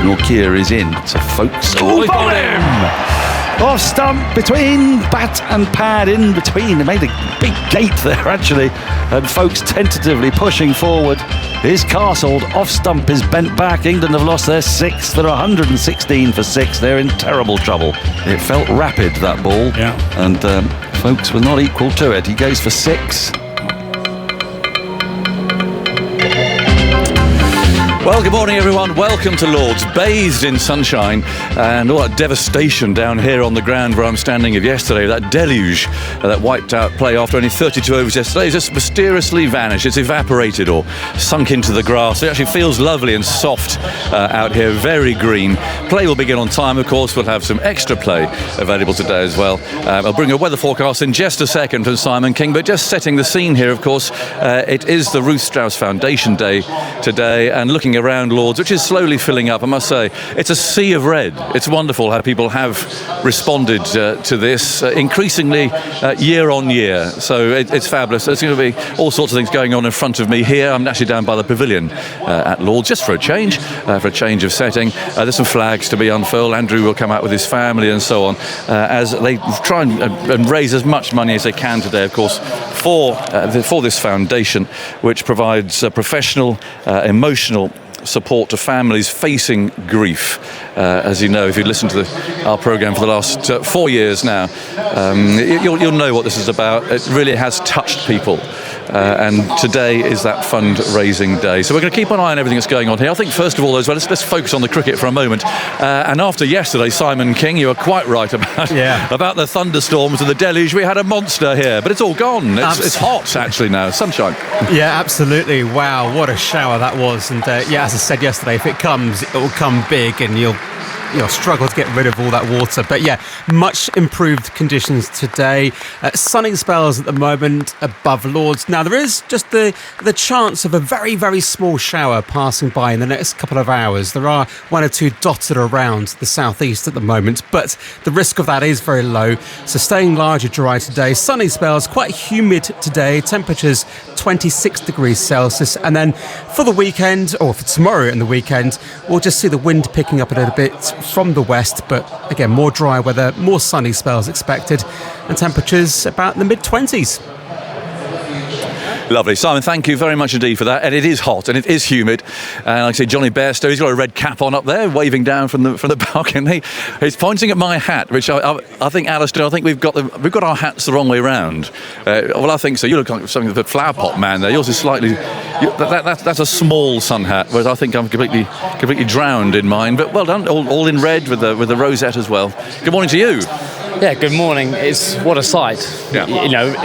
Nortje is in to Folkes. Oh, got him! Off stump, between bat and pad, in between. They made a big gate there, actually. And Folkes tentatively pushing forward. Is castled. Off stump is bent back. England have lost their sixth. They're 116 for 6. They're in terrible trouble. It felt rapid, that ball. Yeah. And Folkes were not equal to it. He goes for 6. Well, good morning, everyone. Welcome to Lord's, bathed in sunshine, and all that devastation down here on the ground where I'm standing of yesterday. That deluge that wiped out play after only 32 overs yesterday has just mysteriously vanished. It's evaporated or sunk into the grass. It actually feels lovely and soft out here, very green. Play will begin on time, of course. We'll have some extra play available today as well. I'll bring a weather forecast in just a second from Simon King, but just setting the scene here, of course, it is the Ruth Strauss Foundation Day today, and looking around Lords, which is slowly filling up, I must say. It's a sea of red. It's wonderful how people have responded to this increasingly year on year. So it's fabulous. There's going to be all sorts of things going on in front of me here. I'm actually down by the pavilion at Lords, just for a change of setting. There's some flags to be unfurled. Andrew will come out with his family and so on as they try and raise as much money as they can today, of course, for this foundation, which provides professional, emotional support to families facing grief. As you know, if you listen to our programme for the last 4 years now, you'll know what this is about. It really has touched people. And today is that fundraising day. So we're going to keep an eye on everything that's going on here. I think first of all, as well, let's focus on the cricket for a moment. And after yesterday, Simon King, you were quite right about the thunderstorms and the deluge. We had a monster here, but it's all gone. It's hot actually now, sunshine. Yeah, absolutely. Wow, what a shower that was. And yeah, as I said yesterday, if it comes, it will come big, and you'll struggle to get rid of all that water. But yeah, much improved conditions today. Sunny spells at the moment above Lords. Now there is just the chance of a very, very small shower passing by in the next couple of hours. There are one or two dotted around the southeast at the moment, but the risk of that is very low. So staying largely dry today. Sunny spells, quite humid today. Temperatures 26 degrees Celsius. And then for the weekend, or for tomorrow and the weekend, we'll just see the wind picking up a little bit from the west, but again, more dry weather, more sunny spells expected, and temperatures about in the mid-20s. Lovely. Simon, thank you very much indeed for that. And it is hot and it is humid. And like I say, Johnny Bairstow, he's got a red cap on up there, waving down from the balcony. He's pointing at my hat, which I think, Alistair, we've got our hats the wrong way round. Well, I think so. You look like something of a flower pot man there. Yours is slightly... That's a small sun hat, whereas I think I'm completely drowned in mine. But well done, all in red with the rosette as well. Good morning to you. Yeah, good morning. What a sight. Yeah.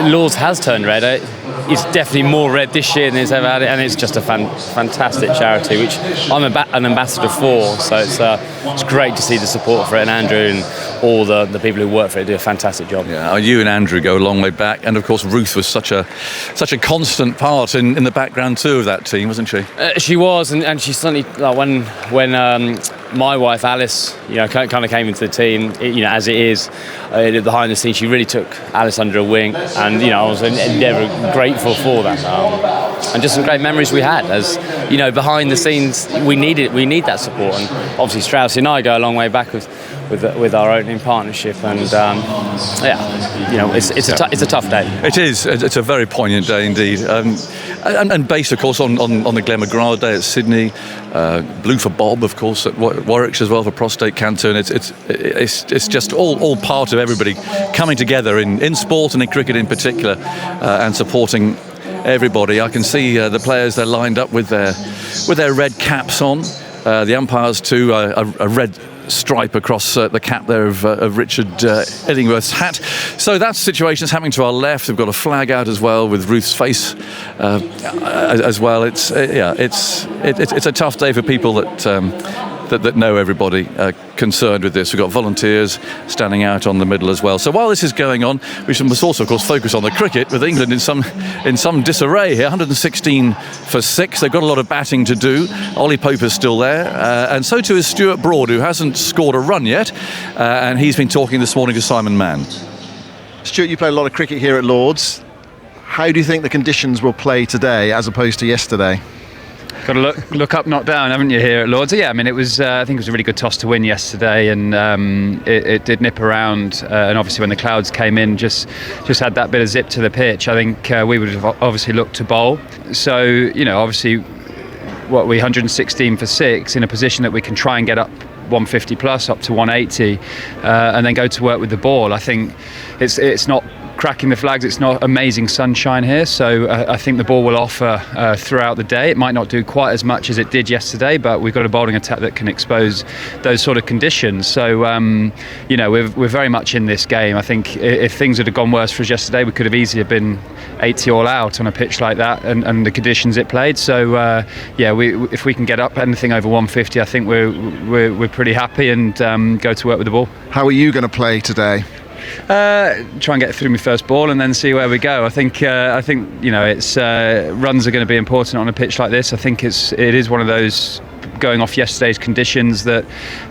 Lords has turned red. It's definitely more red this year than it's ever had, and it's just a fantastic charity, which I'm an ambassador for. So it's great to see the support for it, and Andrew and all the people who work for it do a fantastic job. Yeah, you and Andrew go a long way back, and of course Ruth was such a constant part in the background too of that team, wasn't she? She was, and she suddenly, like when my wife Alice, kind of came into the team, as it is behind the scenes, she really took Alice under her wing, and I was never grateful for that, and just some great memories we had. As behind the scenes, we need that support, and obviously Strauss and I go a long way back with our opening partnership, and it's a tough day. It is. It's a very poignant day indeed, and based of course on the Glen McGrath Day at Sydney, Blue for Bob of course at Warwickshire as well for prostate cancer, and it's just all part of everybody coming together in sport and in cricket in particular, and supporting everybody. I can see the players, they're lined up with their red caps on. The umpires too, a red stripe across the cap there of Richard Illingworth's hat. So that's the situation that's happening to our left. We've got a flag out as well with Ruth's face as well. It's a tough day for people that know everybody concerned with this. We've got volunteers standing out on the middle as well. So while this is going on, we must also, of course, focus on the cricket, with England in some disarray here. 116 for 6. They've got a lot of batting to do. Ollie Pope is still there, and so too is Stuart Broad, who hasn't scored a run yet, and he's been talking this morning to Simon Mann. Stuart, you played a lot of cricket here at Lords. How do you think the conditions will play today as opposed to yesterday? Got to look up, not down, haven't you, here at Lords? Yeah, I mean, it was. I think it was a really good toss to win yesterday, and it did nip around. And obviously, when the clouds came in, just had that bit of zip to the pitch. I think we would have obviously looked to bowl. So obviously, we 116 for 6 in a position that we can try and get up 150 plus up to 180, and then go to work with the ball. I think it's not cracking the flags, it's not amazing sunshine here, so I think the ball will offer throughout the day. It might not do quite as much as it did yesterday, but we've got a bowling attack that can expose those sort of conditions. So we're very much in this game. I think if things had gone worse for us yesterday, we could have easily been 80 all out on a pitch like that, and the conditions it played. So if we can get up anything over 150, I think we're pretty happy, and go to work with the ball. How are you going to play today? Try and get through my first ball and then see where we go. I think it's runs are going to be important on a pitch like this. I think it is one of those, going off yesterday's conditions, that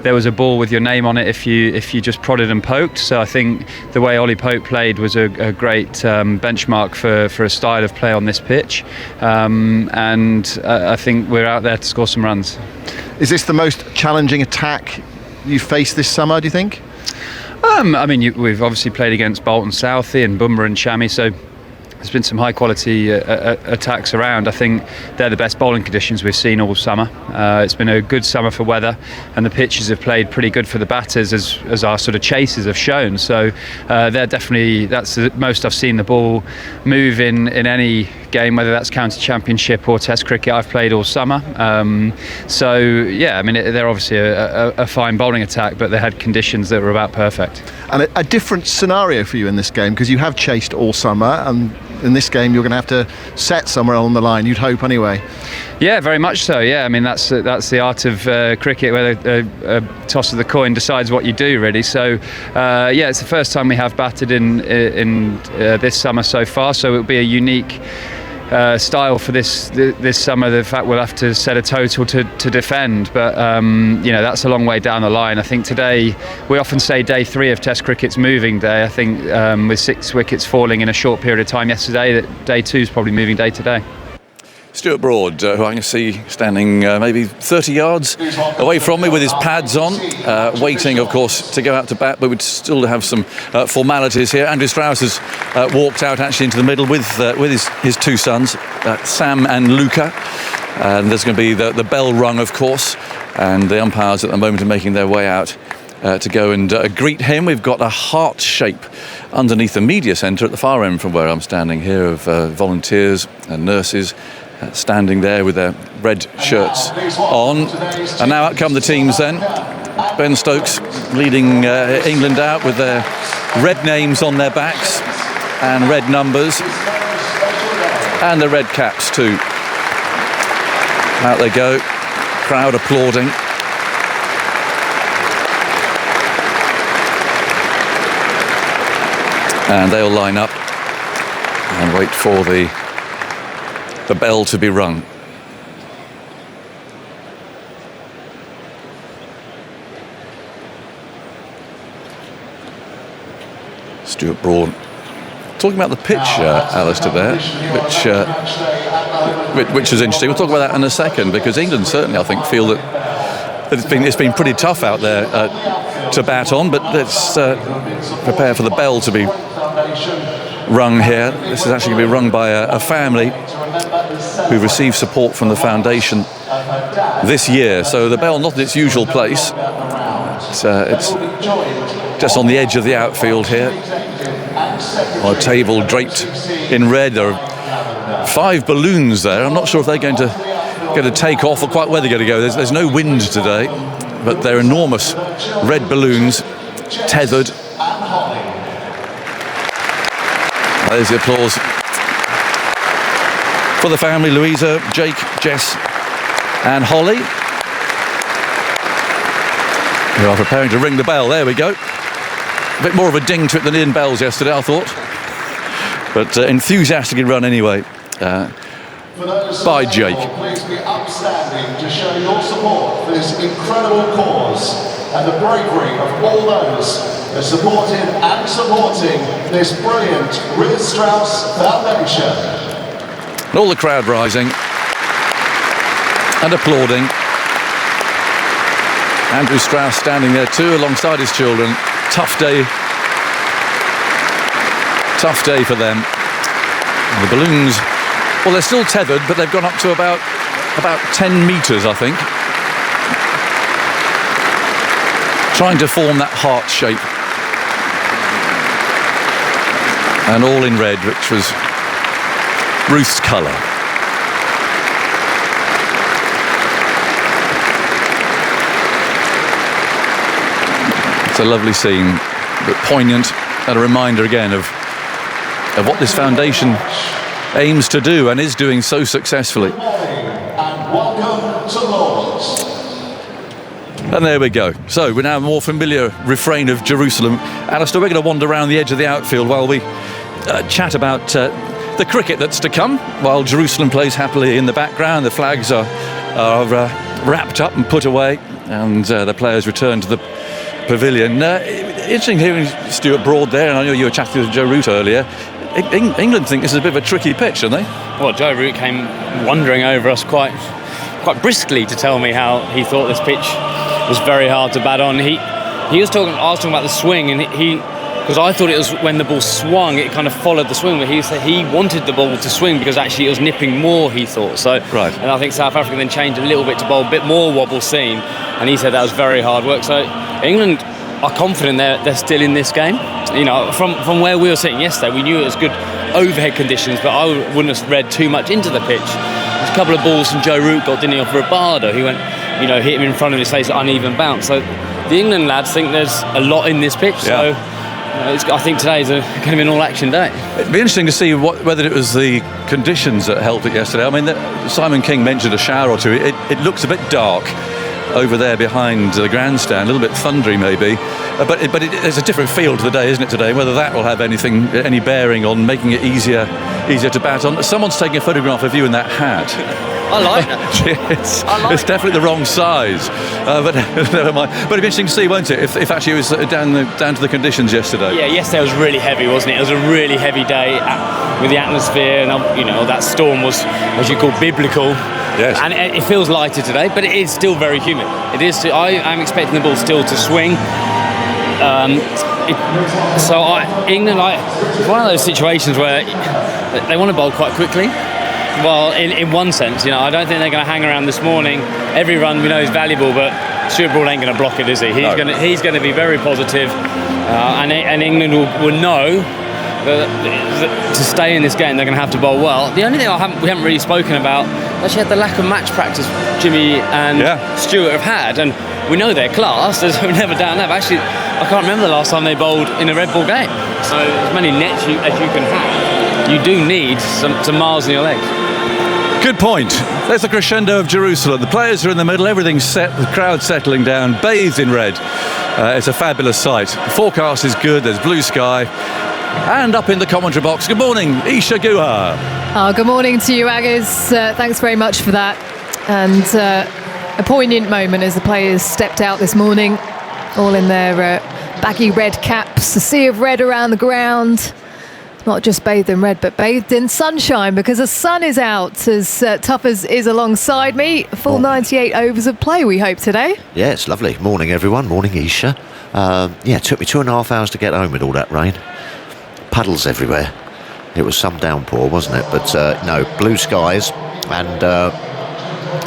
there was a ball with your name on it if you just prodded and poked. So I think the way Ollie Pope played was a great benchmark for a style of play on this pitch, and I think we're out there to score some runs. Is this the most challenging attack you've faced this summer, do you think? We've obviously played against Bolton Southie and Bummer and Chami, so there's been some high quality attacks around. I think they're the best bowling conditions we've seen all summer. It's been a good summer for weather, and the pitches have played pretty good for the batters, as our sort of chasers have shown. So that's the most I've seen the ball move in any game, whether that's county championship or test cricket I've played all summer. They're obviously a fine bowling attack, but they had conditions that were about perfect. And a different scenario for you in this game, because you have chased all summer, and in this game you're going to have to set somewhere along the line, you'd hope anyway. Yeah, very much so. Yeah, I mean that's the art of cricket, where a toss of the coin decides what you do, really. So it's the first time we have batted in this summer so far, so it'll be a unique style for this summer. The fact we'll have to set a total to defend, but that's a long way down the line. I think today, we often say day 3 of Test cricket's moving day. I think with 6 wickets falling in a short period of time yesterday, that day 2 is probably moving day today. Stuart Broad, who I can see standing maybe 30 yards away from me with his pads on, waiting, of course, to go out to bat, but we'd still have some formalities here. Andrew Strauss has walked out actually into the middle with his 2 sons, Sam and Luca. And there's going to be the bell rung, of course, and the umpires at the moment are making their way out to go and greet him. We've got a heart shape underneath the media centre at the far end from where I'm standing here, of volunteers and nurses standing there with their red shirts on. And now out come the teams then. Ben Stokes leading England out with their red names on their backs and red numbers, and the red caps too. Out they go, crowd applauding. And they'll line up and wait for the bell to be rung. Stuart Broad talking about the pitch, Alistair, there, which is interesting. We'll talk about that in a second, because England certainly, I think, feel that it's been pretty tough out there to bat on, but let's prepare for the bell to be rung here. This is actually going to be rung by a family who received support from the foundation this year. So the bell not in its usual place. It's just on the edge of the outfield here, on a table draped in red. There are 5 balloons there. I'm not sure if they're going to take off or quite where they're going to go. There's no wind today, but they're enormous red balloons tethered. There's the applause for the family, Louisa, Jake, Jess and Holly, who are preparing to ring the bell. There we go. A bit more of a ding to it than in bells yesterday, I thought. But enthusiastically run anyway by Jake. Please be upstanding to show your support for this incredible cause and the bravery of all those who are supporting this brilliant Ruth Strauss Foundation. And all the crowd rising. and applauding. Andrew Strauss standing there too alongside his children. Tough day for them. And the balloons, well, they're still tethered, but they've gone up to about 10 metres, I think, trying to form that heart shape. And all in red, which was Ruth's colour. It's a lovely scene, but poignant, and a reminder again of what this foundation aims to do and is doing so successfully. And welcome to Lords. And there we go. So we're now a more familiar refrain of Jerusalem. Alistair, we're going to wander around the edge of the outfield while we chat about the cricket that's to come, while Jerusalem plays happily in the background. The flags are wrapped up and put away, and the players return to the pavilion. Interesting hearing Stuart Broad there, and I know you were chatting with Joe Root earlier. England think this is a bit of a tricky pitch, don't they? Well, Joe Root came wandering over us quite briskly to tell me how he thought this pitch was very hard to bat on. I was talking about the swing, and because I thought it was when the ball swung, it kind of followed the swing, but he said he wanted the ball to swing because actually it was nipping more, he thought. So, right. And I think South Africa then changed a little bit to bowl a bit more wobble seam, and he said that was very hard work. So England are confident they're still in this game. You know, from where we were sitting yesterday, we knew it was good overhead conditions, but I wouldn't have read too much into the pitch. There's a couple of balls from Joe Root got, didn't he, off Rabada, who went, hit him in front of his face, uneven bounce. So the England lads think there's a lot in this pitch. Yeah. So I think today is going to be an all-action day. It'd be interesting to see whether it was the conditions that helped it yesterday. I mean, Simon King mentioned a shower or two. It looks a bit dark over there behind the grandstand, a little bit thundery maybe, but there's a different feel to the day, isn't it, today? Whether that will have any bearing on making it easier to bat on. Someone's taking a photograph of you in that hat. I like that. It's definitely the wrong size, but never mind. But it'd be interesting to see, won't it, if actually it was down to the conditions yesterday. Yeah, yesterday was really heavy, wasn't it? It was a really heavy day with the atmosphere, and that storm was, as you call, biblical. Yes. And it feels lighter today, but it is still very humid. It is. I'm expecting the ball still to swing. England, it's one of those situations where they want to bowl quite quickly. Well, in one sense, I don't think they're going to hang around this morning. Every run we know is valuable, but Stuart Broad ain't going to block it, is he? He's going to be very positive, and England will know that to stay in this game they're going to have to bowl well. The only thing we haven't really spoken about actually had the lack of match practice Jimmy and Stuart have had, and we know their class. There's never doubt that. But actually, I can't remember the last time they bowled in a red ball game. So as many nets as you can have, you do need some miles in your legs. Good point. There's the crescendo of Jerusalem. The players are in the middle, everything's set, the crowd settling down, bathed in red. It's a fabulous sight. The forecast is good, there's blue sky. And up in the commentary box, good morning, Isha Guha. Good morning to you, Aggers. Thanks very much for that. And a poignant moment as the players stepped out this morning, all in their baggy red caps, a sea of red around the ground. Not just bathed in red, but bathed in sunshine, because the sun is out, as tough as is alongside me. Full 98 overs of play, we hope, today. Yeah, it's lovely. Morning, everyone. Morning, Isha. It took me 2.5 hours to get home with all that rain. Puddles everywhere. It was some downpour, wasn't it? But no, blue skies, and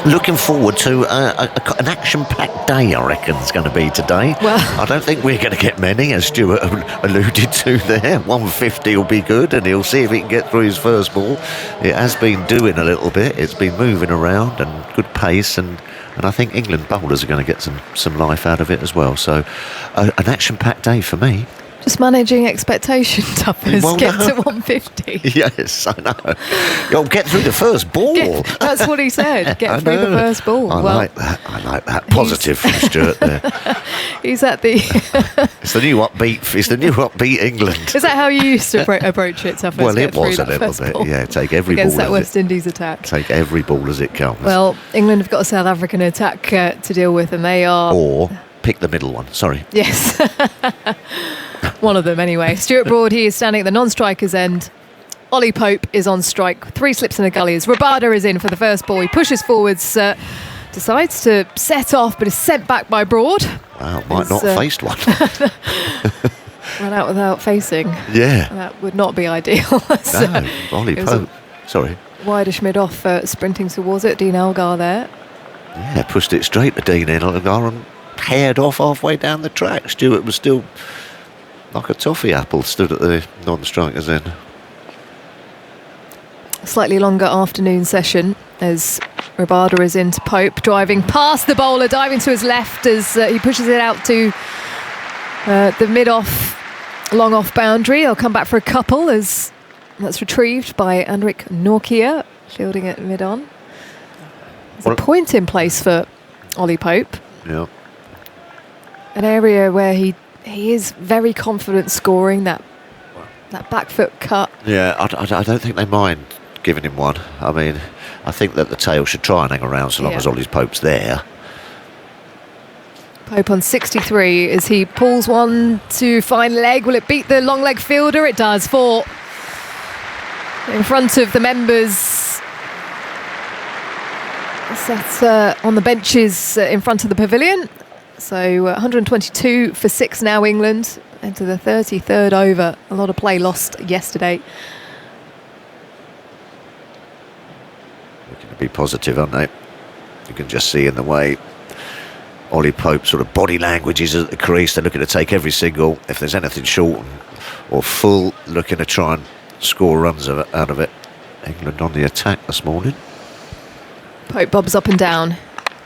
looking forward to an action-packed day, I reckon, is going to be today. Well, I don't think we're going to get many, as Stuart alluded to there. 150 will be good, and he'll see if he can get through his first ball. It has been doing a little bit. It's been moving around and good pace, and I think England bowlers are going to get some life out of it as well. So an action-packed day for me. just managing expectation, Tuppers. Well, get no. to 150. Yes, I know. You'll get through the first ball. That's what he said. Get through the first ball. I like that. Positive from Stuart there. He's at the... It's the new upbeat England. Is that how you used to approach it, Tuppers? Well, it was a little bit. Ball? Yeah, take every against ball that West Indies attack. Take every ball as it comes. Well, England have got a South African attack to deal with, and they are... Or pick the middle one, sorry. Yes. One of them, anyway. Stuart Broad, he is standing at the non-strikers end Ollie Pope is on strike. 3 slips in the gullies. Rabada is in for the first ball. He pushes forwards, decides to set off, but is sent back by Broad. Wow, might not have faced one. Run out without facing. Yeah. That would not be ideal. So no, Ollie Pope. Sorry. Widish mid-off, sprinting towards it. Dean Elgar there. Yeah, pushed it straight to Dean Elgar and paired off halfway down the track. Stuart was still like a toffee apple, stood at the non-strikers end. Slightly longer afternoon session as Rabada is into Pope, driving past the bowler, diving to his left as he pushes it out to the mid-off, long-off boundary. I'll come back for a couple as that's retrieved by Anrik Norkia, fielding it mid-on. There's a point in place for Ollie Pope. Yeah. An area where he is very confident scoring that back foot cut. Yeah, I don't think they mind giving him one. I mean, I think that the tail should try and hang around so long as Ollie Pope's there. Pope on 63 as he pulls one to fine leg. Will it beat the long leg fielder? It does. 4 in front of the members. Sat on the benches in front of the pavilion. So 122 for 6 now, England. Into the 33rd over. A lot of play lost yesterday. Looking to be positive, aren't they? You can just see in the way Ollie Pope sort of body language is at the crease. They're looking to take every single. If there's anything short or full, looking to try and score runs out of it. England on the attack this morning. Pope bobs up and down.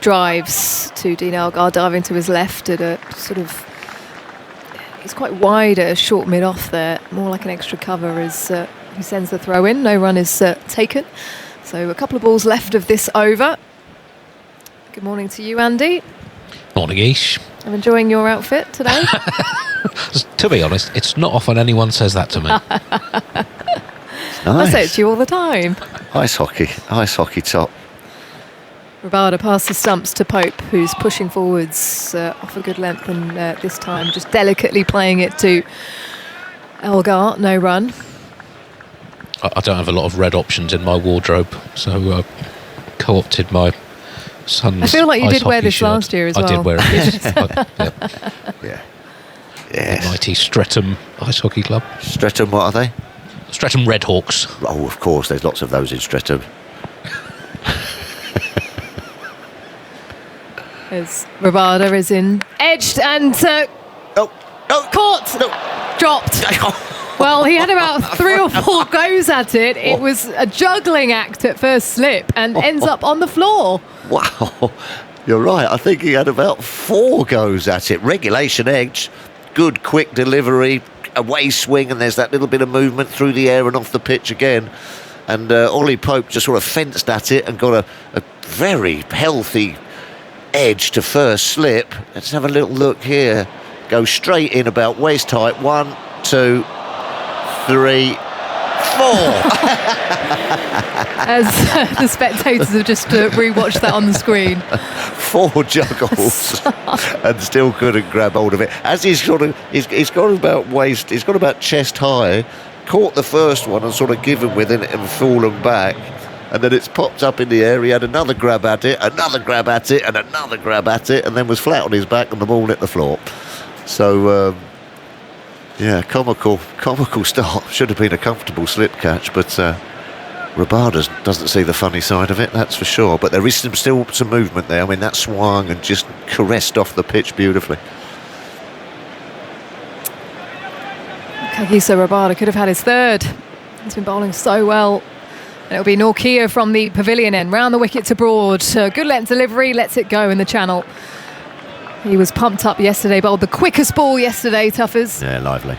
Drives to Dean Elgar, diving to his left at a sort of... He's quite wide at a short mid-off there. More like an extra cover as he sends the throw in. No run is taken. So a couple of balls left of this over. Good morning to you, Andy. Morning, Ish. I'm enjoying your outfit today. To be honest, it's not often anyone says that to me. Nice. I say it to you all the time. Ice hockey top. Rabada past the stumps to Pope, who's pushing forwards off a good length, and this time just delicately playing it to Elgar. No run. I don't have a lot of red options in my wardrobe, so co-opted my son's. I feel like you ice did wear hockey this shirt. last year as well. I did wear it. Yeah. The Yes. mighty Streatham Ice Hockey Club. Streatham, what are they? Streatham Redhawks. Oh, of course, there's lots of those in Streatham. As Rabada is in, edged and caught, dropped. Well, he had about 3 or 4 goes at it. It was a juggling act at first slip and ends up on the floor. Wow, you're right. I think he had about 4 goes at it. Regulation edge, good quick delivery, away swing, and there's that little bit of movement through the air and off the pitch again. And Ollie Pope just sort of fenced at it and got a very healthy edge to first slip. Let's have a little look here. Go straight in about waist height. 1, 2, 3, 4. As the spectators have just rewatched that on the screen. 4 juggles and still couldn't grab hold of it. As he's got about waist, he's got about chest high, caught the first one and sort of given with it and fallen back. And then it's popped up in the air. He had another grab at it, another grab at it, and another grab at it, and then was flat on his back and the ball hit the floor. So, yeah, comical start. Should have been a comfortable slip catch, but Rabada doesn't see the funny side of it, that's for sure. But there is still some movement there. I mean, that swung and just caressed off the pitch beautifully. Kagisa Rabada could have had his 3rd. He's been bowling so well. And it'll be Norkia from the pavilion end, round the wicket to Broad. Good length delivery, lets it go in the channel. He was pumped up yesterday, bowled the quickest ball yesterday, Tuffers. Yeah, lively.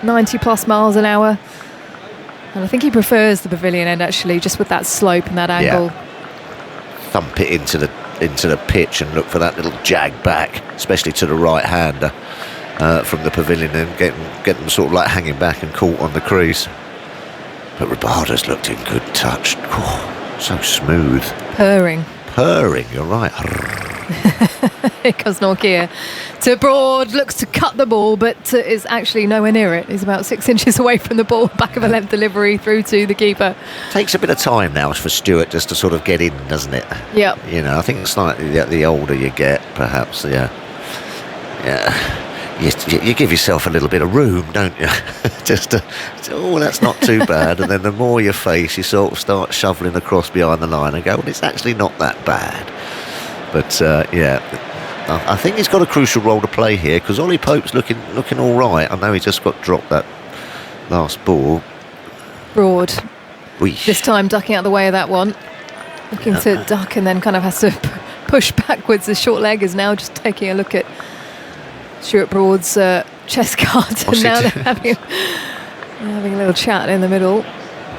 90 plus miles an hour. And I think he prefers the pavilion end, actually, just with that slope and that angle. Yeah. Thump it into the pitch and look for that little jag back, especially to the right-hander from the pavilion end, get them sort of like hanging back and caught on the crease. But Rabada's looked in good touch. Oh, so smooth. Purring, you're right. Here comes Norkia to Broad, looks to cut the ball, but is actually nowhere near it. He's about 6 inches away from the ball, back of a length delivery through to the keeper. Takes a bit of time now for Stuart just to sort of get in, doesn't it? Yeah. You know, I think slightly the older you get, perhaps, yeah. You give yourself a little bit of room, don't you? Just to, that's not too bad. And then the more you face, you sort of start shoveling across behind the line and go, well, it's actually not that bad. But I think he's got a crucial role to play here, because Ollie Pope's looking all right. I know he just got dropped that last ball. Broad. Weesh. This time ducking out the way of that one. Looking to duck and then kind of has to push backwards. The short leg is now just taking a look at Stuart Broad's chest guard, and now they're having a little chat in the middle.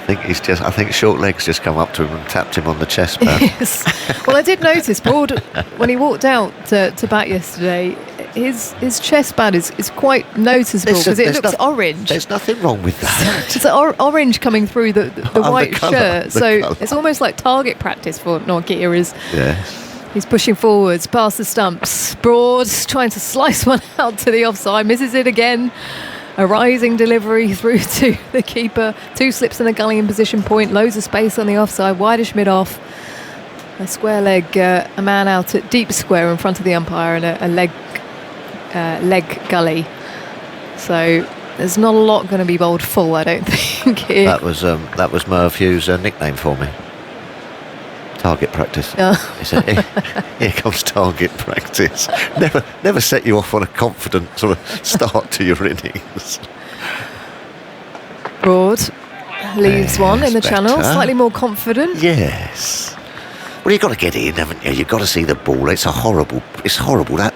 I think short legs just come up to him and tapped him on the chest pad. Yes. Well, I did notice Broad when he walked out to bat yesterday. His chest pad is quite noticeable because it looks orange. There's nothing wrong with that. It's orange coming through the white shirt, so colour. it's almost like target practice for Norkia. Yes. He's pushing forwards past the stumps. Broad trying to slice one out to the offside, misses it again. A rising delivery through to the keeper. 2 slips in the gully in position point. Loads of space on the offside. Wideish mid-off. A square leg, a man out at deep square in front of the umpire, and a leg gully. So there's not a lot going to be bowled full, I don't think. Here. That was Merv Hughes' nickname for me. Target practice. He said, here comes target practice. Never set you off on a confident sort of start to your innings. Broad leaves one in the channel, slightly more confident. Yes. Well, you've got to get in, haven't you? You've got to see the ball. It's horrible. That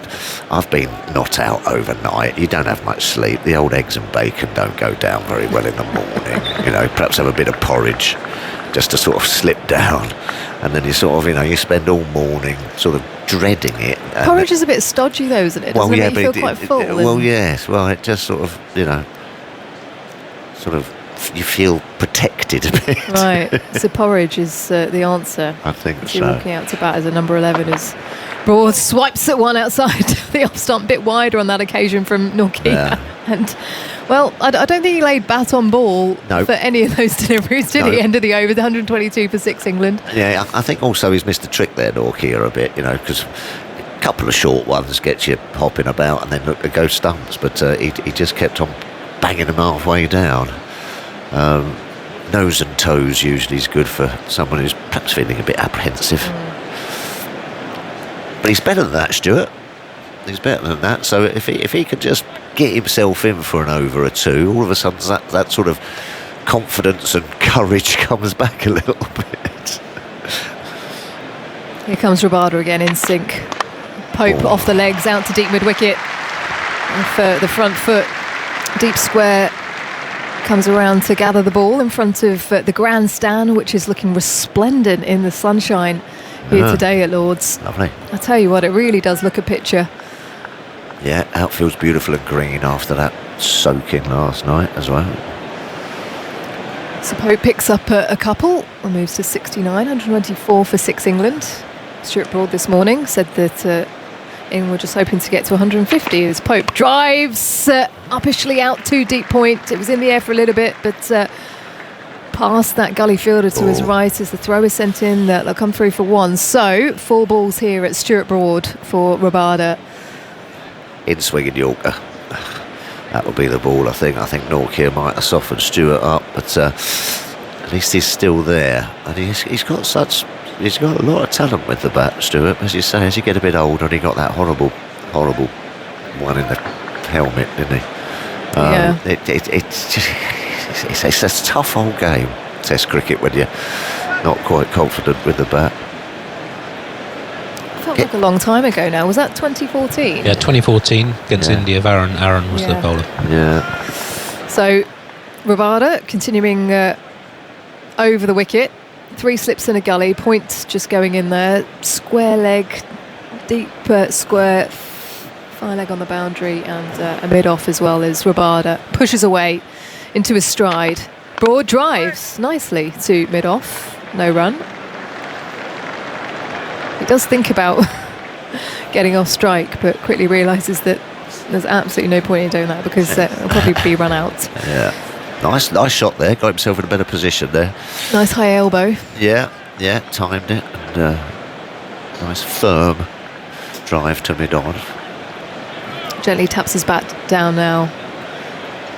I've been not out overnight. You don't have much sleep. The old eggs and bacon don't go down very well in the morning. You know, perhaps have a bit of porridge just to sort of slip down, and then you sort of, you spend all morning sort of dreading it. Porridge is a bit stodgy though, isn't it? Doesn't it make you feel quite full? Well, yes. Well, it just sort of, you feel protected a bit. Right. So porridge is the answer. I think so. Walking out to bat as a number 11 as Broad swipes at one outside the off stump, bit wider on that occasion from Norkia. Yeah. And well, I don't think he laid bat on ball for any of those deliveries, did he? End of the over, the 122 for 6 England. Yeah, I think also he's missed a trick there, Norkia, a bit, because a couple of short ones get you hopping about and then look to go stumps, but he just kept on banging them halfway down. Nose and toes usually is good for someone who's perhaps feeling a bit apprehensive. But he's better than that, Stuart. He's better than that. So if he could just get himself in for an over or two, all of a sudden that sort of confidence and courage comes back a little bit. Here comes Rabada again in sync. Pope off the legs, out to deep mid-wicket. For the front foot, deep square comes around to gather the ball in front of the grandstand, which is looking resplendent in the sunshine here today at Lord's. Lovely. I tell you what, it really does look a picture. Yeah, outfield's beautiful and green after that soaking last night as well. So Pope picks up a couple and moves to 69, 124 for 6 England. Stuart Broad this morning said that England were just hoping to get to 150 as Pope drives uppishly out to deep point. It was in the air for a little bit, but past that gully fielder to his right as the throw is sent in. They'll come through for 1. So 4 balls here at Stuart Broad for Rabada. In swinging Yorker. That will be the ball, I think. I think Norkia might have softened Stuart up, but at least he's still there. And he's got a lot of talent with the bat, Stuart. As you say, as you get a bit older, and he got that horrible one in the helmet, didn't he? Yeah. It's a tough old game, Test cricket, when you're not quite confident with the bat. Felt like a long time ago now. Was that 2014? Yeah, 2014 against India. Aaron was the bowler. Yeah. So Rabada continuing over the wicket. 3 slips in a gully. Point just going in there. Square leg, deep square. Fire leg on the boundary, and a mid-off as well as Rabada pushes away into his stride. Broad drives nicely to mid-off. No run. He does think about getting off strike, but quickly realises that there's absolutely no point in doing that because it'll probably be run out. Yeah. Nice shot there. Got himself in a better position there. Nice high elbow. Yeah, timed it. And nice firm drive to mid-on. Gently taps his bat down now.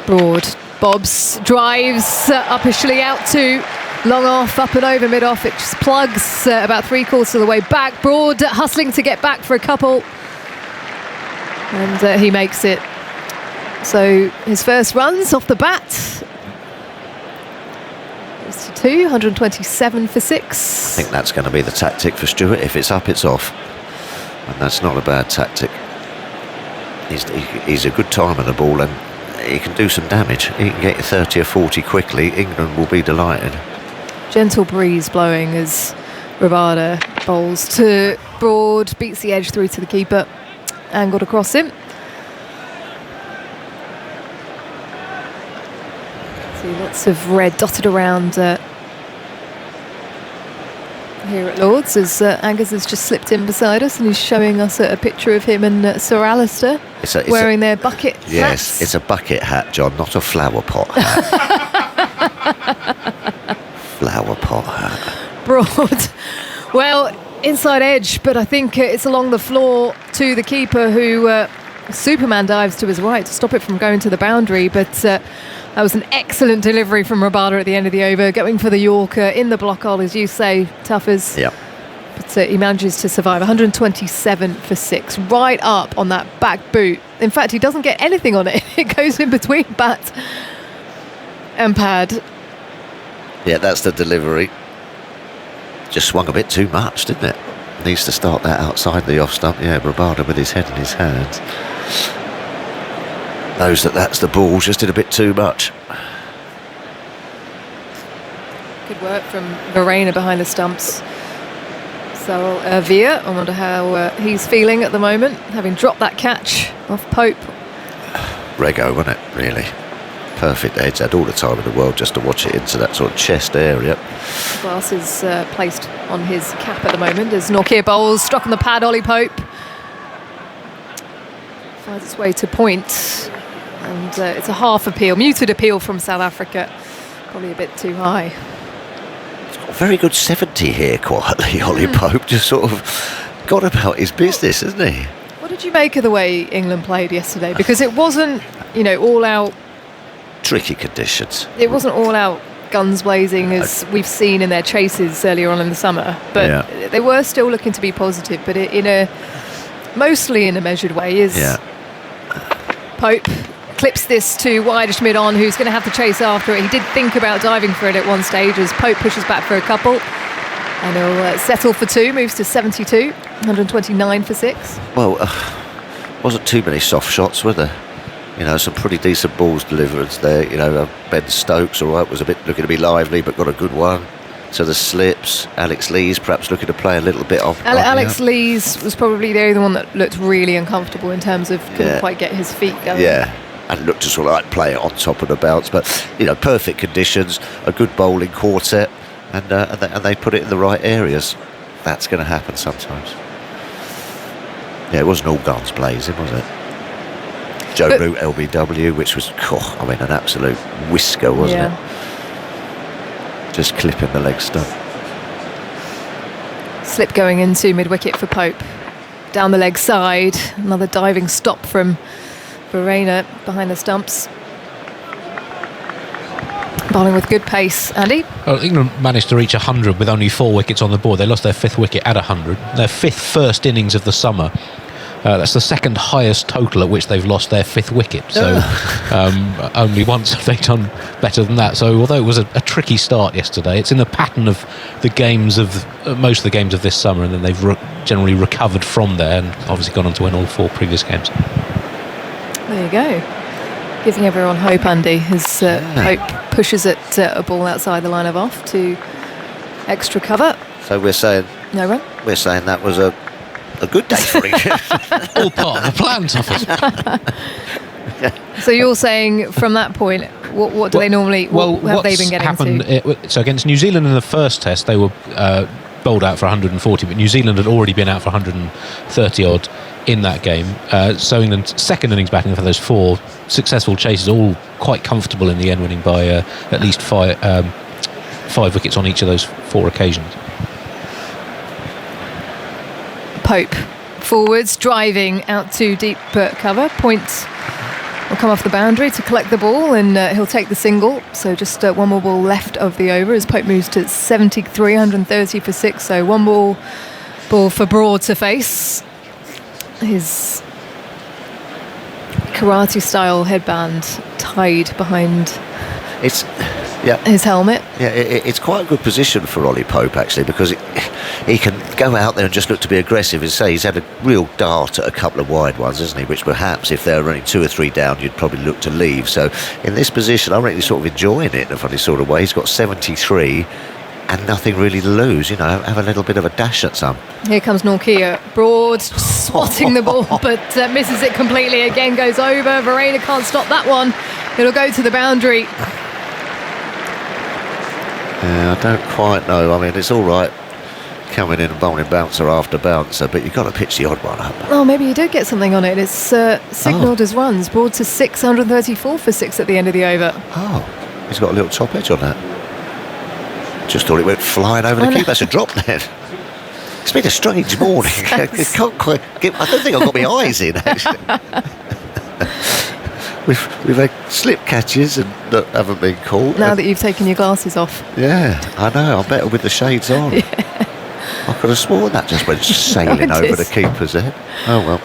Broad bobs, drives uppishly out to long off, up and over mid-off. It just plugs about 3/4 of the way back. Broad hustling to get back for a couple. And he makes it. So his first runs off the bat. It's to 2, 127 for 6. I think that's going to be the tactic for Stuart. If it's up, it's off. And that's not a bad tactic. He's a good time of the ball and he can do some damage. He can get you 30 or 40 quickly. England will be delighted. Gentle breeze blowing as Rabada bowls to Broad, beats the edge through to the keeper, angled across him. See lots of red dotted around here at Lord's as Angus has just slipped in beside us and he's showing us a picture of him and Sir Alistair wearing their bucket hats. Yes, it's a bucket hat, John, not a flower pot hat. Flower pot hat. Broad. Well, inside edge, but I think it's along the floor to the keeper who Superman dives to his right to stop it from going to the boundary, but that was an excellent delivery from Rabada at the end of the over, going for the Yorker in the block hole, as you say, Tuffers. Yep. But he manages to survive. 127 for 6, right up on that back boot. In fact, he doesn't get anything on it. It goes in between bat and pad. Yeah, that's the delivery. Just swung a bit too much, didn't it? Needs to start that outside the off stump. Yeah, Rabada with his head in his hands. Knows that's the ball, just did a bit too much. Good work from Verena behind the stumps. So Veer, I wonder how he's feeling at the moment, having dropped that catch off Pope. Rego, wasn't it, really? Perfect edge, had all the time in the world just to watch it into that sort of chest area. Glass is placed on his cap at the moment as Nortje bowls, struck on the pad, Ollie Pope. Finds its way to point. And it's a half appeal, muted appeal from South Africa. Probably a bit too high. He's got a very good 70 here quietly, Ollie Pope. Just sort of got about his business, hasn't he? What did you make of the way England played yesterday? Because it wasn't, all out... Tricky conditions. It wasn't all out guns blazing as we've seen in their chases earlier on in the summer. But they were still looking to be positive, but mostly in a measured way. Pope clips this to wideish mid-on, who's going to have to chase after it. He did think about diving for it at one stage as Pope pushes back for a couple. And he'll settle for 2, moves to 72, 129 for 6. Well, wasn't too many soft shots, were there? Some pretty decent balls deliverance there. Ben Stokes, all right, was looking to be lively, but got a good one. To the slips. Alex Lees perhaps looking to play a little bit off. Alex Lees was probably the only one that looked really uncomfortable in terms of couldn't quite get his feet going. Yeah, and looked to sort of like play it on top of the bounce. But, perfect conditions, a good bowling quartet, and they put it in the right areas. That's going to happen sometimes. Yeah, it wasn't all guns blazing, was it? Joe Root LBW, which was, an absolute whisker, wasn't it? Just clipping the leg stump. Slip going into mid-wicket for Pope. Down the leg side, another diving stop from Verena behind the stumps. Bowling with good pace. Andy? Well, England managed to reach 100 with only 4 wickets on the board. They lost their 5th wicket at 100. Their 5th first innings of the summer. That's the 2nd highest total at which they've lost their 5th wicket. So only once have they done better than that. So although it was a tricky start yesterday, it's in the pattern of the games of most of the games of this summer, and then they've generally recovered from there and obviously gone on to win all 4 previous games. There you go. Giving everyone hope, Andy, as Pope pushes it a ball outside the line of off to extra cover. So we're saying... No run? We're saying that was a good day for England. All part of the plan, Tuffers. So you're saying from that point, what do they normally? What have they been getting happened, to? So against New Zealand in the first test, they were bowled out for 140, but New Zealand had already been out for 130 odd in that game. So England's second innings batting for those 4 successful chases, all quite comfortable in the end, winning by at least 5 wickets on each of those 4 occasions. Pope forwards, driving out to deep cover. Point will come off the boundary to collect the ball, and he'll take the single. So just one more ball left of the over as Pope moves to 73, 130 for 6. So one ball for Broad to face. His karate style headband tied behind his helmet. Yeah, it's quite a good position for Ollie Pope, actually, because he can go out there and just look to be aggressive. As say, he's had a real dart at a couple of wide ones, hasn't he? Which perhaps if they were running 2 or 3 down, you'd probably look to leave. So in this position, I'm really sort of enjoying it in a funny sort of way. He's got 73 and nothing really to lose. You know, have a little bit of a dash at some. Here comes Norkia. Broad swatting the ball, but misses it completely. Again goes over. Verena can't stop that one. It'll go to the boundary. Yeah, I don't quite know. I mean, it's all right coming in and bowling bouncer after bouncer, but you've got to pitch the odd one up. Oh, maybe you did get something on it. It's signalled as runs. Broad to 634 for 6 at the end of the over. Oh, he's got a little top edge on that. Just thought it went flying over the keeper. That's a drop then. It's been a strange morning. I can't quite get. I don't think I've got my eyes in, actually. We've had slip catches and that haven't been caught. Now that you've taken your glasses off. Yeah, I know. I'm better with the shades on. Yeah. I could have sworn that just went sailing over the keeper's head. Oh well.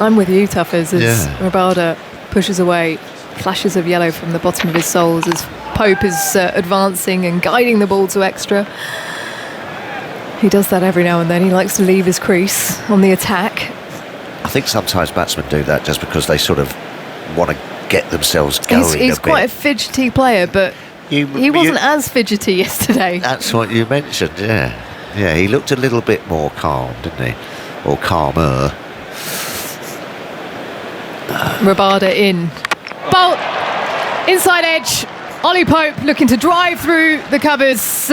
I'm with you, Tuffers, as Rabada pushes away. Flashes of yellow from the bottom of his soles as Pope is advancing and guiding the ball to extra. He does that every now and then. He likes to leave his crease on the attack. I think sometimes batsmen do that just because they sort of want to get themselves going. He's quite a fidgety player, but he wasn't as fidgety yesterday. That's what you mentioned, yeah. Yeah, he looked a little bit more calm, didn't he? Or calmer. Rabada in. Bolt! Inside edge. Ollie Pope looking to drive through the covers.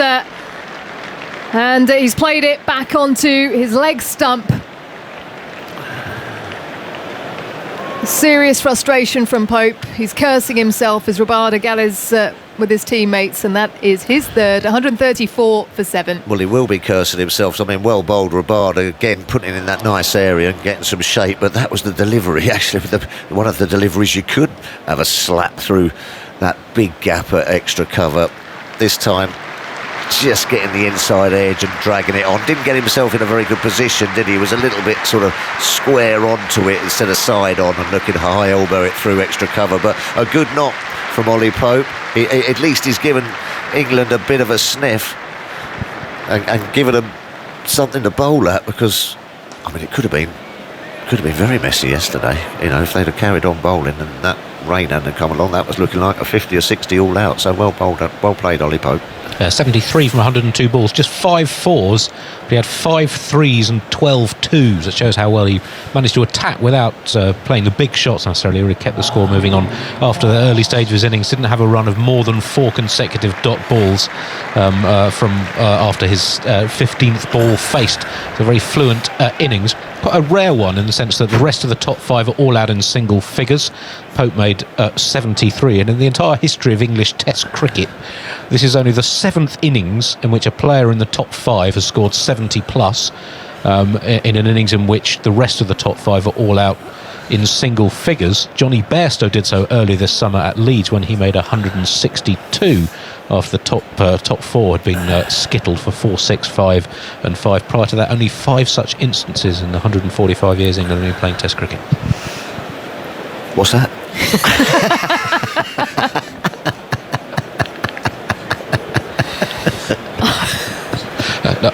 And he's played it back onto his leg stump. Serious frustration from Pope. He's cursing himself as Rabada gallows with his teammates, and that is his third, 134 for 7. Well, he will be cursing himself. I mean, well bowled Rabada, again, putting it in that nice area and getting some shape, but that was the delivery, actually. One of the deliveries you could have a slap through that big gap at extra cover. This time, just getting the inside edge and dragging it on. Didn't get himself in a very good position, did he? He was a little bit sort of square onto it instead of side on and looking high elbow it through extra cover. But a good knock from Ollie Pope. At least he's given England a bit of a sniff and given them something to bowl at, because I mean it could have been very messy yesterday. You know, if they'd have carried on bowling and that rain hadn't come along, that was looking like a 50 or 60 all out. So well bowled, well played, Ollie Pope. 73 from 102 balls, just 5 fours, but he had 5 threes and 12 twos. That shows how well he managed to attack without playing the big shots necessarily. He really kept the score moving on after the early stage of his innings. Didn't have a run of more than 4 consecutive dot balls from after his 15th ball faced. It's a very fluent innings. Quite a rare one in the sense that the rest of the top 5 are all out in single figures. Pope made 73, and in the entire history of English Test cricket, this is only the 7th innings in which a player in the top 5 has scored 70 plus in an innings in which the rest of the top 5 are all out in single figures. Johnny Bairstow did so early this summer at Leeds when he made 162 after the top 4 had been skittled for 4, 6, 5 and 5. Prior to that, only 5 such instances in the 145 years England have been playing Test cricket. What's that?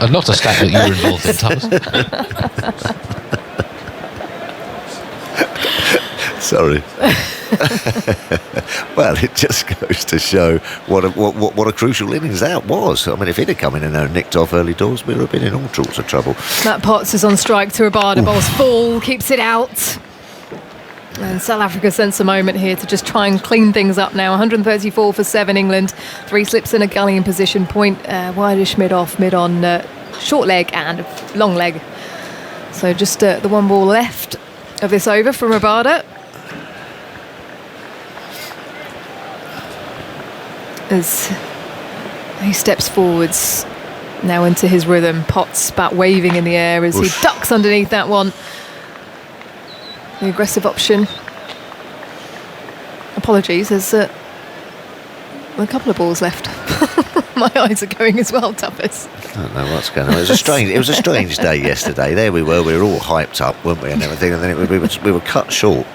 Not a stat that you were involved in, Thomas. Sorry. Well, it just goes to show what a crucial innings that was. I mean, if he'd have come in there and nicked off early doors, we'd have been in all sorts of trouble. Matt Potts is on strike to Rabada. Bowls full, keeps it out. And South Africa sends a moment here to just try and clean things up now. 134 for 7 England. 3 slips in a gully in position. Point wideish mid-off, mid-on short leg and long leg. So just the one ball left of this over from Rabada. As he steps forwards now into his rhythm, Potts bat waving in the air as he ducks underneath that one. The aggressive option. Apologies, there's a couple of balls left. My eyes are going as well, Tuppers. I don't know what's going on. It was a strange day yesterday. There we were all hyped up, weren't we, and everything, and then we were cut short.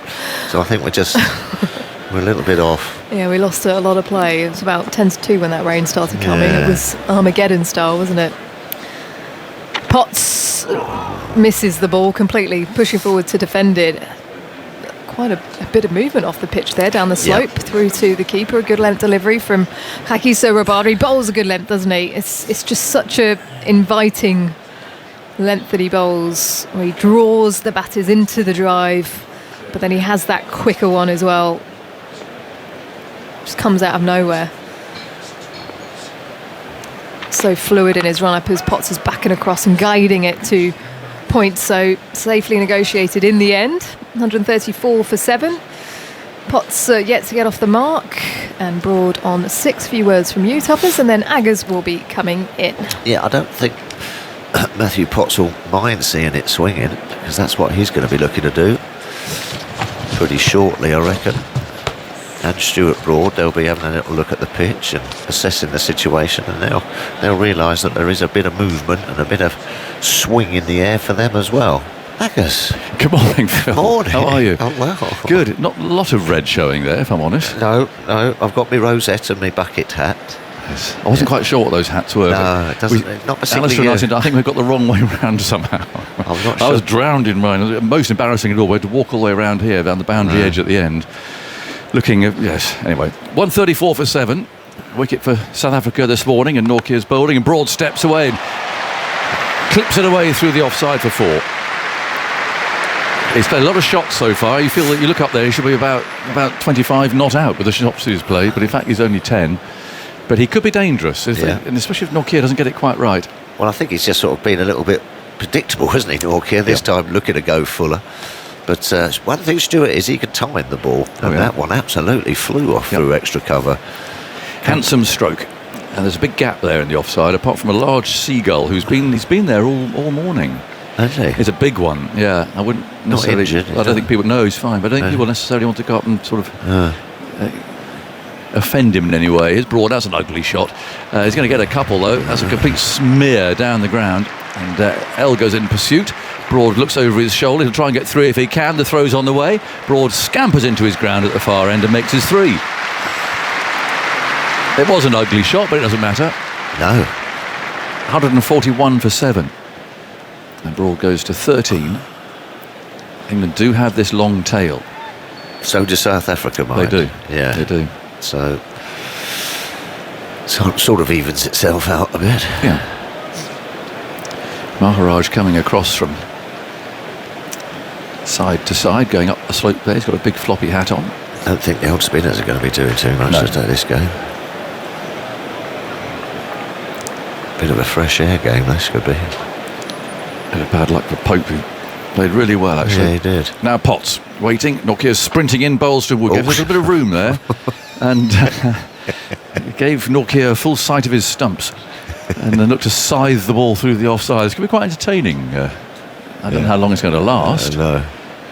So I think we're a little bit off. Yeah, we lost a lot of play. It was about 10-2 when that rain started coming. Yeah. It was Armageddon style, wasn't it? Potts misses the ball completely, pushing forward to defend it. Quite a bit of movement off the pitch there, down the slope, through to the keeper. A good length delivery from Hakiso Rabada. He bowls a good length, doesn't he? It's just such a inviting length that he bowls, where he draws the batters into the drive, but then he has that quicker one as well. Just comes out of nowhere. So fluid in his run-up as Potts is backing across and guiding it to point. So safely negotiated in the end. 134 for 7. Potts yet to get off the mark, and Broad on 6. Few words from you, Tuppers, and then Aggers will be coming in. Yeah, I don't think Matthew Potts will mind seeing it swinging, because that's what he's going to be looking to do pretty shortly, I reckon. And Stuart Broad, they'll be having a little look at the pitch and assessing the situation, and they'll realise that there is a bit of movement and a bit of swing in the air for them as well. Aggers. Good morning, Phil. Morning. How are you? Oh, well. Good. Not a lot of red showing there, if I'm honest. No, I've got my rosette and my bucket hat. Yes. I wasn't quite sure what those hats were. No, it doesn't. Not particularly. Alistair and I think we've got the wrong way round somehow. I'm not sure. I was drowned in rain. Most embarrassing of all, we had to walk all the way around here, down the boundary edge at the end. Looking at, yes, anyway. 134 for 7. Wicket for South Africa this morning, and Nortje's bowling, and Broad steps away and clips it away through the offside for 4. He's played a lot of shots so far. You feel that you look up there, he should be about 25 not out with the shots he's played, but in fact he's only 10. But he could be dangerous, and especially if Nortje doesn't get it quite right. Well, I think he's just sort of been a little bit predictable, hasn't he, Nortje? This time looking to go fuller. But one thing, Stuart, is he could time the ball, and that one absolutely flew off through extra cover. Handsome stroke. And there's a big gap there in the offside, apart from a large seagull he's been there all morning. Has he? It's a big one, yeah. I wouldn't necessarily. Not injured, I don't think people know he's fine, but I don't think people necessarily want to go up and sort of offend him in any way. His Broad, that's an ugly shot. He's going to get a couple though. That's a complete smear down the ground, and L goes in pursuit. Broad looks over his shoulder. He'll try and get 3 if he can. The throw's on the way. Broad scampers into his ground at the far end and makes his 3. It was an ugly shot, but it doesn't matter. No. 141 for 7. And Broad goes to 13. England do have this long tail. So do South Africa, mind. They do. Yeah. They do. So it sort of evens itself out a bit. Yeah. Maharaj coming across from side to side, going up the slope there. He's got a big floppy hat on. I don't think the old spinners are going to be doing too much today, this game. Bit of a fresh air game, this could be. Bit of bad luck for Pope, who played really well, actually. Yeah, he did. Now Potts waiting. Nortje's sprinting in, bowls to Wood. There's a bit of room there. And gave Nortje a full sight of his stumps. And then looked to scythe the ball through the offside. It's going to be quite entertaining. I don't know how long it's going to last. No.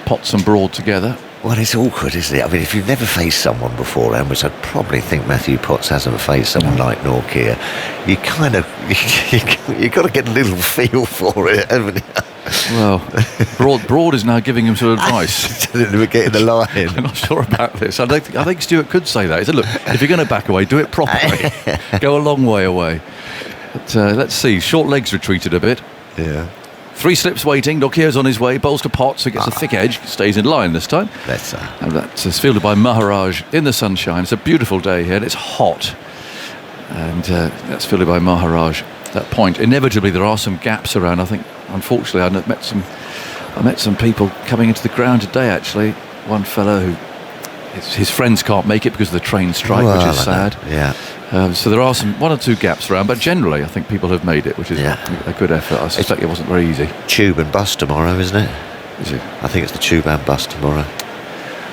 Potts and Broad together. Well, it's awkward, isn't it? I mean, if you've never faced someone beforehand, which I'd probably think Matthew Potts hasn't faced someone like Nortje, you kind of you got to get a little feel for it, haven't you? Well, Broad is now giving him some advice. We're getting the line. I'm not sure about this. I think Stuart could say that. He said, look, if you're going to back away, do it properly. Go a long way away. But let's see. Short legs retreated a bit. Yeah. 3 slips waiting. Nortje's on his way. Bowls to Potts, who gets a thick edge. Stays in line this time. Let's say. And that's fielded by Maharaj in the sunshine. It's a beautiful day here, and it's hot. And that's fielded by Maharaj. That point. Inevitably, there are some gaps around. I think, unfortunately, I met some people coming into the ground today. Actually, one fellow who his friends can't make it because of the train strike, which is sad. Yeah. So there are one or two gaps around, but generally I think people have made it, which is a good effort. I suspect it wasn't very easy. Tube and bus tomorrow, isn't it? Is it? I think it's the tube and bus tomorrow.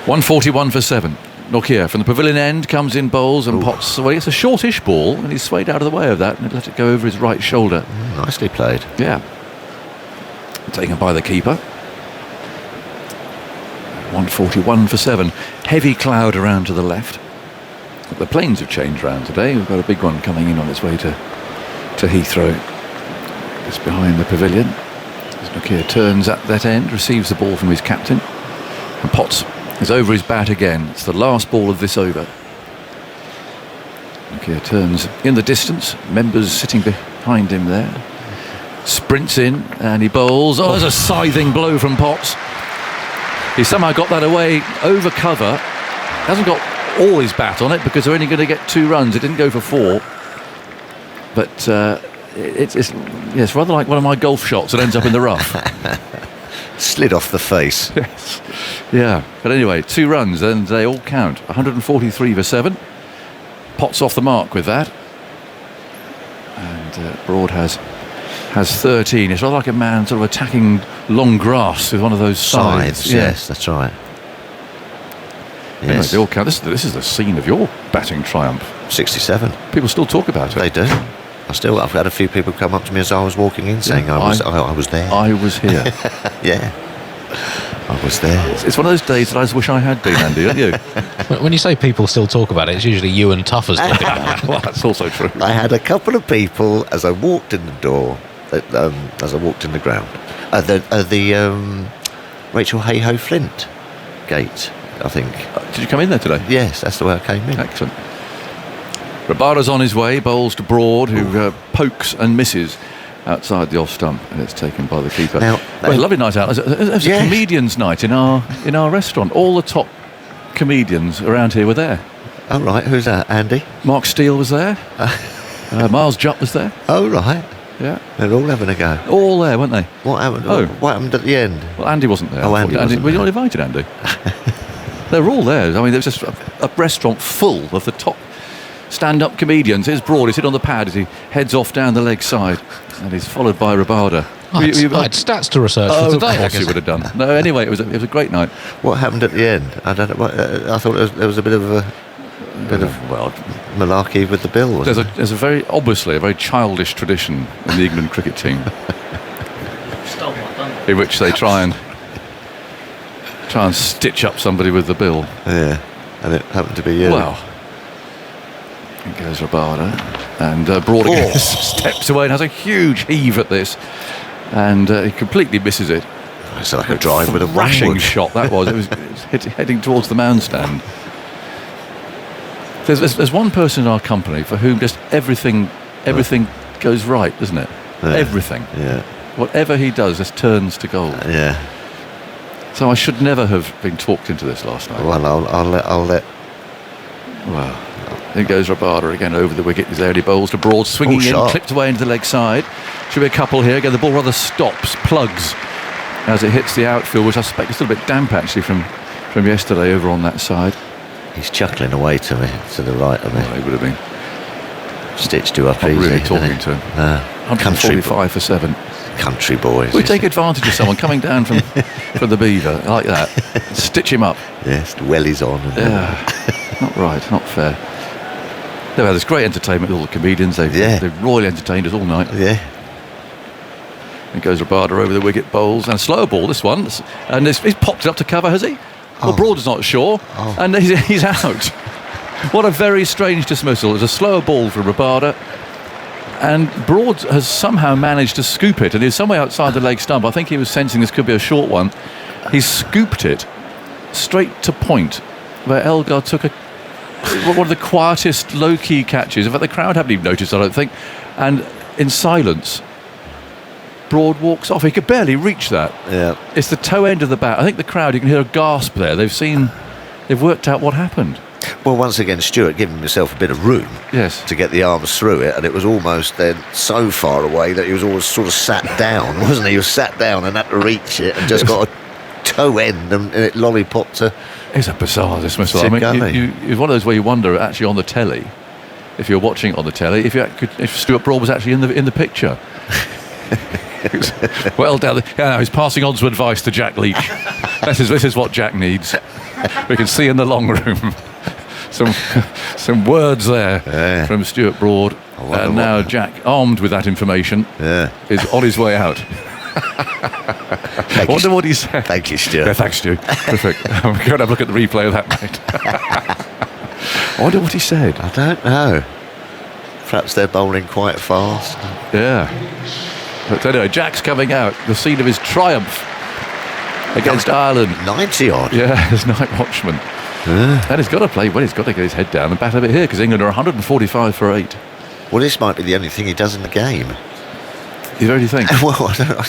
141 for 7. Nokia from the pavilion end comes in, bowls and pots away. It's a shortish ball, and he's swayed out of the way of that and let it go over his right shoulder. Nicely played. Yeah. Taken by the keeper. 141 for 7. Heavy cloud around to the left. The planes have changed round today. We've got a big one coming in on its way to Heathrow. Just behind the pavilion. As Nokia turns at that end, receives the ball from his captain. And Potts is over his bat again. It's the last ball of this over. Nokia turns in the distance. Members sitting behind him there. Sprints in and he bowls. Oh, there's a scything blow from Potts. He somehow got that away over cover. Hasn't got all his bat on it because they're only going to get 2 runs. It didn't go for 4. But it's rather like one of my golf shots that ends up in the rough. Slid off the face. Yes. Yeah. But anyway, 2 runs and they all count. 143 for 7. Potts off the mark with that. And Broad has 13. It's rather like a man sort of attacking long grass with one of those scythes. Yes, that's right. Anyway, Yes. they all count. This is the scene of your batting triumph. 67. People still talk about it. They do. I've had a few people come up to me as I was walking in saying I was there. I was here. Yeah. I was there. It's one of those days that I just wish I had been, Andy, don't you? When you say people still talk about it, it's usually you and Tuffers talking about it. Well, that's also true. I had a couple of people as I walked in the door, as I walked in the ground, the Rachel Hayhoe Flint gate, I think. Did you come in there today? Yes, that's the way I came in. Excellent. Rabada's on his way, bowls to Broad, who pokes and misses outside the off stump, and it's taken by the keeper. Now, it was a lovely night out. It was a comedians' night in our restaurant. All the top comedians around here were there. Oh, right. Who's that? Andy? Mark Steele was there. Miles Jupp was there. Oh, right. Yeah. They're all having a go. All there, weren't they? What happened? Oh. What happened at the end? Well, Andy wasn't there. Oh, Andy wasn't Were you there. not invited, Andy? They were all there. I mean, there was just a restaurant full of the top stand-up comedians. Here's Broad. He's sitting on the pad as he heads off down the leg side, and he's followed by Rabada. I had stats to research for today. Of course you would have done. No, anyway, it was a great night. What happened at the end? I don't know. I thought there was a bit of malarkey with the bill. Wasn't there? There's obviously a very childish tradition in the England cricket team, in which they try and stitch up somebody with the bill. Yeah, and it happened to be you. Well, in goes Rabada, and Broad again steps away and has a huge heave at this, and he completely misses it. It's like a drive with a thrashing rashing shot that was. It was heading towards the mound stand. There's one person in our company for whom just everything goes right, doesn't it? Yeah. Everything. Yeah. Whatever he does just turns to gold. Yeah. So I should never have been talked into this last night. Well, I'll let. Well, here goes Rabada again over the wicket. He's there, he bowls to Broad, swinging in, clipped away into the leg side. Should be a couple here. Again, the ball rather stops, plugs as it hits the outfield, which I suspect is still a bit damp actually from yesterday over on that side. He's chuckling away to me, to the right of me. Well, he would have been. Stitched you up Not easy. really talking to him. 145 for 7. Country boys. We take advantage of someone coming down from the Beaver like that. Stitch him up. Yes, the wellies on. Not right, not fair. They've had this great entertainment with all the comedians. They've royally entertained us all night. Yeah. And goes Rabada over the wicket, bowls, and a slow ball this one. And he's popped it up to cover, has he? Well, Broad is not sure, and he's out. What a very strange dismissal. It's a slower ball for Rabada, and Broad has somehow managed to scoop it, and he's somewhere outside the leg stump. I think he was sensing this could be a short one. He scooped it straight to point, where Elgar took one of the quietest low-key catches. In fact, the crowd haven't even noticed, I don't think. And in silence, Broad walks off. He could barely reach that. Yeah. It's the toe end of the bat. I think the crowd, you can hear a gasp there. They've worked out what happened. Well, once again, Stuart giving himself a bit of room to get the arms through it, and it was almost then so far away that he was always sort of sat down, wasn't he? He was sat down and had to reach it and just got a toe end and it lollipopped to. It's a bizarre dismissal. I mean, it's one of those where you wonder actually on the telly, if you're watching it on the telly, if Stuart Broad was actually in the picture. Well down. He's passing on some advice to Jack Leach. This is what Jack needs. We can see in the long room some words there from Stuart Broad. And now Jack, armed with that information, is on his way out. I wonder what he said. Thank you, Stuart. Yeah, thanks, Stu. Perfect. I'm going to have a look at the replay of that, mate. I wonder what he said. I don't know. Perhaps they're bowling quite fast. Yeah. But anyway, Jack's coming out, the scene of his triumph against Ireland. 90 odd. Yeah, his night watchman. And he's got to play well, he's got to get his head down and bat a bit here because England are 145 for 8. Well, this might be the only thing he does in the game. You really think? Well, I don't,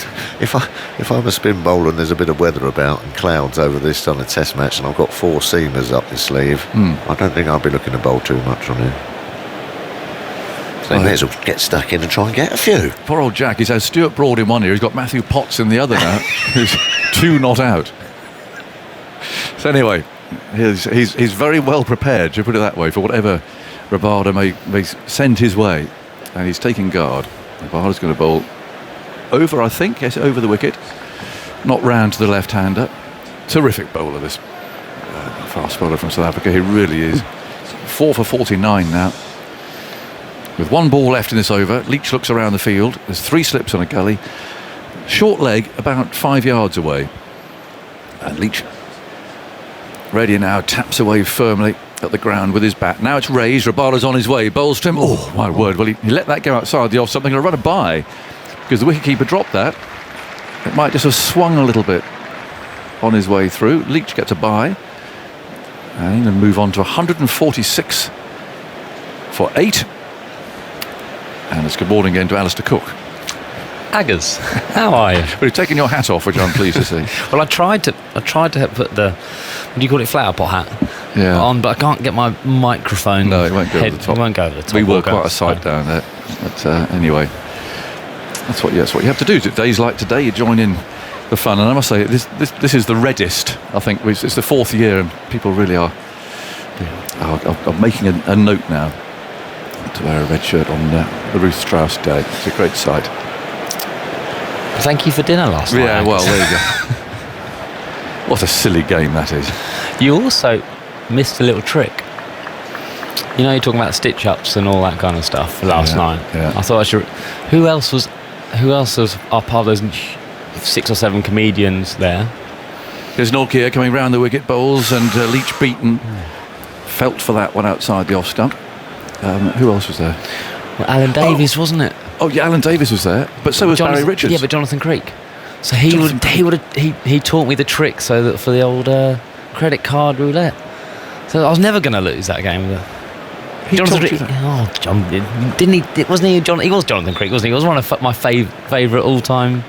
if I'm a spin bowler and there's a bit of weather about and clouds over this on a test match and I've got 4 seamers up the sleeve, I don't think I'll be looking to bowl too much on him. So he may as well get stuck in and try and get a few. Poor old Jack, he's had Stuart Broad in one ear, he's got Matthew Potts in the other now, who's 2 not out. So anyway, he's very well prepared, to put it that way, for whatever Rabada may send his way. And he's taking guard. Rabada's going to bowl over, I think, yes, over the wicket. Not round to the left-hander. Terrific bowler, this fast bowler from South Africa. He really is. 4 for 49 now. With 1 ball left in this over, Leach looks around the field. There's 3 slips on a gully. Short leg, about 5 yards away. And Leach, ready now, taps away firmly at the ground with his bat. Now it's raised, Rabada's on his way, bowls to him. Oh, my word, well, he let that go outside the off stump. They're going to run a by because the wicketkeeper dropped that. It might just have swung a little bit on his way through. Leach gets a by. And England move on to 146 for 8. And it's good morning again to Alistair Cook. Aggers, how are you? Well, you've taken your hat off, which I'm pleased to see. Well, I tried to put the, what do you call it, flower pot hat on, but I can't get my microphone. No, it won't go over the top. It won't go over the top. We were quite a sight down there. But anyway, that's what you have to do. Days like today, you join in the fun. And I must say, this is the reddest, I think. It's the 4th year, and people really are making a note now to wear a red shirt on the Ruth Strauss day. It's a great sight. Thank you for dinner last night. Yeah, well, there you go. What a silly game that is. You also missed a little trick. You know, you're talking about stitch-ups and all that kind of stuff last night. Yeah. I thought I should... Who else was our part of those 6 or 7 comedians there? There's Norkia coming round the wicket, bowls, and Leach beaten. Felt for that one outside the off stump. Who else was there? Well, Alan Davies, wasn't it? Oh yeah, Alan Davies was there, but so was Barry Richards. Yeah, but Jonathan Creek. So he taught me the trick so that for the old credit card roulette. So I was never going to lose that game. He taught you that? Oh, John, didn't he? Wasn't he? He was Jonathan Creek, wasn't he? He was one of my favourite all-time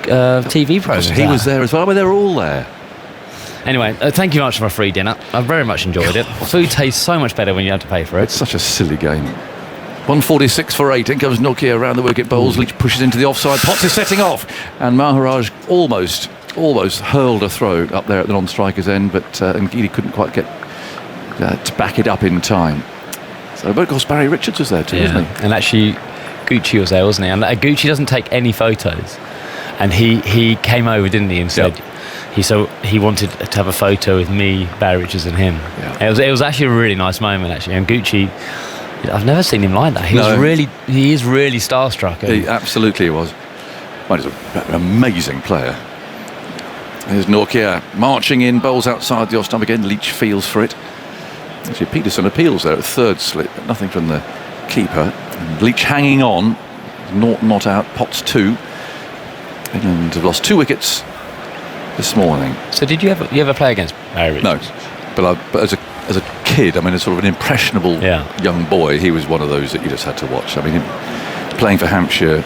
TV programs. He was there as well. I mean, they were all there. Anyway, thank you much for my free dinner. I very much enjoyed it. Food tastes so much better when you have to pay for it. It's such a silly game. 146 for 8. In comes Nokia around the wicket, bowls. Leach pushes into the offside. Potts is setting off, and Maharaj almost hurled a throw up there at the non-striker's end, but Ngidi couldn't quite get to back it up in time. So, but of course, Barry Richards was there too, wasn't he? And actually, Gucci was there, wasn't he? And Gucci doesn't take any photos, and he came over, didn't he, and said he wanted to have a photo with me, Barry Richards, and him. Yeah. It was actually a really nice moment, actually, and Gucci. I've never seen him like that. He is really starstruck. He absolutely was. Well, he's an amazing player. There's Norkia marching in, bowls outside the off stump again. Leach feels for it. Actually, Peterson appeals there at 3rd slip, but nothing from the keeper. And Leach hanging on, not out. Potts 2. England have lost 2 wickets this morning. So did you ever play against Barry Richards? No, but as a kid, I mean, as sort of an impressionable young boy, he was one of those that you just had to watch. I mean, playing for Hampshire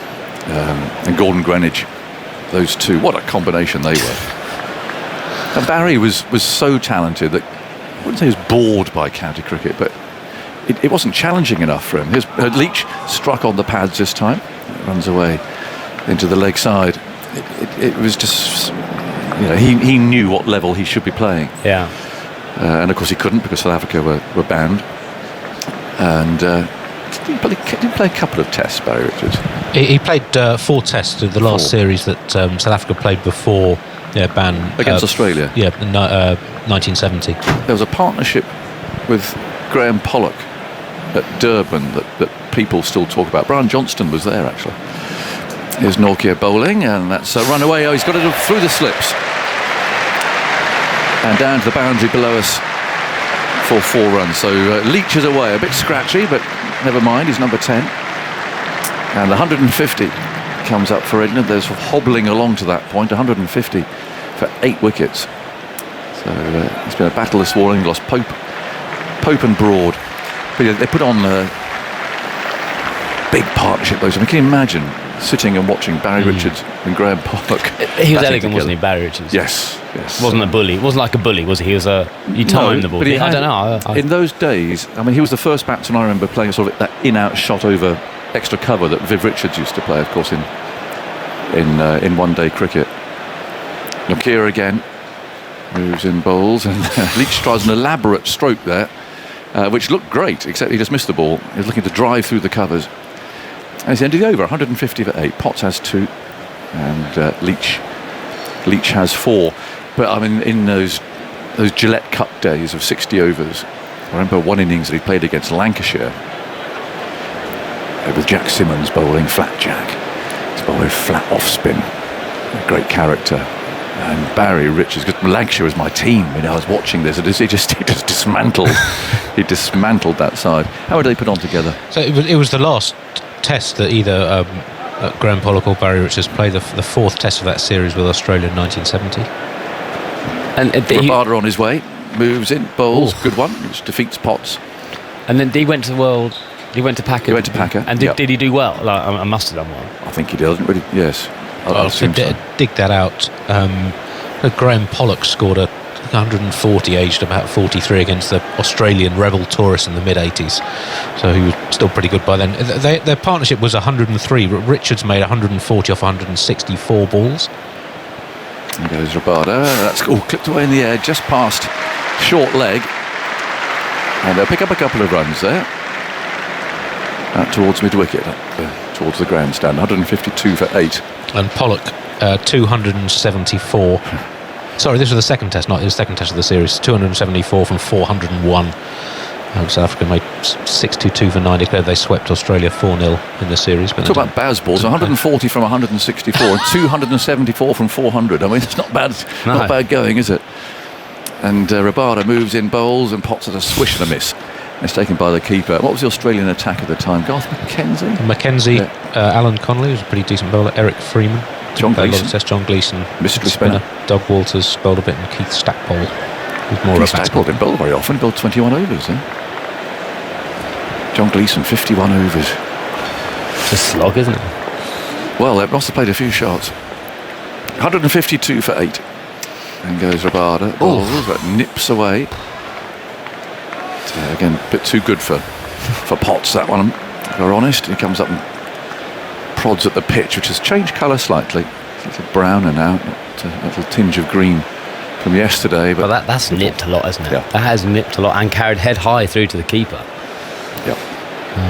and Gordon Greenwich, those two, what a combination they were. And Barry was so talented that I wouldn't say he was bored by county cricket, but it wasn't challenging enough for him. Leach struck on the pads this time, runs away into the leg side. It was just, he knew what level he should be playing. Yeah. And of course he couldn't because South Africa were banned. And did play a couple of tests, Barry Richards. He played 4 tests in the last series that South Africa played before ban against Australia. 1970. There was a partnership with Graham Pollock at Durban that people still talk about. Brian Johnston was there actually. Here's Nortje bowling, and that's a run away. Oh, he's got it through the slips and down to the boundary below us for 4 runs. So Leach is away, a bit scratchy, but never mind. He's number 10, and 150 comes up for England. They're sort of hobbling along to that point. 150 for 8 wickets. So it's been a battle this morning. Lost Pope and Broad. But they put on a big partnership. Those. I mean, can you imagine sitting and watching Barry Richards and Graham Pollock? He was elegant, wasn't he, Barry Richards? Yes. Wasn't a bully. Wasn't like a bully, was he? He was you timed the ball. But I don't know. In those days, I mean, he was the first batsman I remember playing sort of that in-out shot over extra cover that Viv Richards used to play, of course, in one-day cricket. Nokia again moves in bowls, and Leach tries an elaborate stroke there, which looked great, except he just missed the ball. He was looking to drive through the covers. And it's the end of the over, 150 for 8. Potts has 2, and Leach has 4. But I mean, in those Gillette Cup days of 60 overs, I remember one innings that he played against Lancashire with Jack Simmons bowling flat Jack. He's bowling flat off spin. A great character. And Barry Richards, because Lancashire was my team, I was watching this, and he just dismantled. He dismantled that side. How were they put on together? So it was the last test that either Graham Pollock or Barry Richards played, the 4th test of that series with Australia in 1970. And Rabada on his way, moves in, bowls, good one, which defeats Potts. And then he went to Packer. He went to Packer. And did he do well? Like, I must have done well. I think he did. I didn't really, yes. Well, dig that out. Graham Pollock scored a 140, aged about 43, against the Australian rebel tourists in the mid-80s. So he was still pretty good by then. Their partnership was 103. Richards made 140 off 164 balls. There goes Rabada. That's clipped away in the air, just past short leg. And they'll pick up a couple of runs there. Out towards mid-wicket, towards the grandstand. 152 for 8. And Pollock, 274. Sorry, this was the second test, not the second test of the series. 274 from 401. South Africa made 622 for 9. Declared they swept Australia 4-0 in the series. Talk about Baz balls, 140 from 164 and 274 from 400. I mean, it's not bad, not bad going, is it? And Rabada moves in bowls, and Potts at a swish and a miss. It's taken by the keeper. What was the Australian attack at the time? Garth McKenzie? Alan Connolly was a pretty decent bowler. Eric Freeman. John Gleeson. Mystery spinner. Doug Walters bowled a bit, and Keith Stackpole. Keith Stackpole didn't bowl very often. He bowled 21 overs. John Gleeson, 51 overs. It's a slog, isn't it? Well, they must have played a few shots. 152 for 8. And goes Rabada. That nips away. Again, a bit too good for Potts, that one, if we're honest. He comes up and prods at the pitch, which has changed colour slightly. It's a little browner now, a little tinge of green from yesterday. But that's nipped a lot, hasn't it? Yeah. That has nipped a lot and carried head high through to the keeper. Yep.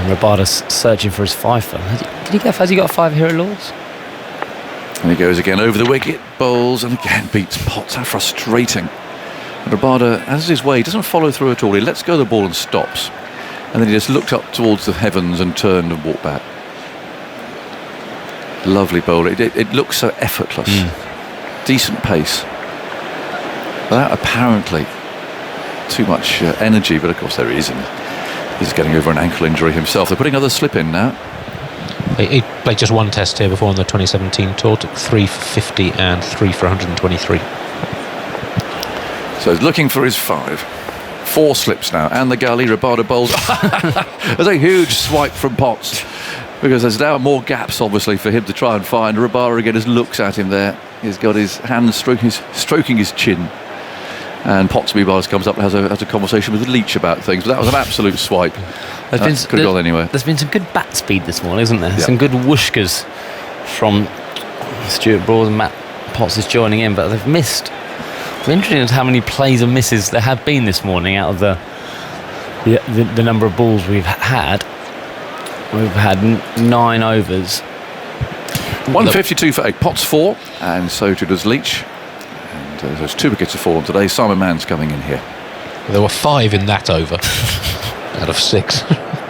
Rabada's searching for his fifer. Has he got a 5 here at Lord's? And he goes again over the wicket, bowls, and again beats Potts. How frustrating. Rabada has his way, he doesn't follow through at all. He lets go of the ball and stops, and then he just looked up towards the heavens and turned and walked back. Lovely bowler. It looks so effortless. Decent pace without apparently too much energy, but of course there is, and he's getting over an ankle injury himself. They're putting another slip in now. He played just 1 test here before on the 2017 tour. Took 3 for 50 and 3 for 123. So he's looking for his 5. 4 slips now, and the gully. Rabada bowls. There's a huge swipe from Potts, because there's now more gaps, obviously, for him to try and find. Rabada again just looks at him there. He's got his hands stroking his chin. And Potts, meanwhile, comes up and has a conversation with Leach about things. But that was an absolute swipe. Could have gone anywhere. There's been some good bat speed this morning, isn't there? Yeah. Some good whooshkas from Stuart Broad and Matt Potts is joining in, but they've missed. It's interesting as how many plays and misses there have been this morning out of the number of balls we've had. We've had 9 overs. 152 for 8. Potts 4, and so too does Leach. And there's 2 wickets have fallen today. Simon Mann's coming in here. There were 5 in that over out of 6.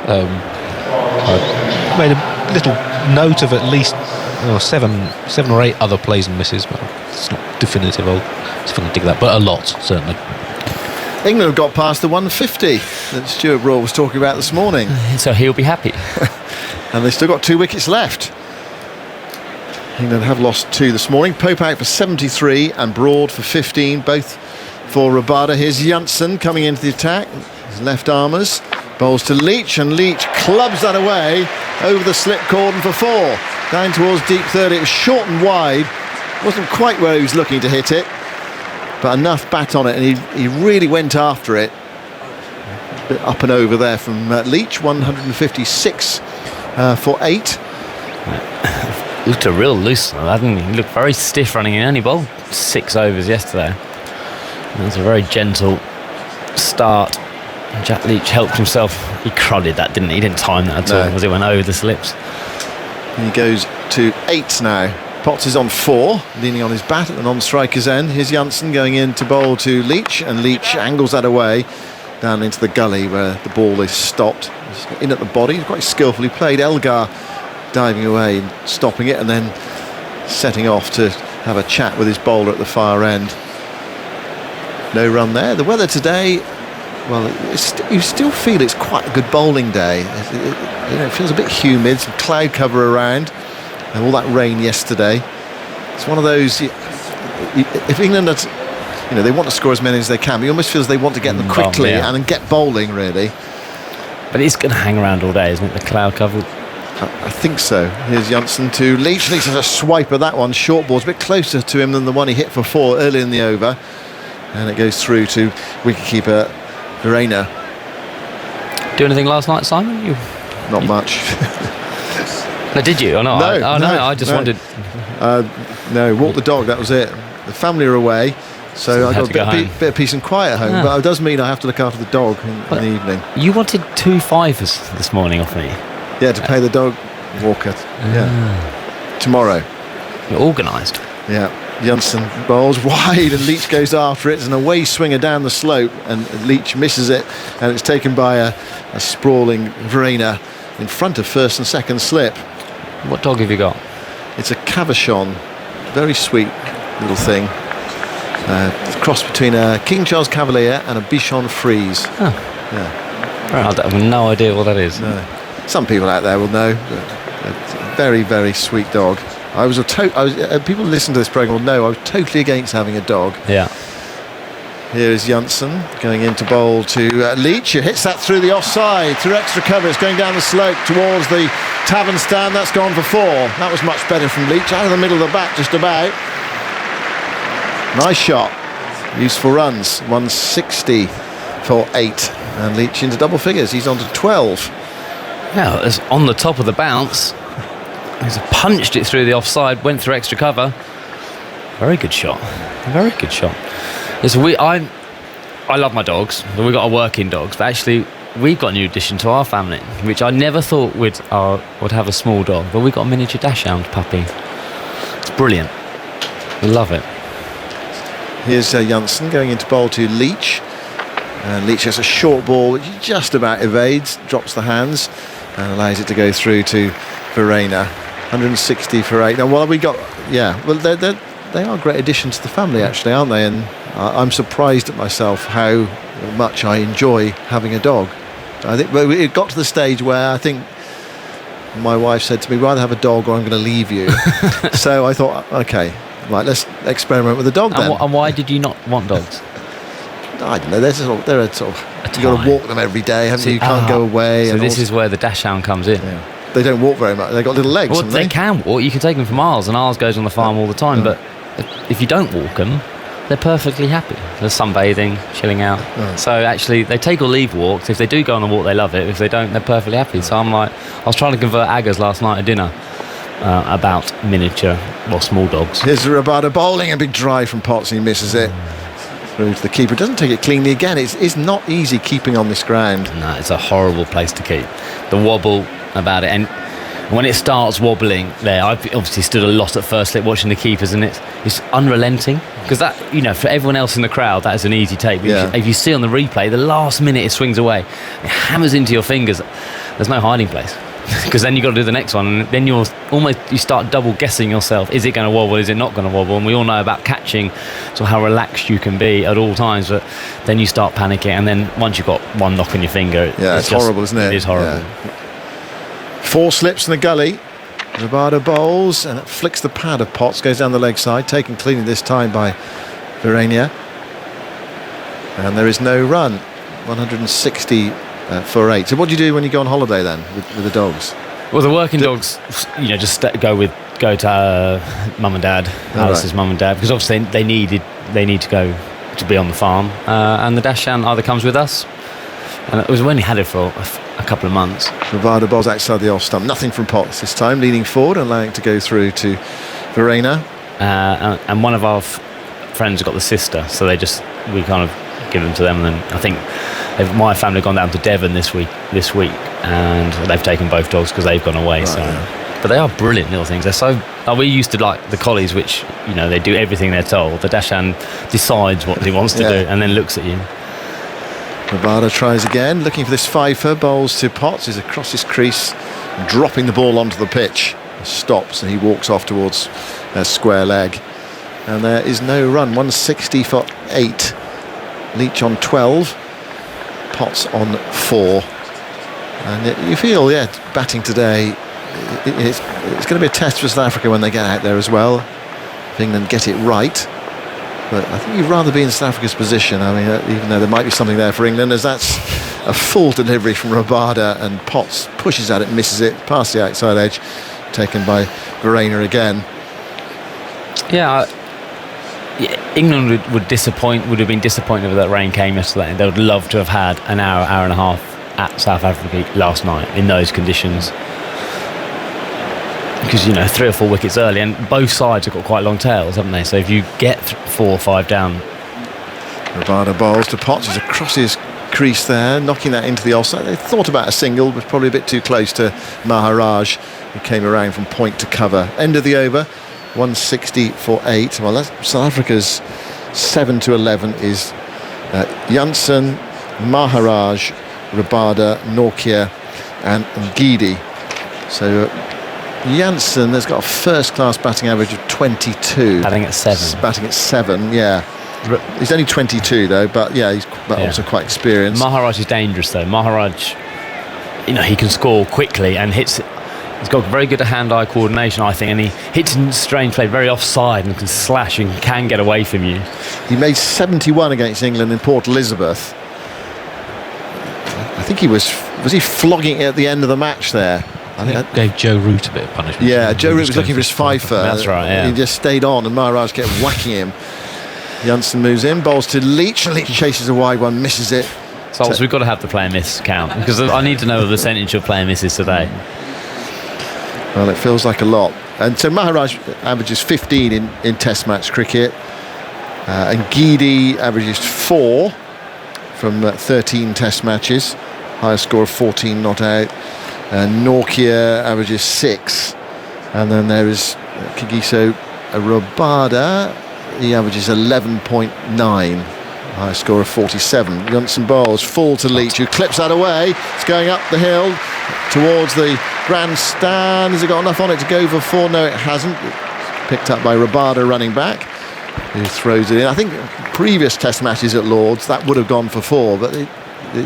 I made a little note of at least 7 or 8 other plays and misses, but it's not definitive. I'll see if I can dig that, but a lot, certainly. England have got past the 150 that Stuart Broad was talking about this morning. So he'll be happy. And they've still got 2 wickets left. England have lost 2 this morning. Pope out for 73 and Broad for 15, both for Rabada. Here's Janssen coming into the attack. His left armers. Bowls to Leach, and Leach clubs that away over the slip cordon for 4. Down towards deep 30. It was short and wide. Wasn't quite where he was looking to hit it, but enough bat on it, and he really went after it. A bit up and over there from Leach. 156 for 8. Looked a real loose, hadn't he? He looked very stiff running in. Only bowled 6 overs yesterday. It was a very gentle start. Jack Leach helped himself. He prodded that, didn't he? He didn't time that at all as it went over the slips. He goes to 8 now. Potts is on 4, leaning on his bat at the non-striker's end. Here's Janssen going in to bowl to Leach, and Leach angles that away down into the gully where the ball is stopped. He's in at the body, quite skillfully played. Elgar diving away and stopping it, and then setting off to have a chat with his bowler at the far end. No run there. The weather today, well, you still feel it's quite a good bowling day. It feels a bit humid, some cloud cover around, and all that rain yesterday. It's one of those. If England, they want to score as many as they can, but it almost feels they want to get them quickly and get bowling really. But it's going to hang around all day, isn't it? The cloud cover. I think so. Here's Janssen to Leach. Leach has a swipe of that one. Short ball's a bit closer to him than the one he hit for 4 early in the over, and it goes through to wicketkeeper Verena. Do anything last night, Simon? Not much. No, did you or not? No, I just wondered. No, walk the dog. That was it. The family are away, so I got a bit of peace and quiet at home. But it does mean I have to look after the dog in the evening. You wanted 2 fivers this morning off me. Yeah, to pay the dog walker. Yeah, tomorrow. You're organised. Yeah. Janssen bowls wide, and Leach goes after it. It's an away swinger down the slope, and Leach misses it, and it's taken by a sprawling Verena in front of first and second slip. What dog have you got? It's a Cavachon, very sweet little thing. Cross between a King Charles Cavalier and a Bichon Frise. Oh. Yeah. I have no idea what that is. No. Some people out there will know. It's a very, very sweet dog. People who listen to this programme will know I was totally against having a dog. Yeah. Here is Janssen going in to bowl to Leach, who hits that through the offside, through extra cover. It's going down the slope towards the tavern stand. That's gone for 4. That was much better from Leach, out of the middle of the bat just about. Nice shot. Useful runs. 160 for 8. And Leach into double figures. He's on to 12. Yeah, it was on the top of the bounce. He's punched it through the offside, went through extra cover. Very good shot. Very good shot. Listen, I love my dogs. We've got our working dogs, but actually we've got a new addition to our family, which I never thought would have a small dog, but we've got a miniature dachshund puppy. It's brilliant. We love it. Here's Janssen going into bowl to Leach. And Leach has a short ball which he just about evades, drops the hands, and allows it to go through to Verena. 160 for 8. Now, what have we got? Yeah, well, they are great additions to the family, actually, aren't they? And I'm surprised at myself how much I enjoy having a dog. I think it got to the stage where I think my wife said to me, rather have a dog or I'm going to leave you. So I thought, okay, right, let's experiment with a dog then. And why did you not want dogs? I don't know. They're a sort of you got to walk them every day, haven't you? You can't go away. So this is where the dachshund comes in. Yeah. They don't walk very much. They've got little legs. Well, they can walk. You can take them for miles, and ours goes on the farm all the time. But if you don't walk them, they're perfectly happy. They're sunbathing, chilling out. So actually, they take or leave walks. If they do go on a walk, they love it. If they don't, they're perfectly happy. So I was trying to convert Aggers last night at dinner. about miniature, well, small dogs. Here's Rabada bowling, a big drive from Potts, and he misses it. Through to the keeper, doesn't take it cleanly again. It's not easy keeping on this ground. No, it's a horrible place to keep. The wobble about it, and when it starts wobbling there, I've obviously stood a lot at first slip watching the keepers, and it's unrelenting, because that, you know, for everyone else in the crowd, that is an easy take. But if you see on the replay, the last minute it swings away, it hammers into your fingers. There's no hiding place, because then you've got to do the next one, and then you start double guessing yourself. Is it going to wobble? Is it not going to wobble? And we all know about catching, so how relaxed you can be at all times, but then you start panicking, and then once you've got one knock on your finger, it's horrible, isn't it? It is horrible. Yeah. 4 slips in the gully. Rabada bowls, and it flicks the pad of Potts, goes down the leg side, taken cleanly this time by Verania. And there is no run. 160 for 8. So what do you do when you go on holiday then with the dogs? Well, the working dogs, you know, just go to mum and dad, Alice's mum and dad, because obviously they need to go to be on the farm, and the Dachshund either comes with us, and it was when he had it for a couple of months. Rabada bowls outside the off stump. Nothing from Potts this time, leaning forward and allowing it to go through to Verena. And one of our friends got the sister, so we kind of give them to them, and then I think my family have gone down to Devon this week, and they've taken both dogs because they've gone away. Right, But they are brilliant little things. They're so. We used to like the collies, which, you know, they do everything they're told. The Dachshund decides what he wants to do and then looks at you. Rabada tries again, looking for this fifer, bowls to Potts. He's across his crease, dropping the ball onto the pitch. Stops, and he walks off towards a square leg. And there is no run. 160 for 8. Leach on 12. Potts on 4. And you feel, batting today, it's going to be a test for South Africa when they get out there as well. If England get it right. But I think you'd rather be in South Africa's position. I mean, even though there might be something there for England, as that's a full delivery from Rabada, and Potts pushes at it, misses it, past the outside edge, taken by Verena again. England would have been disappointed if that rain came yesterday. They would love to have had an hour and a half at South Africa last night in those conditions, because, you know, 3 or 4 wickets early, and both sides have got quite long tails, haven't they? So if you get 4 or 5 down. Rabada bowls to Potts. He's across his crease there, knocking that into the offside. They thought about a single, but probably a bit too close to Maharaj, who came around from point to cover. End of the over, 160 for 8. Well, that's South Africa's 7 to 11 is Janssen, Maharaj, Rabada, Nortje and Ngidi. So Janssen has got a first-class batting average of 22. Batting at 7. Batting at 7, He's only 22 though, but he's also quite experienced. Maharaj is dangerous though. Maharaj, you know, he can score quickly and hits. He's got very good hand-eye coordination, I think, and he hits in strange play, very offside, and can slash and can get away from you. He made 71 against England in Port Elizabeth. I think he was he flogging it at the end of the match there. I think gave Joe Root a bit of punishment. Yeah, Joe Root was looking for his fifer. That's right, yeah. He just stayed on, and Maharaj kept whacking him. Janssen moves in, bowls to Leach. Leach chases a wide one, misses it. So we've got to have the player miss count, because I need to know the percentage of player misses today. Well, it feels like a lot. And so Maharaj averages 15 in Test match cricket. And Ngidi averages 4 from 13 Test matches. Highest score of 14 not out. Nortje averages 6. And then there is Kagiso Rabada. He averages 11.9. High score of 47. Janssen bowls full to Leach, who clips that away. It's going up the hill towards the grandstand. Has it got enough on it to go for 4? No, it hasn't. It's picked up by Rabada running back, who throws it in. I think previous Test matches at Lord's that would have gone for 4, but the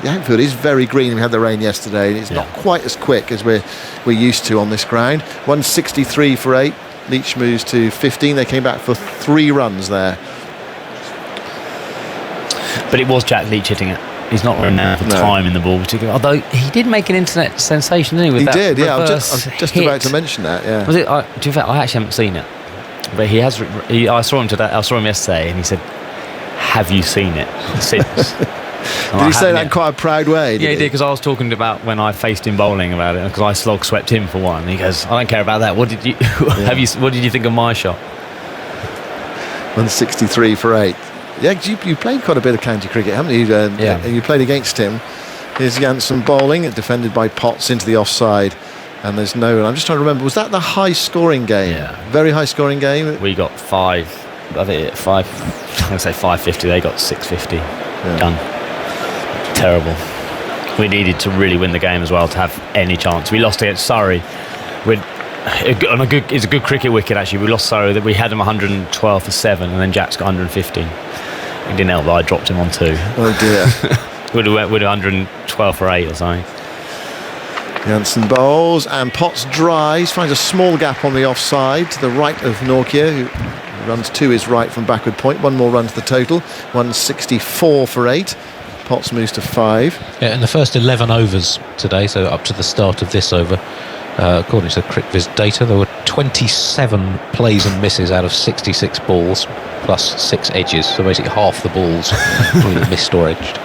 outfield is very green. We had the rain yesterday, and it's not quite as quick as we're used to on this ground. 163 for 8. Leach moves to 15. They came back for 3 runs there. But it was Jack Leach hitting it. He's not run out for time in the ball particularly. Although he did make an internet sensation, didn't he? With he did, I was just about to mention that. Yeah. Was it? To be fair, I actually haven't seen it, but he has. I saw him today. I saw him yesterday, and he said, "Have you seen it?" Since Did he say that in quite a proud way? Yeah, he did, because I was talking about when I faced him bowling about it, because I slog swept him for one. And he goes, "I don't care about that. What did you What did you think of my shot?" 163 for 8. Yeah, you played quite a bit of county cricket, haven't you? Yeah. You played against him. Here's Janssen bowling, defended by Potts into the offside. And there's no... I'm just trying to remember, was that the high-scoring game? Yeah. Very high-scoring game? We got 5. I think 5. I'm going to say 550. They got 650. Yeah. Done. Terrible. We needed to really win the game as well to have any chance. We lost against Surrey. It's a good cricket wicket, actually. We lost Surrey. We had him 112 for 7, and then Jack's got 115. It didn't help that I dropped him on 2. Oh dear. Would have 112 for 8 or something. Janssen bowls, and Potts dries, finds a small gap on the offside to the right of Nortje, who runs to his right from backward point. One more run to the total, 164 for 8. Potts moves to 5. Yeah, in the first 11 overs today, so up to the start of this over, according to the CricViz data, there were 27 plays and misses out of 66 balls, plus 6 edges, so basically half the balls either missed or edged.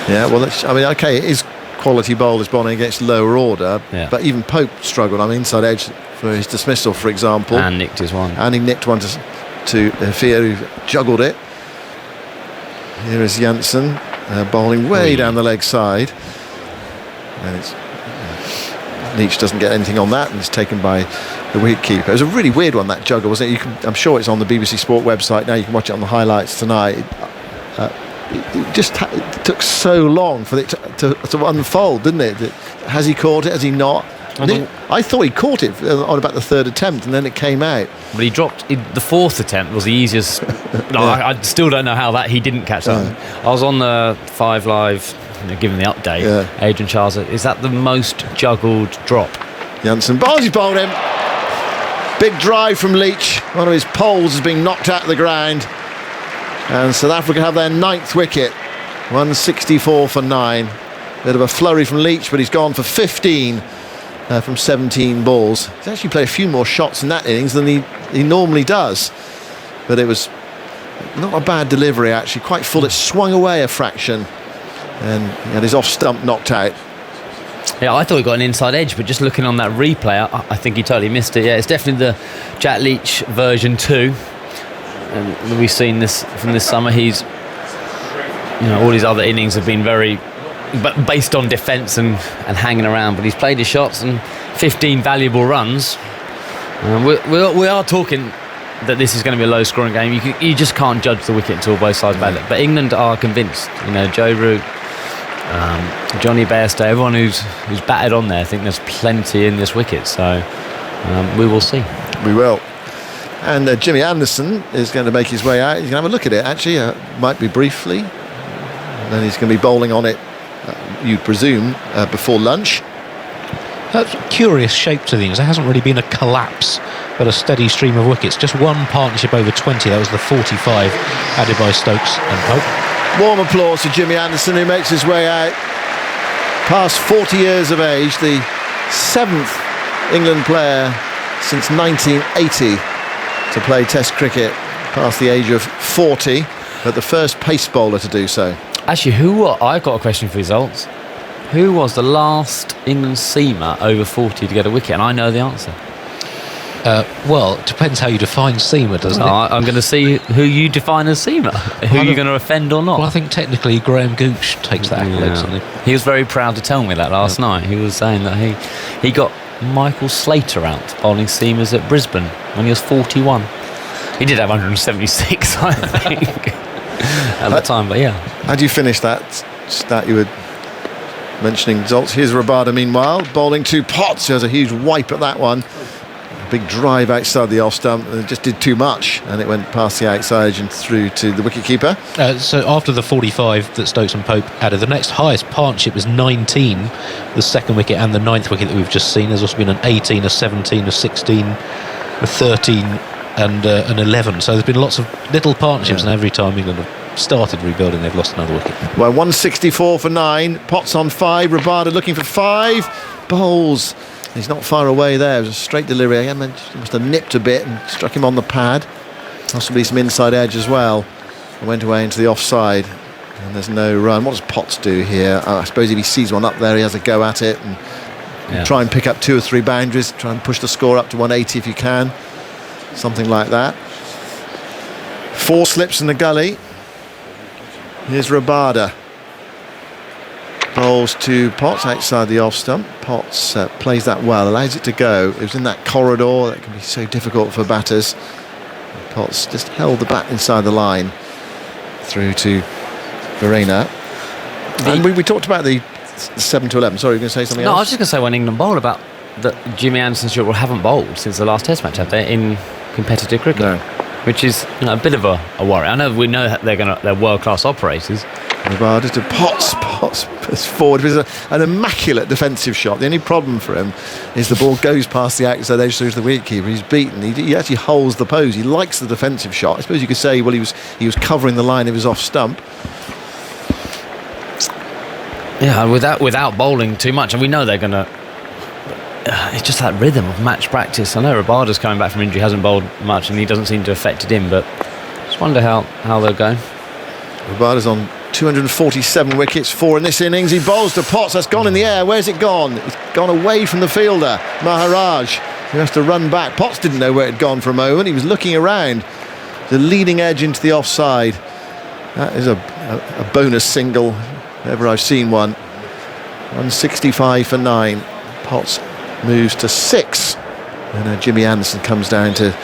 Yeah, well, okay, it is quality bowlers bowling against lower order, but even Pope struggled on the inside edge for his dismissal, for example. And nicked his one. And he nicked one to Fear, who juggled it. Here is Janssen bowling way down the leg side. And Leach doesn't get anything on that, and it's taken by the wicketkeeper. It was a really weird one, that juggle, wasn't it? I'm sure it's on the BBC Sport website now. You can watch it on the highlights tonight. It took so long for it to unfold, didn't it? Has he caught it? Has he not? I thought he caught it on about the 3rd attempt, and then it came out. But he dropped the 4th attempt was the easiest. I still don't know how he didn't catch that. I was on the 5 Live, giving the update. Yeah. Adrian Charles, is that the most juggled drop? Janssen bowls, he's bowled him. Big drive from Leach. One of his poles is being knocked out of the ground. And South Africa have their 9th wicket. 164 for 9. Bit of a flurry from Leach, but he's gone for 15 from 17 balls. He's actually played a few more shots in that innings than he normally does. But it was not a bad delivery, actually. Quite full. It swung away a fraction. And he had his off stump knocked out. Yeah, I thought he got an inside edge, but just looking on that replay, I think he totally missed it. Yeah, it's definitely the Jack Leach version 2. And we've seen this from this summer. He's, all his other innings have been very based on defence and hanging around, but he's played his shots and 15 valuable runs. We are talking that this is going to be a low-scoring game. You just can't judge the wicket until both sides bat it. But England are convinced. Joe Root, Johnny Bairstow, everyone who's batted on there, I think there's plenty in this wicket. So we will see. We will. And Jimmy Anderson is going to make his way out. He's going to have a look at it, actually. Might be briefly. And then he's going to be bowling on it, you'd presume, before lunch. That's a curious shape to things. There hasn't really been a collapse, but a steady stream of wickets. Just one partnership over 20. That was the 45 added by Stokes and Pope. Warm applause to Jimmy Anderson, who makes his way out past 40 years of age, the 7th England player since 1980 to play Test cricket past the age of 40, but the first pace bowler to do so. Actually, I've got a question for results. Who was the last England seamer over 40 to get a wicket? And I know the answer. Well, it depends how you define seamer, doesn't it? I'm going to see who you define as seamer. Who you're going to offend or not. Well, I think technically Graham Gooch takes that accolade, doesn't he? He was very proud to tell me that last night. He was saying that he got Michael Slater out bowling seamers at Brisbane when he was 41. He did have 176, I think, at the time, but yeah. How do you finish that stat you were mentioning, Zoltz? Here's Rabada, meanwhile, bowling to Potts, who has a huge wipe at that one. A big drive outside the off stump, and it just did too much, and it went past the outside edge and through to the wicketkeeper. So after the 45 that Stokes and Pope added, the next highest partnership was 19, the 2nd wicket and the 9th wicket that we've just seen. There's also been an 18, a 17, a 16, a 13 and an 11. So there's been lots of little partnerships, and every time England have started rebuilding, they've lost another wicket. Well, 164 for 9. Potts on 5. Rabada looking for 5. Bowls. He's not far away there. It was a straight delivery. He must have nipped a bit and struck him on the pad. Possibly some inside edge as well. And went away into the offside. And there's no run. What does Potts do here? I suppose if he sees one up there, he has a go at it and try and pick up 2 or 3 boundaries, try and push the score up to 180 if you can. Something like that. 4 slips in the gully. Here's Rabada. Bowls to Potts outside the off stump. Potts plays that well, allows it to go. It was in that corridor that can be so difficult for batters. Potts just held the bat inside the line through to Verena. And we talked about the 7 to 11. Sorry, you were going to say something else? No, I was just going to say when England bowled about that Jimmy Anderson and Stuart Broad haven't bowled since the last Test match, have they, in competitive cricket? No. Which is a bit of a worry. I know we know they're world-class operators. Rabada to Potts. Potts puts forward with an immaculate defensive shot. The only problem for him is the ball goes past the outside edge through the wicketkeeper. He's beaten. He actually holds the pose. He likes the defensive shot. I suppose you could say, well, he was covering the line of his off stump. Yeah, without bowling too much, and we know they're going to. It's just that rhythm of match practice. I know Rabada's coming back from injury, hasn't bowled much, and he doesn't seem to have affected him. But just wonder how they're going. Rabada's on 247 wickets, 4 in this innings. He bowls to Potts. That's gone in the air. Where's it gone? It's gone away from the fielder, Maharaj, who has to run back. Potts didn't know where it had gone for a moment. He was looking around. The leading edge into the offside. That is a bonus single, if ever I've seen one. 165 for 9. Potts moves to 6. And Jimmy Anderson comes down to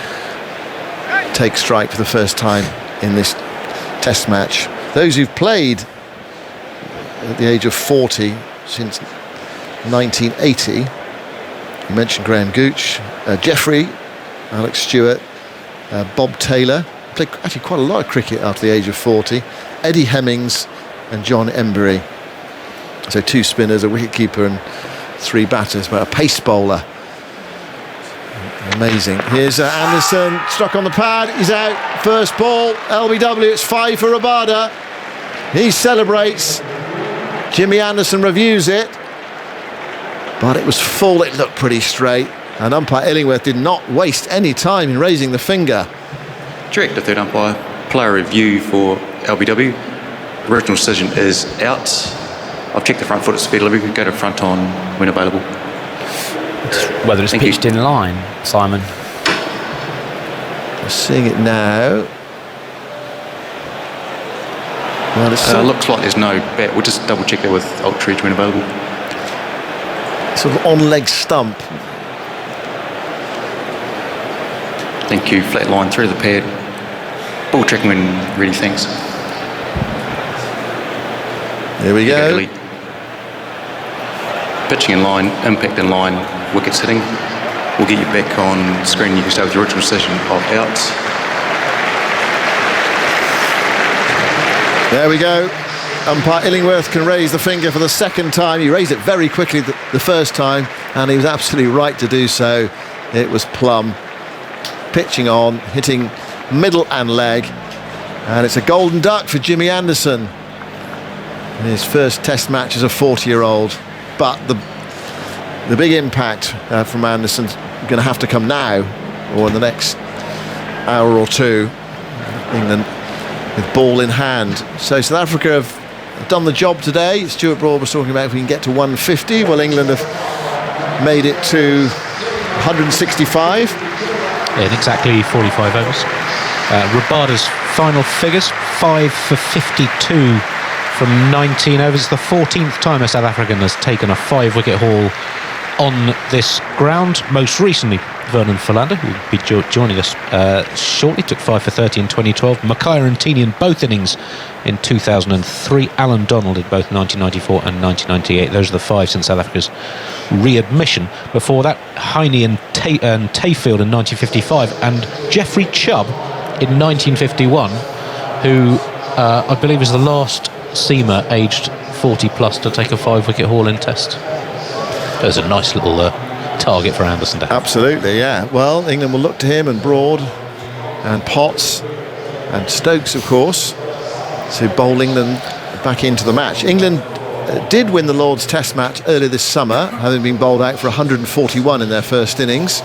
take strike for the first time in this Test match. Those who've played at the age of 40 since 1980, you mentioned Graham Gooch, Jeffrey, Alex Stewart, Bob Taylor, played actually quite a lot of cricket after the age of 40, Eddie Hemmings and John Embury. So 2 spinners, a wicketkeeper and 3 batters, but a pace bowler. Amazing. Here's Anderson, struck on the pad, he's out. First ball, LBW, it's 5 for Rabada. He celebrates. Jimmy Anderson reviews it, but it was full, it looked pretty straight, and umpire Illingworth did not waste any time in raising the finger. Direct to third umpire, player review for LBW. Original decision is out. I've checked the front foot at speed delivery, go to front on when available. Whether it's pitched in line, Simon. We're seeing it now. Well, it looks like there's no bat. We'll just double check that with Ultridge when available. Sort of on leg stump. Thank you. Flat line through the pad. Ball tracking when ready. Thanks. Here we go. Delete. Pitching in line, impact in line, wickets hitting. We'll get you back on screen. You can stay with your original decision of out. There we go. Umpire Illingworth can raise the finger for the second time. He raised it very quickly the first time, and he was absolutely right to do so. It was plumb. Pitching on, hitting middle and leg, and it's a golden duck for Jimmy Anderson in his first Test match as a 40-year-old. But the big impact from Anderson's going to have to come now, or in the next hour or two. England with ball in hand. So South Africa have done the job today. Stuart Broad was talking about if we can get to 150. Well, England have made it to 165. In exactly 45 overs. Rabada's final figures, 5 for 52 from 19 overs. The 14th time a South African has taken a 5-wicket haul on this ground. Most recently, Vernon Philander, who will be joining us shortly, took 5 for 30 in 2012. Mackay and Tini in both innings in 2003. Alan Donald in both 1994 and 1998. Those are the 5 since South Africa's readmission. Before that, Heine and Tayfield in 1955, and Geoffrey Chubb in 1951, who I believe is the last seamer aged 40 plus to take a 5-wicket haul in Test. There's a nice little target for Anderson to have. Absolutely, yeah. Well, England will look to him and Broad and Potts and Stokes, of course, to bowl England back into the match. England did win the Lord's Test match earlier this summer, having been bowled out for 141 in their first innings.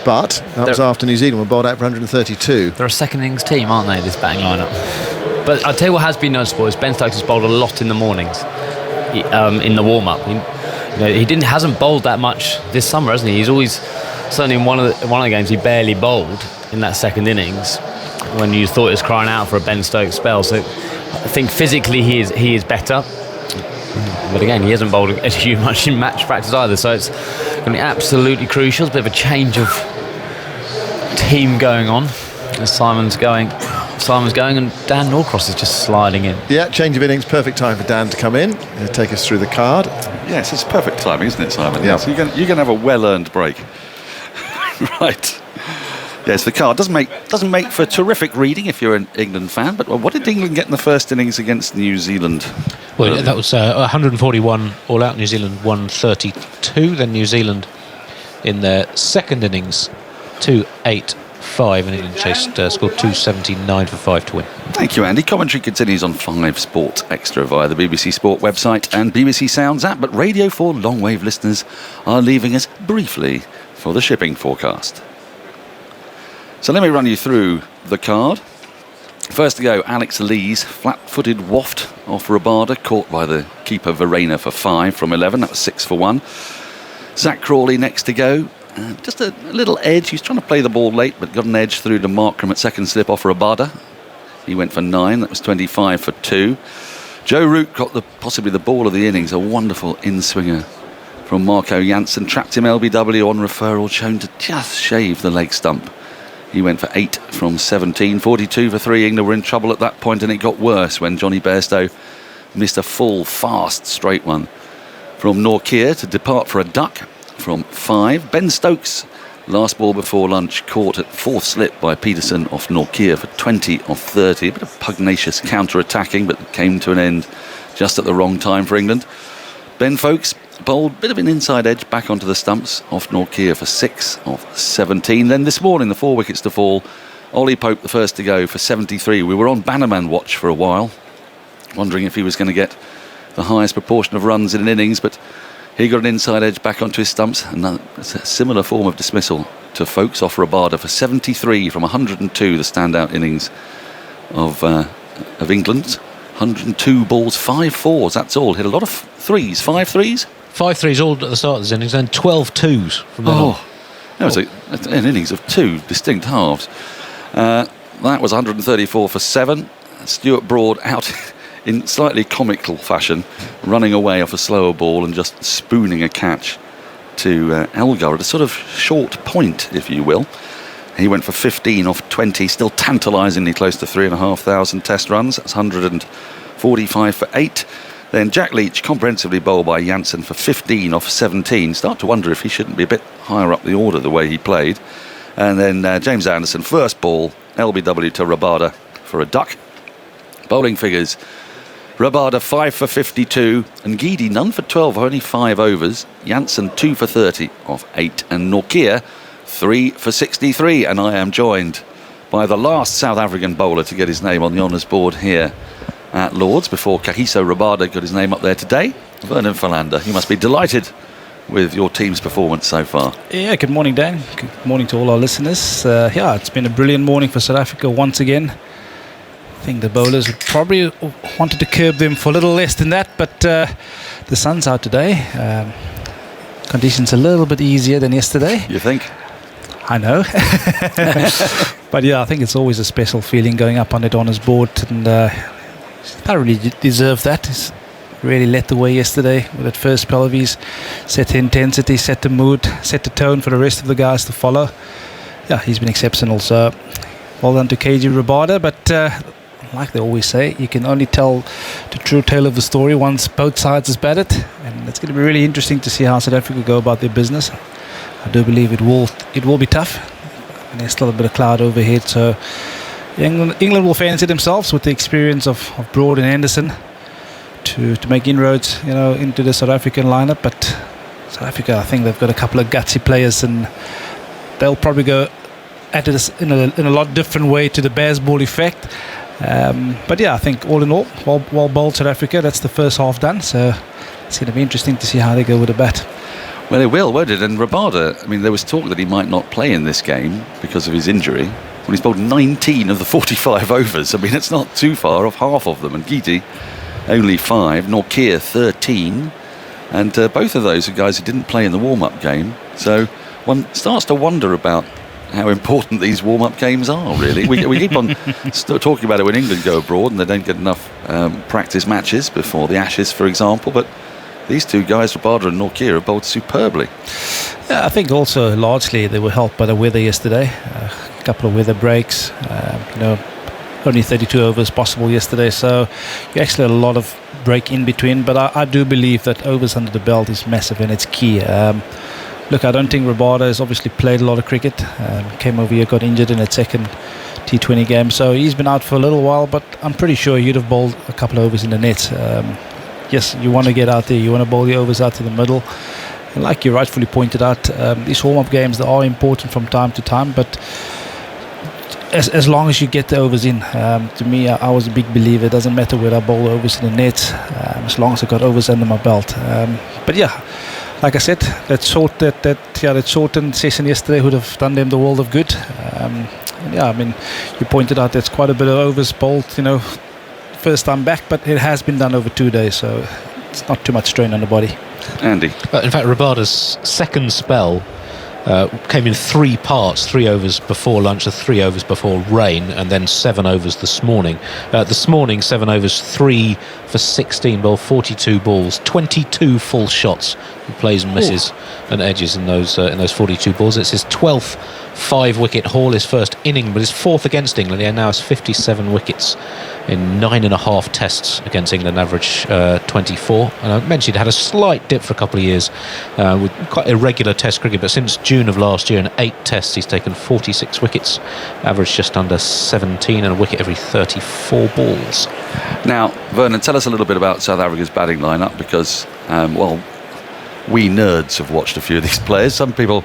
But that was after New Zealand were bowled out for 132. They're a second innings team, aren't they, this batting lineup? But I'll tell you what has been noticeable is Ben Stokes has bowled a lot in the mornings, in the warm-up. He hasn't bowled that much this summer, hasn't he? He's always, certainly in one of the games, he barely bowled in that second innings when you thought he was crying out for a Ben Stokes spell. So I think physically he is better. But again, he hasn't bowled as much in match practice either, so it's going to be absolutely crucial. It's a bit of a change of team going on as Simon's going and Dan Norcross is just sliding in. Yeah, change of innings, perfect time for Dan to come in and take us through the card. Yes, it's perfect timing, isn't it, Simon? Yeah. So you're going to have a well-earned break. Right. Yes, the card doesn't make for terrific reading if you're an England fan, but what did England get in the first innings against New Zealand? Well, that was 141 all out. New Zealand 132. Then New Zealand in their second innings 285, and England scored 279 for 5 to win. Thank you, Andy. Commentary continues on 5 Sport Extra via the BBC Sport website and BBC Sounds app, but Radio 4 long-wave listeners are leaving us briefly for the shipping forecast. So let me run you through the card. First to go, Alex Lee's flat-footed waft off Rabada, caught by the keeper Verena for 5 from 11. That was 6 for 1. Zach Crawley next to go. Just a little edge. He's trying to play the ball late, but got an edge through to Markram at second slip off Rabada. He went for 9. That was 25 for 2. Joe Root got possibly the ball of the innings. A wonderful in-swinger from Marco Janssen. Trapped him LBW on referral, shown to just shave the leg stump. He went for 8 from 17, 42 for 3. England were in trouble at that point, and it got worse when Johnny Bairstow missed a full, fast, straight one from Nortje to depart for a duck from 5. Ben Stokes, last ball before lunch, caught at 4th slip by Peterson off Nortje for 20 off 30. A bit of pugnacious counter-attacking, but came to an end just at the wrong time for England. Ben Folkes bowled a bit of an inside edge back onto the stumps off Nortje for 6 off 17. Then this morning, the 4 wickets to fall. Ollie Pope, the first to go for 73. We were on Bannerman watch for a while, wondering if he was going to get the highest proportion of runs in an innings, but he got an inside edge back onto his stumps, and it's a similar form of dismissal to Folkes off Rabada for 73 from 102, the standout innings of England. 102 balls, 5 fours, that's all. Hit a lot of 3s, 5 3s? 5 threes all at the start of this innings, then 12 twos from then on. That was an innings of 2 distinct halves. That was 134 for 7. Stuart Broad out in slightly comical fashion, running away off a slower ball and just spooning a catch to Elgar at a sort of short point, if you will. He went for 15 off 20, still tantalisingly close to 3,500 test runs. That's 145 for 8. Then Jack Leach, comprehensively bowled by Janssen for 15 off 17. Start to wonder if he shouldn't be a bit higher up the order the way he played. And then James Anderson, first ball, LBW to Rabada for a duck. Bowling figures, Rabada 5 for 52, and Geedy none for 12, only 5 overs. Janssen 2 for 30 off 8, and Nortje 3 for 63. And I am joined by the last South African bowler to get his name on the honours board here at Lord's before Kagiso Rabada got his name up there today. Vernon Philander, you must be delighted with your team's performance so far. Yeah, good morning, Dan. Good morning to all our listeners. It's been a brilliant morning for South Africa once again. I think the bowlers probably wanted to curb them for a little less than that, but the sun's out today. Conditions a little bit easier than yesterday. You think? I know. But yeah, I think it's always a special feeling going up on that honours board, and thoroughly deserved that. He's really led the way yesterday with that first spell of his. Set the intensity, set the mood, set the tone for the rest of the guys to follow. Yeah, he's been exceptional. So well done to KG Rabada, but like they always say, you can only tell the true tale of the story once both sides has batted, and it's going to be really interesting to see how South Africa go about their business. I do believe it will be tough, and there's still a bit of cloud overhead, so England will fancy themselves with the experience of Broad and Anderson to make inroads, into the South African lineup. But South Africa, I think they've got a couple of gutsy players, and they'll probably go at it in a lot different way to the Bazball effect. But yeah, I think all in all, well bowled South Africa. That's the first half done, so it's going to be interesting to see how they go with the bat. Well, it will, won't it? And Rabada, I mean, there was talk that he might not play in this game because of his injury. Well, he's bowled 19 of the 45 overs. I mean, it's not too far off half of them. And Geety, only 5. Nortje, 13. And both of those are guys who didn't play in the warm-up game. So one starts to wonder about how important these warm-up games are, really. We keep on talking about it when England go abroad and they don't get enough practice matches before the Ashes, for example. But these two guys, Rabada and Nortje, have bowled superbly. Yeah, I think also largely they were helped by the weather yesterday. A couple of weather breaks. Only 32 overs possible yesterday, so you actually had a lot of break in between. But I do believe that overs under the belt is massive and it's key. Look, I don't think Rabada has obviously played a lot of cricket. Came over here, got injured in a second T20 game, so he's been out for a little while. But I'm pretty sure you'd have bowled a couple of overs in the net. Yes, you want to get out there, you want to bowl the overs out to the middle. And like you rightfully pointed out, these warm-up games, they are important from time to time, but as long as you get the overs in, to me, I was a big believer. It doesn't matter whether I bowl overs in the net, as long as I got overs under my belt. But yeah, like I said, that shortened session yesterday would have done them the world of good. Yeah, I mean, you pointed out there's quite a bit of overs bowled, first time back, but it has been done over 2 days, so it's not too much strain on the body. Andy? In fact, Rabada's second spell came in 3 parts, 3 overs before lunch, 3 overs before rain, and then 7 overs this morning. This morning, 7 overs, 3 for 16 ball, 42 balls, 22 full shots. He plays and misses and edges in those 42 balls. It's his 12th 5-wicket haul, his first inning, but his 4th against England. He now has 57 wickets in 9.5 tests against England, average 24. And I mentioned he had a slight dip for a couple of years with quite irregular test cricket, but since June of last year in 8 tests he's taken 46 wickets, average just under 17 and a wicket every 34 balls. Now, Vernon, tell us a little bit about South Africa's batting lineup, because we nerds have watched a few of these players. Some people,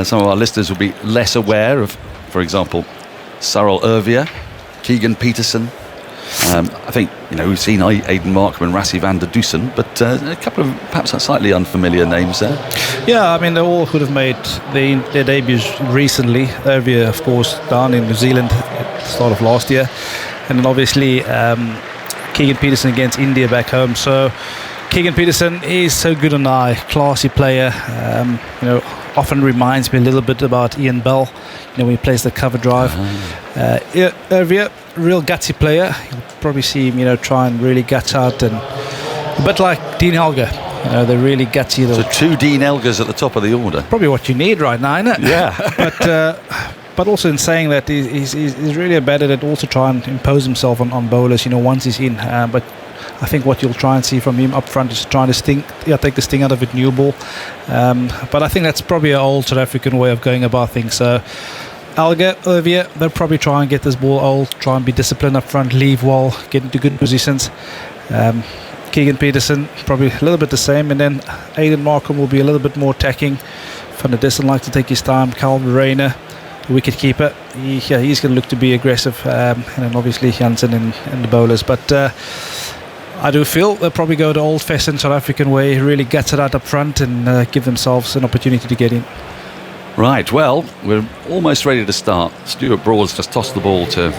some of our listeners will be less aware of, for example, Sarel Erwia, Keegan Peterson. I think we've seen Aiden Markham and Rassie van der Dusen, but a couple of perhaps slightly unfamiliar names there. Yeah, I mean, they all could have made their debuts recently. Erwia, of course, down in New Zealand at the start of last year, and then obviously Keegan Peterson against India back home. So Keegan Peterson is so good an eye, classy player. Often reminds me a little bit about Ian Bell, when he plays the cover drive. Erwia, real gutsy player. You'll probably see him, try and really guts out, and a bit like Dean Elgar. They're really gutsy. So 2 Dean Elgars at the top of the order. Probably what you need right now, isn't it? Yeah. But also in saying that, he's really a batter that also try and impose himself on bowlers, once he's in. But I think what you'll try and see from him up front is trying to take the sting out of it, new ball. But I think that's probably an old South African way of going about things. So Elgar, Erwia, they'll probably try and get this ball old, try and be disciplined up front, leave well, get into good positions. Keegan Peterson, probably a little bit the same. And then Aiden Markham will be a little bit more attacking. Van der Dusen like to take his time. Calvin Reina, the wicket keeper, he's going to look to be aggressive. And then obviously Jansen and the bowlers. But I do feel they'll probably go the old-fashioned South African way, really get it out up front and give themselves an opportunity to get in. Right, well, we're almost ready to start. Stuart Broad's just tossed the ball to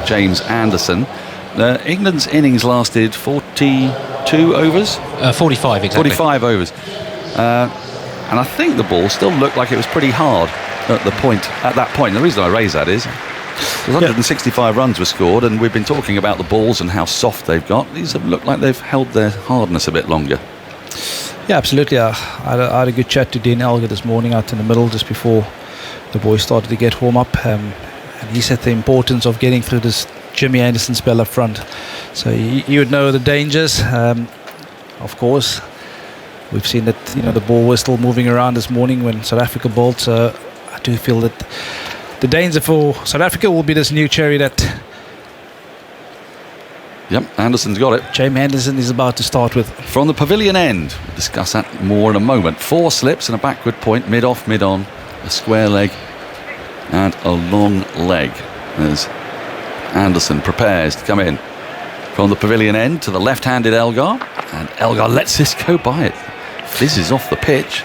James Anderson. England's innings lasted 42 overs? 45, exactly. 45 overs. And I think the ball still looked like it was pretty hard at that point. The reason I raise that is 165 runs were scored, and we've been talking about the balls and how soft they've got. These have looked like they've held their hardness a bit longer. Yeah, absolutely. I had a good chat to Dean Elgar this morning out in the middle just before the boys started to get warm up, and he said the importance of getting through this Jimmy Anderson spell up front. So you would know the dangers. Of course, we've seen that the ball was still moving around this morning when South Africa bowled. So I do feel that the danger for South Africa will be this new cherry that... Yep, Anderson's got it. James Anderson is about to start with. From the pavilion end, we'll discuss that more in a moment. 4 slips and a backward point, mid-off, mid-on, a square leg and a long leg as Anderson prepares to come in. From the pavilion end to the left-handed Elgar, and Elgar lets this go by it. Fizzes off the pitch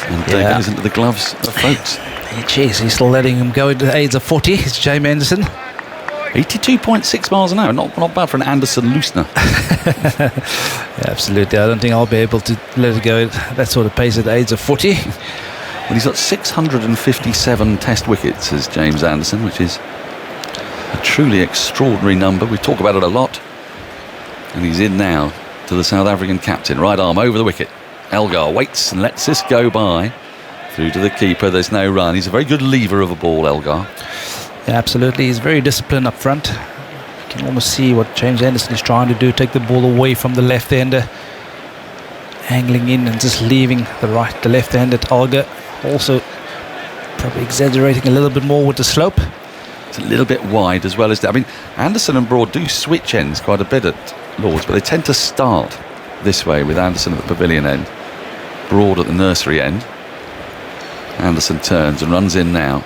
and goes into the gloves of folks. Jeez, he's still letting him go at the age of 40. It's James Anderson. 82.6 miles an hour. Not bad for an Anderson loosener. Yeah, absolutely. I don't think I'll be able to let it go at that sort of pace at the age of 40. Well, he's got 657 test wickets as James Anderson, which is a truly extraordinary number. We talk about it a lot. And he's in now to the South African captain. Right arm over the wicket. Elgar waits and lets this go by. Through to the keeper. There's no run. He's a very good lever of a ball, Elgar. Yeah, absolutely. He's very disciplined up front. You can almost see what James Anderson is trying to do. Take the ball away from the left-hander. Angling in and just leaving the left-handed Elgar. Also probably exaggerating a little bit more with the slope. It's a little bit wide as well as that. I mean, Anderson and Broad do switch ends quite a bit at Lords, but they tend to start this way with Anderson at the pavilion end, Broad at the nursery end. Anderson turns and runs in now.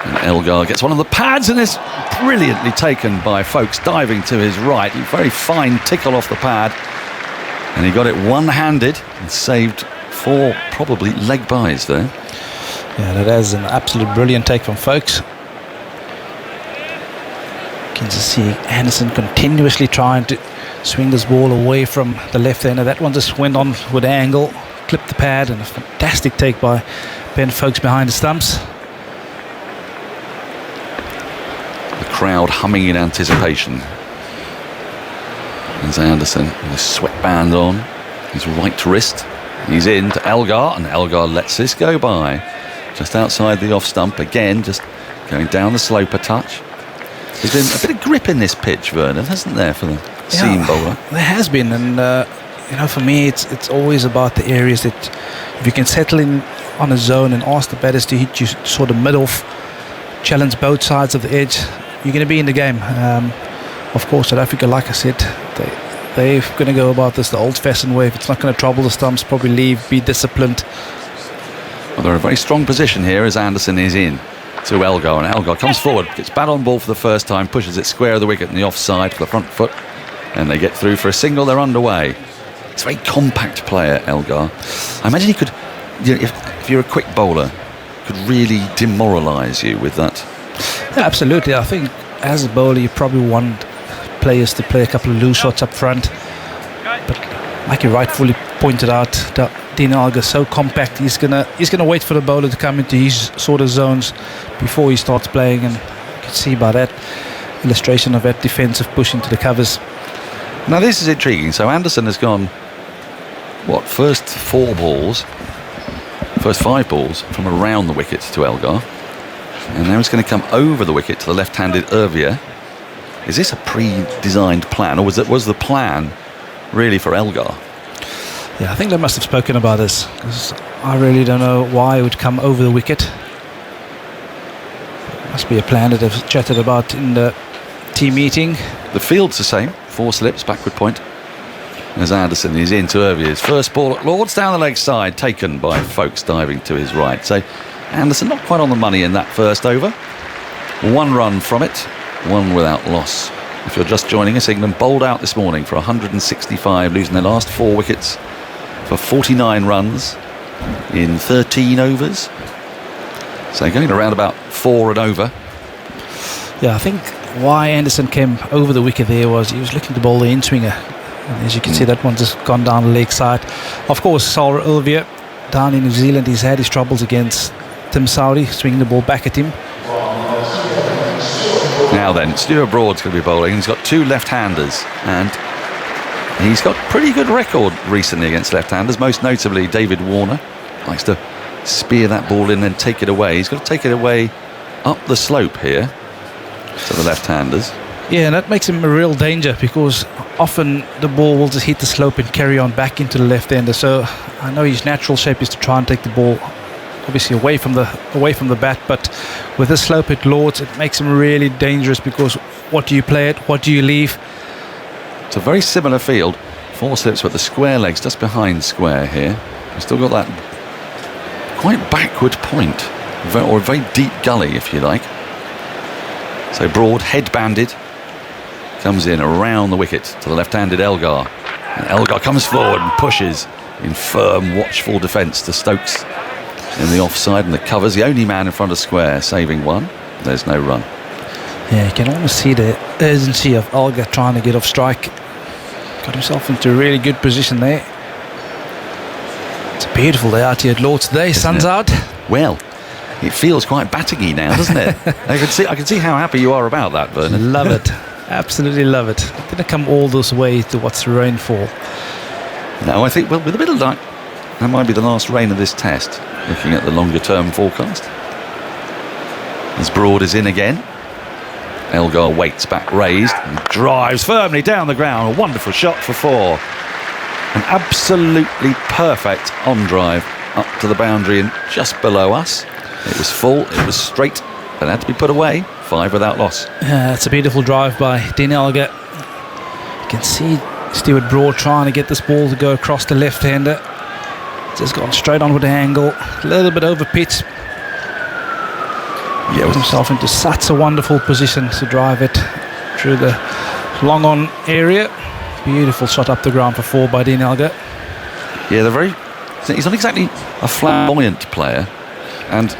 And Elgar gets one of the pads and is brilliantly taken by Folkes, diving to his right. A very fine tickle off the pad. And he got it one-handed and saved 4 probably leg byes there. Yeah, that is an absolute brilliant take from Folkes. You can just see Anderson continuously trying to swing this ball away from the left-hander. That one just went on with an angle, clipped the pad, and a fantastic take by Ben Folkes behind the stumps. The crowd humming in anticipation. There's Anderson with a sweatband on, his right wrist. He's in to Elgar, and Elgar lets this go by. Just outside the off stump, again, just going down the slope a touch. There's been a bit of grip in this pitch, Vernon, hasn't there, for the seam bowler? There has been, and for me, it's always about the areas that if you can settle in on a zone and ask the batters to hit you sort of mid-off, challenge both sides of the edge, you're going to be in the game. Of course, South Africa, like I said, they're going to go about this the old-fashioned way. If it's not going to trouble the stumps, probably leave, be disciplined. Well, they're in a very strong position here as Anderson is in to Elgar, and Elgar comes forward, gets bat on ball for the first time, pushes it square of the wicket in the offside for the front foot, and they get through for a single. They're underway. It's a very compact player, Elgar. I imagine he could, if you're a quick bowler, could really demoralise you with that. Yeah, absolutely. I think as a bowler, you probably want players to play a couple of loose shots up front. But like you rightfully pointed out, Dean Elgar is so compact. He's gonna wait for the bowler to come into his sort of zones before he starts playing, and you can see by that illustration of that defensive push into the covers. Now this is intriguing. So Anderson has gone, first 5 balls from around the wicket to Elgar, and now he's going to come over the wicket to the left-handed Ervier. Is this a pre-designed plan, or was the plan really for Elgar? Yeah, I think they must have spoken about this, because I really don't know why it would come over the wicket. It must be a plan that they've chatted about in the team meeting. The field's the same, 4 slips, backward point. As Anderson is into Ervier's first ball at Lords, down the leg side, taken by Folkes diving to his right. So Anderson not quite on the money in that first over. 1 run from it, 1 without loss. If you're just joining us, England bowled out this morning for 165, losing their last 4 wickets for 49 runs in 13 overs. So going around about 4 and over. Yeah, I think why Anderson came over the wicket there was he was looking to bowl the in-swinger. And as you can see, that one just gone down the leg side. Of course, Sal Ervier down in New Zealand, he's had his troubles against Tim Saudi, swinging the ball back at him. Now then, Stuart Broad's going to be bowling. He's got 2 left-handers, and he's got pretty good record recently against left-handers, most notably David Warner. Likes to spear that ball in and take it away. He's got to take it away up the slope here to the left-handers. Yeah, and that makes him a real danger, because often the ball will just hit the slope and carry on back into the left-hander. So I know his natural shape is to try and take the ball obviously away from the bat, but with this slope at Lords, it makes him really dangerous, because what do you play at, what do you leave? It's a very similar field, 4 slips with the square legs just behind square here. We've still got that quite backward point, or a very deep gully if you like. So Broad, head-banded, comes in around the wicket to the left-handed Elgar, and Elgar comes forward and pushes in firm, watchful defence to Stokes. in the offside and the covers. The only man in front of square, saving one. There's no run. Yeah, you can almost see the urgency of Olga trying to get off strike. Got himself into a really good position there. It's a beautiful day out here at Lord's today. Sun's out. Well, it feels quite battingy now, doesn't it? I can see how happy you are about that, Vernon. Love it. Absolutely love it. Didn't come all this way to watch the rainfall. No, I think, well, with a bit of luck, that might be the last rain of this test, looking at the longer term forecast. As Broad is in again, Elgar waits back raised and drives firmly down the ground. A wonderful shot for 4. An absolutely perfect on drive up to the boundary and just below us. It was full, it was straight, but had to be put away. 5 without loss. It's a beautiful drive by Dean Elgar. You can see Stuart Broad trying to get this ball to go across the left-hander. Just gone straight on with the angle, a little bit over pitch. He put himself into such a wonderful position to drive it through the long on area. Beautiful shot up the ground for 4 by Dean Elgar. Yeah, he's not exactly a flamboyant player, and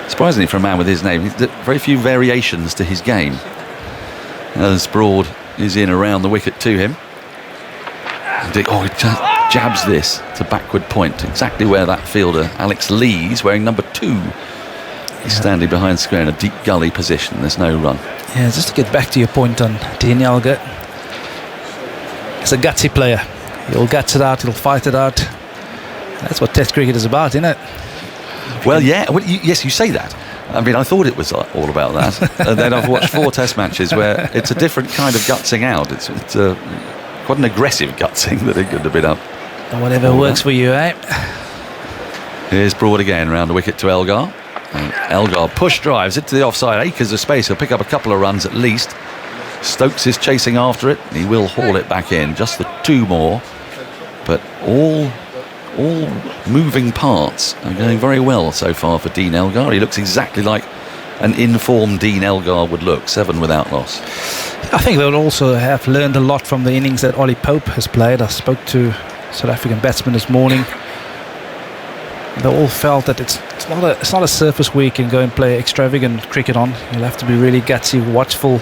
surprisingly for a man with his name, very few variations to his game. As Broad is in around the wicket to him. He jabs this to backward point, exactly where that fielder, Alex Lees, wearing number 2, is standing behind square in a deep gully position. There's no run. Yeah, just to get back to your point on Dean Elgar, he's a gutsy player. He'll guts it out, he'll fight it out. That's what Test cricket is about, isn't it? Well, yeah. Well, yes, you say that. I mean, I thought it was all about that. And then I've watched 4 Test matches where it's a different kind of gutsing out. It's quite an aggressive gutsing that it could have been up. And whatever works for you, eh? Here's Broad again, round the wicket to Elgar. And Elgar push drives it to the offside. Acres of space. He'll pick up a couple of runs at least. Stokes is chasing after it. He will haul it back in. Just the 2 more. But all moving parts are going very well so far for Dean Elgar. He looks exactly like an informed Dean Elgar would look. 7 without loss. I think they'll also have learned a lot from the innings that Ollie Pope has played. I spoke to South African batsmen this morning. They all felt that it's not a surface where you can go and play extravagant cricket on. You'll have to be really gutsy, watchful,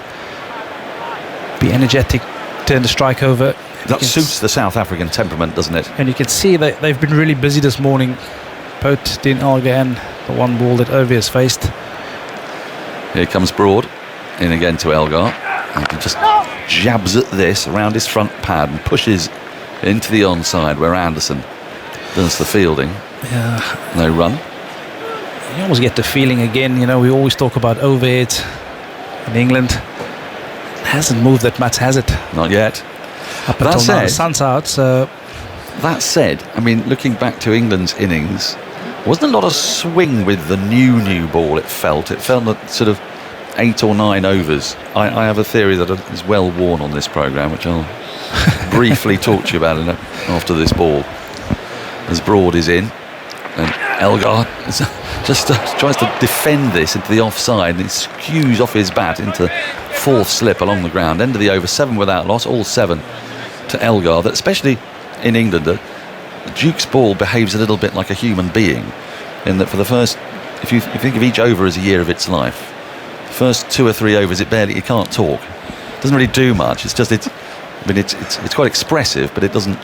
be energetic, turn the strike over. That suits the South African temperament, doesn't it? And you can see that they've been really busy this morning, both Dean Elgar and the one ball that Ovi has faced. Here comes Broad, in again to Elgar. And he just jabs at this around his front pad and pushes into the onside where Anderson does the fielding. Yeah. No run. You almost get the feeling again, we always talk about overheads in England. It hasn't moved that much, has it? Not yet. Up until now, the sun's out, so... That said, I mean, looking back to England's innings, wasn't a lot of swing with the new ball, it felt. It felt that sort of 8 or 9 overs. I have a theory that is well worn on this programme, which I'll briefly talk to you about after this ball. As Broad is in, and Elgar just tries to defend this into the offside, and it skews off his bat into 4th slip along the ground. End of the over, 7 without loss, all 7 to Elgar. That especially in England, the Duke's ball behaves a little bit like a human being, in that for the first, if you think of each over as a year of its life, the first 2 or 3 overs it can't talk. It doesn't really do much. It's quite expressive, but it doesn't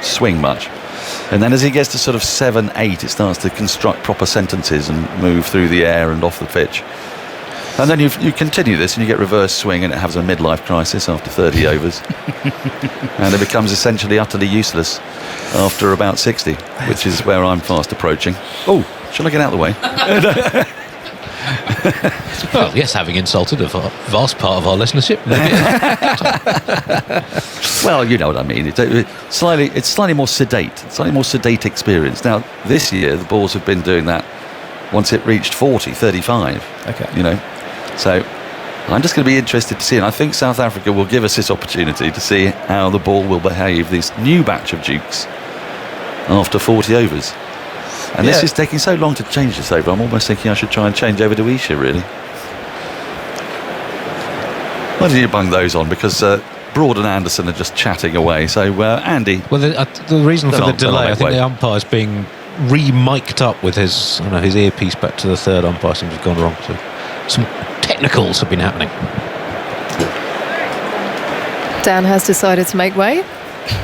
swing much. And then as he gets to sort of 7, 8, it starts to construct proper sentences and move through the air and off the pitch. And then you continue this and you get reverse swing, and it has a midlife crisis after 30 overs. And it becomes essentially utterly useless after about 60, which is where I'm fast approaching. Oh, shall I get out of the way? Well, yes, having insulted a vast part of our listenership. Well, you know what I mean. It's slightly more sedate experience. Now, this year, the balls have been doing that once it reached 40, 35. Okay. So I'm just going to be interested to see, and I think South Africa will give us this opportunity to see how the ball will behave, this new batch of Dukes, after 40 overs. And this is taking so long to change this over. I'm almost thinking I should try and change over to Isha, really. Why did you bung those on? Because Broad and Anderson are just chatting away. So, Andy... Well, the reason for the delay, I think the umpire's being re-mic'd up with his earpiece back to the third umpire. Seems to have gone wrong. So some technicals have been happening. Dan has decided to make way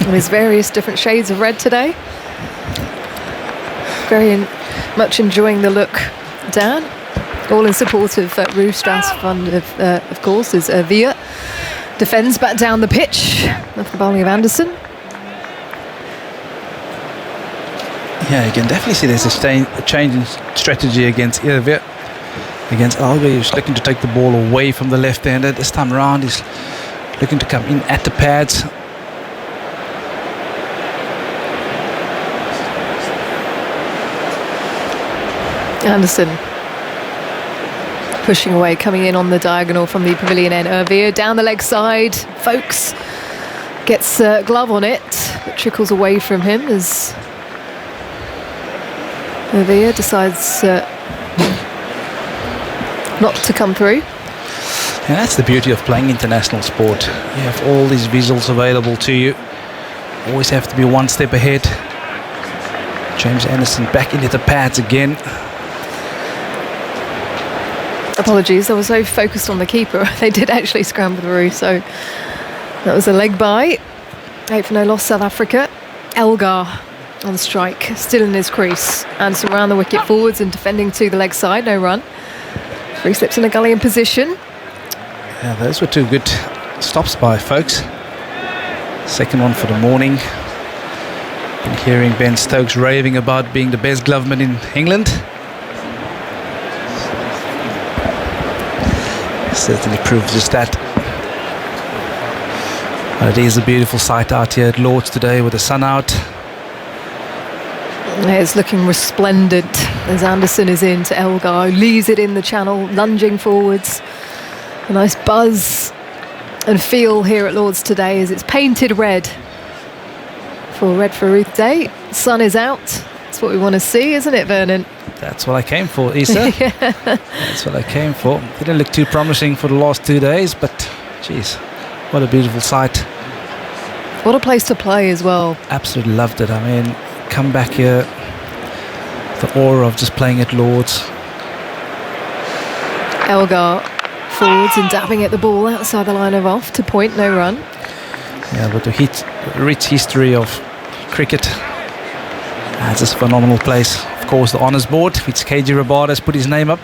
in his various different shades of red today. Very much enjoying the look, Dan. All in support of Ruth, Strauss, of course, as Via defends back down the pitch of the bowling of Anderson. Yeah, you can definitely see there's a change in strategy against Irvia. Against Alga, he's looking to take the ball away from the left-hander. This time around, he's looking to come in at the pads. Anderson pushing away, coming in on the diagonal from the pavilion end. Irvia down the leg side. Folkes gets a glove on it, but trickles away from him as Irvia decides not to come through. And that's the beauty of playing international sport. You have all these visuals available to you. Always have to be one step ahead. James Anderson back into the pads again. Apologies, I was so focused on the keeper. They did actually scramble through, so that was a leg bye. 8 for no loss, South Africa. Elgar on strike, still in his crease. Anderson around the wicket forwards and defending to the leg side, no run. Three slips in a gully in position. Yeah, those were two good stops by folks. Second one for the morning. Been hearing Ben Stokes raving about being the best gloveman in England. Certainly proves just that. But it is a beautiful sight out here at Lord's today with the sun out. It's looking resplendent as Anderson is in to Elgar, who leaves it in the channel, lunging forwards. A nice buzz and feel here at Lord's today as it's painted red for Red for Ruth Day. Sun is out. That's what we want to see, isn't it, Vernon? That's what I came for, Issa. Yeah. That's what I came for. Didn't look too promising for the last 2 days, but geez, what a beautiful sight. What a place to play as well. Absolutely loved it. I mean, come back here, the aura of just playing at Lord's. Elgar forwards and dabbing at the ball outside the line of off to point, no run. Yeah, but the rich history of cricket. It's just a phenomenal place. Of course, the honours board, which KG Rabada has put his name up.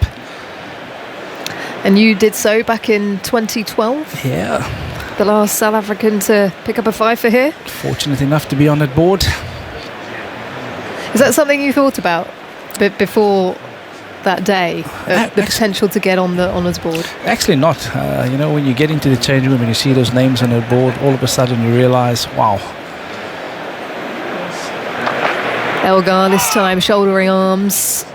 And you did so back in 2012? Yeah. The last South African to pick up a fifer here? Fortunate enough to be on that board. Is that something you thought about before that day, the potential to get on the honours board? Actually not. When you get into the change room and you see those names on the board, all of a sudden you realise, wow. Elgar this time shouldering arms,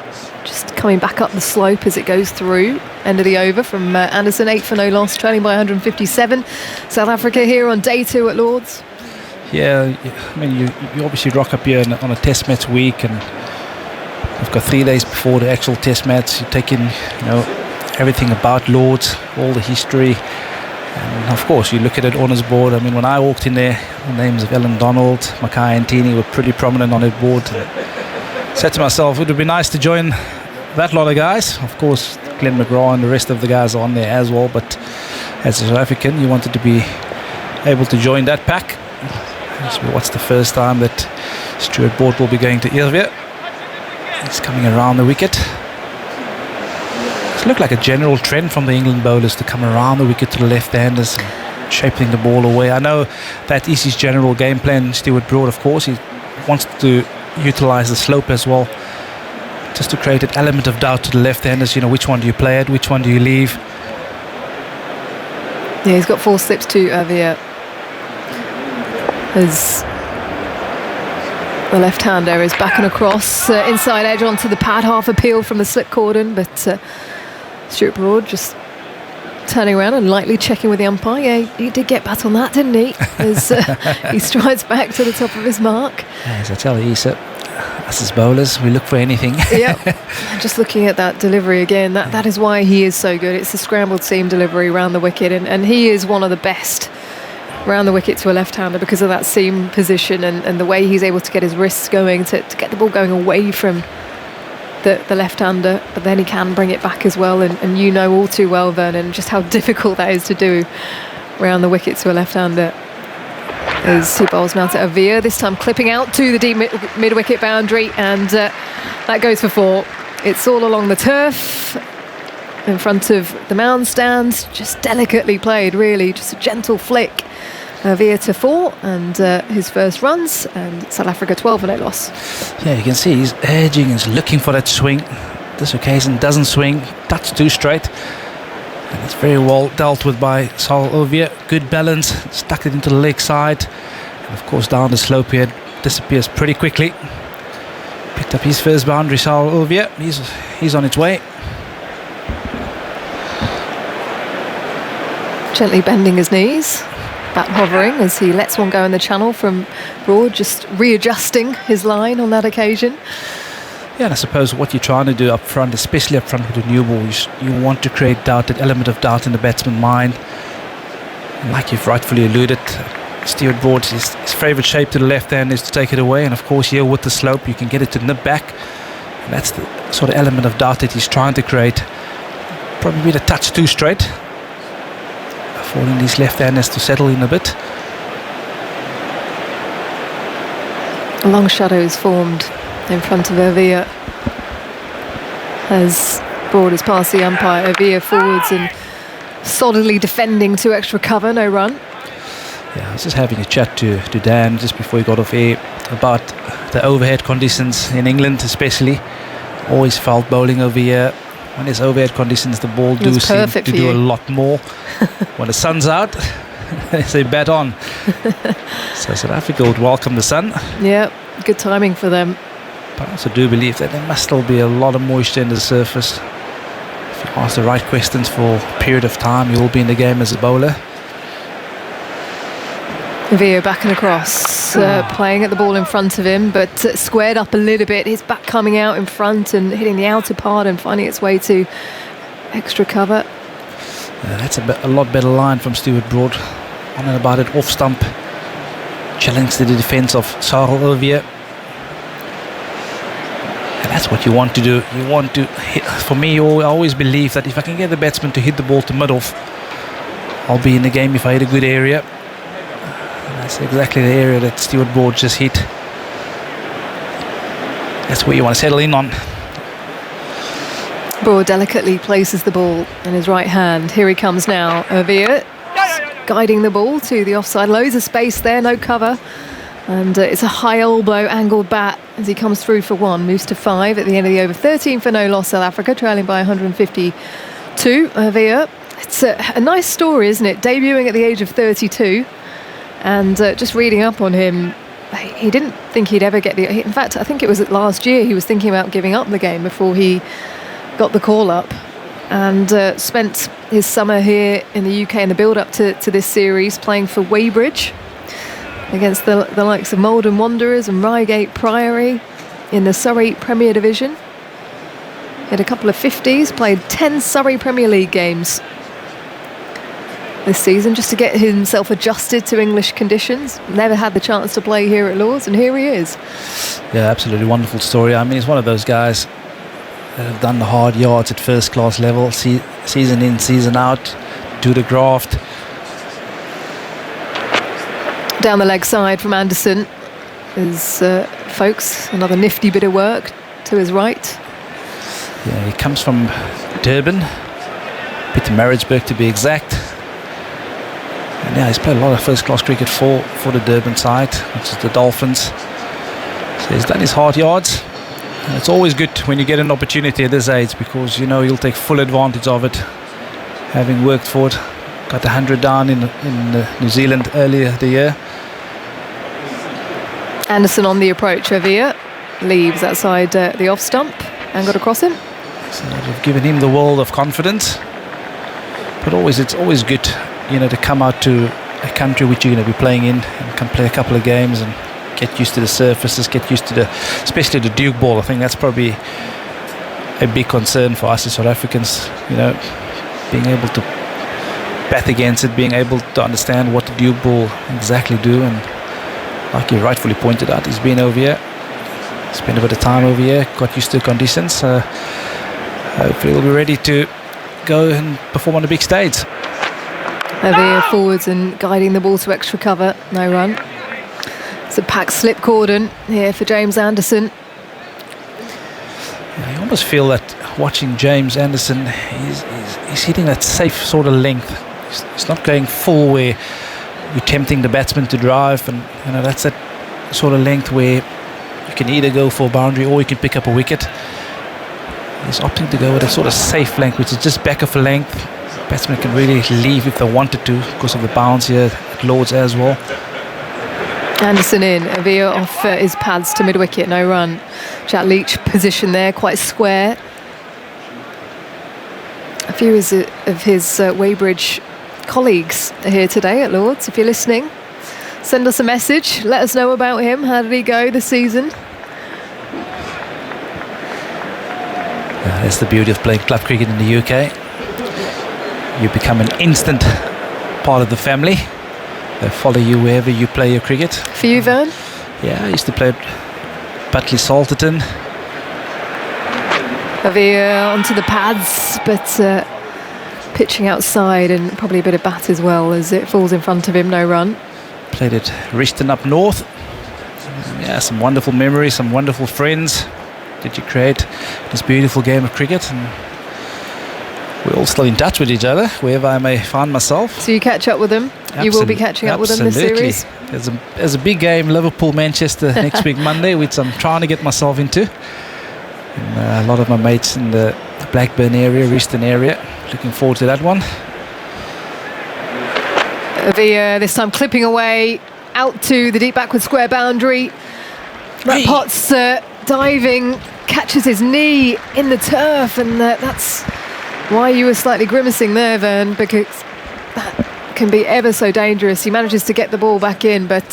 just coming back up the slope as it goes through. End of the over from Anderson, 8 for no loss, trailing by 157. South Africa here on day 2 at Lord's. Yeah, I mean, you obviously rock up here on a test match week, and we've got 3 days before the actual test match. You take in, everything about Lord's, all the history, and of course you look at it honours board. I mean, when I walked in there, the names of Ellen Donald, Mackay and Tini were pretty prominent on that board. I said to myself, it would be nice to join that lot of guys. Of course, Glenn McGraw and the rest of the guys are on there as well, but as a South African, you wanted to be able to join that pack. So what's the first time that Stuart Broad will be going to Irvia? He's coming around the wicket. It's looked like a general trend from the England bowlers to come around the wicket to the left-handers and shaping the ball away. I know that is his general game plan, Stuart Broad, of course. He wants to utilise the slope as well, just to create an element of doubt to the left-handers. Which one do you play at, which one do you leave? Yeah, he's got 4 slips to Irvia. As the left-hander is back and across, inside edge onto the pad, half appeal from the slip cordon, but Stuart Broad just turning around and lightly checking with the umpire. Yeah, he did get bat on that, didn't he? As he strides back to the top of his mark. As I tell you, sir, us as bowlers, we look for anything. Yep. Just looking at that delivery again, that is why he is so good. It's the scrambled seam delivery around the wicket, and he is one of the best around the wicket to a left-hander because of that seam position and the way he's able to get his wrists going to get the ball going away from the left-hander, but then he can bring it back as well, and you know all too well, Vernon, just how difficult that is to do around the wicket to a left-hander. As he bowls now to Avia, this time clipping out to the deep mid-wicket boundary, and that goes for 4. It's all along the turf in front of the mound stands, just delicately played, really, just a gentle flick. Avia to 4, and his first runs, and South Africa 12 and 8 loss. Yeah, you can see he's edging, he's looking for that swing. This occasion doesn't swing, touch too straight. And it's very well dealt with by Saul Ovia. Good balance, stuck it into the leg side. And of course down the slope here, disappears pretty quickly. Picked up his first boundary, Saul Ovia. He's on its way. Gently bending his knees, bat hovering as he lets one go in the channel from Broad, just readjusting his line on that occasion. Yeah, and I suppose what you're trying to do up front, especially up front with a new ball, you want to create doubt, that element of doubt in the batsman's mind. And like you've rightfully alluded, Stuart Broad, his favourite shape to the left hand is to take it away, and of course here with the slope you can get it to nip back, and that's the sort of element of doubt that he's trying to create. Probably been a touch too straight, affording these left-handers to settle in a bit. A long shadow is formed in front of Avia as Broad is past the umpire. Avia forwards and solidly defending 2 extra cover, no run. Yeah, I was just having a chat to Dan just before he got off air about the overhead conditions in England, especially. Always felt bowling over here, when there's overhead conditions, the ball do seem to do a lot more. When the sun's out, they say bat on. So South Africa would welcome the sun. Yeah, good timing for them. But I also do believe that there must still be a lot of moisture in the surface. If you ask the right questions for a period of time, you will be in the game as a bowler. Avia back and across, playing at the ball in front of him, but squared up a little bit. His back coming out in front and hitting the outer part and finding its way to extra cover. That's a lot better line from Stuart Broad. On and about it, off stump. Challenge to the defence of Sarel Ovia. And that's what you want to do. You want to hit. For me, I always believe that if I can get the batsman to hit the ball to mid-off, I'll be in the game if I hit a good area. And that's exactly the area that Stuart Broad just hit. That's where you want to settle in on. Broad delicately places the ball in his right hand. Here he comes now. Ovia guiding the ball to the offside. Loads of space there, no cover. And it's a high elbow angled bat as he comes through for 1. Moves to 5 at the end of the over. 13 for no loss, South Africa, trailing by 152. Ovia. It's a nice story, isn't it? Debuting at the age of 32. And just reading up on him, he didn't think he'd ever get the... In fact, I think it was last year he was thinking about giving up the game before he got the call up, and spent his summer here in the UK in the build-up to this series, playing for Weybridge against the likes of Malden Wanderers and Reigate Priory in the Surrey Premier Division. He had a couple of 50s, played 10 Surrey Premier League games this season just to get himself adjusted to English conditions. Never had the chance to play here at Lord's, and here he is. Yeah, absolutely wonderful story. I mean, he's one of those guys that have done the hard yards at first class level, season in, season out, do the graft. Down the leg side from Anderson is Folkes, another nifty bit of work to his right. Yeah, he comes from Durban, Pietermaritzburg to be exact. And yeah, he's played a lot of first class cricket for the Durban side, which is the Dolphins. So he's done his hard yards. And it's always good when you get an opportunity at this age, because you know you'll take full advantage of it, having worked for it. Got the 100 down in New Zealand earlier the year. Anderson on the approach. Ovia leaves outside the off stump and got across him. So they've given him the world of confidence. But it's always good, you know, to come out to a country which you're going to be playing in and can play a couple of games and get used to the surfaces, get used to especially the Duke ball. I think that's probably a big concern for us as South Africans, you know, being able to bat against it, being able to understand what the new ball exactly do. And like you rightfully pointed out, he's been over here, spent a bit of time over here, got used to the conditions. Hopefully he'll be ready to go and perform on the big stage. Over forwards and guiding the ball to extra cover, no run. It's a packed slip cordon here for James Anderson. Yeah, you almost feel that watching James Anderson, he's hitting that safe sort of length. He's not going full where you're tempting the batsman to drive, and that's that sort of length where you can either go for a boundary or you can pick up a wicket. He's opting to go with a sort of safe length, which is just back of a length. Batsmen can really leave if they wanted to because of the bounce here at Lord's as well. Anderson in, Avia off his pads to mid-wicket, no run. Jack Leach position there, quite square. A few of his Weybridge colleagues are here today at Lord's. If you're listening, send us a message, let us know about him. How did he go this season? That's the beauty of playing club cricket in the UK. You become an instant part of the family. They follow you wherever you play your cricket. For you, Vern? Yeah, I used to play at Butley Salterton. Avia onto the pads, but pitching outside and probably a bit of bat as well as it falls in front of him, no run. Played at Rishton up north. Yeah, some wonderful memories, some wonderful friends that you create this beautiful game of cricket. And we're all still in touch with each other, wherever I may find myself. So you catch up with them? You will be catching up with them this series? There's a big game, Liverpool-Manchester next week, Monday, which I'm trying to get myself into. And a lot of my mates in the Blackburn area, Rishton area, looking forward to that one. This time clipping away, out to the deep backward square boundary. Matt Potts diving, catches his knee in the turf, and that's why you were slightly grimacing there, Vern, because that can be ever so dangerous. He manages to get the ball back in, but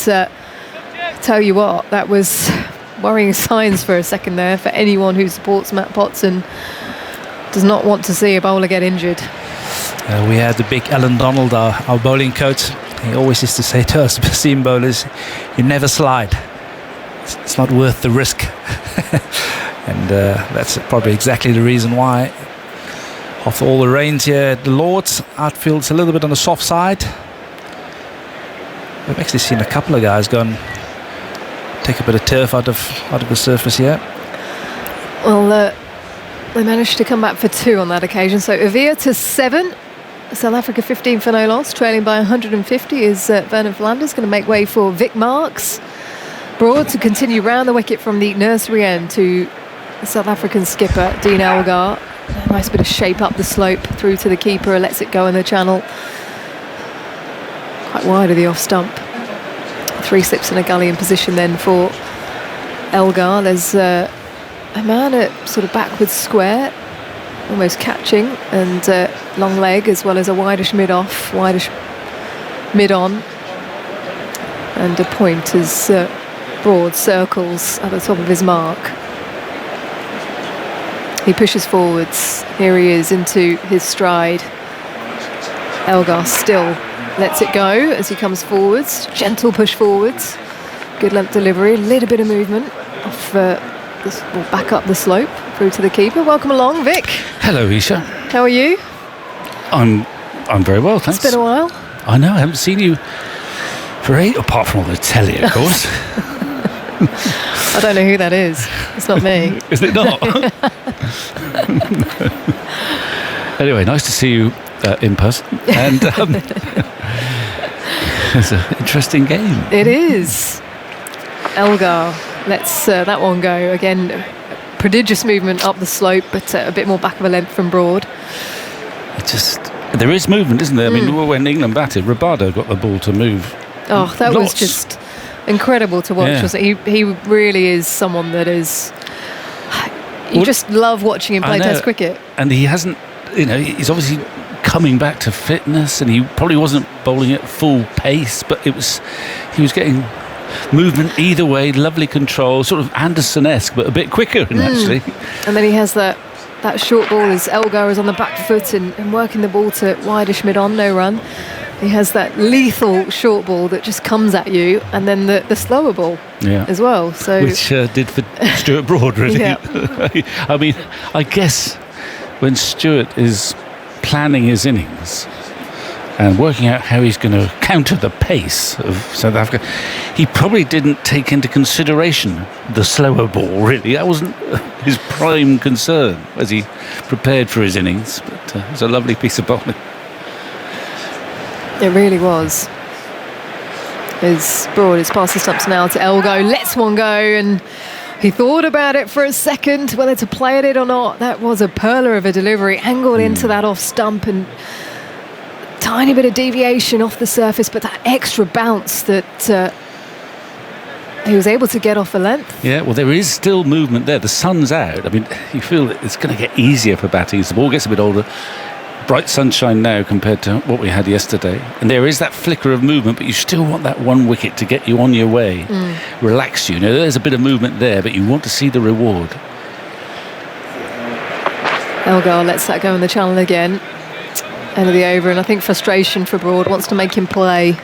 tell you what, that was worrying signs for a second there for anyone who supports Matt Potts and does not want to see a bowler get injured. We had the big Alan Donald, our bowling coach. He always used to say to us, seam bowlers, you never slide. It's not worth the risk. And that's probably exactly the reason why. After all the rains here at the Lords, outfield's a little bit on the soft side. We've actually seen a couple of guys go and take a bit of turf out of the surface here. Well, they managed to come back for 2 on that occasion. So Avia to 7, South Africa 15 for no loss, trailing by 150 is Vernon Philander's going to make way for Vic Marks. Broad to continue round the wicket from the nursery end to the South African skipper Dean Elgar. A nice bit of shape up the slope through to the keeper, lets it go in the channel. Quite wide of the off stump. 3 slips in a gully in position then for Elgar. There's a man at sort of backwards square, almost catching, and long leg, as well as a wideish mid-off, wideish mid-on. And a point as Broad circles at the top of his mark. He pushes forwards. Here he is into his stride. Elgar still lets it go as he comes forwards. Gentle push forwards. Good length delivery. A little bit of movement off this, back up the slope through to the keeper. Welcome along, Vic. Hello, Isha. How are you? I'm very well, thanks. It's been a while. I know. I haven't seen you for apart from on the telly, of course. I don't know who that is. It's not me. Is it not? Anyway, nice to see you in person. And it's an interesting game. It is. Elgar lets that one go. Again, prodigious movement up the slope, but a bit more back of a length from Broad. There is movement, isn't there? I mean, when England batted, Rabada got the ball to move. Oh, that was just incredible to watch, wasn't it? He really is someone that is... You just love watching him play Test cricket. And he hasn't, he's obviously coming back to fitness, and he probably wasn't bowling at full pace, but he was getting movement either way, lovely control, sort of Anderson-esque, but a bit quicker, actually. And then he has that that short ball as Elgar is on the back foot and working the ball to wideish mid-on, no run. He has that lethal short ball that just comes at you, and then the slower ball as well. So which did for Stuart Broad, really. I mean, I guess when Stuart is planning his innings and working out how he's going to counter the pace of South Africa, he probably didn't take into consideration the slower ball, really. That wasn't his prime concern as he prepared for his innings. But it was a lovely piece of bowling. It really was. As Broad is past the stumps now to Elgo, lets one go, and he thought about it for a second, whether to play at it or not. That was a perler of a delivery, angled into that off stump, and tiny bit of deviation off the surface, but that extra bounce that he was able to get off a length. Yeah, well, there is still movement there. The sun's out. I mean, you feel that it's going to get easier for batting as the ball gets a bit older. Bright sunshine now compared to what we had yesterday, and there is that flicker of movement, but you still want that one wicket to get you on your way, relax you. Now, there's a bit of movement there, but you want to see the reward. Elgar lets that go in the channel again, end of the over, and I think frustration for Broad, wants to make him play,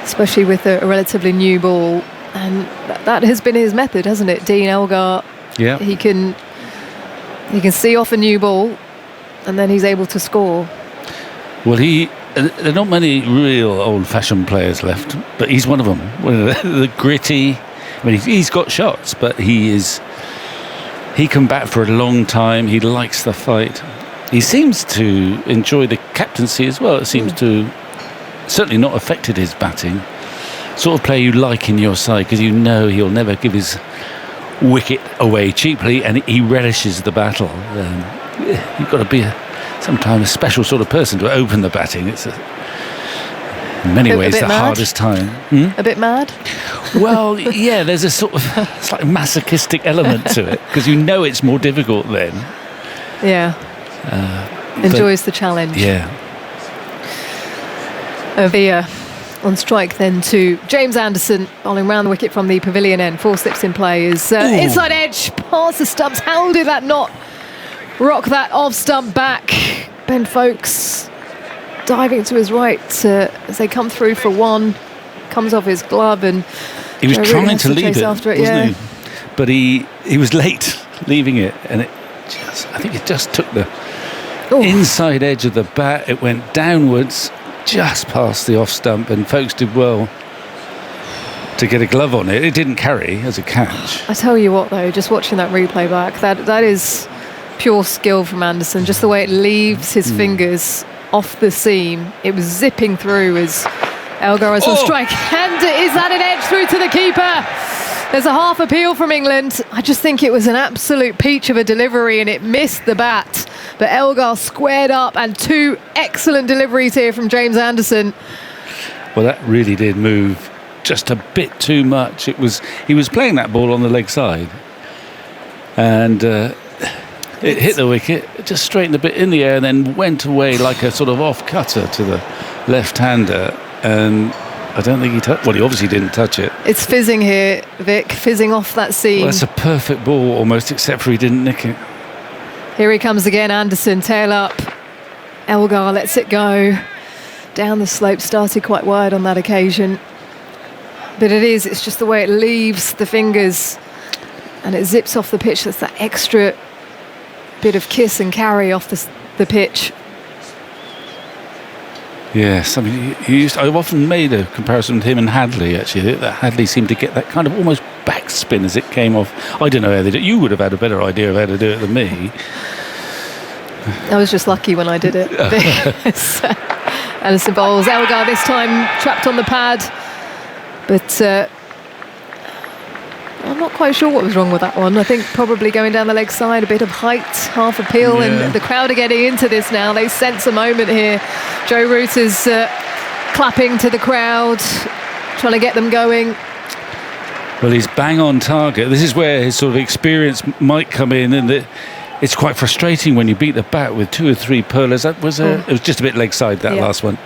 especially with a relatively new ball, and that has been his method, hasn't it? Dean Elgar, he can see off a new ball, and then he's able to score. Well, there are not many real old-fashioned players left, but he's one of them. The gritty. I mean, he's got shots, but he can bat for a long time. He likes the fight. He seems to enjoy the captaincy as well. It seems to certainly not affected his batting. Sort of player you like in your side, because you know he'll never give his wicket away cheaply, and he relishes the battle. You've got to be sometimes a special sort of person to open the batting. It's in many ways the hardest time. A bit mad? Well, yeah, there's a sort of slightly masochistic element to it, because you know it's more difficult then. Yeah. Enjoys the challenge. Yeah. Via on strike then to James Anderson, bowling round the wicket from the pavilion end. 4 slips in play is inside edge, past the stumps. How did that not rock that off stump back? Ben Folkes diving to his right as they come through for one. Comes off his glove, and he was trying to leave it, after wasn't he? But he was late leaving it, and I think it just took the inside edge of the bat. It went downwards just past the off stump, and Folkes did well to get a glove on it. It didn't carry as a catch. I tell you what, though, just watching that replay back, that is pure skill from Anderson. Just the way it leaves his fingers off the seam. It was zipping through as Elgar is on strike, and is that an edge through to the keeper? There's a half appeal from England. I just think it was an absolute peach of a delivery, and it missed the bat. But Elgar squared up, and 2 excellent deliveries here from James Anderson. Well, that really did move just a bit too much. He was playing that ball on the leg side, and it hit the wicket, just straightened a bit in the air, and then went away like a sort of off cutter to the left-hander. And I don't think he touched. Well, he obviously didn't touch it. It's fizzing here, Vic, fizzing off that seam. Well, that's a perfect ball almost, except for he didn't nick it. Here he comes again, Anderson, tail up. Elgar lets it go. Down the slope, started quite wide on that occasion. But it's just the way it leaves the fingers, and it zips off the pitch. That's that extra bit of kiss and carry off the pitch. Yes, I mean, I've often made a comparison with him and Hadley, actually. That Hadley seemed to get that kind of almost backspin as it came off. I don't know how they do it. You would have had a better idea of how to do it than me. I was just lucky when I did it. Anderson bowls. Elgar this time trapped on the pad. But I'm not quite sure what was wrong with that one. I think probably going down the leg side, a bit of height, half appeal, and the crowd are getting into this now. They sense a moment here. Joe Root is clapping to the crowd, trying to get them going. Well, he's bang on target. This is where his sort of experience might come in, and it's quite frustrating when you beat the bat with 2 or 3 pearlers. It was just a bit leg side, that last one.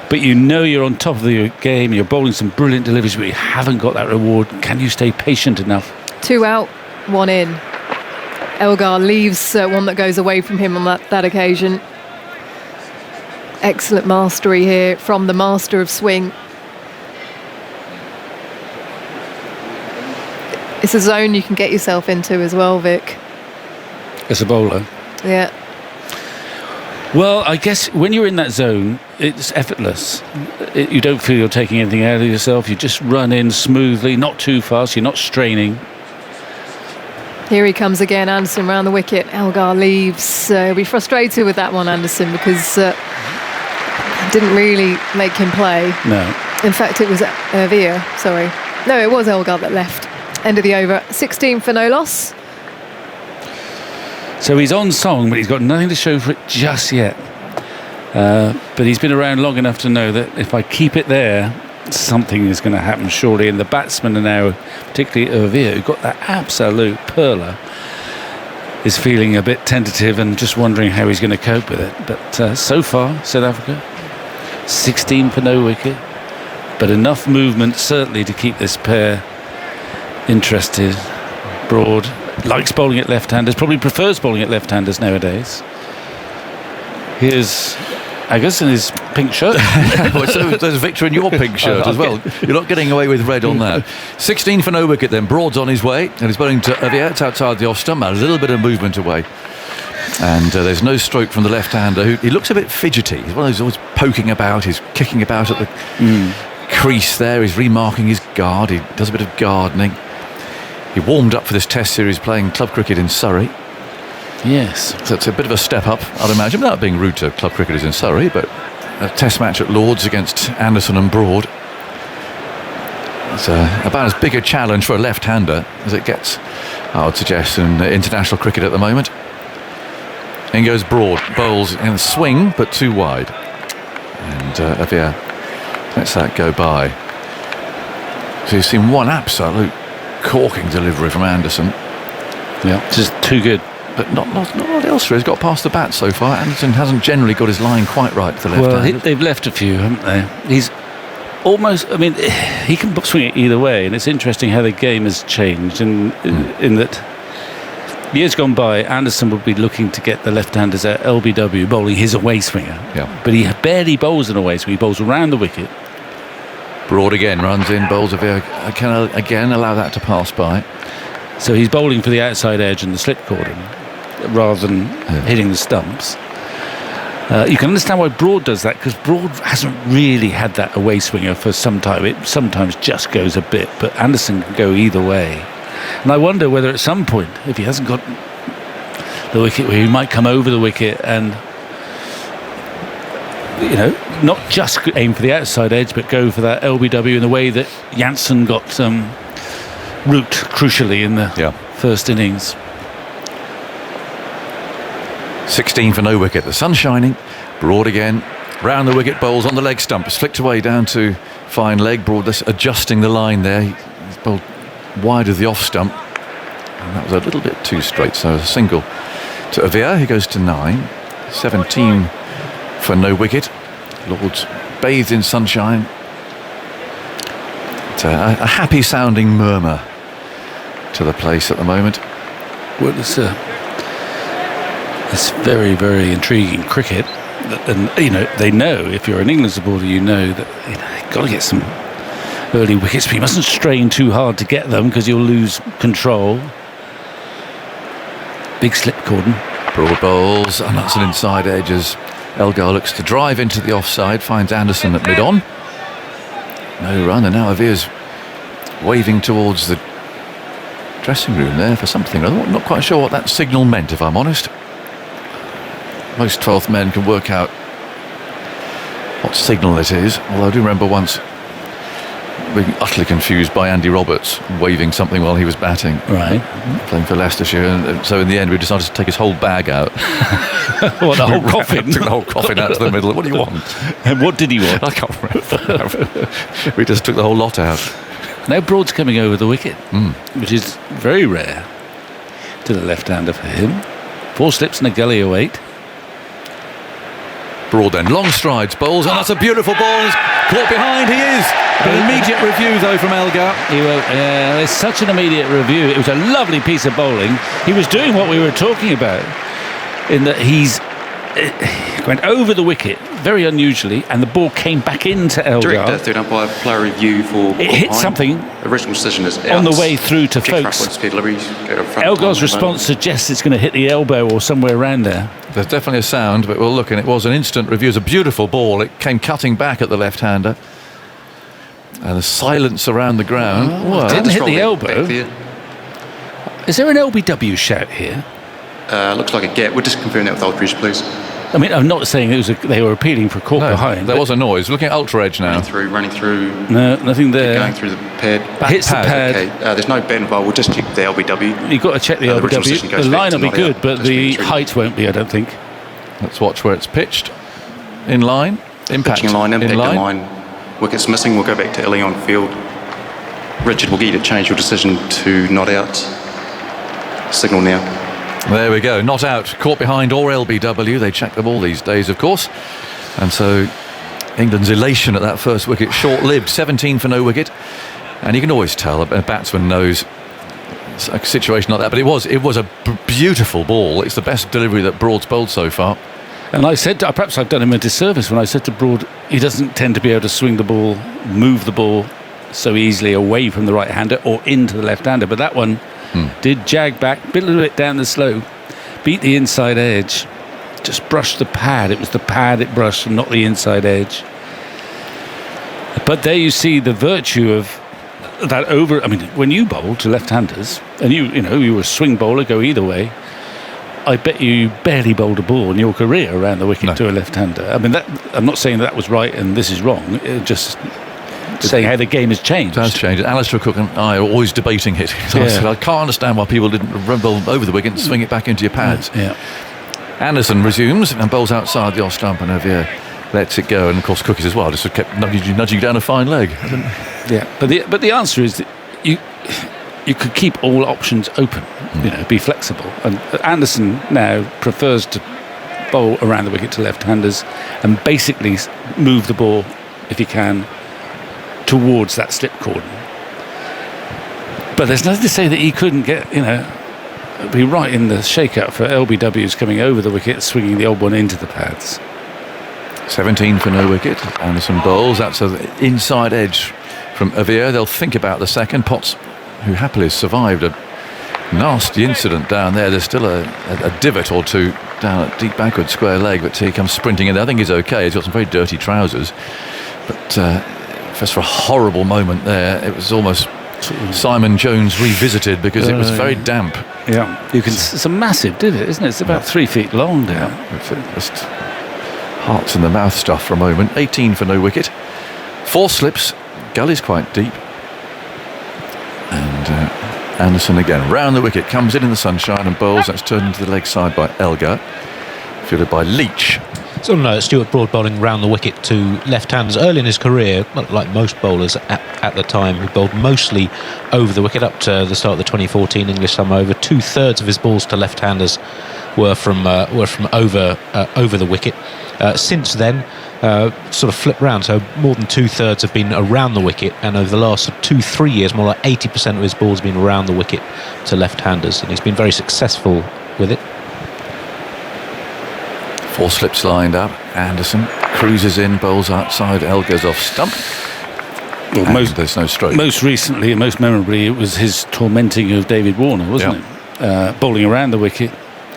But you know you're on top of the game, you're bowling some brilliant deliveries, but you haven't got that reward. Can you stay patient enough? 2 out, 1 in. Elgar leaves one that goes away from him on that occasion. Excellent mastery here from the master of swing. It's a zone you can get yourself into as well, Vic. As a bowler. Yeah. Well, I guess when you're in that zone, it's effortless. You don't feel you're taking anything out of yourself. You just run in smoothly, not too fast. You're not straining. Here he comes again, Anderson round the wicket. Elgar leaves. He'll be frustrated with that one, Anderson, because didn't really make him play. No. In fact, it was Via, sorry. No, it was Elgar that left. End of the over. 16 for no loss. So he's on song, but he's got nothing to show for it just yet. But he's been around long enough to know that if I keep it there, something is going to happen surely. And the batsmen are now, particularly Irvia, who got that absolute perler, is feeling a bit tentative and just wondering how he's going to cope with it. But so far, South Africa, 16 for no wicket, but enough movement certainly to keep this pair interested. Broad likes bowling at left-handers, probably prefers bowling at left-handers nowadays. Here's Agus in his pink shirt. So there's Victor in your pink shirt as well. You're not getting away with red on that. 16 for no wicket then. Broad's on his way and he's bowling to Aviat outside the off stump. A little bit of movement away. And there's no stroke from the left-hander. He looks a bit fidgety. He's one of those always poking about. He's kicking about at the crease there. He's remarking his guard. He does a bit of gardening. He warmed up for this Test series playing club cricket in Surrey. Yes. So it's a bit of a step up, I'd imagine, without being rude to club cricketers in Surrey, but a Test match at Lord's against Anderson and Broad. It's about as big a challenge for a left-hander as it gets, I would suggest, in international cricket at the moment. In goes Broad, bowls in a swing, but too wide. And Avia lets that go by. So you've seen one absolute corking delivery from Anderson. Yeah, just too good. But not else. He's got past the bat so far. Anderson hasn't generally got his line quite right to the left hand. Well, they've left a few, haven't they? He's almost, I mean, he can swing it either way, and it's interesting how the game has changed in that years gone by, Anderson would be looking to get the left-handers at LBW, bowling his away swinger. Yeah. But he barely bowls an away swinger. He bowls around the wicket. Broad again runs in, bowls I can again allow that to pass by. So he's bowling for the outside edge and the slip cordon rather than hitting the stumps. You can understand why Broad does that, because Broad hasn't really had that away swinger for some time. It sometimes just goes a bit, but Anderson can go either way. And I wonder whether at some point, if he hasn't got the wicket, where he might come over the wicket and, you know, not just aim for the outside edge, but go for that LBW in the way that Janssen got Root crucially in the first innings. 16 for no wicket. The sun's shining. Broad again. Round the wicket, bowls on the leg stump. Flicked away down to fine leg. Broad adjusting the line there. He's bowled wide of the off stump. And that was a little bit too straight. So a single to Avia. He goes to 9. 17 for no wicket. Lords bathed in sunshine. It's a happy sounding murmur to the place at the moment. Well, it's very, very intriguing cricket, and you know they know, if you're an England supporter, you know that you've got to get some early wickets, but you mustn't strain too hard to get them because you'll lose control. Big slip cordon. Broad bowls, and that's an inside edge as Elgar looks to drive into the offside, finds Anderson at mid-on. No run, and now Avia's waving towards the dressing room there for something. I'm not quite sure what that signal meant, if I'm honest. Most 12th men can work out what signal it is, although I do remember once being utterly confused by Andy Roberts waving something while he was batting. Right. Playing for Leicestershire, and so in the end we decided to take his whole bag out. What, the whole coffin? Took the whole coffin out to the middle. What do you want? And what did he want? I can't remember. We just took the whole lot out. Now Broad's coming over the wicket, which is very rare to the left-hander for him. 4 slips and a gully await. Broad then, long strides, bowls, and that's a beautiful ball. Caught behind, he is. An immediate review though throw from Elgar. There's such an immediate review. It was a lovely piece of bowling. He was doing what we were talking about, in that he's went over the wicket very unusually, and the ball came back into Elgar. Direct third umpire player review for. It hit something. Original decision is out. On the way through to folks. Elgar's response suggests it's going to hit the elbow or somewhere around there. There's definitely a sound, but we'll look, and it was an instant review. It was a beautiful ball. It came cutting back at the left-hander. And the silence around the ground. It didn't hit the elbow. Is there an LBW shout here? Looks like a gap. We'll just confirm that with Old Bridge, please. I mean, I'm not saying they were appealing for a caught behind. There was a noise. Looking at ultra edge now. Running through. No, nothing there. Going through the pad. Hits the pad. Okay. There's no bat involved. We'll just check the LBW. You've got to check the LBW. The line will be good, but the height won't be, I don't think. Let's watch where it's pitched. In line. Impact. Pitching line, impact in line. Wickets missing. We'll go back to Ellie on field. Richard, we'll get you to change your decision to not out. Signal now. There we go, not out, caught behind or LBW. They check them all these days, of course. And so England's elation at that first wicket, short-lived, 17 for no wicket. And you can always tell a batsman knows a situation like that. But it was a beautiful ball. It's the best delivery that Broad's bowled so far. And I said, perhaps I've done him a disservice when I said to Broad, he doesn't tend to be able to swing the ball, move the ball so easily away from the right-hander or into the left-hander. But that one did jag back, a little bit down the slope, beat the inside edge, just brushed the pad. It was the pad it brushed and not the inside edge. But there you see the virtue of that over. I mean, when you bowl to left-handers, and you were a swing bowler, go either way, I bet you barely bowled a ball in your career around the wicket to a left-hander. I mean, I'm not saying that was right and this is wrong. Just saying how the game has changed. It has changed. Alistair Cook and I are always debating it. So I said, I can't understand why people didn't bowl over the wicket and swing it back into your pads. Yeah. Anderson resumes and bowls outside the off stump, and Ovier lets it go. And of course, Cookies as well just kept nudging down a fine leg. Yeah, but the answer is that you could keep all options open. Be flexible. And Anderson now prefers to bowl around the wicket to left-handers and basically move the ball, if he can, towards that slip cordon. But there's nothing to say that he couldn't be right in the shakeout for LBWs coming over the wicket, swinging the old one into the pads. 17 for no wicket. Anderson bowls. That's an inside edge from Ovier. They'll think about the second. Potts, who happily survived a nasty incident down there. There's still a divot or two down at deep backward square leg, but he comes sprinting in. I think he's okay. He's got some very dirty trousers. But just for a horrible moment there, it was almost Simon Jones revisited because it was very damp. Yeah, it's a massive divot, isn't it? It's about 3 feet long now. Just hearts in the mouth stuff for a moment. 18 for no wicket. 4 slips. Gully's quite deep. And Anderson again round the wicket, comes in the sunshine and bowls. That's turned into the leg side by Elgar, fielded by Leach. So no, Stuart Broad bowling round the wicket to left-handers early in his career, like most bowlers at the time. He bowled mostly over the wicket up to the start of the 2014 English summer. Over 2/3 of his balls to left-handers were from over the wicket. Since then, sort of flipped round. So more than 2/3 have been around the wicket, and over the last 2-3 years, more like 80% of his balls have been around the wicket to left-handers, and he's been very successful with it. 4 slips lined up. Anderson cruises in, bowls outside. Elgar's off stump. Well, there's no stroke. Most recently and most memorably, it was his tormenting of David Warner, wasn't it? Bowling around the wicket.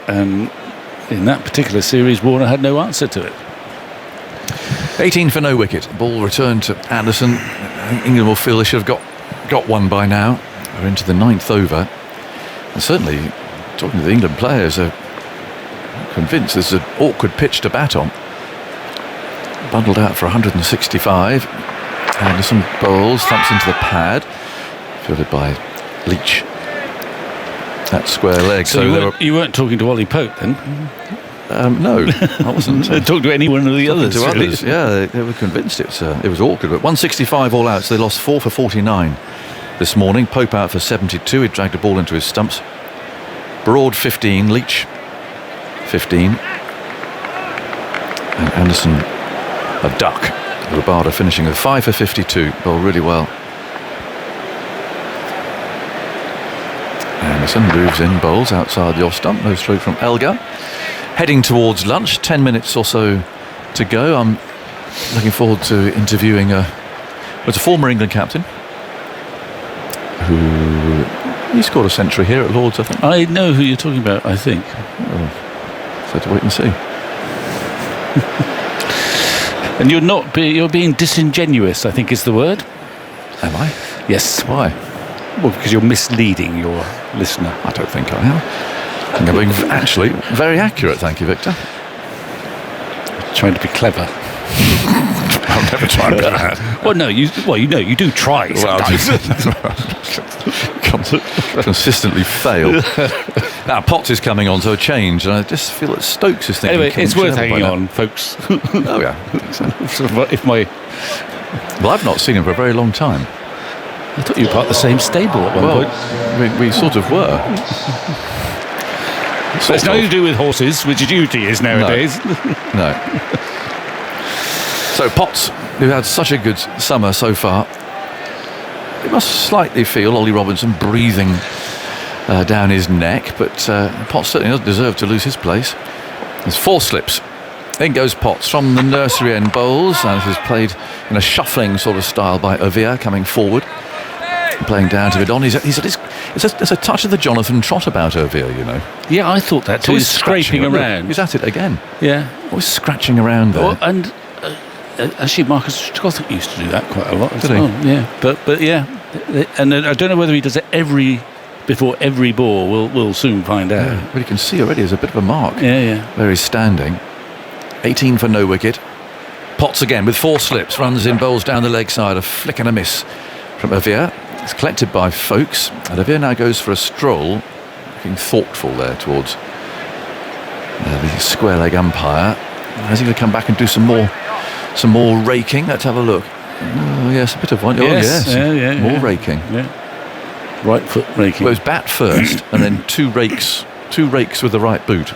And in that particular series, Warner had no answer to it. 18 for no wicket. Ball returned to Anderson. I think England will feel they should have got one by now. We're into the 9th over. And certainly, talking to the England players, are convinced this is an awkward pitch to bat on. Bundled out for 165. Anderson bowls, thumps into the pad, fielded by Leach. That square leg. So you weren't talking to Ollie Pope then? No, I wasn't. Talk to any one of the others. Others. Yeah, they were convinced it was awkward. But 165 all out, so they lost 4 for 49 this morning. Pope out for 72. He dragged a ball into his stumps. Broad 15, Leach 15, and Anderson a duck. Rabada finishing with 5 for 52. Bowled really well. Ferguson moves in, bowls outside the off stump, no stroke from Elgar. Heading towards lunch, 10 minutes or so to go. I'm looking forward to interviewing a former England captain who he scored a century here at Lord's, I think. I know who you're talking about, I think. So to wait and see. And you're being disingenuous, I think is the word. Am I? Yes. Why? Well, because you're misleading your listener. I don't think I am. I think I'm being actually very accurate, thank you, Victor. Trying to be clever. I'm never trying to be that. Well, no, you do try sometimes. Consistently fail. Now Potts is coming on to a change, and I just feel that Stokes is thinking. Anyway, it's worth hanging on, folks. Oh yeah, I think so. Well, I've not seen him for a very long time. I thought you were part of the same stable at one point. We sort of were. It's nothing to do with horses, which is duty is nowadays. No. So Potts, who had such a good summer so far, you must slightly feel Ollie Robinson breathing down his neck, but Potts certainly doesn't deserve to lose his place. There's 4 slips. In goes Potts from the nursery end bowls, and it is played in a shuffling sort of style by Ovia coming forward, playing down to mid-on. There's a touch of the Jonathan Trott about Ovia, you know. Yeah, I thought that too. He's scraping around. He's at it again. Yeah. Always scratching around there. Well, and actually, Marcus Strouth used to do that quite a lot. Did he? Yeah, but yeah, and I don't know whether he does it before every ball. We'll soon find out. Yeah, but you can see already there's a bit of a mark. Yeah. Where he's standing. 18 for no wicket. Potts again with 4 slips, runs in, bowls down the leg side, a flick and a miss from Ovia. It's collected by Folkes, and Ovia now goes for a stroll, looking thoughtful there towards the square leg umpire. Is he going to come back and do some more raking? Let's have a look. Oh, yes, a bit of one. Yes. Oh, yes. More raking. Yeah. Right foot raking. Goes bat first, and then 2 rakes with the right boot.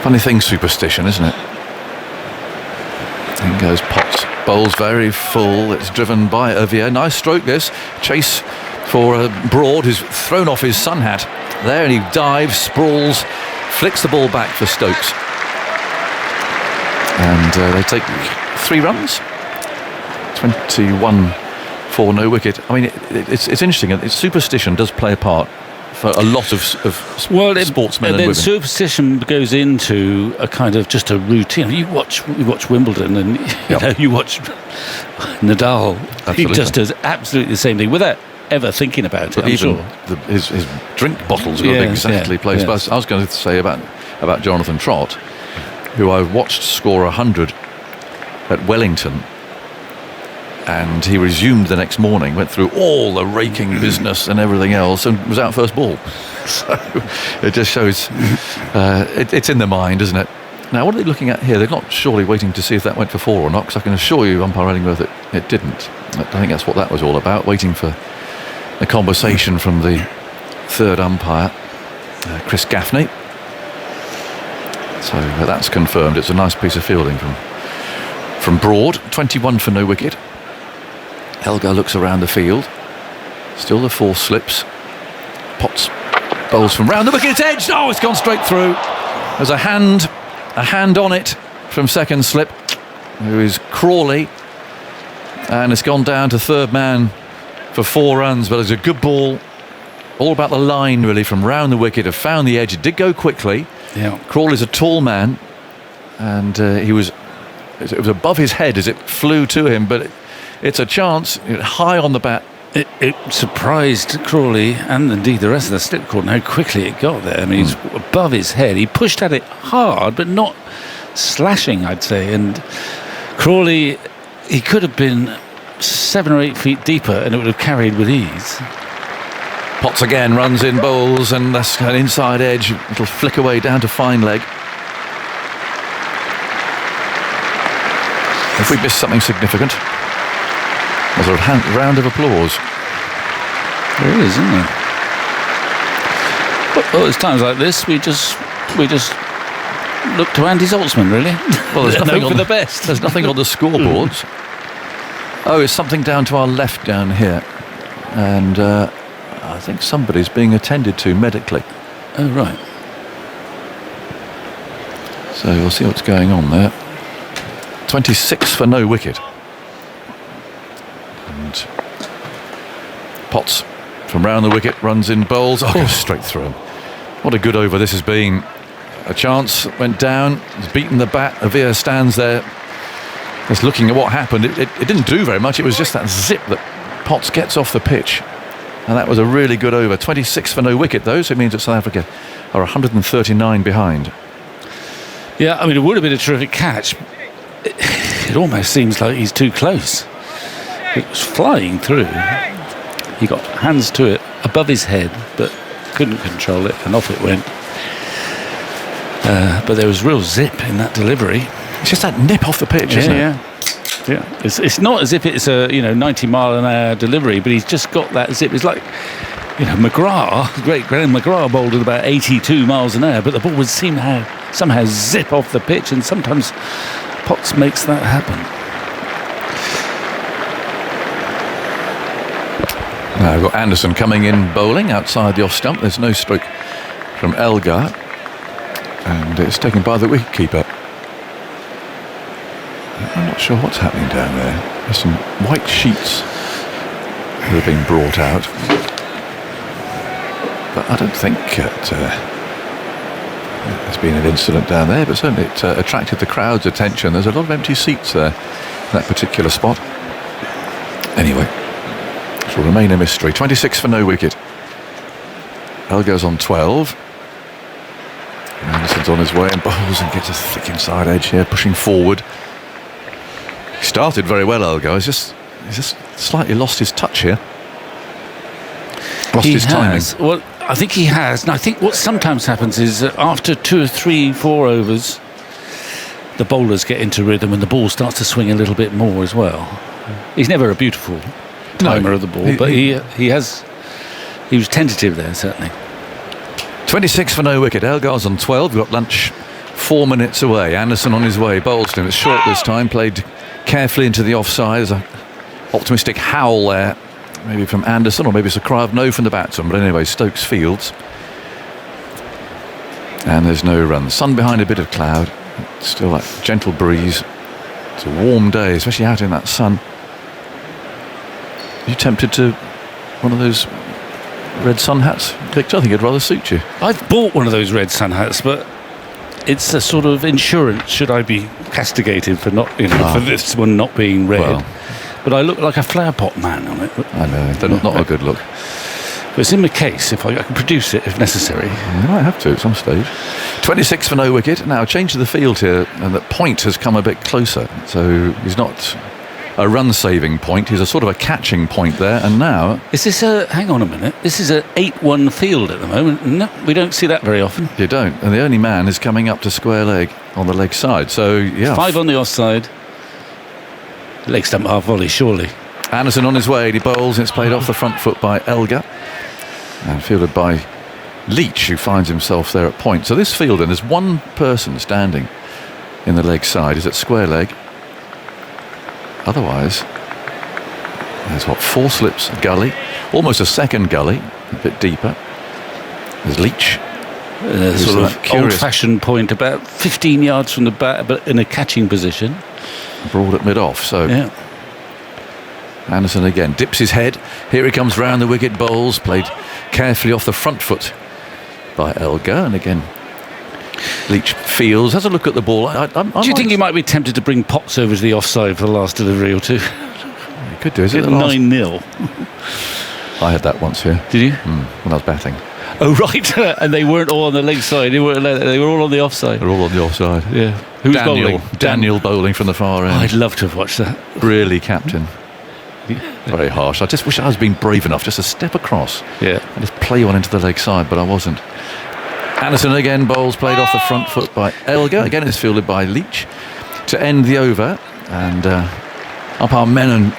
Funny thing, superstition, isn't it? In goes Potts. Bowls very full. It's driven by Ovia. Nice stroke this. Chase for Broad, who's thrown off his sun hat there, and he dives, sprawls, flicks the ball back for Stokes. And they take 3 runs. 21 for no wicket. I mean, it's interesting. Superstition does play a part for a lot of sportsmen and women. Superstition goes into a kind of just a routine. You watch Wimbledon, and you watch Nadal. Absolutely. He just does absolutely the same thing without ever thinking about it. But even his drink bottles are exactly placed. But I was going to say about Jonathan Trott, who I watched score 100 at Wellington, and he resumed the next morning, went through all the raking business and everything else, and was out first ball. So it just shows it's in the mind, isn't it? Now, what are they looking at here? They're not surely waiting to see if that went for 4 or not, because I can assure you, umpire Ellingworth, it didn't. I think that's what that was all about, waiting for a conversation from the 3rd umpire, Chris Gaffney. So that's confirmed. It's a nice piece of fielding from Broad. 21 for no wicket. Elgar looks around the field. Still the 4 slips. Potts bowls from round the wicket edge. Oh, it's gone straight through. There's a hand on it from second slip, who is Crawley, and it's gone down to 3rd man for 4 runs. But it's a good ball. All about the line, really, from round the wicket. Have found the edge. It did go quickly. Yeah. Crawley's a tall man, and it was above his head as it flew to him, but it's a chance, high on the bat. It surprised Crawley and indeed the rest of the slip court how quickly it got there. I mean, he's above his head. He pushed at it hard, but not slashing, I'd say. And Crawley, he could have been 7 or 8 feet deeper, and it would have carried with ease. Potts again runs in, bowls, and that's an inside edge. It'll flick away down to fine leg. If we missed something significant, there's a round of applause. There is, isn't there? Well, it's times like this we just look to Andy Zaltzman, really. Well, there's nothing for the best. There's nothing on the scoreboards. Oh, it's something down to our left down here. and I think somebody's being attended to medically. Oh, right. So we'll see what's going on there. 26 for no wicket. And Potts from round the wicket runs in, bowls. Oh, goes straight through him. What a good over this has been. A chance went down. He's beaten the bat. Avia stands there, just looking at what happened. It didn't do very much. It was just that zip that Potts gets off the pitch. And that was a really good over. 26 for no wicket, though, so it means that South Africa are 139 behind. Yeah, I mean, it would have been a terrific catch. It almost seems like he's too close. It was flying through. He got hands to it above his head, but couldn't control it, and off it went. But there was real zip in that delivery. It's just that nip off the pitch, isn't it? Yeah. It's not as if it's a 90-mile-an-hour delivery, but he's just got that zip. It's like, McGrath, great Graham McGrath bowled at about 82 miles an hour, but the ball would seem to somehow zip off the pitch, and sometimes Potts makes that happen. Now we've got Anderson coming in bowling outside the off stump. There's no stroke from Elgar, and it's taken by the wicketkeeper. I'm not sure what's happening down there. There's some white sheets that have been brought out, but I don't think there's been an incident down there, but certainly it attracted the crowd's attention. There's a lot of empty seats there in that particular spot. Anyway, it will remain a mystery. 26 for no wicket. Elgar's on 12. Anderson's on his way and bowls and gets a thick inside edge here, pushing forward. He started very well, Elgar. He's just slightly lost his touch here. Lost his timing. Well, I think he has. And I think what sometimes happens is that after 2 or 3, 4 overs, the bowlers get into rhythm and the ball starts to swing a little bit more as well. He's never a beautiful timer of the ball, but he was tentative there, certainly. 26 for no wicket. Elgar's on 12. We've got lunch 4 minutes away. Anderson on his way. Bowls to him. It's short this time. Played carefully into the offside. There's an optimistic howl there, maybe from Anderson, or maybe it's a cry of no from the batsman. But anyway, Stokes fields. And there's no run. Sun behind a bit of cloud. Still that gentle breeze. It's a warm day, especially out in that sun. Are you tempted to one of those red sun hats, Victor? I think it'd rather suit you. I've bought one of those red sun hats, but it's a sort of insurance should I be castigated for not, for this one not being red. Well, but I look like a flower pot man on it. I know, they're not a good look. But it's in my case, if I can produce it if necessary. You might have to at some stage. 26 for no wicket. Now, change to the field here, and that point has come a bit closer. So he's not a run-saving point, he's a sort of a catching point there, and now... Is this hang on a minute, this is an 8-1 field at the moment. No, we don't see that very often. You don't, and the only man is coming up to square leg on the leg side, so yeah. 5 on the offside. Leg stump half volley, surely. Anderson on his way, he bowls, and it's played off the front foot by Elgar, and fielded by Leach, who finds himself there at point. So this field, and there's one person standing in the leg side, is at square leg. Otherwise, there's 4 slips, a gully, almost a second gully, a bit deeper. There's Leach. Sort of old-fashioned point, about 15 yards from the bat, but in a catching position. Broad at mid-off, so... Yeah. Anderson again dips his head. Here he comes round the wicket, bowls, played carefully off the front foot by Elgar, and again... Leach fields, has a look at the ball. Do you think he might be tempted to bring Potts over to the offside for the last delivery or two? He could do. Is it 9-0? I had that once here. Did you? When I was batting. Oh, right. And they weren't all on the leg side. They were all on the offside. They're all on the offside. Yeah. Who's bowling? Daniel bowling from the far end. I'd love to have watched that. Really, captain. Very harsh. I just wish I was being brave enough just to step across. Yeah. And just play one into the leg side, but I wasn't. Anderson again, bowls played off the front foot by Elgar. Again, it's fielded by Leach to end the over. And umpire Menon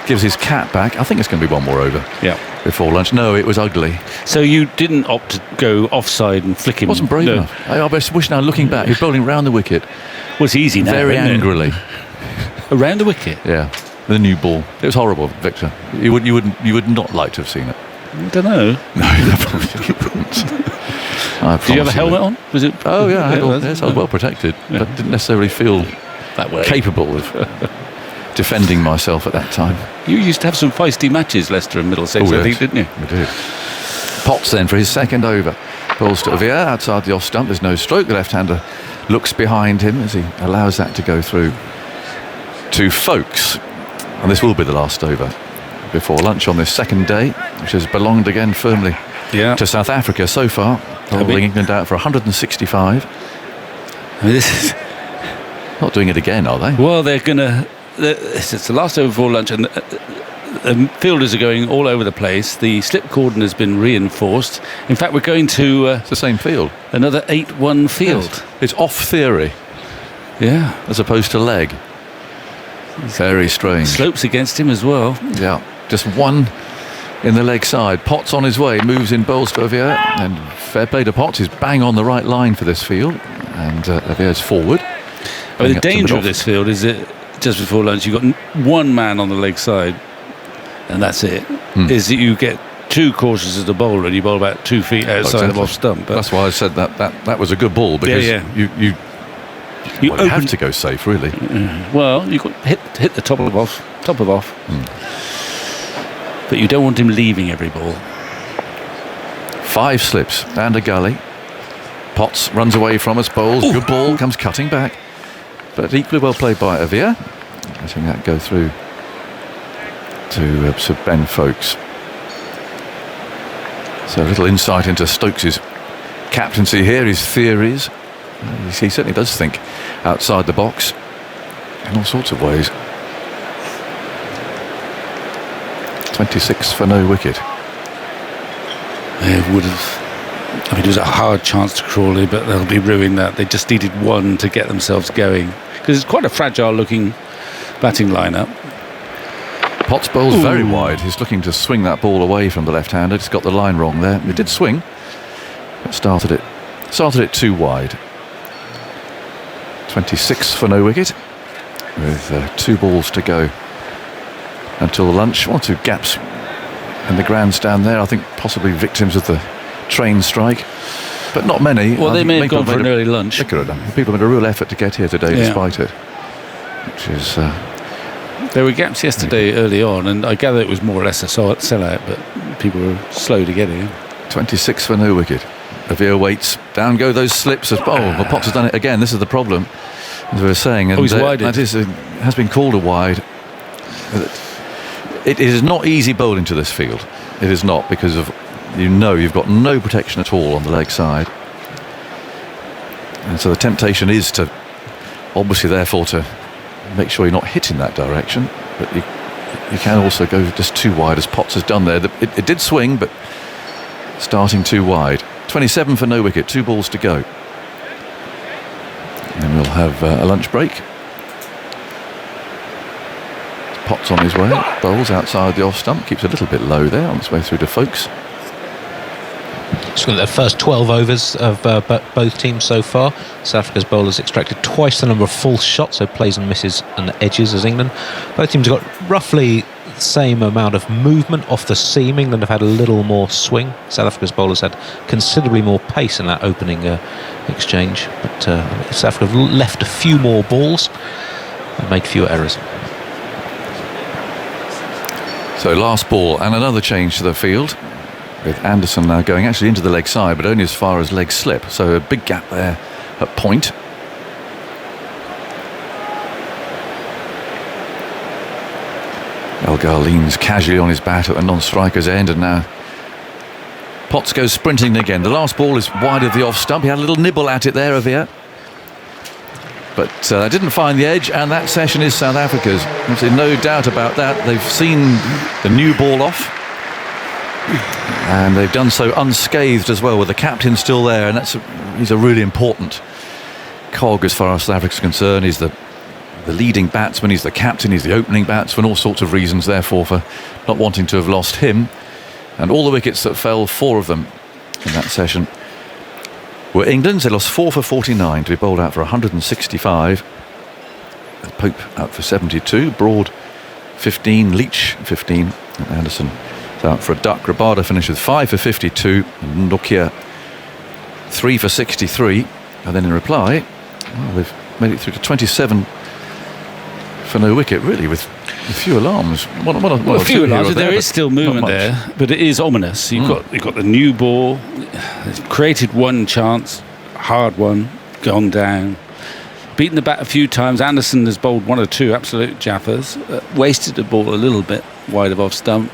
gives his cap back. I think it's going to be one more over before lunch. No, it was ugly. So you didn't opt to go offside and flick him? Wasn't brave enough. I wish now, looking back, he's bowling round the wicket. Well, it's easy now, very angrily. Around the wicket? Yeah. The new ball. It was horrible, Victor. You would not like to have seen it. I don't know. No, you probably wouldn't. Did you have a helmet on? Was it? Oh yeah, I was well protected, Yeah. but didn't necessarily feel That way. capable of defending myself at that time. You used to have some feisty matches, Leicester and Middlesex, I think, didn't you? We did. Potts then for his second over. Balls to Avia outside the off stump. There's no stroke. The left-hander looks behind him as he allows that to go through to Folkes. And this will be the last over before lunch on this second day, which has belonged again firmly to South Africa so far, holding England out for 165. I mean, this is not doing it again, are they? Well, they're going to... It's the last over before lunch, and the fielders are going all over the place. The slip cordon has been reinforced. In fact, we're going to... it's the same field. Another 8-1 field. Yes. It's off theory. Yeah. As opposed to leg. Very strange. Slopes against him as well. Yeah. Just one in the leg side. Potts on his way, moves in bowls to Avia, and fair play to Potts. He's bang on the right line for this field, and Avia's forward. But the danger of this field is that just before lunch you've got one man on the leg side, and that's it. Is that you get two courses as a bowler and you bowl about 2 feet outside of off stump. But that's why I said that was a good ball, because you have to go safe, really. Well, you got hit the top of off. But you don't want him leaving every ball. 5 slips and a gully. Potts runs away from us, bowls. Ooh. Good ball, comes cutting back. But equally well played by Avia. Letting that go through to Sir Ben Folkes. So a little insight into Stokes' captaincy here, his theories. He certainly does think outside the box in all sorts of ways. 26 for no wicket. They would have... I mean, it was a hard chance to Crawley, but they'll be ruining that. They just needed one to get themselves going, because it's quite a fragile-looking batting lineup. Potts bowls very wide. He's looking to swing that ball away from the left-hander. Just got the line wrong there. It did swing, but started it too wide. 26 for no wicket, with 2 balls to go until lunch. 1 or 2 gaps in the grandstand there. I think possibly victims of the train strike, but not many. Well, they may have gone for an early lunch. They could have done. People made a real effort to get here today, despite it. Which is... there were gaps yesterday early on, and I gather it was more or less a sellout, but people were slow to get in. 26 for no wicket. Avia waits. Down go those slips. Well, Potts has done it again. This is the problem, as we were saying. And he's wide. That has been called a wide. It is not easy bowling to this field. It is not, because of... you've got no protection at all on the leg side, and so the temptation is to, obviously, therefore, to make sure you're not hitting that direction, but you can also go just too wide, as Potts has done there. It did swing, but starting too wide. 27 for no wicket, 2 balls to go, and then we'll have a lunch break. Potts on his way, bowls outside the off stump, keeps a little bit low there on its way through to Folkes. It's got their first 12 overs of both teams so far. South Africa's bowlers extracted twice the number of false shots, so plays and misses and edges, as England. Both teams have got roughly the same amount of movement off the seam. England have had a little more swing. South Africa's bowlers had considerably more pace in that opening exchange. But South Africa have left a few more balls and made fewer errors. So last ball and another change to the field, with Anderson now going actually into the leg side, but only as far as leg slip. So a big gap there at point. Elgar leans casually on his bat at the non-striker's end, and now Potts goes sprinting again. The last ball is wide of the off stump. He had a little nibble at it there, Avia, but didn't find the edge, and that session is South Africa's. There's no doubt about that. They've seen the new ball off, and they've done so unscathed as well, with the captain still there, and he's a really important cog as far as South Africa's concerned. He's the leading batsman, he's the captain, he's the opening batsman, all sorts of reasons therefore for not wanting to have lost him. And all the wickets that fell, 4 of them in that session, were England's. They lost 4 for 49 to be bowled out for 165. Pope out for 72, Broad 15, Leach 15, and Anderson is out for a duck. Rabada finished with 5 for 52, Nokia 3 for 63, and then in reply, they've made it through to 27 for no wicket, really, with a few alarms. A few alarms. There is still movement there, but it is ominous. You've got the new ball. It's created one chance, hard one, gone down. Beaten the bat a few times. Anderson has bowled 1 or 2 absolute jaffers. Wasted the ball a little bit wide of off stump.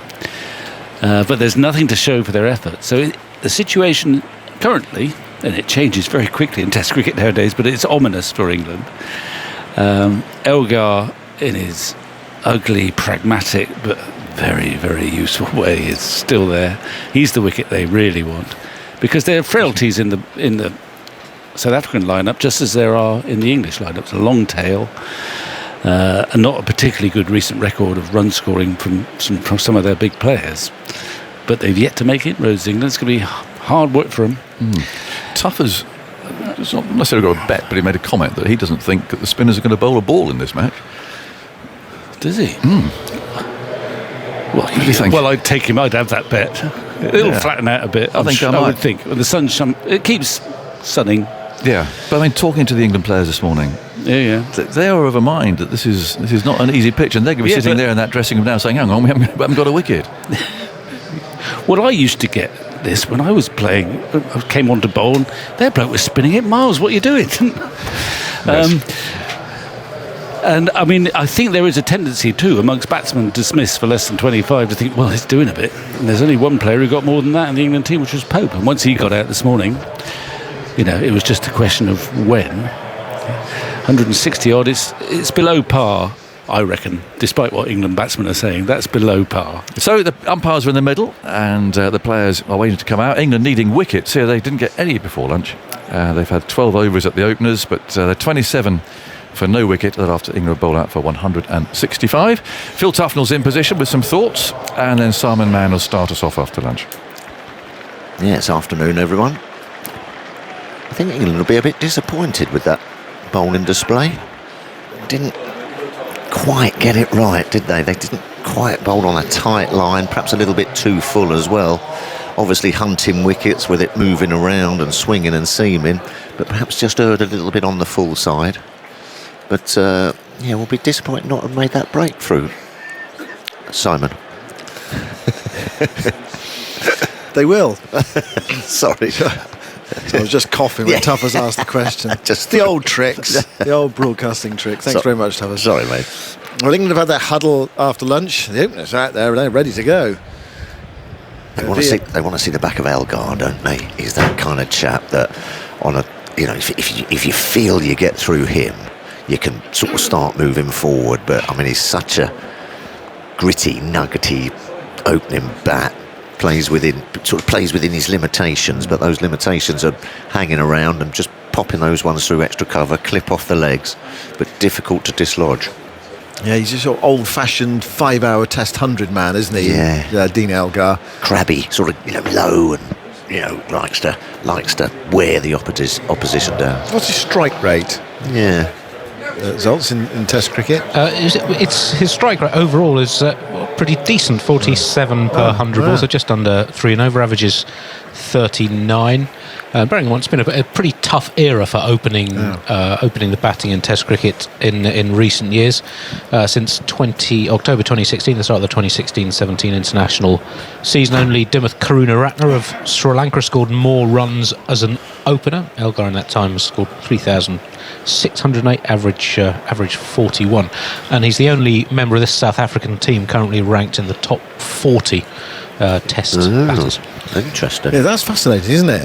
But there's nothing to show for their effort. So the situation currently, and it changes very quickly in Test cricket nowadays, but it's ominous for England. Elgar, in his ugly, pragmatic, but very, very useful way, is still there. He's the wicket they really want, because there are frailties in the South African lineup, just as there are in the English lineup. It's a long tail, and not a particularly good recent record of run scoring from some of their big players. But they've yet to make inroads. England. It's going to be hard work for them. Tough as, it's not necessarily got a bet, but he made a comment that he doesn't think that the spinners are going to bowl a ball in this match. Does he? What do you think? Well, I'd take him. I'd have that bet. It'll flatten out a bit. I would think. When the sun, it keeps sunning. Yeah, but I mean, talking to the England players this morning, they are of a mind that this is not an easy pitch, and they're going to be sitting there in that dressing room now saying, "Hang on, we haven't got a wicket." Well, I used to get this when I was playing. I came on to bowl, and their bloke was spinning it. Miles, what are you doing? And I mean, I think there is a tendency too amongst batsmen dismissed for less than 25 to think, well, he's doing a bit. And there's only one player who got more than that in the England team, which was Pope. And once he got out this morning, it was just a question of when. 160 odd, it's below par, I reckon, despite what England batsmen are saying. That's below par. So the umpires are in the middle, and the players are waiting to come out. England needing wickets here. They didn't get any before lunch. They've had 12 overs at the openers, but they're 27 for no wicket after England bowl out for 165. Phil Tufnell's in position with some thoughts, and then Simon Mann will start us off after lunch. Yeah, it's afternoon, everyone. I think England will be a bit disappointed with that bowling display. Didn't quite get it right, did they? They didn't quite bowl on a tight line, perhaps a little bit too full as well. Obviously hunting wickets with it moving around and swinging and seaming, but perhaps just erred a little bit on the full side. But we'll be disappointed not to have made that breakthrough. Simon. They will. Sorry. So I was just coughing when Tuffers asked the question. Just the old tricks, the old broadcasting trick. Thanks very much, Tuffers. Sorry, mate. Well, England have had their huddle after lunch. The openers are out there, they're ready to go. They want to see the back of Elgar, don't they? He's that kind of chap that, if you feel you get through him, you can sort of start moving forward. But I mean, he's such a gritty, nuggety opening bat. Plays within his limitations, but those limitations are hanging around and just popping those ones through extra cover, clip off the legs, but difficult to dislodge. Yeah, he's a sort of old-fashioned 5-hour Test 100 man, isn't he? Yeah, Dean Elgar, crabby, sort of low, and likes to wear the opposition down. What's his strike rate? Yeah. Results in Test cricket? His strike rate overall is pretty decent, 47 per 100 balls, so just under 3 and over, averages 39. Bearing in mind, it's been a pretty tough era for opening the batting in Test cricket in recent years. Since October 2016, the start of the 2016-17 international season, only Dimuth Karunaratne of Sri Lanka scored more runs as an opener. Elgar in that time has scored 3,608, average 41, and he's the only member of this South African team currently ranked in the top 40 Test batters. Interesting. Yeah, that's fascinating, isn't it?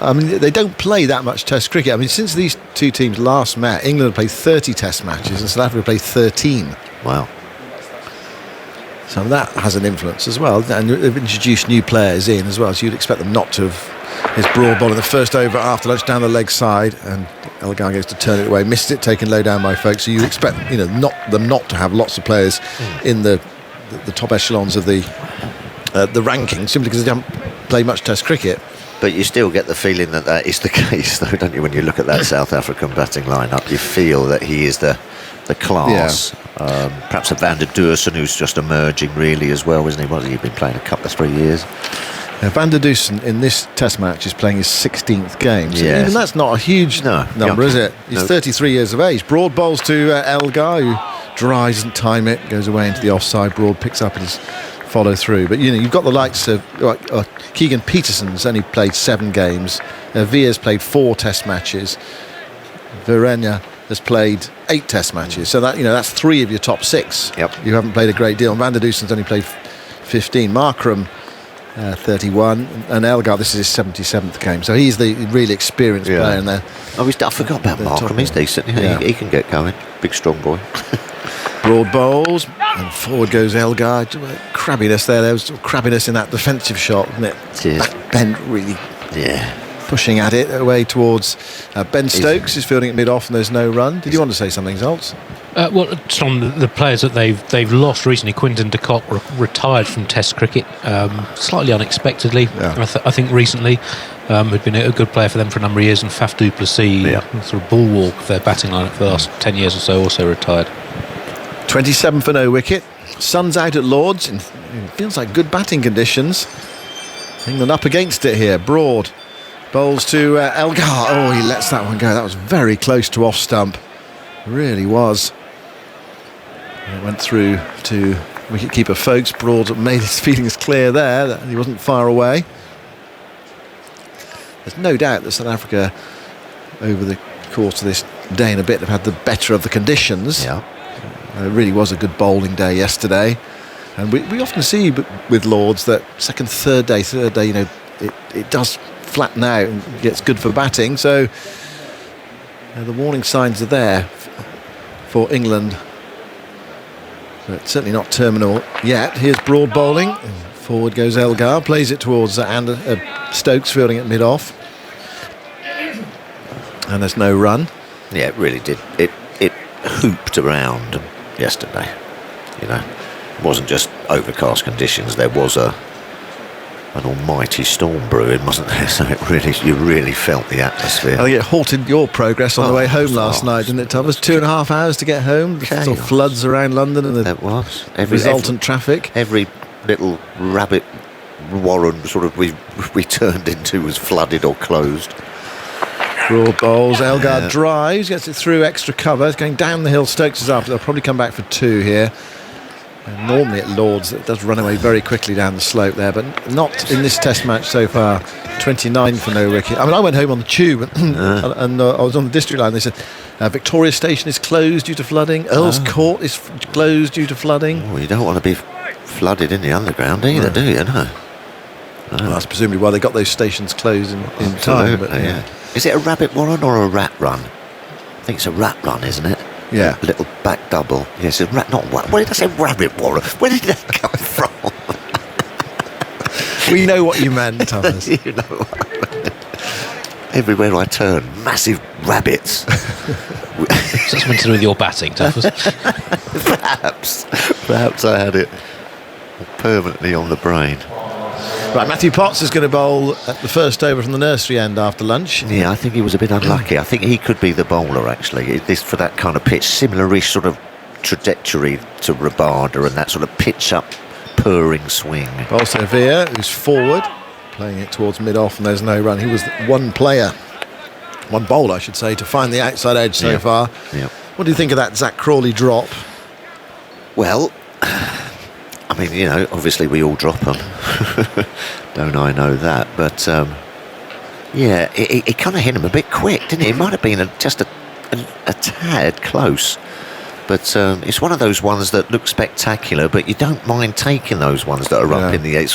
I mean, they don't play that much Test cricket. I mean, since these two teams last met, England have played 30 Test matches and South Africa played 13. Wow. So that has an influence as well, and they've introduced new players in as well, so you'd expect them not to have his broad ball in the first over after lunch down the leg side, and Elgar goes to turn it away, missed it, taken low down by folks. So you expect them not to have lots of players in the top echelons of the ranking, simply because they don't play much Test cricket. But you still get the feeling that is the case, though, don't you? When you look at that South African batting lineup, you feel that he is the the class. Perhaps a Van der Dussen, who's just emerging really as well, isn't he? Well, he's been playing a couple of 3 years. Van der Dussen in this Test match is playing his 16th game. So Yes. even that's not a huge number, is it? He's 33 years of age. Broad bowls to Elgar, who drives, doesn't time it, goes away into the offside. Broad picks up and his follow through. But you've got the likes of Keegan Peterson's only played 7 games. Via's played 4 Test matches. Verenya has played 8 Test matches. So that's 3 of your top 6. Yep. You haven't played a great deal. And Van der Dussen's only played 15. Markram 31, and Elgar, this is his 77th game, so he's the really experienced player in there. I forgot about Markram. He's decent. He can get going. Big strong boy. Broad bowls, and forward goes Elgar. Crabbiness there was crabbiness in that defensive shot, wasn't it? Back bent, really pushing at it away towards Ben Stokes is fielding it mid-off and there's no run. Did you want to say something, Zoltz? Well, it's on the players that they've lost recently. Quinton de Kock retired from Test cricket, slightly unexpectedly. I think recently had been a good player for them for a number of years, and Faf du Plessis, sort of bulwark of their batting lineup for the last 10 years or so, also retired. 27 for no wicket. Sun's out at Lords, and it feels like good batting conditions. England up against it here. Broad bowls to Elgar. Oh, he lets that one go. That was very close to off stump. Really was. It went through to wicketkeeper Folkes. Broad made his feelings clear there that he wasn't far away. There's no doubt that South Africa, over the course of this day and a bit, have had the better of the conditions. It really was a good bowling day yesterday. And we often see with Lords that second, third day, it does flatten out and gets good for batting. So the warning signs are there for England. But certainly not terminal yet. Here's Broad bowling. Forward goes Elgar, plays it towards Stokes, fielding it mid-off. And there's no run. Yeah, it really did. It hooped around yesterday. It wasn't just overcast conditions. There was an almighty storm brewing, wasn't there? So you really felt the atmosphere. I think it halted your progress on the way home last night, didn't it, Thomas? 2.5 hours to get home. Sort of floods around London and the resultant traffic. Every little rabbit warren we turned into was flooded or closed. Broad bowls, Elgar drives, gets it through extra cover. It's going down the hill. Stokes is after. They'll probably come back for 2 here. And normally at Lords it does run away very quickly down the slope there, but not in this Test match so far. 29 for no wicket. I went home on the tube and I was on the district line. They said Victoria Station is closed due to flooding. Earl's Court is closed due to flooding. Oh, you don't want to be flooded in the underground either, do you? No. Well, that's presumably why they got those stations closed in time. But, Is it a rabbit warren or a rat run? I think it's a rat run, isn't it? Yeah. A little back double. Yes, a rat. Not what? Where did I say? Rabbit warren. Where did that come from? We know what you meant, Thomas. You know what I mean. Everywhere I turn, massive rabbits. That's something to do with your batting, Tuffers. Perhaps I had it permanently on the brain. Right, Matthew Potts is going to bowl at the first over from the nursery end after lunch. Yeah, I think he was a bit unlucky. I think he could be the bowler, actually. This for that kind of pitch, similar-ish sort of trajectory to Rabada and that sort of pitch-up, purring swing. Also Veer, who's forward, playing it towards mid-off, and there's no run. He was one bowler, I should say, to find the outside edge so far. Yeah. What do you think of that Zach Crawley drop? Well, I mean, obviously we all drop them. Don't I know that? But, it kind of hit him a bit quick, didn't it? It might have been just a tad close. But it's one of those ones that look spectacular, but you don't mind taking those ones that are up in the air.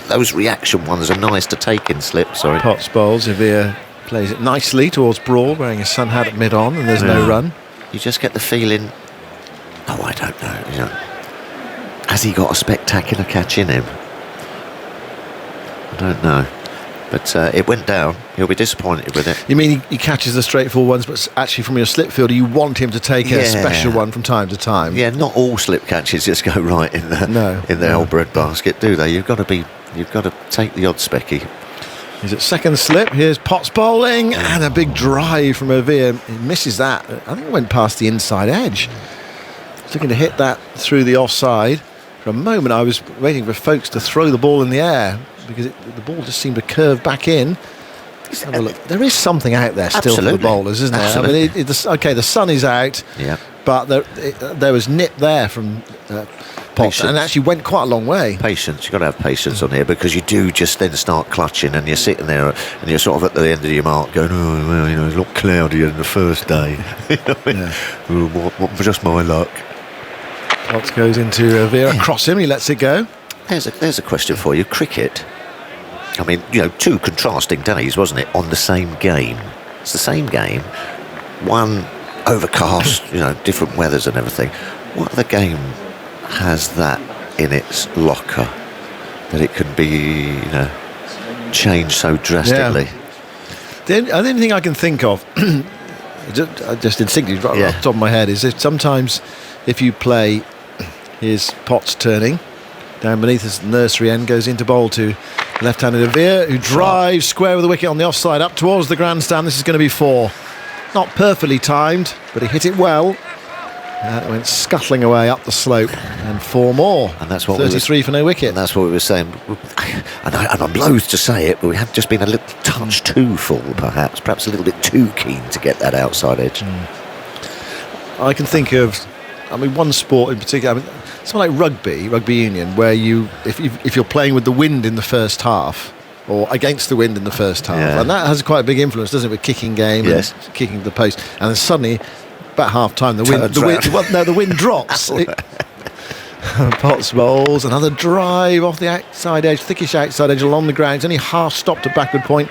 Those reaction ones are nice to take in slip, sorry. Potts bowls, Veer plays it nicely towards Broad, wearing his sun hat at mid-on, and there's no run. You just get the feeling, I don't know, has he got a spectacular catch in him? I don't know. But it went down. He'll be disappointed with it. You mean he catches the straightforward ones, but actually from your slip fielder, you want him to take a special one from time to time? Yeah, not all slip catches just go right in the old bread basket, do they? You've got to take the odd specky. He's at second slip. Here's Potts bowling and a big drive from O'Veer. He misses that. I think it went past the inside edge. He's looking to hit that through the offside. For a moment I was waiting for folks to throw the ball in the air because the ball just seemed to curve back in. Let's have a look. There is something out there still for the bowlers, isn't there? Absolutely. I mean, okay, the sun is out, but there was nip there from Potts, and actually went quite a long way. Patience, you've got to have patience on here because you do just then start clutching and you're sitting there and you're sort of at the end of your mark going, oh, well, you know, it's a lot cloudier than the first day. Just my luck. Potts goes into O'Veer across him, he lets it go. There's a question for you. Cricket. I mean, you know, 2 contrasting days, wasn't it, on the same game? It's the same game. One overcast, you know, different weathers and everything. What other game has that in its locker that it can be, you know, changed so drastically? The only thing I can think of, just instinctively, right off the top of my head, is if sometimes if you play his Potts turning, down beneath his nursery end, goes into bowl to left-handed O'Veer, who drives square with the wicket on the offside up towards the grandstand. This is going to be 4. Not perfectly timed, but he hit it well. It went scuttling away up the slope, and 4 more. And that's what 33 for no wicket. And that's what we were saying. And I'm loath to say it, but we have just been a little touch too full, perhaps a little bit too keen to get that outside edge. I can think of, I mean, one sport in particular. I mean, something like rugby union, where if you're playing with the wind in the first half or against the wind in the first half, and that has quite a big influence, doesn't it, with kicking game and kicking the post, and then suddenly about half time the wind drops. Potts bowls, another drive off the outside edge, thickish outside edge along the ground. It's only half stopped at backward point.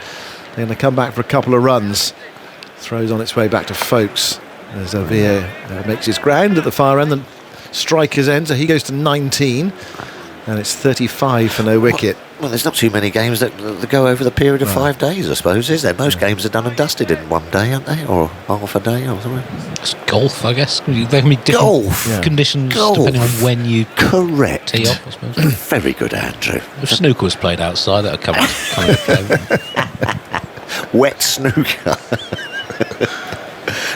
They're going to come back for a couple of runs. Throws on its way back to Folkes as O'Veer makes his ground at the far end. The striker's end, so he goes to 19, and it's 35 for no wicket. Well, there's not too many games that go over the period of 5 days, I suppose, is there? Most games are done and dusted in one day, aren't they? Or half a day or something. It's golf, I guess. There can be different conditions depending on when you tee off, I suppose. Very good, Andrew. If snooker was played outside, that would come into play. Wet snooker.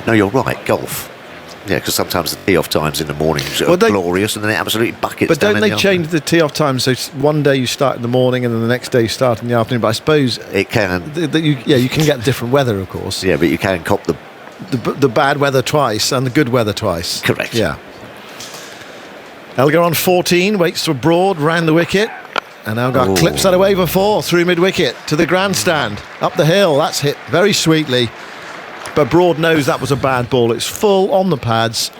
No, you're right, golf. Yeah, because sometimes the tee-off times in the mornings are glorious, and then it absolutely buckets. But don't they change the tee-off time? So one day you start in the morning, and then the next day you start in the afternoon. But I suppose it can. You can get different weather, of course. Yeah, but you can cop the bad weather twice and the good weather twice. Correct. Yeah. Elgar on 14, waits for Broad round the wicket, and Elgar clips that away for 4 through mid-wicket to the grandstand up the hill. That's hit very sweetly. But Broad knows that was a bad ball. It's full on the pads,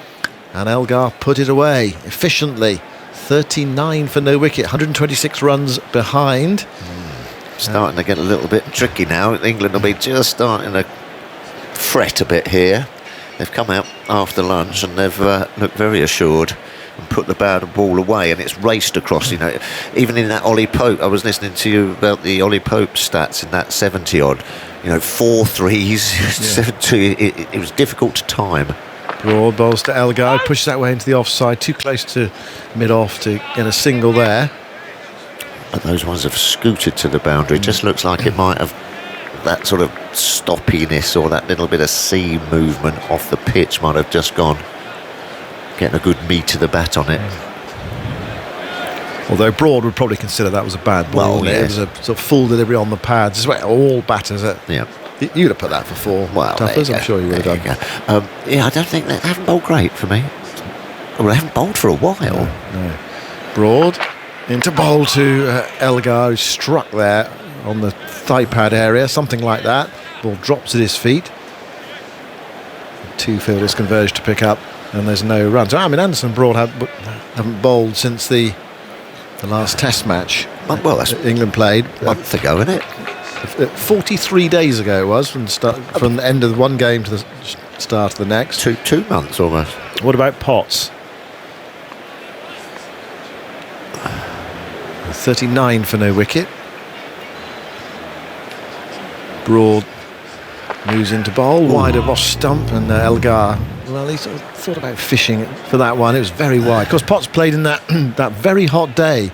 and Elgar put it away efficiently. 39 for no wicket, 126 runs behind. Starting to get a little bit tricky now. England will be just starting to fret a bit here. They've come out after lunch and they've looked very assured and put the bad ball away, and it's raced across. You know, even in that Ollie Pope, I was listening to you about the Ollie Pope stats in that 70 odd. You know, 4 threes, 7-2. It was difficult to time. Broad bowls to Elgar, pushes that way into the offside, too close to mid-off to get a single there. But those ones have scooted to the boundary. It just looks like it might have that sort of stoppiness or that little bit of seam movement off the pitch might have just gone. Getting a good meat to the bat on it. Although Broad would probably consider that was a bad ball. It was a sort of full delivery on the pads. This is where all batters are. Yeah. You'd have put that for 4 tuffers, I'm sure you would have done. I don't think they haven't bowled great for me. Well, they haven't bowled for a while. No. Broad into bowl to Elgar, who struck there on the thigh pad area, something like that. Ball drops at his feet. 2 fielders converge to pick up, and there's no runs. I mean, Anderson and Broad haven't bowled since the last Test match. Well, that's England played a month ago, isn't it? 43 days ago it was, from the end of one game to the start of the next. 2 months almost. What about Potts? 39 for no wicket. Broad moves into bowl, wide of off stump, and Elgar, well, he sort of thought about fishing for that one. It was very wide. Of course, Potts played in that very hot day.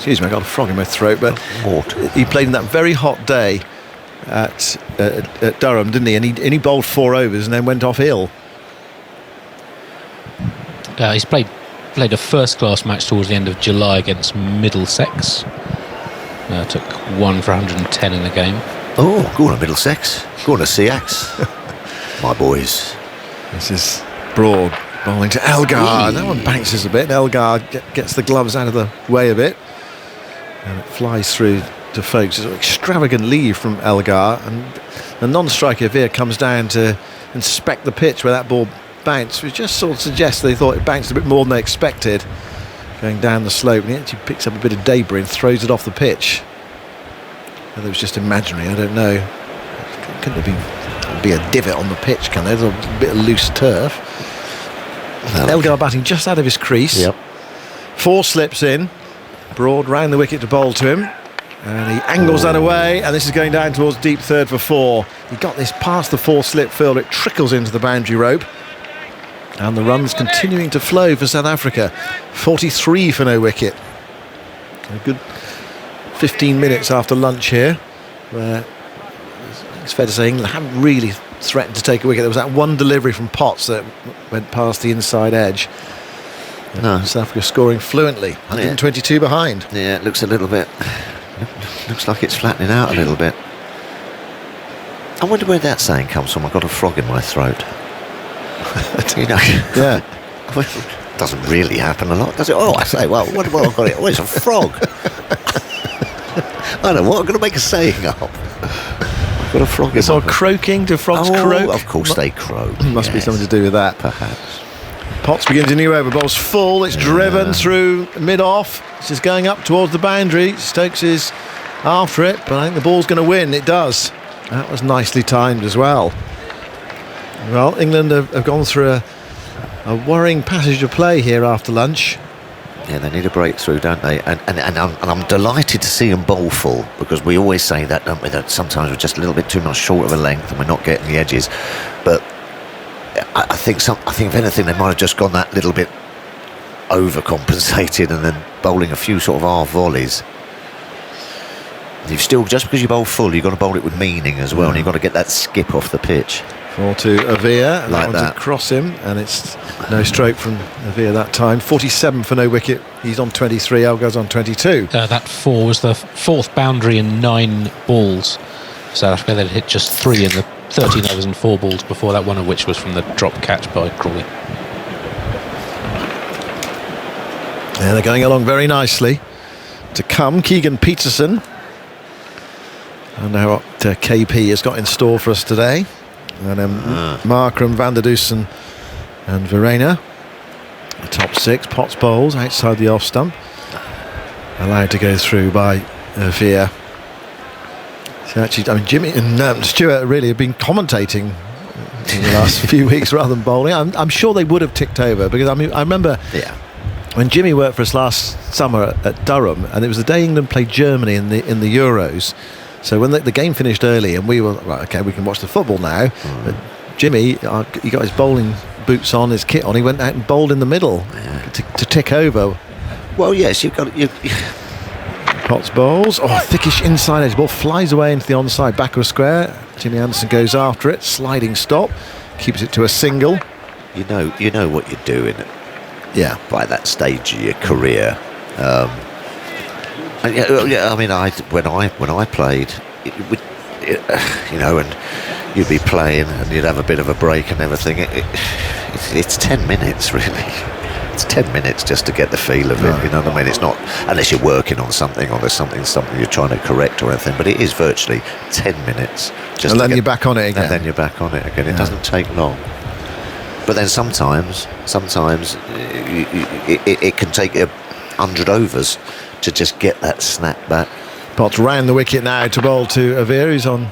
Excuse me, I got a frog in my throat, but he played in that very hot day at Durham, didn't he? And he bowled 4 overs and then went off ill. He's played a first-class match towards the end of July against Middlesex. Took 1 for 110 in the game. Oh, go on to Middlesex. Go on to Seax. My boys. This is Broad bowling to Elgar. That one bounces a bit. Elgar gets the gloves out of the way a bit. And it flies through to Folkes. It's an extravagant leave from Elgar. And the non-striker Veer comes down to inspect the pitch where that ball bounced, which just sort of suggests they thought it bounced a bit more than they expected. Going down the slope, and he actually picks up a bit of debris and throws it off the pitch. Whether it was just imaginary, I don't know. Couldn't it be a divot on the pitch, can there? There's a bit of loose turf. Elgar batting just out of his crease. Yep. 4 slips in. Broad round the wicket to bowl to him. And he angles that away, and this is going down towards deep third for 4. He got this past the 4-slip field. It trickles into the boundary rope. And the runs continuing to flow for South Africa. 43 for no wicket. A good 15 minutes after lunch here, where it's fair to say England haven't really threatened to take a wicket. There was that one delivery from Potts that went past the inside edge. No. South Africa scoring fluently. 122 behind. Yeah, it looks a little bit... Looks like it's flattening out a little bit. I wonder where that saying comes from. I've got a frog in my throat. You know, yeah. Doesn't really happen a lot, does it? Oh, I say, well, what have I got it? Oh, it's a frog. I don't know what, I'm going to make a saying up. I've got a frog it's in my all croaking. Do frogs croak? Of course they croak. Must be something to do with that. Perhaps. Potts begins a new over, bowls full, it's driven through mid-off. It's just going up towards the boundary. Stokes is after it, but I think the ball's going to win. It does. That was nicely timed as well. Well, England have gone through a worrying passage of play here after lunch. Yeah, they need a breakthrough, don't they? And I'm delighted to see them bowl full, because we always say that, don't we? That sometimes we're just a little bit too much short of a length and we're not getting the edges. But I think if anything, they might have just gone that little bit overcompensated and then bowling a few sort of half volleys. You've still, just because you bowl full, you've got to bowl it with meaning as well, and you've got to get that skip off the pitch. 4 to Avia, and like that across him, and it's no stroke from Avia that time. 47 for no wicket. He's on 23. Elgar's on 22. That 4 was the 4th boundary in 9 balls. South Africa they'd hit just 3 in the 13 overs and 4 balls before that, one of which was from the drop catch by Crawley. Yeah, they're going along very nicely. To come, Keegan Peterson. I know what KP has got in store for us today. And Markram, Van der Dusen and Verena. The top 6. Potts bowls outside the off stump. Allowed to go through by Veer. So actually, I mean, Jimmy and Stuart really have been commentating in the last few weeks rather than bowling. I'm sure they would have ticked over, because I mean, I remember when Jimmy worked for us last summer at Durham, and it was the day England played Germany in the Euros. So when the game finished early and we were, right, okay, we can watch the football now. But Jimmy, he got his bowling boots on, his kit on, he went out and bowled in the middle to tick over. Well, yes, you've got... Potts bowls. Oh, thickish inside edge. Ball flies away into the onside back of a square. Jimmy Anderson goes after it. Sliding stop. Keeps it to a single. You know what you're doing. Yeah. By that stage of your career. I mean, when I played, and you'd be playing and you'd have a bit of a break and everything. It's 10 minutes really. It's 10 minutes just to get the feel of it. You know what I mean? It's not, unless you're working on something or there's something you're trying to correct or anything. But it is virtually 10 minutes. Just and then you're back on it again. And then you're back on it again. It doesn't take long. But then sometimes it can take 100 overs to just get that snap back. Potts round the wicket now to bowl to Avir, who's on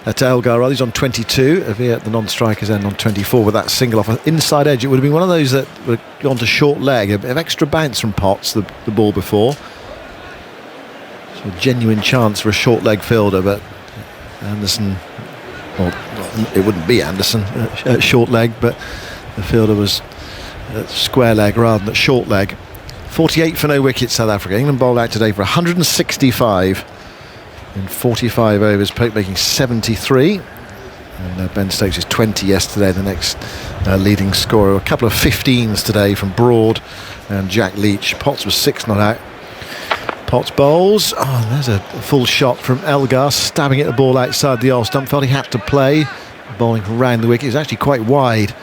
to Elgar. He's on 22. Avir at the non-strikers end on 24 with that single off an inside edge. It would have been one of those that would have gone to short leg. A bit of extra bounce from Potts, the ball before. So a genuine chance for a short leg fielder, but Anderson, well, it wouldn't be Anderson short leg, but the fielder was square leg rather than short leg. 48 for no wickets, South Africa. England bowled out today for 165 in 45 overs. Pope making 73. And Ben Stokes is 20 yesterday, the next leading scorer. A couple of 15s today from Broad and Jack Leach. Potts was 6 not out. Potts bowls. Oh, there's a full shot from Elgar, stabbing at the ball outside the old stump. Felt he had to play. Bowling around the wicket. It was actually quite wide.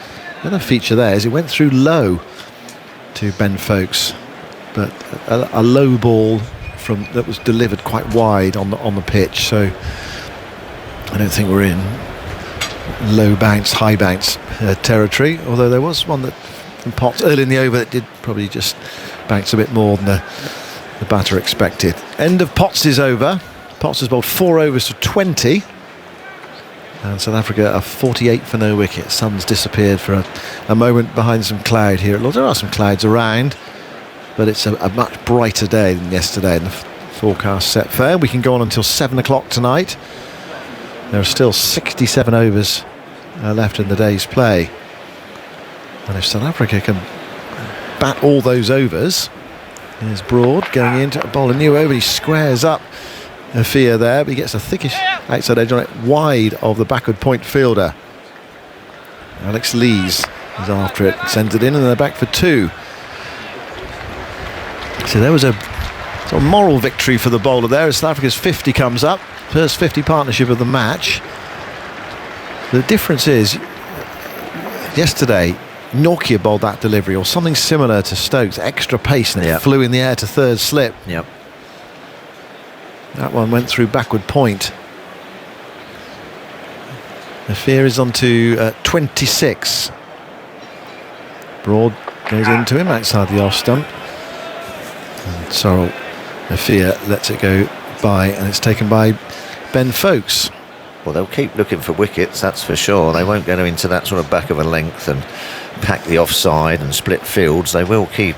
The other feature there is it went through low to Ben Foakes. But a low ball that was delivered quite wide on the pitch. So I don't think we're in low bounce, high bounce territory, although there was one that from Potts early in the over that did probably just bounce a bit more than the batter expected. End of Potts' over. Potts has bowled 4 overs to 20, and South Africa are 48 for no wicket. Sun's disappeared for a moment behind some cloud here at Lord's. There are some clouds around, but it's a much brighter day than yesterday, and the forecast set fair. We can go on until 7 o'clock tonight. There are still 67 overs left in the day's play. And if South Africa can bat all those overs, here's Broad going in to bowl a new over. He squares up Afia there, but he gets a thickish outside edge on it, wide of the backward point fielder. Alex Lees is after it, sends it in, and they're back for 2. So there was a sort of moral victory for the bowler there as South Africa's 50 comes up. First 50 partnership of the match. The difference is, yesterday, Nortje bowled that delivery, or something similar to Stokes, extra pace, and it flew in the air to third slip. Yep. That one went through backward point. The fear is on to 26. Broad goes into him outside the off stump. And Sorrel, the fear lets it go by, and it's taken by Ben Foakes. Well, they'll keep looking for wickets, that's for sure. They won't go into that sort of back of a length and pack the offside and split fields. They will keep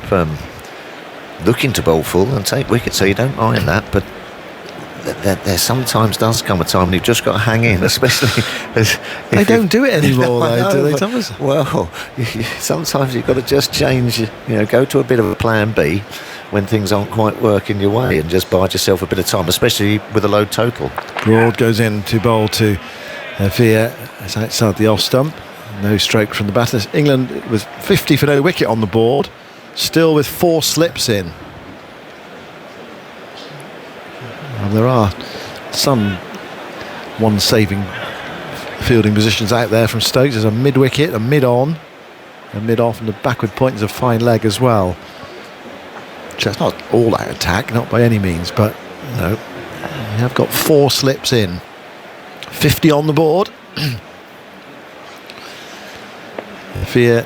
looking to bowl full and take wickets, so you don't mind that. But there sometimes does come a time when you've just got to hang in, especially they don't do it anymore, though, do they, Thomas? Well, sometimes you've got to just change, go to a bit of a plan B when things aren't quite working your way, and just bide yourself a bit of time, especially with a low total. Broad goes in to bowl to Afia. It's outside the off stump. No stroke from the batters. England was 50 for no wicket on the board, still with 4 slips in. And there are some one-saving fielding positions out there from Stokes. There's a mid-wicket, a mid-on, a mid-off, and the backward point is a fine leg as well. It's not all-out attack, not by any means, but no, we have got 4 slips in. 50 on the board. Fear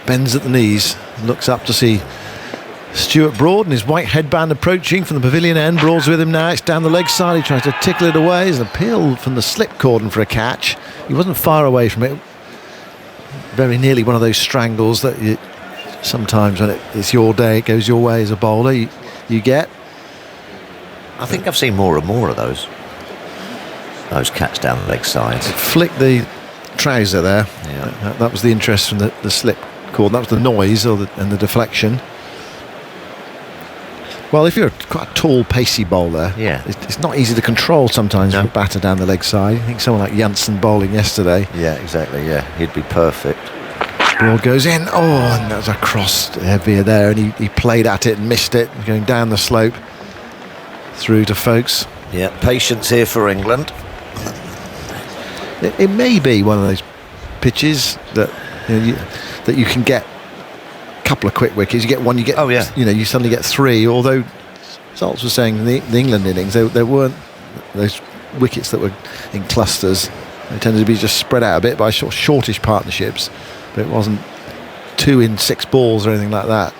bends at the knees, looks up to see Stuart Broad and his white headband approaching from the pavilion end. Broad's with him now. It's down the leg side. He tries to tickle it away. There's an appeal from the slip cordon for a catch. He wasn't far away from it. Very nearly one of those strangles that you, sometimes when it's your day, it goes your way as a bowler, you get. I think I've seen more and more of those catch down the leg sides. Flick the trouser there. Yeah. That was the interest from the slip cordon. That was the noise and the deflection. Well, if you're quite a tall, pacey bowler, it's not easy to control sometimes with a batter down the leg side. I think someone like Janssen bowling yesterday. Yeah, exactly, he'd be perfect. Broad goes in, and that was a cross heavier there, and he played at it and missed it, going down the slope through to Foakes. Yeah, patience here for England. It may be one of those pitches that you can get couple of quick wickets. You get one, you get you suddenly get 3. Although Stoltz was saying the England innings, there weren't those wickets that were in clusters. They tended to be just spread out a bit by shortish partnerships, but it wasn't 2 in 6 balls or anything like that.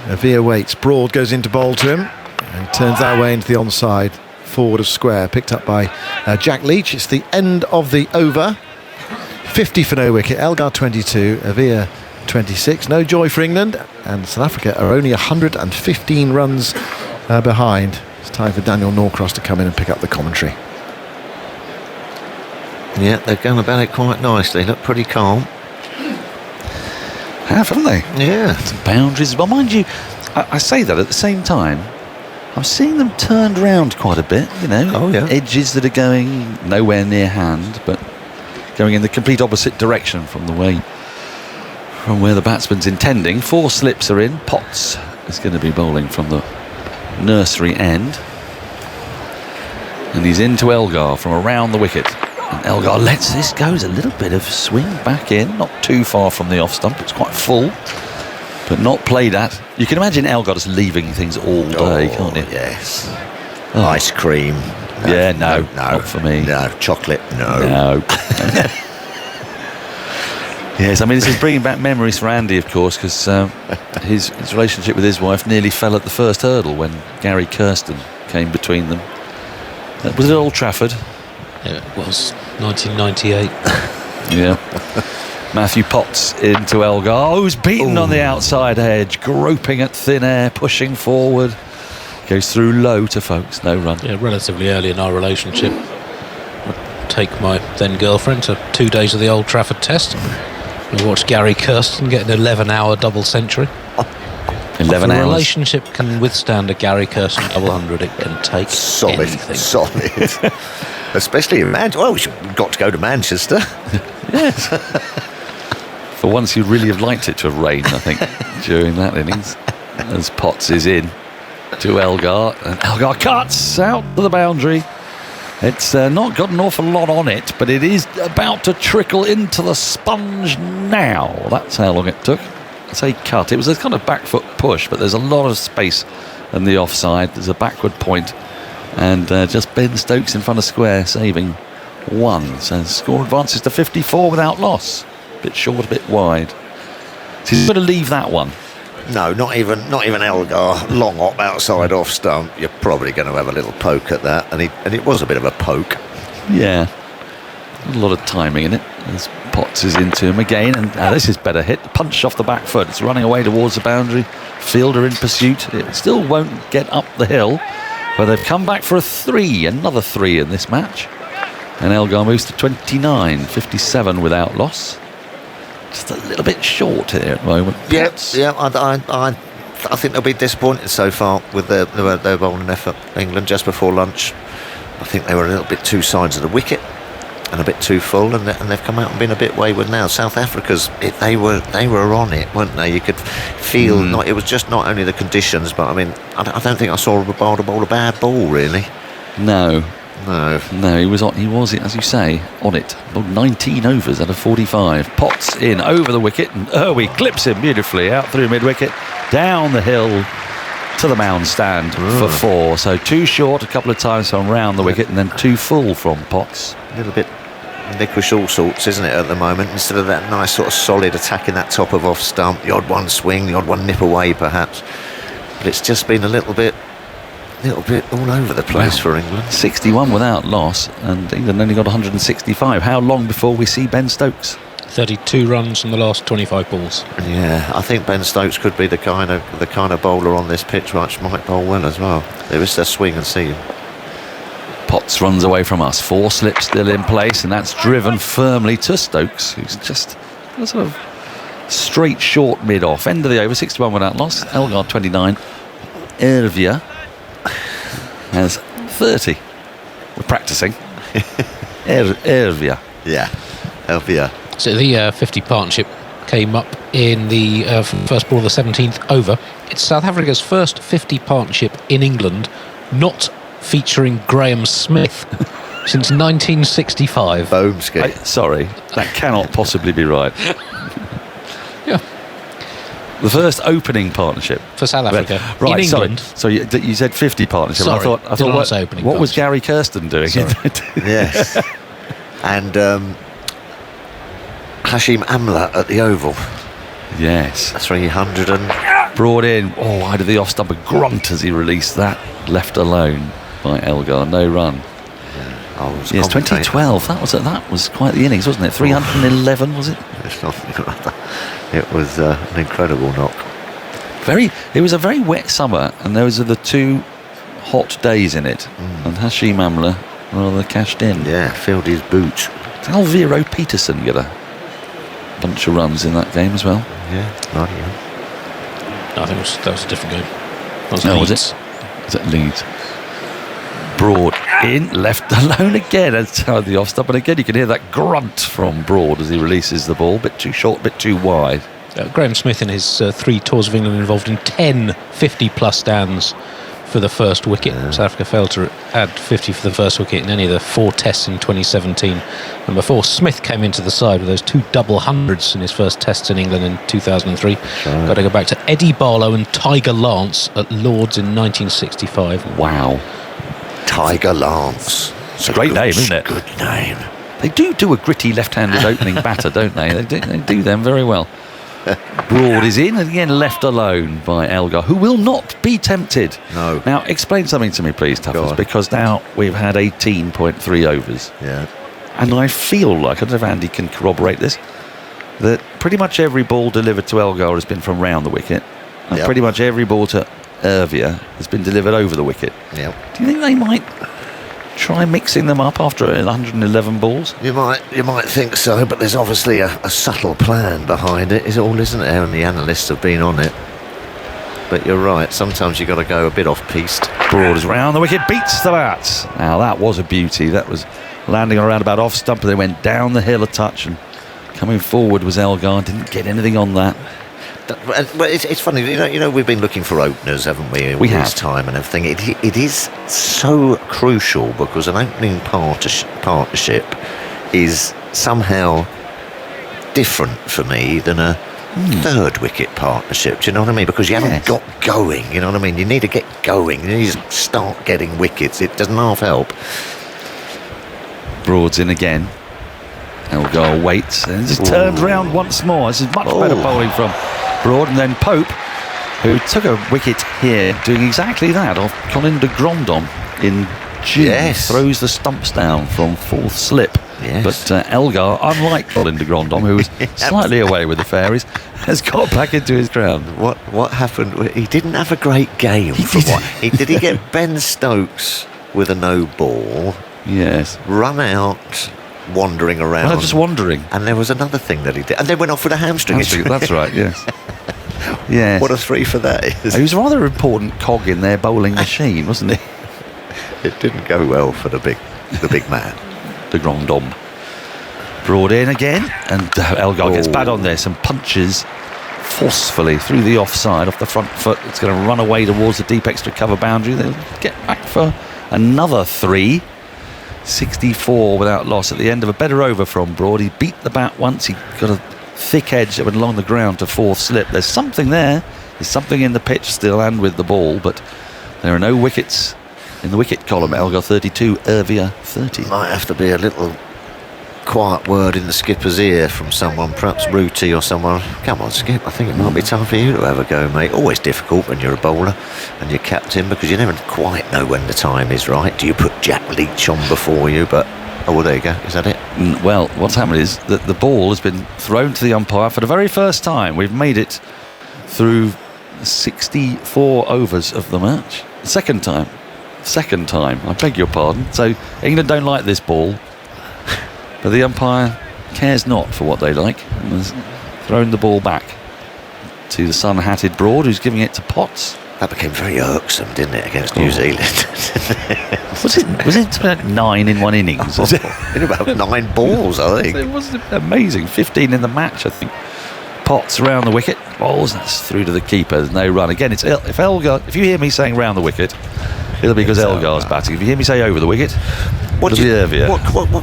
Avia waits. Broad goes into bowl to him and turns that way into the onside forward of square, picked up by Jack Leach. It's the end of the over. 50 for no wicket, Elgar 22, Avia 26. No joy for England, and South Africa are only 115 runs behind. It's time for Daniel Norcross to come in and pick up the commentary. Yeah, they've gone about it quite nicely, look pretty calm. Haven't they? Yeah. Some boundaries. Well, mind you, I say that at the same time, I'm seeing them turned round quite a bit, you know. Oh, yeah. Edges that are going nowhere near hand, but going in the complete opposite direction from where the batsman's intending. 4 slips are in. Potts is going to be bowling from the nursery end. And he's into Elgar from around the wicket. And Elgar lets this go. There's a little bit of swing back in, not too far from the off stump. It's quite full, but not played at. You can imagine Elgar just leaving things all day, can't you? Yes. Ice cream. No, not for me. No. Chocolate, no. Yes, I mean, this is bringing back memories for Andy, of course, because his relationship with his wife nearly fell at the first hurdle when Gary Kirsten came between them. Was it Old Trafford? Yeah, it was 1998. Yeah. Matthew Potts into Elgar, who's beaten on the outside edge, groping at thin air, pushing forward. Goes through low to Folkes, no run. Yeah, relatively early in our relationship. I'd take my then girlfriend to 2 days of the Old Trafford Test. We watched Gary Kirsten get an 11-hour double century. 11 hours. hours. A relationship can withstand a Gary Kirsten double hundred. It can take anything. Solid. Especially in Manchester. Well, we've got to go to Manchester. Yes. For once, you'd really have liked it to have rained, I think, during that innings. As Potts is in to Elgar, and Elgar cuts out to the boundary. It's not got an awful lot on it, but it is about to trickle into the sponge now. That's how long it took. I say cut. It was a kind of back foot push, but there's a lot of space in the offside. There's a backward point, and just Ben Stokes in front of square, saving 1. So score advances to 54 without loss. A bit short, a bit wide. So he's going to leave that one. No, not even Elgar. Long hop outside off stump. You're probably going to have a little poke at that, and it was a bit of a poke. Yeah, a lot of timing in it. As Potts is into him again, and this is better hit. Punch off the back foot. It's running away towards the boundary. Fielder in pursuit. It still won't get up the hill, but they've come back for another 3 in this match. And Elgar moves to 29, 57 without loss. Just a little bit short here at the moment. Yeah. I think they'll be disappointed so far with their bowling effort. England just before lunch, I think they were a little bit too sides of the wicket and a bit too full, and they've come out and been a bit wayward now. South Africa's they were on it, weren't they? You could feel it was just not only the conditions, but I mean I don't think I saw a bowler bowl a bad ball really. No, he was as you say on it. 19 overs out of 45. Potts in over the wicket, and Irwi clips him beautifully out through mid wicket, down the hill to the mound stand for 4. So 2 short a couple of times from round the wicket, and then 2 full from Potts. A little bit licorice all sorts, isn't it, at the moment? Instead of that nice sort of solid attacking that top of off stump, the odd one swing, the odd one nip away perhaps, but it's just been a little bit all over the place for England. 61 without loss, and England only got 165. How long before we see Ben Stokes? 32 runs from the last 25 balls. Yeah, I think Ben Stokes could be the kind of bowler on this pitch which might bowl well as well. There is a swing and see him. Potts runs away from us. 4 slips still in place, and that's driven firmly to Stokes, who's just a sort of straight short mid-off. End of the over, 61 without loss. Elgar 29. Ervia has 30. We're practicing. Ervia. Yeah, Ervia. So the 50 partnership came up in the first ball of the 17th over. It's South Africa's first 50 partnership in England, not featuring Graham Smith since 1965. Boomski. Sorry, that cannot possibly be right. Yeah. The first opening partnership for South Africa, right? In England. Sorry, so you said 50 partnership. Sorry, I thought what was Gary Kirsten doing? Yes. And Hashim Amla at the Oval. Yes. 300 and brought in. Oh, wide of the off stump, a grunt as he released that. Left alone by Elgar. No run. Yes, 2012. That was quite the innings, wasn't it? 311 was it? It was an incredible knock. It was a very wet summer, and those are the 2 hot days in it. And Hashim Amla rather cashed in. Yeah, filled his boots. Alviro Peterson got a bunch of runs in that game as well. Yeah, right. I think that was a different game. Was it Leeds? Broad in, left alone again outside the off stump, and again you can hear that grunt from Broad as he releases the ball. Bit too short, bit too wide. Graham Smith in his 3 tours of England involved in 10 50-plus stands for the first wicket. South Africa failed to add 50 for the first wicket in any of the 4 tests in 2017. And before Smith came into the side with those 2 double hundreds in his first tests in England in 2003. Sure. Got to go back to Eddie Barlow and Tiger Lance at Lords in 1965. Wow. Tiger Lance. It's a great name, isn't it? Good name. They do a gritty left-handed opening batter, don't they? They do them very well. Broad is in, and again left alone by Elgar, who will not be tempted. No. Now, explain something to me, please, Tuffers, because now we've had 18.3 overs. Yeah. And I feel like, I don't know if Andy can corroborate this, that pretty much every ball delivered to Elgar has been from round the wicket, and pretty much every ball to Ervia has been delivered over the wicket. Yep. Do you think they might try mixing them up after 111 balls? You might think so, but there's obviously a subtle plan behind it, isn't there? And the analysts have been on it. But you're right, sometimes you've got to go a bit off-piste. Broad is round the wicket, beats the bat. Now that was a beauty. That was landing around about off stump, and they went down the hill a touch, and coming forward was Elgar. Didn't get anything on that. Well, it's funny, you know, we've been looking for openers, haven't we? We have. This time and everything. It is so crucial, because an opening partnership is somehow different for me than a third wicket partnership. Do you know what I mean? Because you haven't got going. You know what I mean? You need to get going. You need to start getting wickets. It doesn't half help. Broad's in again. Elgar waits and just turns round once more. This is much better bowling from Broad, and then Pope, who took a wicket here doing exactly that off Colin de Grandon in June. Throws the stumps down from 4th slip. But Elgar, unlike Colin de Grandon, who was slightly away with the fairies, has got back into his ground. What happened? He didn't have a great game. Did he get Ben Stokes with a no ball? Yes. Run out, wandering around. Well, just wandering. And there was another thing that he did. And then went off with a hamstring injury. That's right, yes. Yes. What a 3 for that is. He was a rather important cog in their bowling machine, wasn't he? It didn't go well for the big man. De Grandon. Broad in again, and Elgar gets bad on this and punches forcefully through the offside off the front foot. It's going to run away towards the deep extra cover boundary. They'll get back for another 3. 64 without loss at the end of a better over from Broad. He beat the bat once. He got a thick edge that went along the ground to 4th slip. There's something there. There's something in the pitch still and with the ball, but there are no wickets in the wicket column. Elgar 32, Ervia 30. Might have to be a little quiet word in the skipper's ear from someone, perhaps Ruthie or someone. Come on, Skip, I think it might be time for you to have a go, mate. Always difficult when you're a bowler and you're captain, because you never quite know when the time is right. Do you put Jack Leach on before you? But well, there you go. Is that it? Well, what's happened is that the ball has been thrown to the umpire for the very first time. We've made it through 64 overs of the match. Second time, I beg your pardon. So England don't like this ball, but the umpire cares not for what they like and has thrown the ball back to the sun-hatted Broad, who's giving it to Potts. That became very irksome, didn't it, against New Zealand? Was it about 9 in one innings? In about 9 balls, I think. It was amazing. 15 in the match, I think. Potts around the wicket. Balls, that's through to the keeper. There's no run. Again, it's if you hear me saying round the wicket, it'll be because Elgar's batting. If you hear me say over the wicket, it'll be Ervia.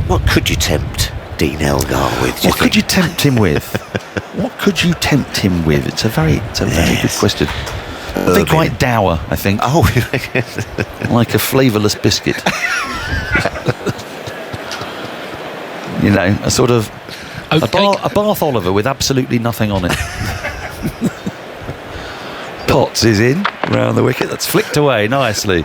What could you tempt Dean Elgar with? What could you tempt him with? What could you tempt him with? It's a very good question. I think quite dour, I think. Oh, like a flavourless biscuit. You know, a sort of a Bath Oliver with absolutely nothing on it. Potts is in round the wicket. That's flicked away nicely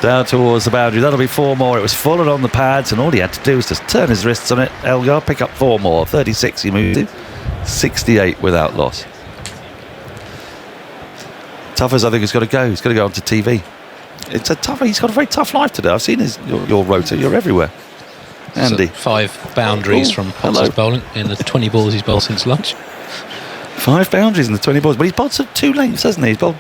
down towards the boundary. That'll be 4 more. It was Fuller on the pads, and all he had to do was just turn his wrists on it. Elgar pick up 4 more. 36 he moved to. 68 without loss. Tuffers, I think, has got to go. He's got to go onto TV. He's got a very tough life today. I've seen your rota. You're everywhere. Andy. So 5 boundaries from Potts' bowling in the 20 balls he's bowled since lunch. 5 boundaries in the 20 balls, but he's bowled some 2 lengths, hasn't he? He's bowled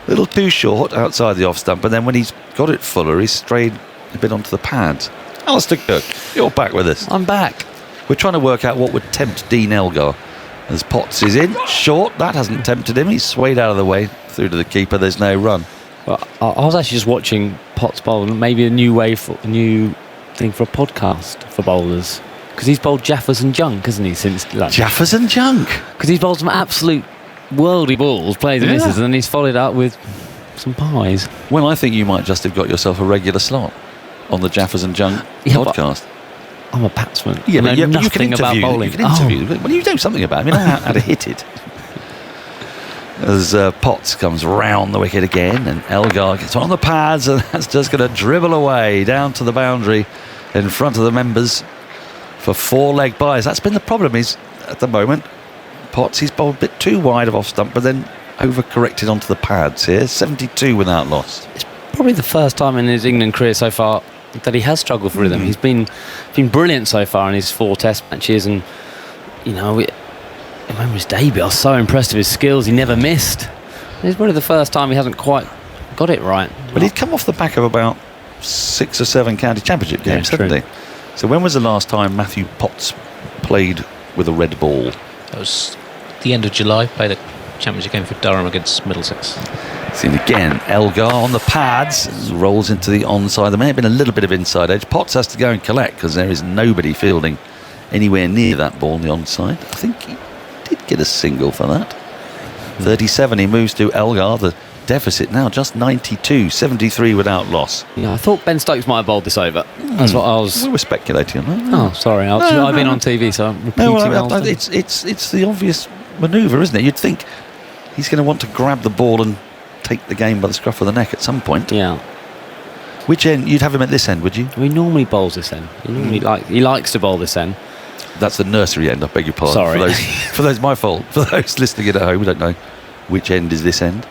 a little too short outside the off stump, and then when he's got it fuller, he's strayed a bit onto the pads. Alistair Cook, you're back with us. I'm back. We're trying to work out what would tempt Dean Elgar. As Potts is in, short, that hasn't tempted him. He's swayed out of the way through to the keeper. There's no run. Well, I was actually just watching Potts bowl, maybe a new thing for a podcast for bowlers. Because he's bowled Jaffers and Junk, hasn't he, since lunch? Jaffers and Junk? Because he's bowled some absolute worldy balls, plays and misses, and then he's followed up with some pies. Well, I think you might just have got yourself a regular slot on the Jaffers and Junk podcast. I'm a batsman. Yeah, but you nothing can interview. about bowling. You can interview. Well, you know something about him. You know how to hit it. As Potts comes round the wicket again, and Elgar gets on the pads, and that's just going to dribble away down to the boundary in front of the members for 4-leg byes. That's been the problem. Is at the moment, Potts, he's bowled a bit too wide of off stump, but then overcorrected onto the pads here. 72 without loss. It's probably the first time in his England career so far that he has struggled for rhythm. He's been brilliant so far in his 4 Test matches, and I remember his debut. I was so impressed with his skills. He never missed. It's probably the first time he hasn't quite got it right. But he'd come off the back of about 6 or 7 county championship games, hadn't he? So when was the last time Matthew Potts played with a red ball? That was the end of July. Played a championship game for Durham against Middlesex. Seen again, Elgar on the pads, rolls into the onside. There may have been a little bit of inside edge. Potts has to go and collect because there is nobody fielding anywhere near that ball on the onside. I think he did get a single for that. 37, he moves to Elgar. The deficit now just 92, 73 without loss. Yeah, I thought Ben Stokes might have bowled this over. That's what I was. We were speculating on that. Oh, sorry. I've been on TV, so I'm repeating. It's the obvious manoeuvre, isn't it? You'd think he's going to want to grab the ball and take the game by the scruff of the neck at some point. Yeah. Which end? You'd have him at this end, would you? He normally bowls this end. He likes to bowl this end. That's the nursery end, I beg your pardon. Sorry. For those, my fault. For those listening at home, we don't know which end is this end.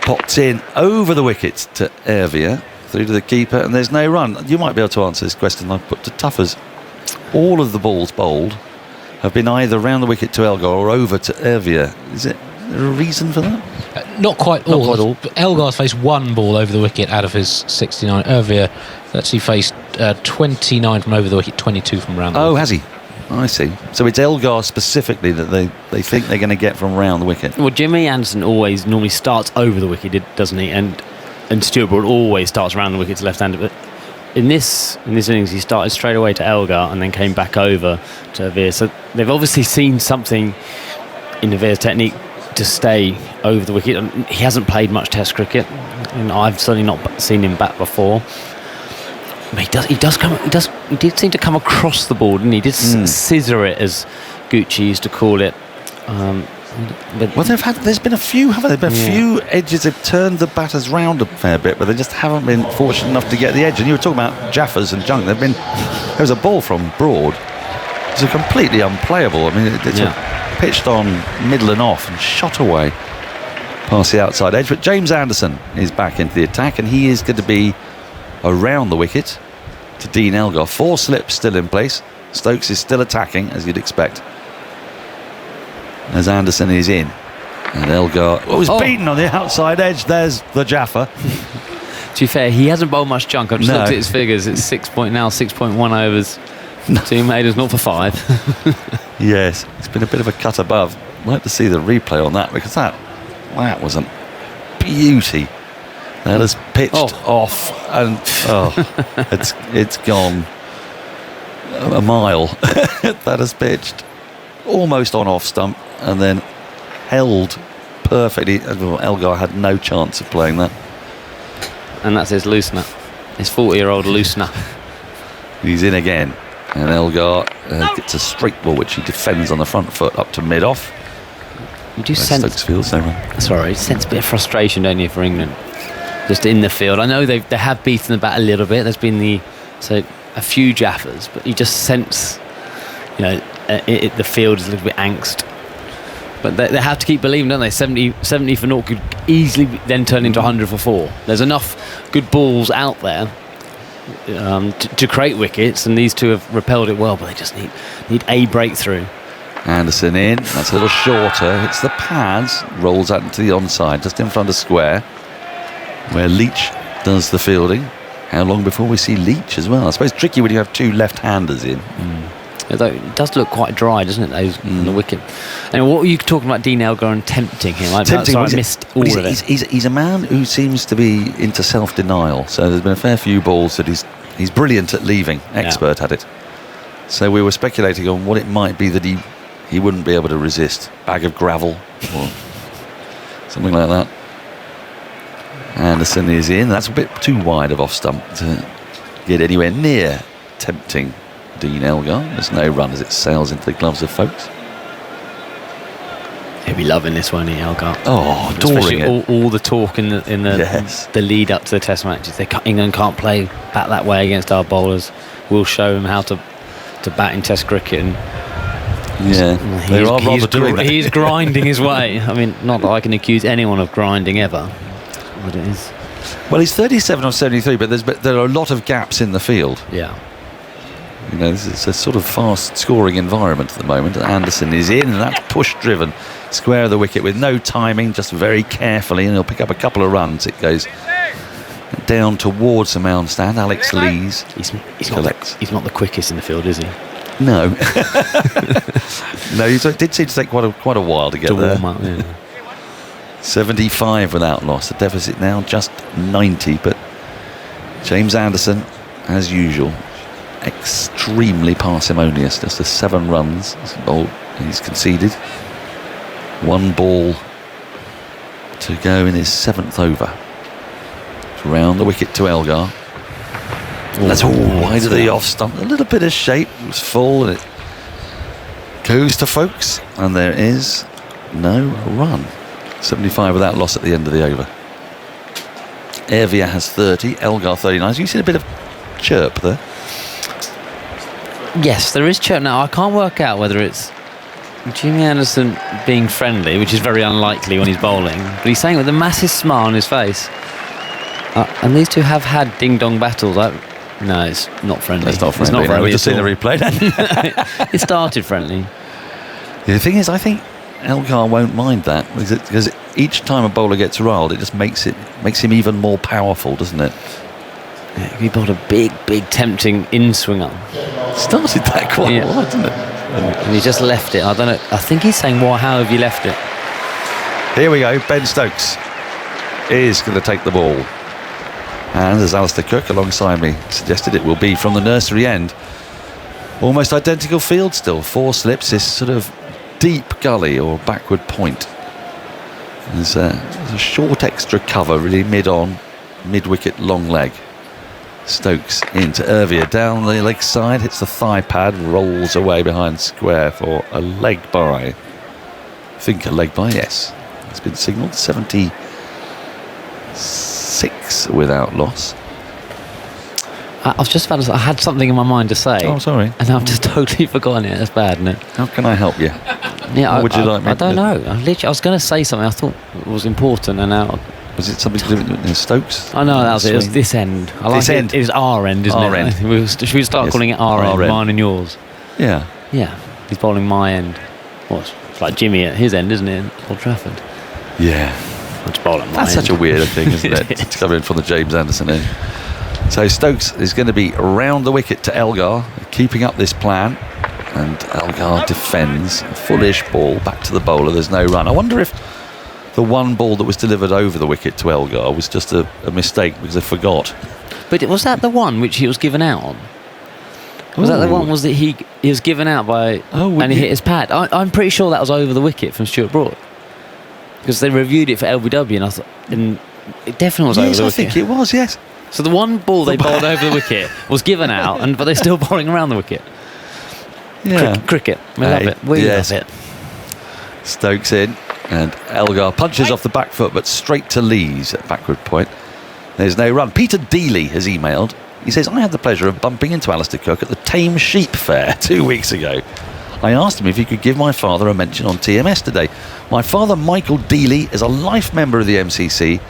Pops in over the wicket to Ervia, through to the keeper, and there's no run. You might be able to answer this question I've put to Tuffers. All of the balls bowled have been either round the wicket to Elgar or over to Ervia. Is there a reason for that? Not quite all. Elgar's faced 1 ball over the wicket out of his 69. Ervia actually faced 29 from over the wicket, 22 from round the wicket. Oh, has he? I see. So it's Elgar specifically that they think they're going to get from round the wicket. Well, Jimmy Anderson normally starts over the wicket, doesn't he? And Stuart Broad always starts around the wicket to left-hander. But in this innings, he started straight away to Elgar and then came back over to Veer. So they've obviously seen something in Veer's technique to stay over the wicket. He hasn't played much Test cricket, and I've certainly not seen him bat before. But he did seem to come across the ball, didn't he? He did scissor it, as Gucci used to call it. Well, there's been a few, haven't there? Been a few edges that turned the batters round a fair bit, but they just haven't been fortunate enough to get the edge. And you were talking about Jaffers and Junk. There was a ball from Broad. It's completely unplayable. I mean, it's pitched on middle and off and shot away past the outside edge. But James Anderson is back into the attack, and he is going to be around the wicket to Dean Elgar. 4 slips still in place. Stokes is still attacking, as you'd expect, as Anderson is in, and Elgar was beaten on the outside edge. There's the Jaffa. To be fair, he hasn't bowled much junk. I've just looked at his figures. It's 6.1 overs. Team made us 0 for 5. Yes, it's been a bit of a cut above. I'd like to see the replay on that, because that was a beauty. That has pitched off, and it's gone a mile. That has pitched almost on off stump and then held perfectly. Elgar had no chance of playing that. And that's his loosener, his 40-year-old loosener. He's in again, and Elgar gets a straight ball which he defends on the front foot up to mid-off. You do sense you sense a bit of frustration, don't you, for England, just in the field. I know they have beaten the bat a little bit. There's been a few jaffers, but you just sense, the field is a little bit angst. But they have to keep believing, don't they? 70 for naught could easily then turn into 100 for 4. There's enough good balls out there to create wickets, and these two have repelled it well, but they just need a breakthrough. Anderson in, that's a little shorter, hits the pads, rolls out into the onside, just in front of square, where Leach does the fielding. How long before we see Leach as well? I suppose tricky when you have two left-handers in. Although it does look quite dry, doesn't it, those on the wicket? And what were you talking about Dean Elgar and tempting him? I missed all of it. He's a man who seems to be into self-denial, so there's been a fair few balls that he's brilliant at leaving, expert at it. So we were speculating on what it might be that he wouldn't be able to resist. Bag of gravel or something like that. Anderson is in. That's a bit too wide of off stump to get anywhere near tempting Dean Elgar. There's no run as it sails into the gloves of folks. He'll be loving this one, Elgar. Oh, adoring it. All the talk in the lead up to the Test matches. England can't play back that way against our bowlers. We'll show them how to bat in Test cricket. And they are rather doing that. He's grinding his way. I mean, not that I can accuse anyone of grinding ever. But it is. Well, he's 37 of 73, but there are a lot of gaps in the field. Yeah. You know, it's a sort of fast-scoring environment at the moment. Anderson is in, and that's push-driven. Square of the wicket with no timing, just very carefully, and he'll pick up a couple of runs. It goes down towards the mound stand. Alex Lees he's not the quickest in the field, is he? No. No, he did seem to take quite a while to get there. Warm up, yeah. 75 without loss. The deficit now just 90, but James Anderson, as usual, extremely parsimonious. Just the 7 runs he's conceded. 1 ball to go in his 7th over. Round the wicket to Elgar. That's all wide of the off stump. A little bit of shape. It was full, and it goes to folks, and there is no run. 75 without loss at the end of the over. Ervia has 30, Elgar 39. So you see a bit of chirp there. Yes, there is chirp. Now I can't work out whether it's Jimmy Anderson being friendly, which is very unlikely when he's bowling, but he's saying with a massive smile on his face. And these two have had ding-dong battles. No, it's not friendly. It's not friendly. It's not friendly. We've just seen the replay. It started friendly. The thing is, I think Elgar won't mind that because each time a bowler gets riled, it just makes him even more powerful, doesn't it? Yeah, he bowled a big, tempting in-swinger. Started that quite a lot, didn't it? And he just left it. I don't know. I think he's saying, "Well, how have you left it?" Here we go. Ben Stokes is going to take the ball, and as Alistair Cook alongside me suggested, it will be from the nursery end. Almost identical field still. 4 slips. This sort of deep gully or backward point. There's a short extra cover, really mid-wicket long leg. Stokes into Ervia down the leg side, hits the thigh pad, rolls away behind square for a leg by. I think a leg by, yes. It's been signalled 76 without loss. I was just about to say, I had something in my mind to say. Oh, sorry. And I've just totally forgotten it. That's bad, isn't it? How can I help you? Yeah, what would you like me I don't know. I was going to say something I thought was important, and now. Was it something to do with Stokes? Oh no, that was it. It was this end. I like this end. It is our end, isn't our it? End. Should we start calling it our end, mine and yours? Yeah. Yeah. He's bowling my end. It's like Jimmy at his end, isn't it? Old Trafford. Yeah. I'm just bowling my That's end. such a weird thing, isn't it? It's coming from the James Anderson end. So Stokes is going to be around the wicket to Elgar, keeping up this plan, and Elgar defends. A foolish ball back to the bowler. There's no run. I wonder if the 1 ball that was delivered over the wicket to Elgar was just a mistake because they forgot. But was that the one which he was given out on? Was that the one that he was given out by and he hit his pad? I'm pretty sure that was over the wicket from Stuart Broad, because they reviewed it for LBW and I thought it definitely was over the wicket. I think it was, yes. So the 1 ball they bowled over the wicket was given out, but they're still bowling around the wicket. Yeah. Cricket. We love it. We love it. Stokes in, and Elgar punches off the back foot, but straight to Lees at backward point. There's no run. Peter Dealey has emailed. He says, I had the pleasure of bumping into Alistair Cook at the Tame Sheep Fair 2 weeks ago. I asked him if he could give my father a mention on TMS today. My father, Michael Dealey, is a life member of the MCC,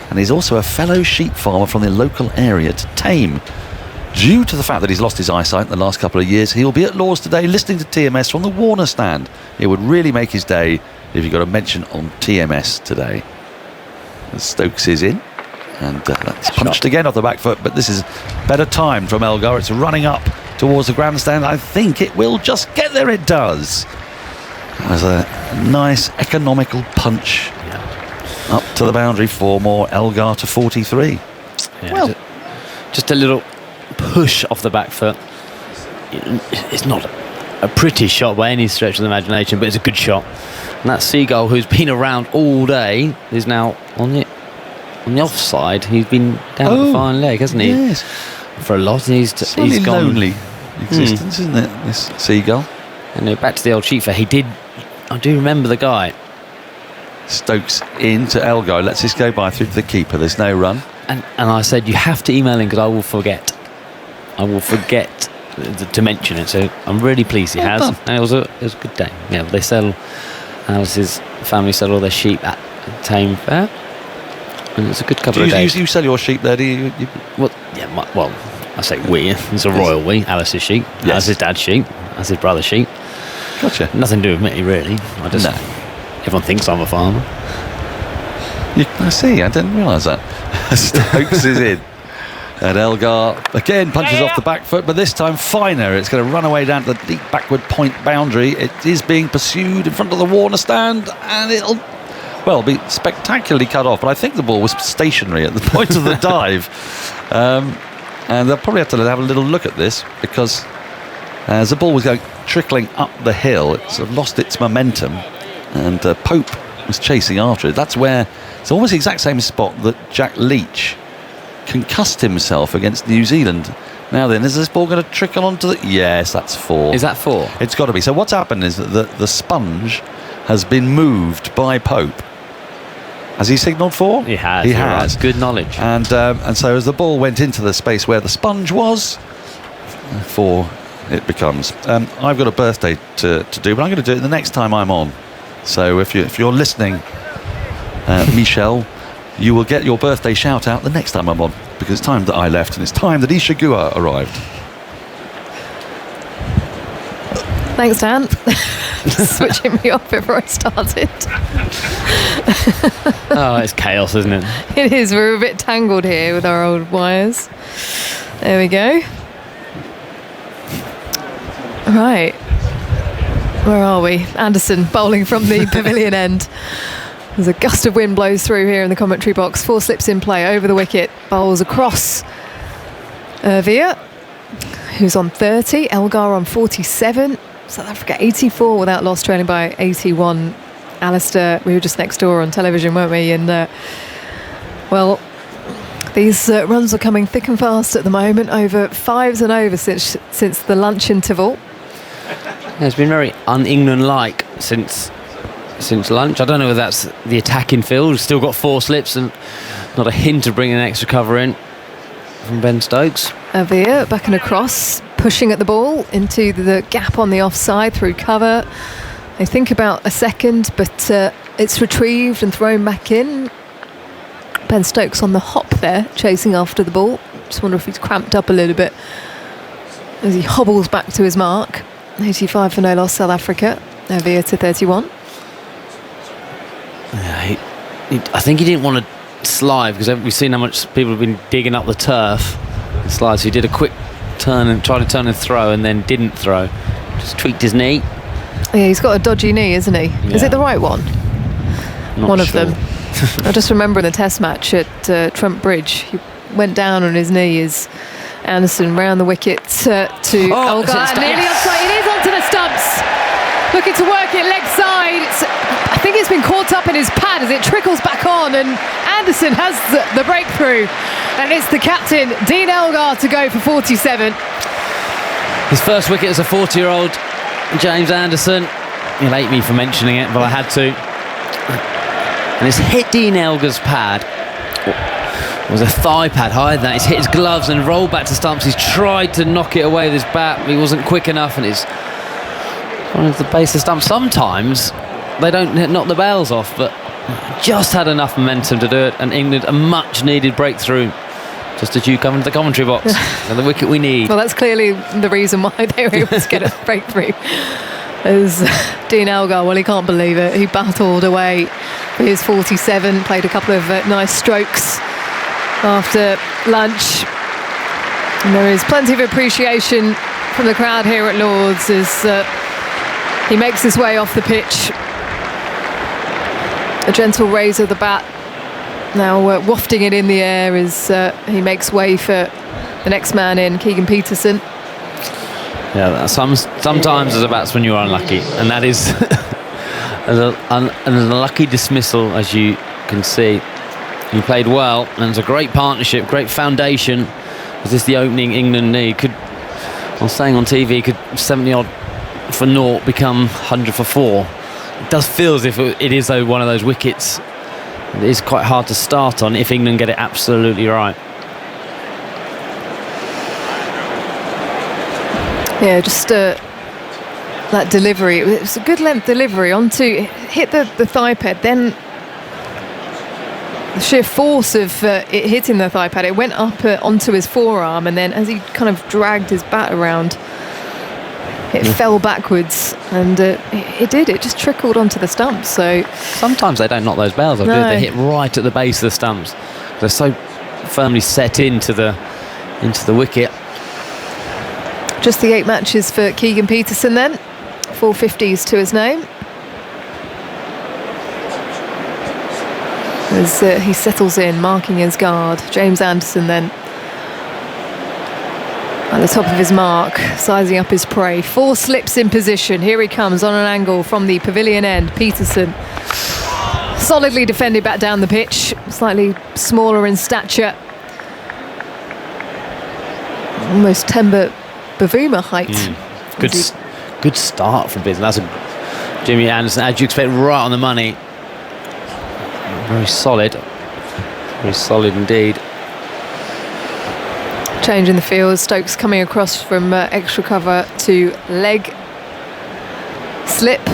and he's also a fellow sheep farmer from the local area to Tame. due to the fact that he's lost his eyesight in the last couple of years, he'll be at Lord's today listening to TMS from the Warner stand. It would really make his day if he got a mention on TMS today. And Stokes is in, and that's punched again off the back foot, but this is better time from Elgar. It's running up towards the grandstand. I think it will just get there. It does. There's a nice economical punch up to the boundary for more. Elgar to 43. Yeah, well, just a little push off the back foot. It's not a pretty shot by any stretch of the imagination, but it's a good shot. And that Seagull, who's been around all day, is now on the offside. He's been down the fine leg, hasn't he? Yes. For a lot. He's gone. Lonely existence, isn't it, this Seagull? And back to the old Chifa. I do remember the guy. Stokes into Elgar. Lets this go by through to the keeper. There's no run. And I said, you have to email him because I will forget. To mention it. So I'm really pleased he has. Done. And it was a good day. Yeah, they sell. Alice's family sell all their sheep at Tame Fair. And it's a good couple of days. You sell your sheep there, do you? Well, yeah. I say we. It's a royal we. Alice's sheep. Yes. Alice's dad's sheep. Alice's brother's sheep. Gotcha. Nothing to do with me, really. Everyone thinks I'm a farmer. I see. I didn't realise that. Stokes is in. And Elgar again punches off the back foot, but this time finer. It's going to run away down to the deep backward point boundary. It is being pursued in front of the Warner stand, and it'll be spectacularly cut off. But I think the ball was stationary at the point of the dive. And they'll probably have to have a little look at this, because as the ball was trickling up the hill, it sort of lost its momentum, and Pope was chasing after it. That's where it's almost the exact same spot that Jack Leach concussed himself against New Zealand. Now then, is this ball going to trickle onto the... Yes, that's 4. Is that 4? It's got to be. So what's happened is that the sponge has been moved by Pope. Has he signalled 4? He has. He has. Right. Good knowledge. And so as the ball went into the space where the sponge was, 4 it becomes. I've got a birthday to do, but I'm going to do it the next time I'm on. So if you're listening, Michelle, you will get your birthday shout out the next time I'm on, because it's time that I left and it's time that Ishigua arrived. Thanks, Dan. Switching me off before I started. Oh, it's chaos, isn't it? It is. We're a bit tangled here with our old wires. There we go. Right. Where are we? Anderson bowling from the pavilion end. There's a gust of wind blows through here in the commentary box. 4 slips in play over the wicket. Bowls across Veer, who's on 30. Elgar on 47. South Africa 84 without loss, trailing by 81. Alistair, we were just next door on television, weren't we? And these runs are coming thick and fast at the moment. Over 5s and over since the lunch interval. Yeah, it's been very un-England-like since lunch. I don't know whether that's the attacking field. We've still got 4 slips and not a hint of bringing an extra cover in from Ben Stokes. Veer back and across, pushing at the ball into the gap on the offside through cover. They think about a second, but it's retrieved and thrown back in. Ben Stokes on the hop there, chasing after the ball. Just wonder if he's cramped up a little bit as he hobbles back to his mark. 85 for no loss, South Africa. Veer to 31. Yeah, I think he didn't want to slide, because we've seen how much people have been digging up the turf and slide. So he did a quick turn and tried to turn and throw, and then didn't throw. Just tweaked his knee. Yeah, he's got a dodgy knee, isn't he? Yeah. Is it the right one? Not one of sure. them. I just remember in the Test match at Trump Bridge, he went down on his knee as Anderson round the wicket to Elgar. Nearly onside. It is onto the stumps. Looking to work it leg side. I think it's been caught up in his pad as it trickles back on, and Anderson has the breakthrough, and it's the captain Dean Elgar to go for 47. His first wicket as a 40-year-old, James Anderson. He'll hate me for mentioning it, but I had to. And it's hit Dean Elgar's pad. It was a thigh pad higher than that. He's hit his gloves and rolled back to Stumps. He's tried to knock it away with his bat, but he wasn't quick enough, and it's one of the base of Stumps. Sometimes they don't knock the bails off, but just had enough momentum to do it, and England a much needed breakthrough Just as you come into the commentary box. And the wicket we need. Well, that's clearly the reason why they were able to get a breakthrough. As Dean Elgar, well, he can't believe it. He battled away for his 47, played a couple of nice strokes after lunch. And there is plenty of appreciation from the crowd here at Lord's as he makes his way off the pitch. A gentle raise of the bat, now wafting it in the air as he makes way for the next man in, Keegan Peterson. Yeah, sometimes as a batsman you're unlucky, and that is an unlucky dismissal, as you can see. He played well, and it's a great partnership, great foundation. Is this the opening England need? I was saying on TV, could 70 odd for naught become 100 for 4? It does feel as if it is though one of those wickets. It is quite hard to start on if England get it absolutely right. Yeah, just that delivery. It was a good length delivery onto, hit the thigh pad, then the sheer force of it hitting the thigh pad, it went up onto his forearm, and then as he kind of dragged his bat around, it fell backwards, and it just trickled onto the stumps. So sometimes they don't knock those bells off. They hit right at the base of the stumps. They're so firmly set into the wicket. Just the 8 matches for Keegan Peterson then. 4 50s to his name. As he settles in, marking his guard. James Anderson then at the top of his mark, sizing up his prey. 4 slips in position. Here he comes on an angle from the pavilion end. Peterson solidly defended back down the pitch. Slightly smaller in stature. Almost Temba Bavuma height. Good start from business. That's Jimmy Anderson, as you expect, right on the money. Very solid indeed. Change in the field. Stokes coming across from extra cover to leg slip.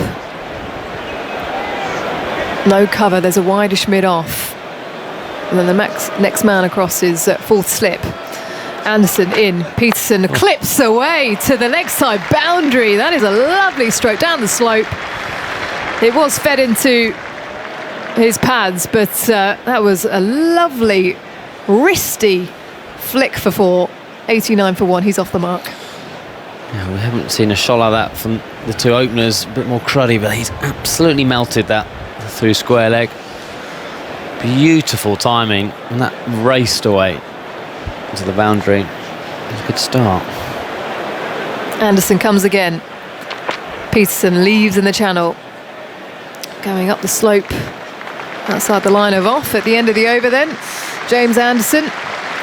No cover. There's a wideish mid off, and then the next man across is 4th slip. Anderson in, Peterson clips away to the leg side boundary. That is a lovely stroke down the slope. It was fed into his pads, but that was a lovely wristy flick for 4. 89 for 1. He's off the mark. Yeah, we haven't seen a shot like that from the 2 openers. A bit more cruddy, but he's absolutely melted that through square leg. Beautiful timing, and that raced away to the boundary. It's a good start. Anderson comes again. Peterson leaves in the channel, going up the slope outside the line of off at the end of the over then. James Anderson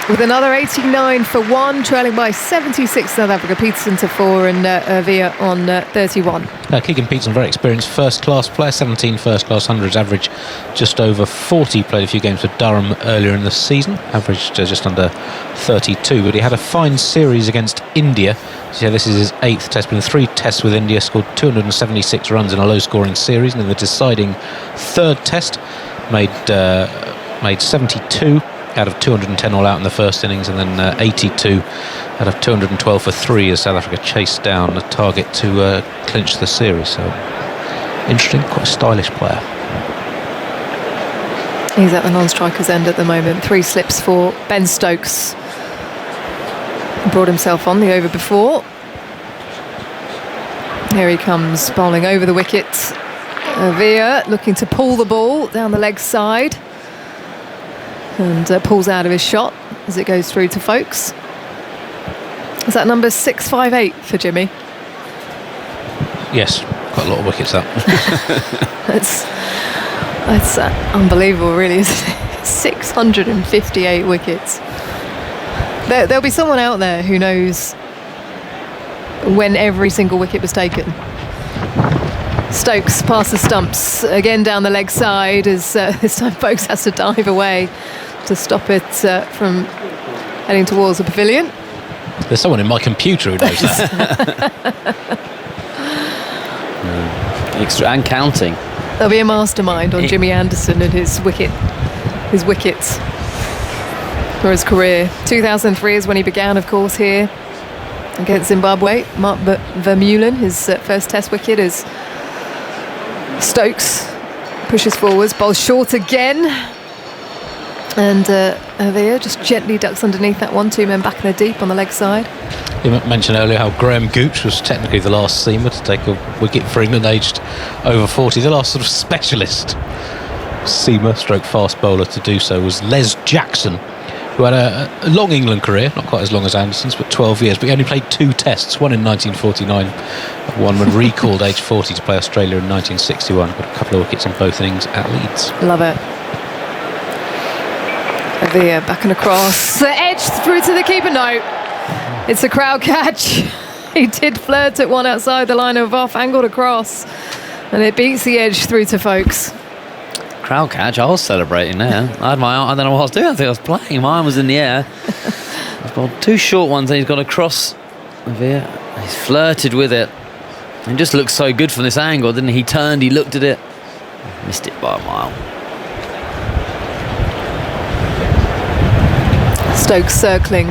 with another 89 for 1, trailing by 76 South Africa. Peterson to 4 and Via on 31. Keegan Peterson, very experienced first-class player, 17 first-class hundreds, average just over 40. Played a few games for Durham earlier in the season, averaged just under 32. But he had a fine series against India. So this is his 8th test. Been 3 tests with India, scored 276 runs in a low-scoring series. And in the deciding 3rd test, made 72 out of 210 all out in the first innings, and then 82 out of 212 for 3 as South Africa chased down the target to clinch the series. So interesting, quite a stylish player. He's at the non-striker's end at the moment. 3 slips for Ben Stokes. Brought himself on the over before. Here he comes, bowling over the wicket. Via looking to pull the ball down the leg side, and pulls out of his shot as it goes through to Folkes. Is that number 658 for Jimmy? Yes, quite a lot of wickets that. That's unbelievable, really, isn't it? 658 wickets. There'll be someone out there who knows when every single wicket was taken. Stokes past the stumps again down the leg side as this time Folkes has to dive away to stop it from heading towards the pavilion. There's someone in my computer who knows that. Extra and counting. There'll be a mastermind on Jimmy Anderson and his wickets. for his career. 2003 is when he began, of course, here against Zimbabwe. Mark Vermeulen, his first Test wicket as Stokes pushes forwards, bowls short again. And Avia just gently ducks underneath that one. 2 men back in the deep on the leg side. You mentioned earlier how Graham Gooch was technically the last seamer to take a wicket for England aged over 40. The last sort of specialist seamer stroke fast bowler to do so was Les Jackson, who had a long England career, not quite as long as Anderson's, but 12 years. But he only played 2 tests, one in 1949, one when recalled age 40 to play Australia in 1961. Got a couple of wickets in both innings at Leeds. Love it. Avia back and across, edge through to the keeper. No, it's a crowd catch. He did flirt at one outside the line of off, angled across, and it beats the edge through to Folkes. Crowd catch, I was celebrating there. I had my arm, I don't know what I was doing, I think I was playing, my arm was in the air. He's got 2 short ones and he's got a cross. Avia, he's flirted with it. It just looked so good from this angle, didn't he? He turned, he looked at it, missed it by a mile. Stokes circling,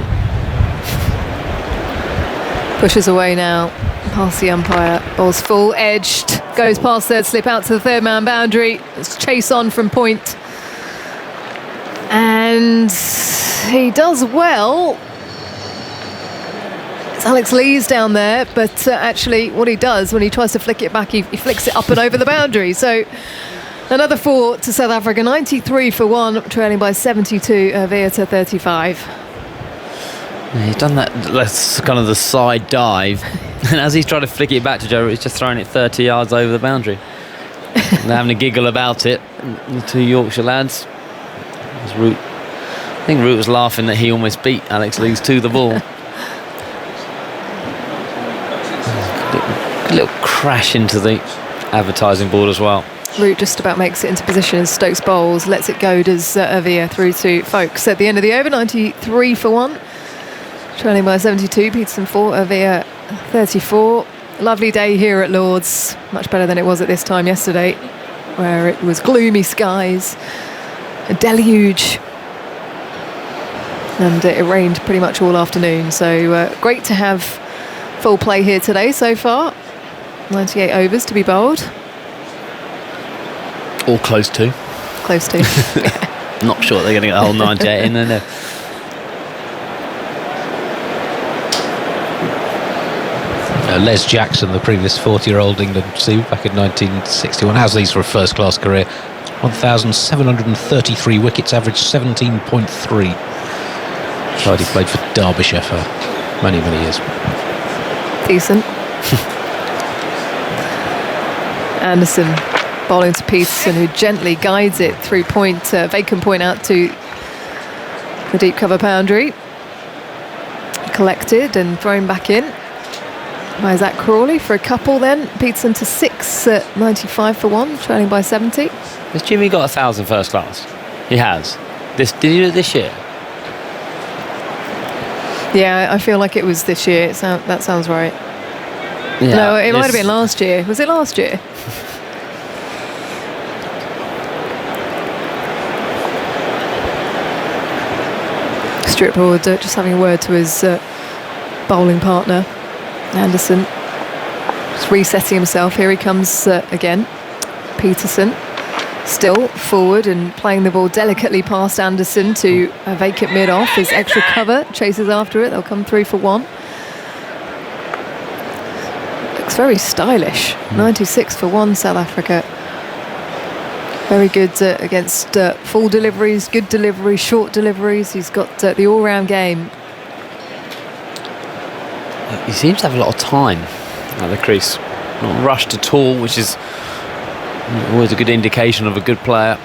pushes away now past the umpire, ball's full edged, goes past third slip out to the third man boundary. It's chase on from point, and he does well. It's Alex Lees down there, but actually what he does when he tries to flick it back, he flicks it up and over the boundary. So another 4 to South Africa, 93 for 1, trailing by 72, Avia to 35. He's done that's kind of the side dive, and as he's trying to flick it back to Joe, he's just throwing it 30 yards over the boundary. They're having a giggle about it, the 2 Yorkshire lads. I think Ruth was laughing that he almost beat Alex Lees to the ball. A little crash into the advertising board as well. Root just about makes it into position as Stokes bowls, lets it go, does Avia through to Folkes. At the end of the over, 93 for 1, trailing by 72, Peterson 4, Avia 34. Lovely day here at Lord's, much better than it was at this time yesterday, where it was gloomy skies, a deluge, and it rained pretty much all afternoon. So great to have full play here today so far. 98 overs to be bowled. All close to. Close to. Not sure they're going to get the whole 98 in there. Les Jackson, the previous 40-year-old England seamer back in 1961, has these for a first-class career. 1,733 wickets, averaged 17.3. He played for Derbyshire for many, many years. Decent. Anderson bowling to Peterson, who gently guides it through point, vacant point out to the deep cover boundary. Collected and thrown back in by Zach Crawley for a couple then. Peterson to 6 at 95 for 1, trailing by 70. Has Jimmy got 1,000 first class? He has. Did he do it this year? Yeah, I feel like it was this year. That sounds right. Yeah, no, it might have been last year. Was it last year? Stuart Broad just having a word to his bowling partner, Anderson. Just resetting himself. Here he comes again. Peterson still forward and playing the ball delicately past Anderson to a vacant mid-off. His extra cover chases after it. They'll come through for 1. Looks very stylish. 96 for 1, South Africa. Very good against full deliveries, good deliveries, short deliveries. He's got the all-round game. He seems to have a lot of time at the crease. Not rushed at all, which is always a good indication of a good player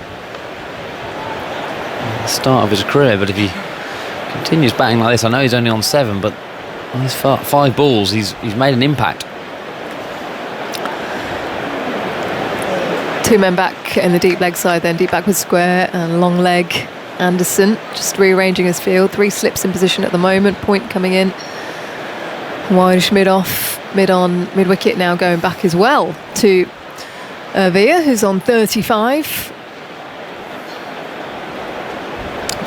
at the start of his career. But if he continues batting like this, I know he's only on 7, but on his 5 balls, he's made an impact. 2 men back in the deep leg side then, deep backward square and long leg. Anderson just rearranging his field, 3 slips in position at the moment, point coming in. Wide mid-off, mid-on, mid-wicket now going back as well to Avia, who's on 35.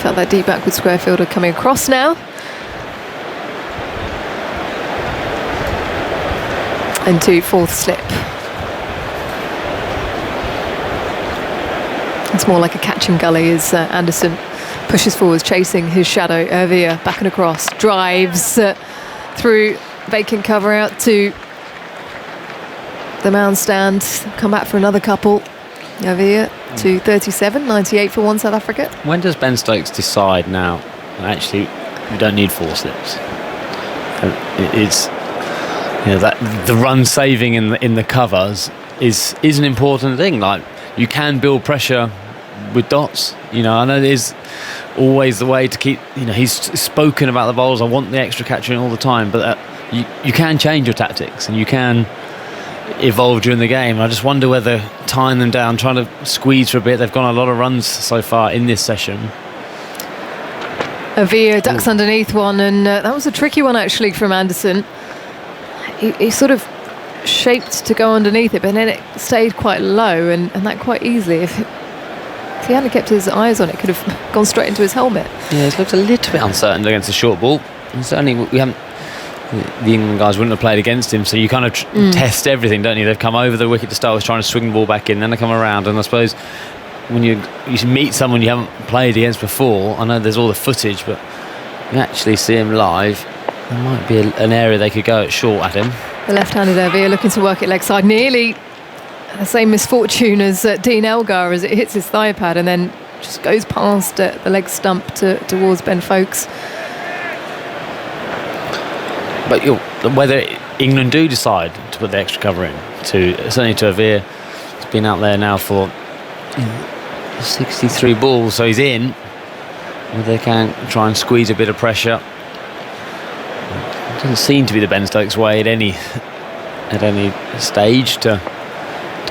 Felt that deep backward square fielder coming across now. Into fourth slip. It's more like a catching gully as Anderson pushes forwards, chasing his shadow. Ervia back and across, drives through vacant cover out to the mound stand. Come back for another couple. Ervia to 37, 98 for one South Africa. When does Ben Stokes decide now, actually, we don't need four slips? It's, you know, that the run saving in the covers is an important thing. Like, you can build pressure with dots. You know, I know it is always the way to keep. You know, he's spoken about the bowlers. I want the extra catcher in all the time, but you can change your tactics and you can evolve during the game. I just wonder whether tying them down, trying to squeeze for a bit. They've gone a lot of runs so far in this session. Avia ducks underneath one, and that was a tricky one actually from Anderson. He sort of shaped to go underneath it, but then it stayed quite low, and that quite easily. If he hadn't kept his eyes on it, could have gone straight into his helmet. Yeah, it looks a little bit uncertain against the short ball. And certainly we haven't. The England guys wouldn't have played against him, so you kind of test everything, don't you? They've come over the wicket to start with, trying to swing the ball back in, then they come around, and I suppose when you meet someone you haven't played against before, I know there's all the footage, but you actually see him live, there might be an area they could go at short at him. The left-handed Ervia looking to work it leg side, nearly the same misfortune as Dean Elgar as it hits his thigh pad and then just goes past the leg stump towards Ben Foakes. But whether England do decide to put the extra cover in, certainly to Ervia, he's been out there now for 63 balls, so he's in. Whether they can try and squeeze a bit of pressure. It doesn't seem to be the Ben Stokes way at any stage to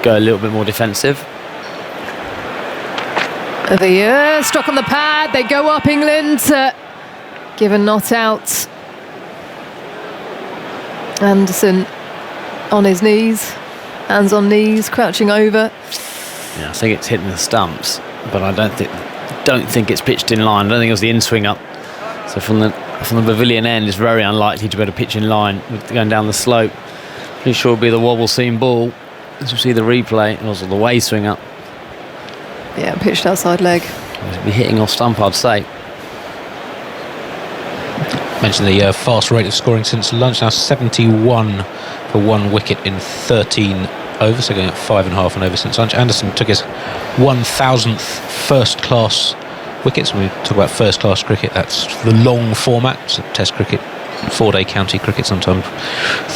go a little bit more defensive. Ervia struck on the pad. They go up, England. Given not out. Anderson on his knees, hands on knees, crouching over. Yeah, I think it's hitting the stumps, but I don't think it's pitched in line. I don't think it was the in-swing up. So from the pavilion end, it's very unlikely to be able to pitch in line with going down the slope. Pretty sure it'll be the wobble seam ball. As you see the replay, and also the way swing up. Yeah, pitched outside leg. It'll be hitting off stump, I'd say. Mentioned the fast rate of scoring since lunch, now 71 for one wicket in 13 overs, so going at 5.5 an over since lunch. Anderson took his 1,000th first-class wickets. When we talk about first-class cricket, that's the long format, so Test cricket, 4-day county cricket, sometimes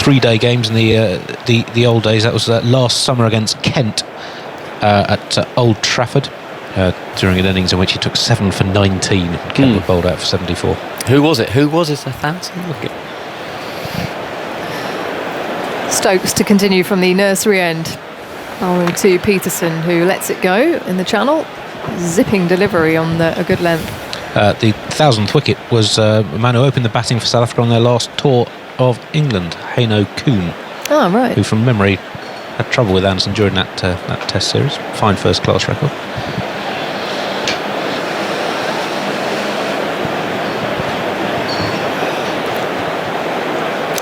3-day games in the old days. That was last summer against Kent at Old Trafford. During an innings in which he took 7 for 19 and Kent bowled out for 74. Who was it? Who was his 1,000th wicket? Stokes to continue from the nursery end, bowling to Peterson, who lets it go in the channel. Zipping delivery on a good length. The 1,000th wicket was a man who opened the batting for South Africa on their last tour of England, Heino Kuhn. Oh, right. Who from memory had trouble with Anderson during that Test series. Fine first-class record.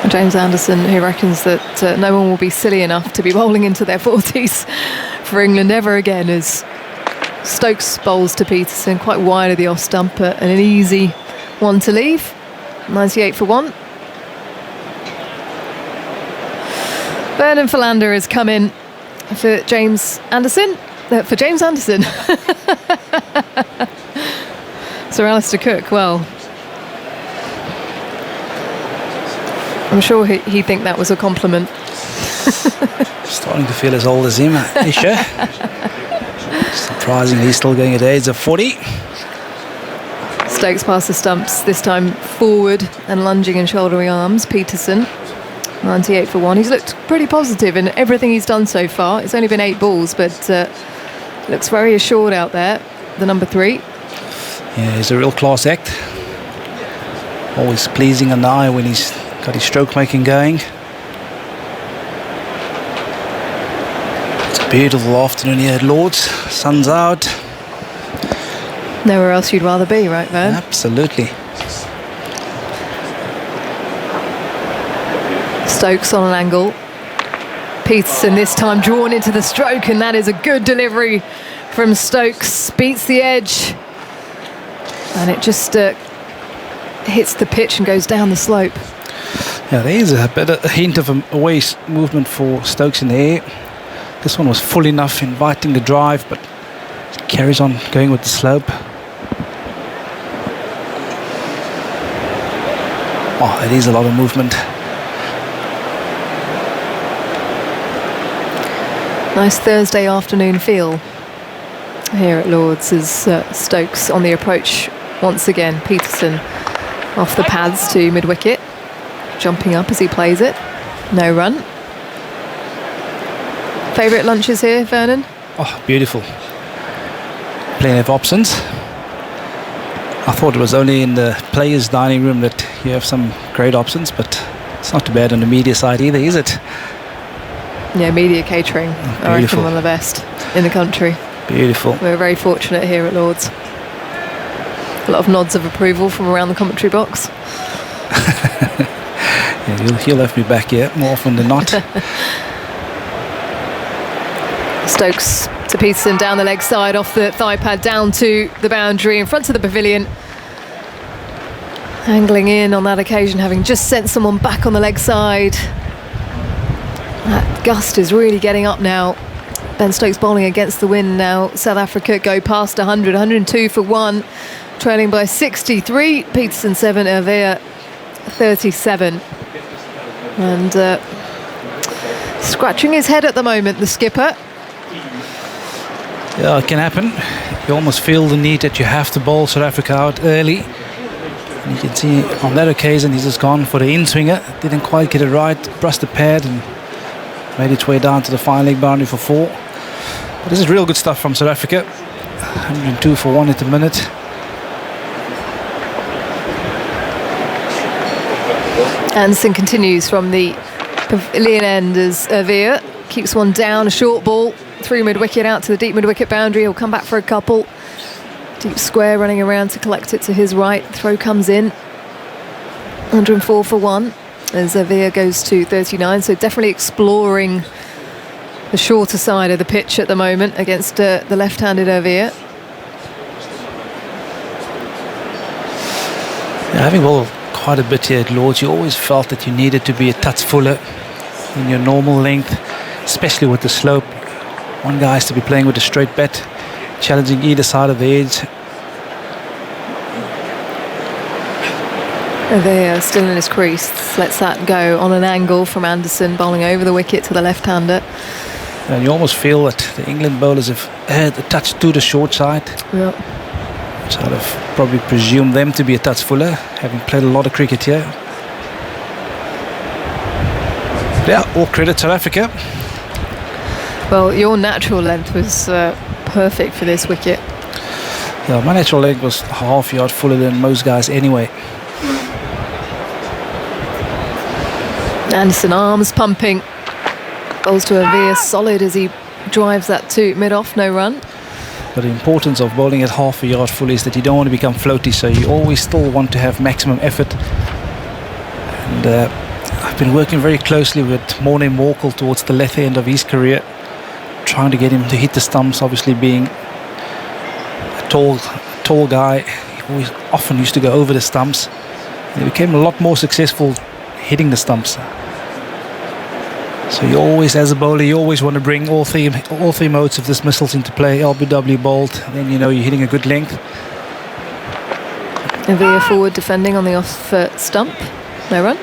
James Anderson, who reckons that no one will be silly enough to be bowling into their 40s for England ever again, as Stokes bowls to Peterson, quite wide of the off stump, and an easy one to leave. 98 for one. Vernon Philander has come in for James Anderson. Sir Alistair Cook, well, I'm sure he'd think that was a compliment. Starting to feel as old as him, Isha. Surprisingly, he's still going at the age of 40. Stokes past the stumps, this time forward and lunging and shouldering arms. Peterson, 98 for one. He's looked pretty positive in everything he's done so far. It's only been 8 balls, but looks very assured out there, the number 3. Yeah, he's a real class act. Always pleasing an eye when he's got his stroke making going. It's a beautiful afternoon here at Lord's. Sun's out. Nowhere else you'd rather be, right, Vern? Absolutely. Stokes on an angle. Peterson this time drawn into the stroke, and that is a good delivery from Stokes. Beats the edge, and it just hits the pitch and goes down the slope. Yeah, there is a bit of a hint of a away movement for Stokes in the air. This one was full enough, inviting the drive, but carries on going with the slope. Oh, it is a lot of movement. Nice Thursday afternoon feel here at Lord's as Stokes on the approach once again. Peterson off the pads to mid-wicket, jumping up as he plays it. No run. Favourite lunches here, Vernon? Oh, beautiful. Plenty of options. I thought it was only in the players' dining room that you have some great options, but it's not too bad on the media side either, is it? Yeah, media catering, I reckon one of the best in the country. Beautiful. We're very fortunate here at Lord's. A lot of nods of approval from around the commentary box. Yeah, he'll have me back here more often than not. Stokes to Peterson down the leg side, off the thigh pad, down to the boundary in front of the pavilion. Angling in on that occasion, having just sent someone back on the leg side. That gust is really getting up now. Ben Stokes bowling against the wind now. South Africa go past 100, 102 for 1, trailing by 63. Peterson 7, Ervea 37. And scratching his head at the moment, the skipper. Yeah, it can happen. You almost feel the need that you have to bowl South Africa out early. And you can see on that occasion he's just gone for the in-swinger. Didn't quite get it right, brushed the pad and made its way down to the fine leg boundary for 4. But this is real good stuff from South Africa. 102 for 1 at the minute. Anderson continues from the pavilion end as Ervea keeps one down, a short ball through mid-wicket out to the deep mid-wicket boundary. He'll come back for a couple. Deep square running around to collect it to his right. Throw comes in. 104 for 1 as Ervea goes to 39. So definitely exploring the shorter side of the pitch at the moment against the left-handed Ervea. Yeah, having bowled quite a bit here at Lord's, you always felt that you needed to be a touch fuller in your normal length, especially with the slope. One guy has to be playing with a straight bat, challenging either side of the edge. Ervea still in his crease, lets that go on an angle from Anderson, bowling over the wicket to the left-hander. And you almost feel that the England bowlers have had a touch to the short side. Yeah. Sort of probably presume them to be a touch fuller, having played a lot of cricket here. Yeah, all credit South Africa. Well, your natural length was perfect for this wicket. Yeah, my natural leg was half yard fuller than most guys anyway. Anderson arms pumping. Bowls to Ervea, solid as he drives that to mid-off, no run. But the importance of bowling at half a yard full is that you don't want to become floaty, so you always still want to have maximum effort. And I've been working very closely with Morné Morkel towards the left end of his career, trying to get him to hit the stumps. Obviously being a tall guy, he always often used to go over the stumps. And he became a lot more successful hitting the stumps. So you always, as a bowler, you always want to bring all three modes of dismissals into play. LBW bowled, then you know you're hitting a good length. Ervea forward defending on the off stump, no run.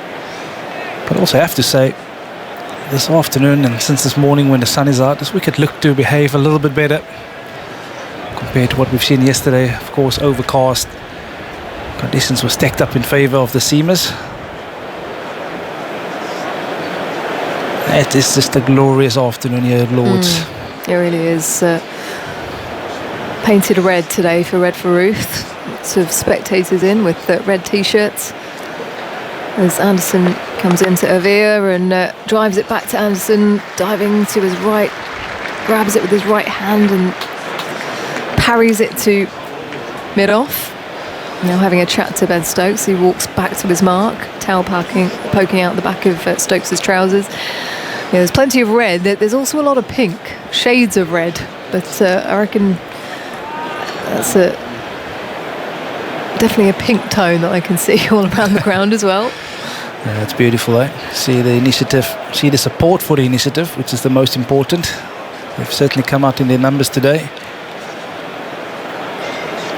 But also I have to say, this afternoon and since this morning when the sun is out, this wicket looked to behave a little bit better compared to what we've seen yesterday. Of course, overcast conditions were stacked up in favour of the seamers. It is just a glorious afternoon here at Lord's. It really is. Painted red today for Red for Ruth. Lots of spectators in with red t-shirts. As Anderson comes into Ervea and drives it back to Anderson, diving to his right, grabs it with his right hand and parries it to mid-off. Now having a chat to Ben Stokes, he walks back to his mark, towel poking out the back of Stokes' trousers. Yeah, there's plenty of red. There's also a lot of pink, shades of red. But I reckon that's definitely a pink tone that I can see all around the ground as well. Yeah, it's beautiful, eh? See the initiative, see the support for the initiative, which is the most important. They've certainly come out in their numbers today.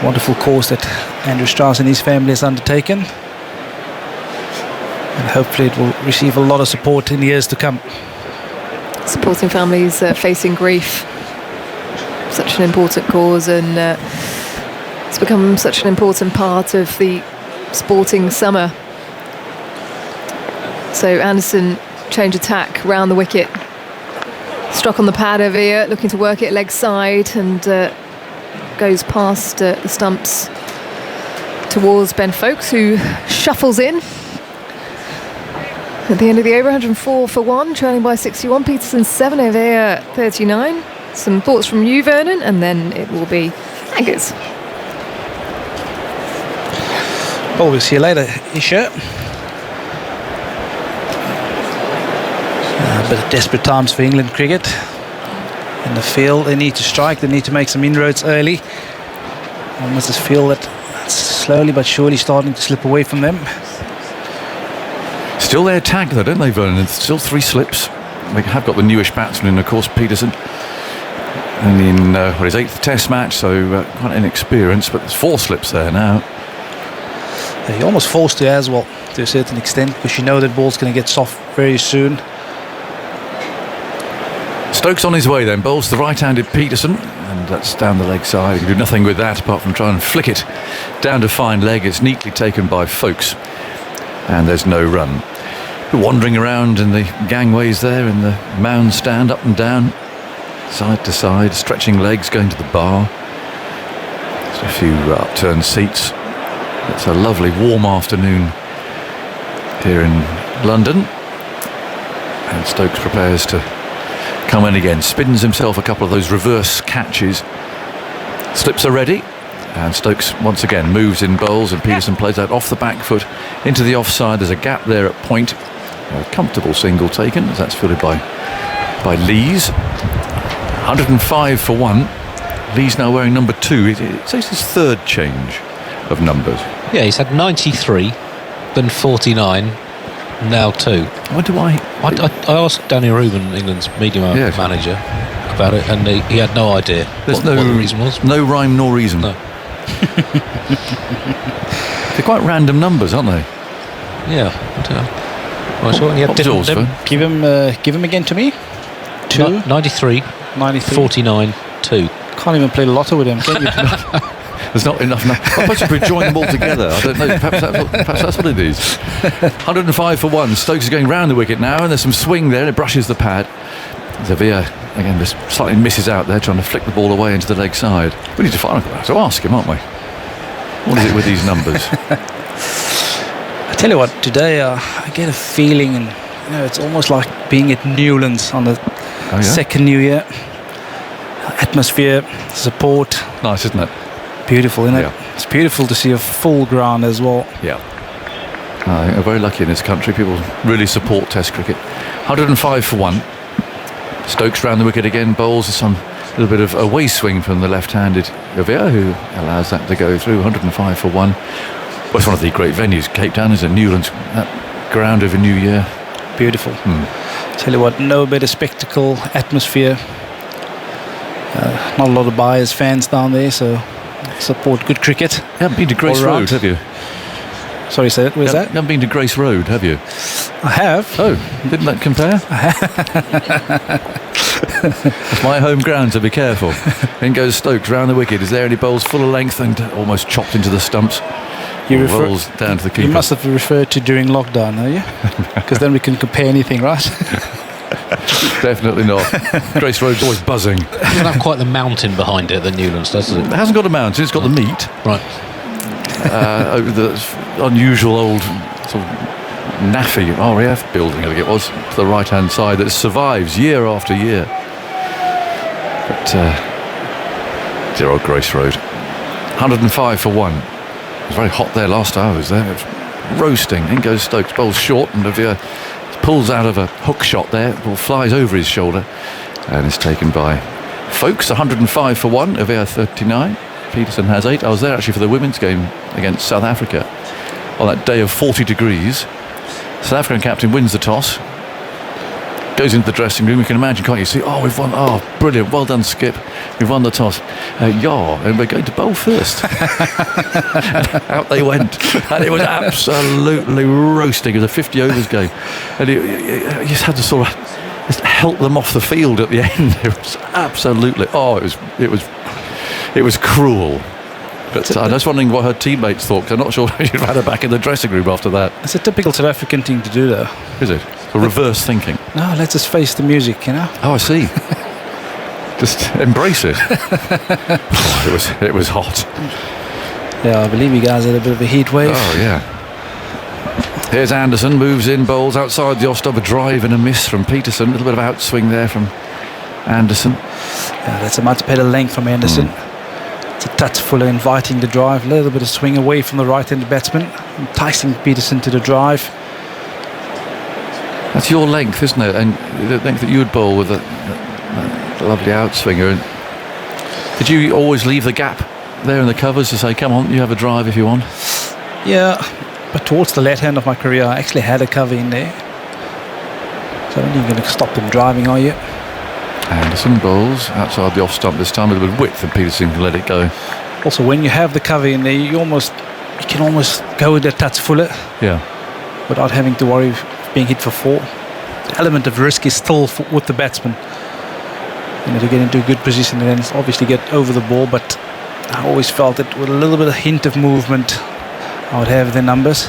Wonderful course that Andrew Strauss and his family has undertaken. And hopefully it will receive a lot of support in the years to come. Supporting families facing grief. Such an important cause, and it's become such an important part of the sporting summer. So Anderson, change attack round the wicket. Struck on the pad over here, looking to work it leg side, and goes past the stumps towards Ben Foakes, who shuffles in. At the end of the over, 104 for 1, trailing by 61. Peterson 7 over here, 39. Some thoughts from you, Vernon, and then it will be Angus. Well, we'll see you later, Isha. But desperate times for England cricket. In the field, they need to strike, they need to make some inroads early. Almost just feel that it's slowly but surely starting to slip away from them. Still their tag though, don't they, Vernon? It's still 3 slips. They have got the newish batsman in, of course, Peterson. And in his 8th test match, so quite inexperienced, but there's 4 slips there now. Yeah, you're almost forced to as well, to a certain extent, because you know that ball's going to get soft very soon. Stokes on his way then, bowls the right-handed Peterson, and that's down the leg side. He can do nothing with that apart from try and flick it down to fine leg. It's neatly taken by Foakes, and there's no run. Wandering around in the gangways there in the mound stand, up and down, side to side, stretching legs, going to the bar. Just a few upturned seats. It's a lovely warm afternoon here in London, and Stokes prepares to come in again, spins himself a couple of those reverse catches. Slips are ready, and Stokes once again moves in bowls, and Peterson plays out off the back foot into the offside. There's a gap there at point. A comfortable single taken, as that's fielded by Lees. 105 for 1. Lees now wearing number 2. It's his 3rd change of numbers. Yeah, he's had 93, then 49, now 2. I wonder why. I asked Danny Rubin, England's medium manager, about it, and he had no idea what the reason was. No rhyme nor reason. No. They're quite random numbers, aren't they? Yeah. Give him again to me. 2, 93, 49, 2. Can't even play the lotto with him, can you? There's not enough now. I suppose we could join them all together. I don't know. Perhaps that's what it is. 105 for 1. Stokes is going round the wicket now, and there's some swing there. It brushes the pad. Xavier again just slightly misses out there, trying to flick the ball away into the leg side. We need to ask him, aren't we? What is it with these numbers? I tell you what, today I get a feeling, and it's almost like being at Newlands on the second New Year. Atmosphere, support. Nice, isn't it? Beautiful, isn't it? It's beautiful to see a full ground as well. Yeah. I think we're very lucky in this country. People really support Test cricket. 105 for 1. Stokes round the wicket again. Bowls some little bit of away swing from the left-handed Xavier, who allows that to go through. 105 for 1. Well, it's one of the great venues. Cape Town is a Newlands. That ground over New Year. Beautiful. Tell you what, no better spectacle, atmosphere. Not a lot of Buyers fans down there, so support good cricket. You haven't been to Grace Road, have you? Sorry, sir, where's that? You haven't been to Grace Road, have you? I have. Oh, didn't that compare? It's my home ground, so be careful. In goes Stokes round the wicket. Is there any bowls full of length and almost chopped into the stumps? Rolls down to the keeper. You must have referred to during lockdown, are you? Because then we can compare anything, right? Definitely not. Grace Road's always buzzing. It doesn't have quite the mountain behind it, the Newlands, does it? It hasn't got a mountain, it's got the meat. Right. Over the unusual old sort of naffy RAF building, I think it was, to the right-hand side, that survives year after year. But dear old Grace Road. 105 for 1. It was very hot there last hour, was there? It was roasting. In goes Stokes, bowls short, and Avia pulls out of a hook shot there. Ball flies over his shoulder and is taken by Folkes. 105 for 1. Avia 39. Peterson has 8. I was there actually for the women's game against South Africa on that day of 40 degrees. South African captain wins the toss, goes into the dressing room. You can imagine, can't you? See, oh, we've won. Oh, brilliant. Well done, Skip. We've won the toss. And we're going to bowl first. Out they went. And it was absolutely roasting. It was a 50 overs game. And you just had to sort of just help them off the field at the end. It was absolutely, it was cruel. But I'm just wondering what her teammates thought, 'cause I'm not sure she'd have had her back in the dressing room after that. It's a typical South African thing to do, though. Is it? For reverse thinking. No, let's just face the music, you know. Oh, I see. Just embrace it. It was hot. Yeah, I believe you guys had a bit of a heat wave. Oh, yeah. Here's Anderson, moves in, bowls outside the off-stump, a drive and a miss from Peterson. A little bit of outswing there from Anderson. Yeah, that's a much better length from Anderson. It's a touch fuller, inviting the drive. A little bit of swing away from the right-handed batsman, enticing Peterson to the drive. That's your length, isn't it? And the length that you would bowl with a lovely outswinger. Did you always leave the gap there in the covers to say, come on, you have a drive if you want? Yeah, but towards the left hand of my career, I actually had a cover in there. So I don't think you're going to stop them driving, are you? Anderson bowls outside the off stump this time with a bit of width, and Peterson can let it go. Also, when you have the cover in there, you can almost go with a touch fuller. Yeah. Without having to worry of being hit for 4. The element of risk is still with the batsman. You know, to get into a good position and then obviously get over the ball, but I always felt that with a little bit of hint of movement, I would have the numbers.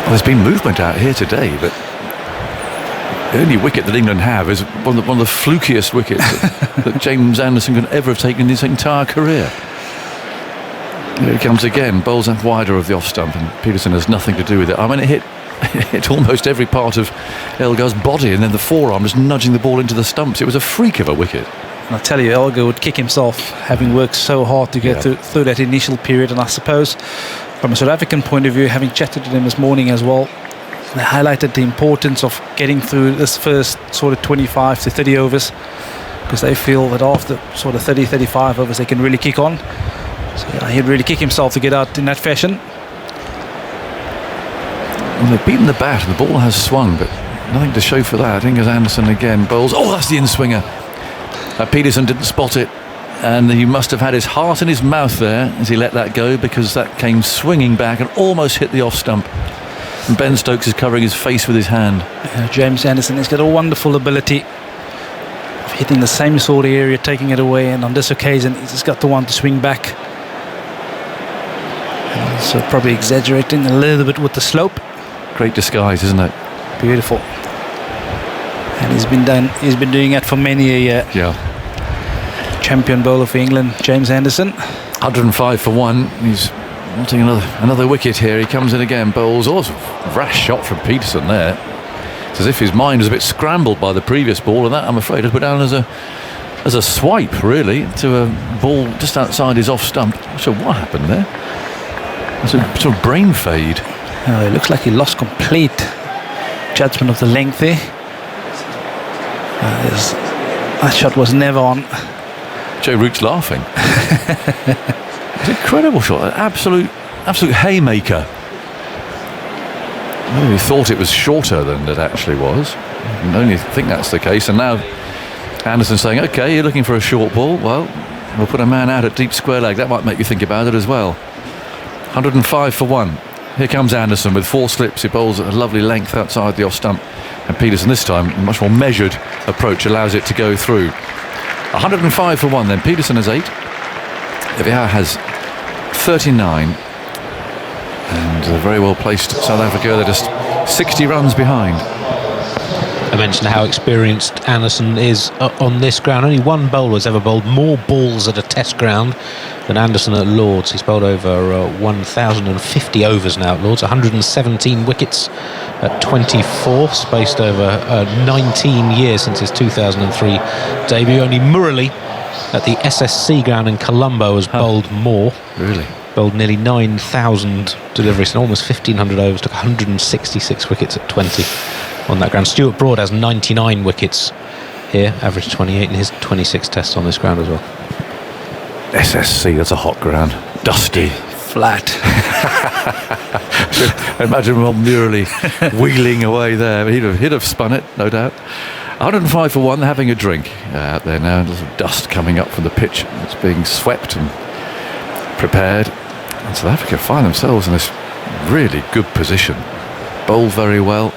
Well, there's been movement out here today, but the only wicket that England have is one of the flukiest wickets that James Anderson could ever have taken in his entire career. Here he comes again, bowls up wider of the off stump, and Peterson has nothing to do with it. I mean, it hit almost every part of Elgar's body, and then the forearm just nudging the ball into the stumps. It was a freak of a wicket. And I tell you, Elgar would kick himself, having worked so hard to get through that initial period. And I suppose, from a South African point of view, having chatted to them this morning as well, they highlighted the importance of getting through this first sort of 25 to 30 overs, because they feel that after sort of 30, 35 overs, they can really kick on. So yeah, he'd really kick himself to get out in that fashion. Well, they've beaten the bat, and the ball has swung, but nothing to show for that. I think as Anderson again bowls. Oh, that's the in-swinger. Peterson didn't spot it, and he must have had his heart in his mouth there as he let that go, because that came swinging back and almost hit the off stump. And Ben Stokes is covering his face with his hand. James Anderson has got a wonderful ability of hitting the same sort of area, taking it away, and on this occasion he's just got the one to swing back. And also probably exaggerating a little bit with the slope. Great disguise, isn't it? Beautiful. And he's been doing it for many a year. Yeah. Champion bowler for England, James Anderson. 105 for 1. He's wanting another wicket here. He comes in again, bowls. Oh, rash shot from Peterson there. It's as if his mind was a bit scrambled by the previous ball, and that, I'm afraid, has put down as a swipe, really, to a ball just outside his off stump. So what happened there? It's a sort of brain fade. It looks like he lost complete judgment of the length there. That shot was never on. Joe Root's laughing. It's an incredible shot, an absolute haymaker. I really thought it was shorter than it actually was. I only think that's the case. And now Anderson saying, OK, you're looking for a short ball. Well, we'll put a man out at deep square leg. That might make you think about it as well. 105 for 1. Here comes Anderson with 4 slips. He bowls at a lovely length outside the off stump. And Peterson this time, a much more measured approach, allows it to go through. 105 for 1 then. Peterson has 8. Evia has 39. And very well placed South Africa. They're just 60 runs behind. I mentioned how experienced Anderson is on this ground. Only one bowler has ever bowled more balls at a test ground than Anderson at Lords. He's bowled over 1,050 overs now at Lords, 117 wickets at 24, spaced over 19 years since his 2003 debut. Only Murali at the SSC ground in Colombo has bowled more. Really? Bowled nearly 9,000 deliveries and almost 1,500 overs, took 166 wickets at 20 on that ground. Stuart Broad has 99 wickets here, average 28 in his 26 tests on this ground as well. SSC, that's a hot ground. Dusty. Flat. Imagine Rob Murali wheeling away there. He'd have spun it, no doubt. 105 for 1, having a drink out there now. There's some dust coming up from the pitch. It's being swept and prepared. And South Africa find themselves in this really good position. Bowled very well.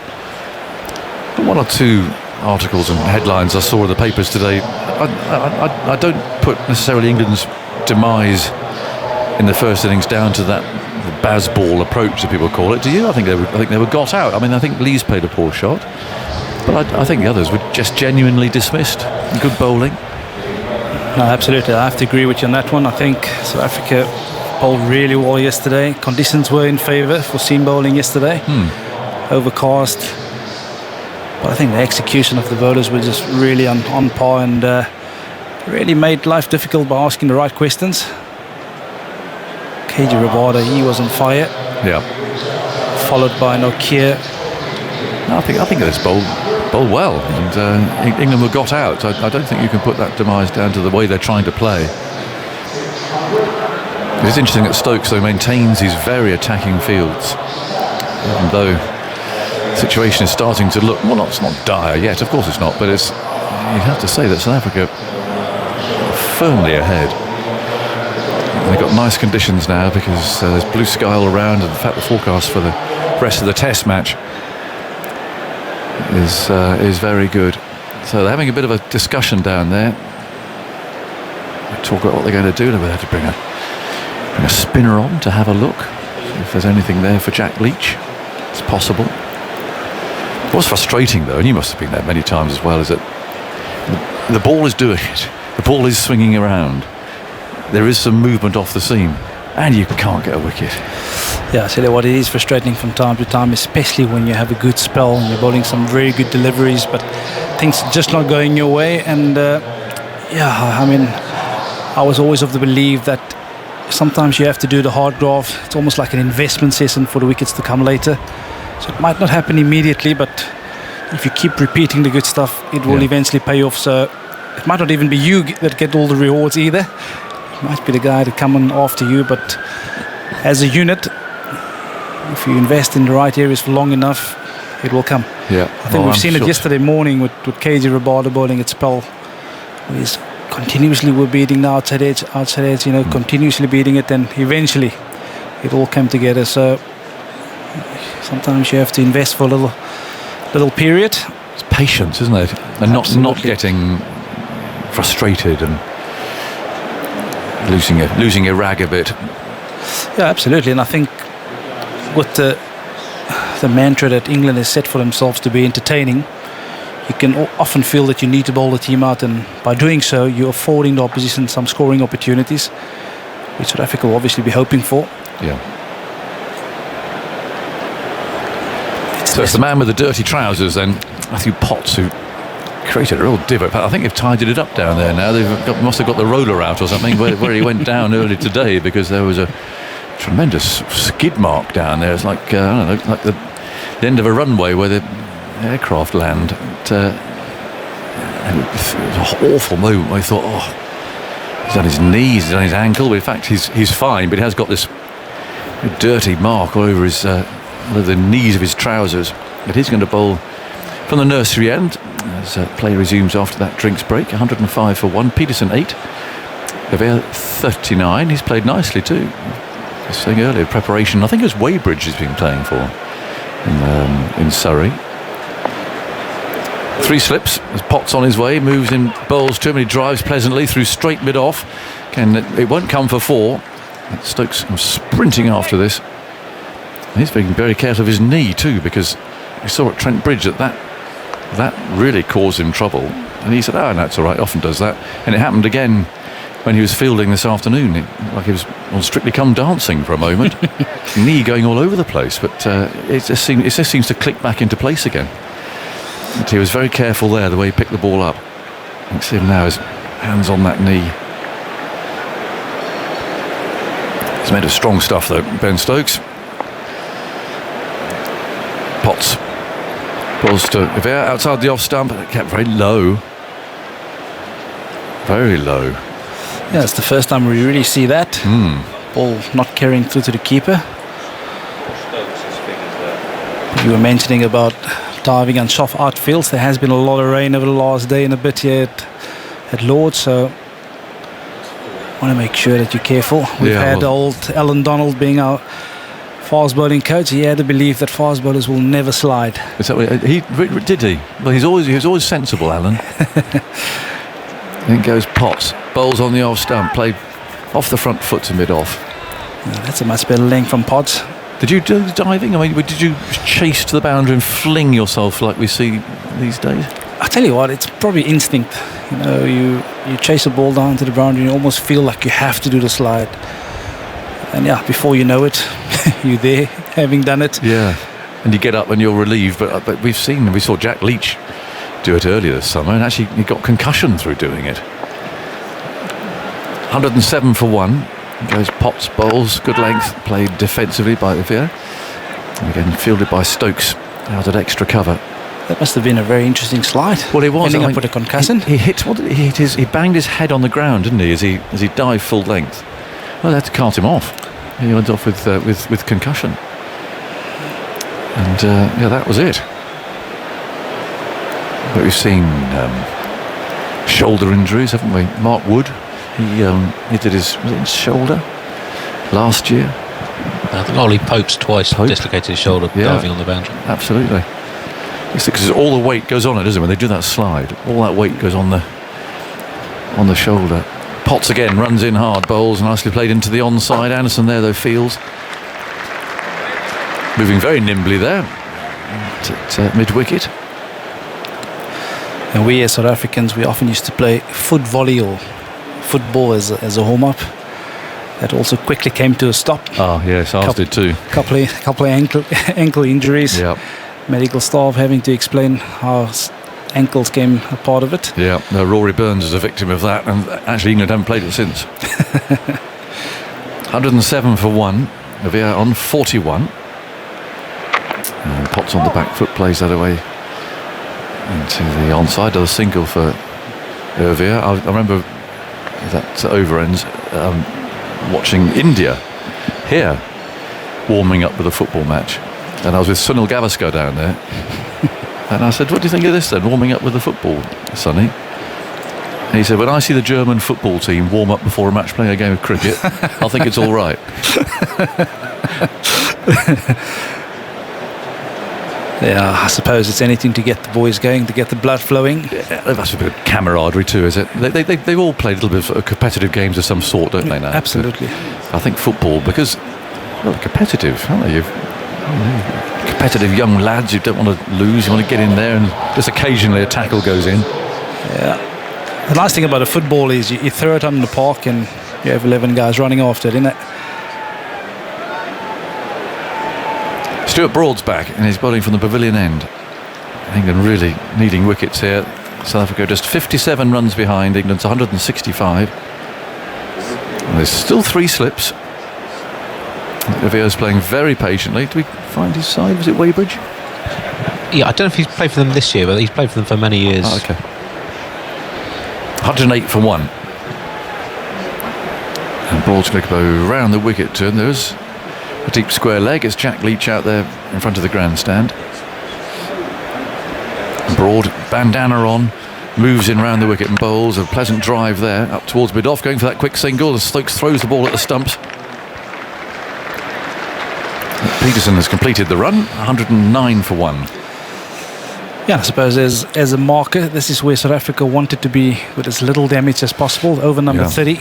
One or two articles and headlines I saw in the papers today. I don't put necessarily England's demise in the first innings down to that Bazball approach that people call it. Do you? I think they were got out. I mean, I think Lee's played a poor shot, but I think the others were just genuinely dismissed. Good bowling. No, absolutely. I have to agree with you on that one. I think South Africa bowled really well yesterday. Conditions were in favour for seam bowling yesterday. Overcast. But I think the execution of the bowlers were just really on par and really made life difficult by asking the right questions. KG Rabada, he was on fire. Yeah. Followed by Nokia. I think it's bowled well, and England were got out. I don't think you can put that demise down to the way they're trying to play. It's interesting that Stokes, though, maintains his very attacking fields, even though the situation is starting to look, well, it's not dire yet, of course it's not, but it's, you'd have to say that South Africa are firmly ahead. And they've got nice conditions now because there's blue sky all around, and in fact the forecast for the rest of the test match is very good. So they're having a bit of a discussion down there. They talk about what they're going to do. They're going to bring a spinner on to have a look, see if there's anything there for Jack Leach. It's possible. What's frustrating, though, and you must have been there many times as well, is that the ball is doing it. The ball is swinging around. There is some movement off the seam, and you can't get a wicket. Yeah, I tell you what, it is frustrating from time to time, especially when you have a good spell and you're bowling some very good deliveries, but things are just not going your way. And I mean, I was always of the belief that sometimes you have to do the hard graft. It's almost like an investment session for the wickets to come later. So it might not happen immediately, but if you keep repeating the good stuff, it will eventually pay off. So it might not even be you that get all the rewards either. It might be the guy that come on after you, but as a unit, if you invest in the right areas for long enough, it will come. Yeah, I think we've seen it yesterday morning with KG Rabada bowling at spell. He's continuously were beating the outside edge, continuously beating it, and eventually it all came together. So sometimes you have to invest for a little period. It's patience, isn't it? And not getting frustrated and losing your rag a bit. Yeah, absolutely. And I think with the mantra that England has set for themselves to be entertaining, you can often feel that you need to bowl the team out, and by doing so you're affording the opposition some scoring opportunities, which South Africa will obviously be hoping for. Yeah. So it's the man with the dirty trousers then, Matthew Potts, who created a real divot. I think they've tidied it up down there now. Must have got the roller out or something where he went down early today, because there was a tremendous skid mark down there. It's like I don't know, like the end of a runway where the aircraft land. It was an awful moment. I thought, he's on his knees, he's on his ankle, but in fact he's fine. But he has got this dirty mark all over his the knees of his trousers. But he's going to bowl from the nursery end as play resumes after that drinks break. 105 for 1. Peterson 8. Gavale 39. He's played nicely too. I was saying earlier, preparation. I think it was Weybridge he's been playing for in Surrey. 3 slips as Potts on his way, moves in, bowls too many drives pleasantly through straight mid off. It won't come for 4. Stokes sprinting after this. And he's being very careful of his knee too, because we saw at Trent Bridge that That really caused him trouble. And he said, oh, no, it's all right, often does that. And it happened again when he was fielding this afternoon. Like he was on Strictly Come Dancing for a moment. Knee going all over the place, but it just seems to click back into place again. But he was very careful there, the way he picked the ball up. You can see him now, his hands on that knee. He's made of strong stuff though, Ben Stokes. Potts. Balls to Rivera outside the off stump, it kept very low. Very low. Yeah, it's the first time we really see that. Ball not carrying through to the keeper. You were mentioning about diving and soft outfields. There has been a lot of rain over the last day and a bit here at Lord's, so want to make sure that you're careful. We've had old Alan Donald being our fast bowling coach. He had to believe that fast bowlers will never slide. Is that what did he? Well, he was always sensible, Alan. Then goes Potts, bowls on the off stump, played off the front foot to mid off. That's a much better length from Potts. Did you do diving? I mean, did you chase to the boundary and fling yourself like we see these days? I tell you what, it's probably instinct. You know, you chase a ball down to the boundary and you almost feel like you have to do the slide. And yeah, before you know it, you're there, having done it. Yeah, and you get up and you're relieved. But we saw Jack Leach do it earlier this summer, and actually he got concussion through doing it. 107 for 1. Goes Potts, bowls, good length, played defensively by Rivera. And again, fielded by Stokes out at extra cover. That must have been a very interesting slide. Well, it was. Ending up with a concussion. He banged his head on the ground, didn't he, as he dived full length. Well, they had to cart him off. He went off with concussion. And that was it. But we've seen shoulder injuries, haven't we? Mark Wood, he did his shoulder last year. I think Ollie Pope's twice dislocated his shoulder diving on the boundary. Absolutely. It's because all the weight goes on it, isn't it? When they do that slide, all that weight goes on the shoulder. Potts again runs in hard, bowls, nicely played into the onside. Anderson there though fields. Moving very nimbly there at mid-wicket. And we as South Africans, we often used to play foot volley or football as a warm-up. That also quickly came to a stop. Oh yes, ours did too. Couple of ankle injuries. Yeah. Medical staff having to explain how ankles came a part of it. Yeah, no, Rory Burns is a victim of that, and actually England haven't played it since. 107 for 1. Rivera on 41. And Potts on the back foot, plays that away into the onside of the single for Rivera. I remember that over ends watching India here warming up with a football match, and I was with Sunil Gavaskar down there. And I said, what do you think of this then, warming up with the football, Sonny? And he said, when I see the German football team warm up before a match playing a game of cricket, I think it's all right. Yeah, I suppose it's anything to get the boys going, to get the blood flowing. Yeah, that's a bit of camaraderie too, is it? They all play a little bit of competitive games of some sort, don't they now? Absolutely. But I think football, because they're competitive, aren't they? Competitive young lads who don't want to lose, you want to get in there, and just occasionally a tackle goes in. Yeah. The nice thing about a football is you throw it on the park and you have 11 guys running after it, isn't it? Stuart Broad's back and he's bowling from the pavilion end. England really needing wickets here. South Africa just 57 runs behind. England's 165. And there's still 3 slips. Rivera's playing very patiently. Do we find his side? Was it Weybridge? Yeah, I don't know if he's played for them this year, but he's played for them for many years. Oh, okay. 108 for 1. And Broad's going to go round the wicket turn. There's a deep square leg. It's Jack Leach out there in front of the grandstand. Broad, bandana on, moves in round the wicket and bowls. A pleasant drive there, up towards mid-off, going for that quick single. And Stokes throws the ball at the stumps. Peterson has completed the run, 109 for 1. Yeah, I suppose as a marker, this is where South Africa wanted to be with as little damage as possible, over number 30.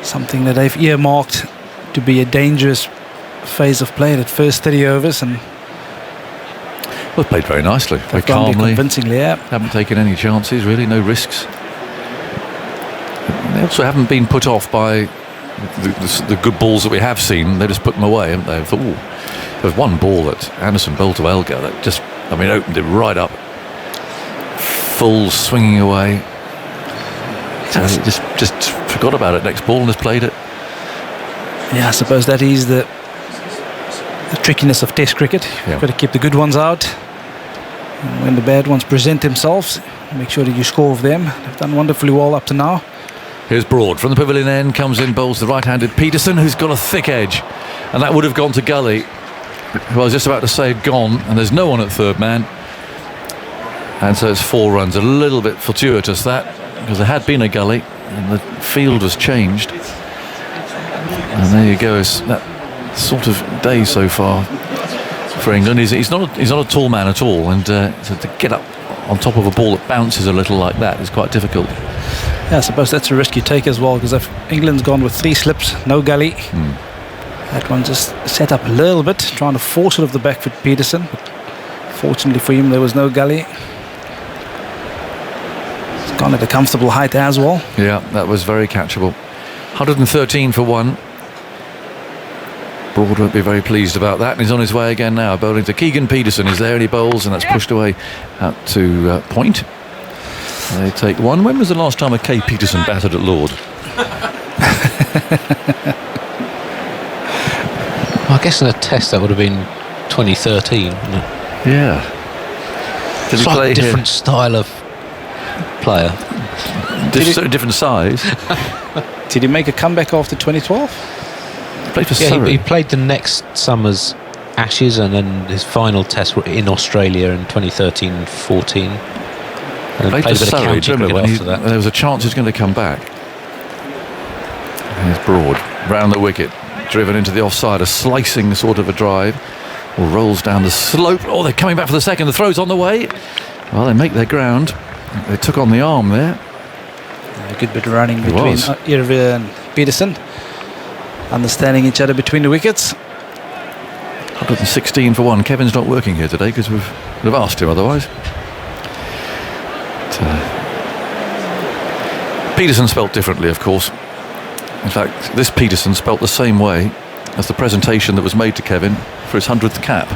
Something that they've earmarked to be a dangerous phase of play, that first 30 overs. And Well, played very nicely, very They've gone there calmly. convincingly, yeah. Haven't taken any chances, really, no risks. They also haven't been put off by the good balls that we have seen. They just put them away, haven't they? Thought, there's one ball that Anderson bowled to Elgar that just, opened it right up. Full swinging away. So he just forgot about it next ball and just played it. Yeah, I suppose that is the trickiness of Test cricket. You've got to keep the good ones out. And when the bad ones present themselves, make sure that you score with them. They've done wonderfully well up to now. Here's Broad from the pavilion end, comes in, bowls the right-handed Peterson, who's got a thick edge, and that would have gone to Gully, who I was just about to say had gone, and there's no one at third man. And so it's 4 runs. A little bit fortuitous, that, because there had been a Gully and the field was changed. And there you go. It's that sort of day so far for England. He's not a tall man at all, and so to get up on top of a ball that bounces a little like that is quite difficult. Yeah, I suppose that's a risk you take as well, because if England's gone with 3 slips, no Gully, that one just set up a little bit, trying to force it off the back foot Peterson. But fortunately for him, there was no Gully. It's gone at a comfortable height as well. Yeah, that was very catchable. 113 for 1. Broad won't be very pleased about that, and he's on his way again now, bowling to Keegan Peterson. He's there and he bowls, and that's pushed away out to point. They take 1. When was the last time a K. Peterson batted at Lord? I guess in a test that would have been 2013, wouldn't it? Yeah. Did he Slightly play different style of player. Different size. Did he make a comeback after 2012? Played for Surrey. He played the next summer's Ashes, and then his final test were in Australia in 2013-14. And played for Surrey. Remember when there was a chance he was going to come back. Here's Broad round the wicket, driven into the offside, a slicing sort of a drive, or rolls down the slope. Oh, they're coming back for the second. The throw's on the way. Well, they make their ground. They took on the arm there. A good bit of running between Irvine and Peterson, understanding each other between the wickets. 116 for 1. Kevin's not working here today because we'd have asked him otherwise. Peterson spelt differently, of course. In fact, this Peterson spelt the same way as the presentation that was made to Kevin for his 100th cap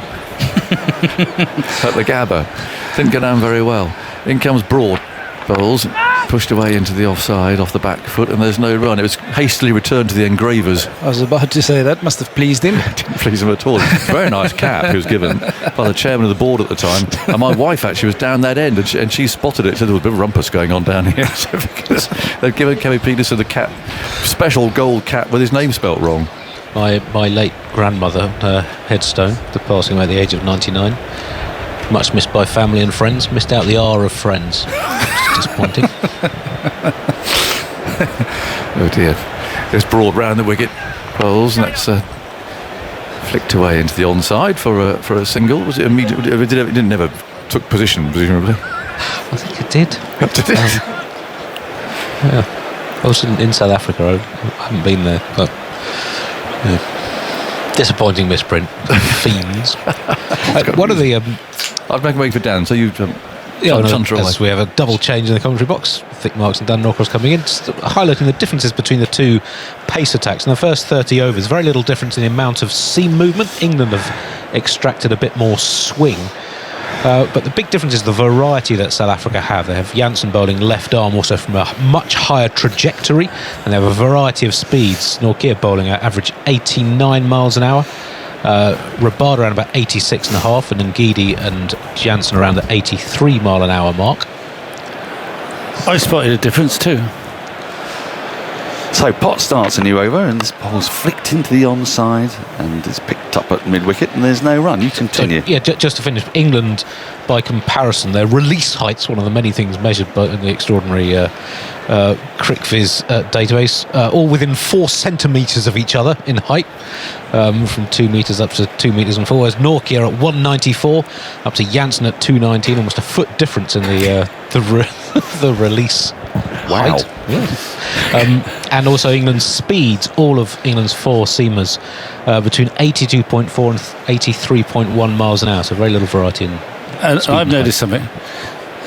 at the Gabba. Didn't go down very well. In comes Broad, bowls, pushed away into the offside off the back foot, and there's no run. It was hastily returned to the engravers. I was about to say that must have pleased him. Didn't please him at all. It's a very nice cap he was given by the chairman of the board at the time, and my wife actually was down that end, and she spotted it. Said there was a bit of rumpus going on down here. So they've given Kevin Peterson the cap, special gold cap with his name spelt wrong. My late grandmother, headstone, the passing away at the age of 99. Much missed by family and friends. Missed out the R of friends. Disappointing. Oh dear. There's Broad round the wicket, bowls, and that's flicked away into the onside for a single. Was it immediate? It didn't never took position, presumably. I think it did. Did it? Yeah. I was in South Africa. I haven't been there, but disappointing misprint. Fiends. One of the I'd make a wait for Dan. So you. As we have a double change in the commentary box, Thick Marks and Dan Norcross coming in, highlighting the differences between the two pace attacks. In the first 30 overs, very little difference in the amount of seam movement. England have extracted a bit more swing, but the big difference is the variety that South Africa have. They have Jansen bowling left arm, also from a much higher trajectory, and they have a variety of speeds. Nortje bowling at average 89 miles an hour. Rabada around about 86.5, and Ngidi and Jansen around the 83 mile an hour mark. I spotted a difference too. So Pot starts a new over, and this ball's flicked into the onside and it's picked up at mid-wicket, and there's no run. You continue. So, just to finish, England, by comparison, their release height's one of the many things measured by the extraordinary CricViz database, all within 4 centimetres of each other in height, from 2 metres up to 2 metres and 4. Whereas Nortje at 194, up to Jansen at 219, almost a foot difference in the release. Wow. Height. Yeah. And also England's speeds, all of England's 4 seamers, between 82.4 and 83.1 miles an hour, so very little variety in And I've noticed something.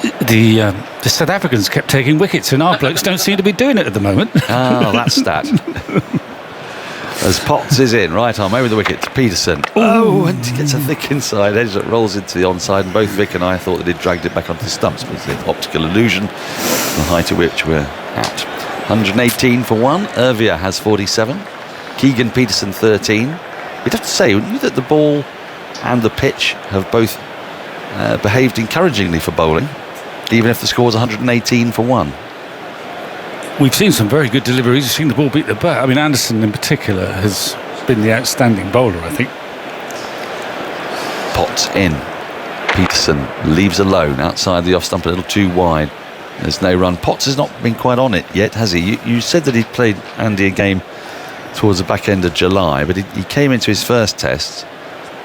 The South Africans kept taking wickets, and our blokes don't seem to be doing it at the moment. Ah, that stat. As Potts is in, right arm over the wicket to Peterson. Oh, and he gets a thick inside edge that rolls into the onside, and both Vic and I thought that he'd dragged it back onto the stumps, but it's an optical illusion, the height of which we're at. 118 for one. Irvia has 47. Keegan Peterson 13. We'd have to say, wouldn't you, that the ball and the pitch have both behaved encouragingly for bowling, even if the score's 118 for one. We've seen some very good deliveries. We've seen the ball beat the bat. I mean, Anderson in particular has been the outstanding bowler, I think. Potts in. Peterson leaves alone outside the off stump, a little too wide. There's no run. Potts has not been quite on it yet, has he? You said that he'd played Andy a game towards the back end of July, but he came into his first test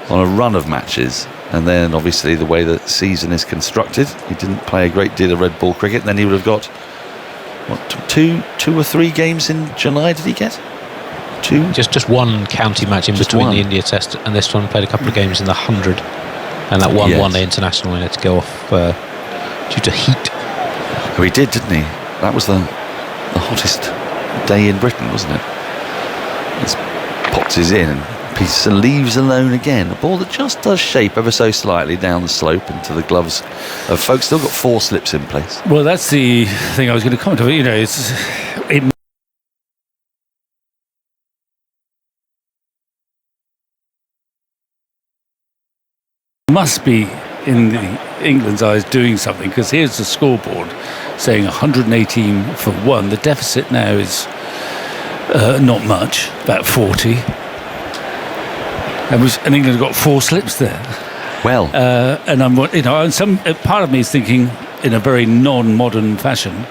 on a run of matches, and then obviously the way the season is constructed, he didn't play a great deal of red ball cricket. Then he would have got what, two or three games in July. Did he get two? Just one county match in Just between one. the India Test and this one. Played a couple of games in the 100, and that one Yes. day international and had to go off due to heat. Oh, he did, didn't he? That was the hottest day in Britain, wasn't it? As Potts is in, and Peterson leaves alone again. A ball that just does shape ever so slightly down the slope into the gloves of folks. Still got 4 slips in place. Well, that's the thing I was going to comment on. You know, it must be in England's eyes doing something, because here's the scoreboard saying 118 for one. The deficit now is not much, about 40. And England have got 4 slips there. Well, and I'm, you know, and some part of me is thinking, in a very non-modern fashion,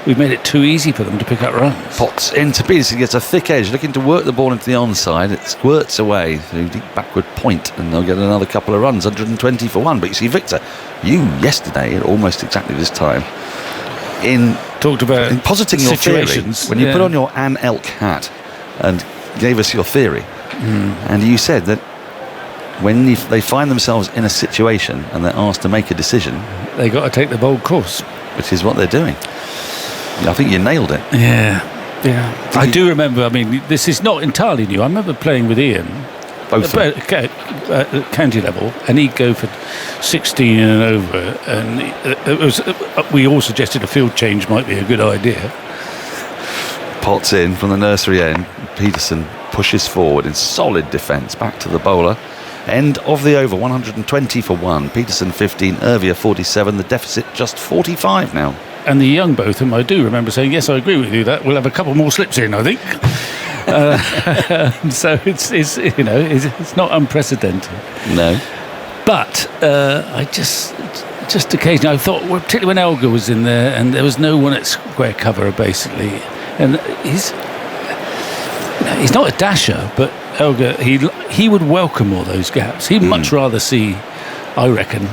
we've made it too easy for them to pick up runs. Potts into Peterson, gets a thick edge, looking to work the ball into the onside. It squirts away through deep backward point, and they'll get another couple of runs, 120 for one. But you see, Victor, you yesterday at almost exactly this time, talked about in positing your theory, situations when you put on your Anne Elk hat and gave us your theory, and you said that when they find themselves in a situation and they're asked to make a decision, they got to take the bold course, which is what they're doing. I think you nailed it. Yeah. I do remember, I mean, this is not entirely new. I remember playing with Ian both at county level, and he'd go for 16 and over, and it was, we all suggested a field change might be a good idea. Potts in from the nursery end. Peterson pushes forward in solid defence back to the bowler. End of the over, 120 for one. Peterson 15, Irvia 47. The deficit just 45 now. And the young Botham, I do remember saying, yes, I agree with you, that we'll have a couple more slips in, I think. So it's you know, it's not unprecedented. No. But I just occasionally, I thought, well, particularly when Elgar was in there and there was no one at square cover, basically. And he's not a dasher, but Elgar, he would welcome all those gaps. He'd much rather see, I reckon,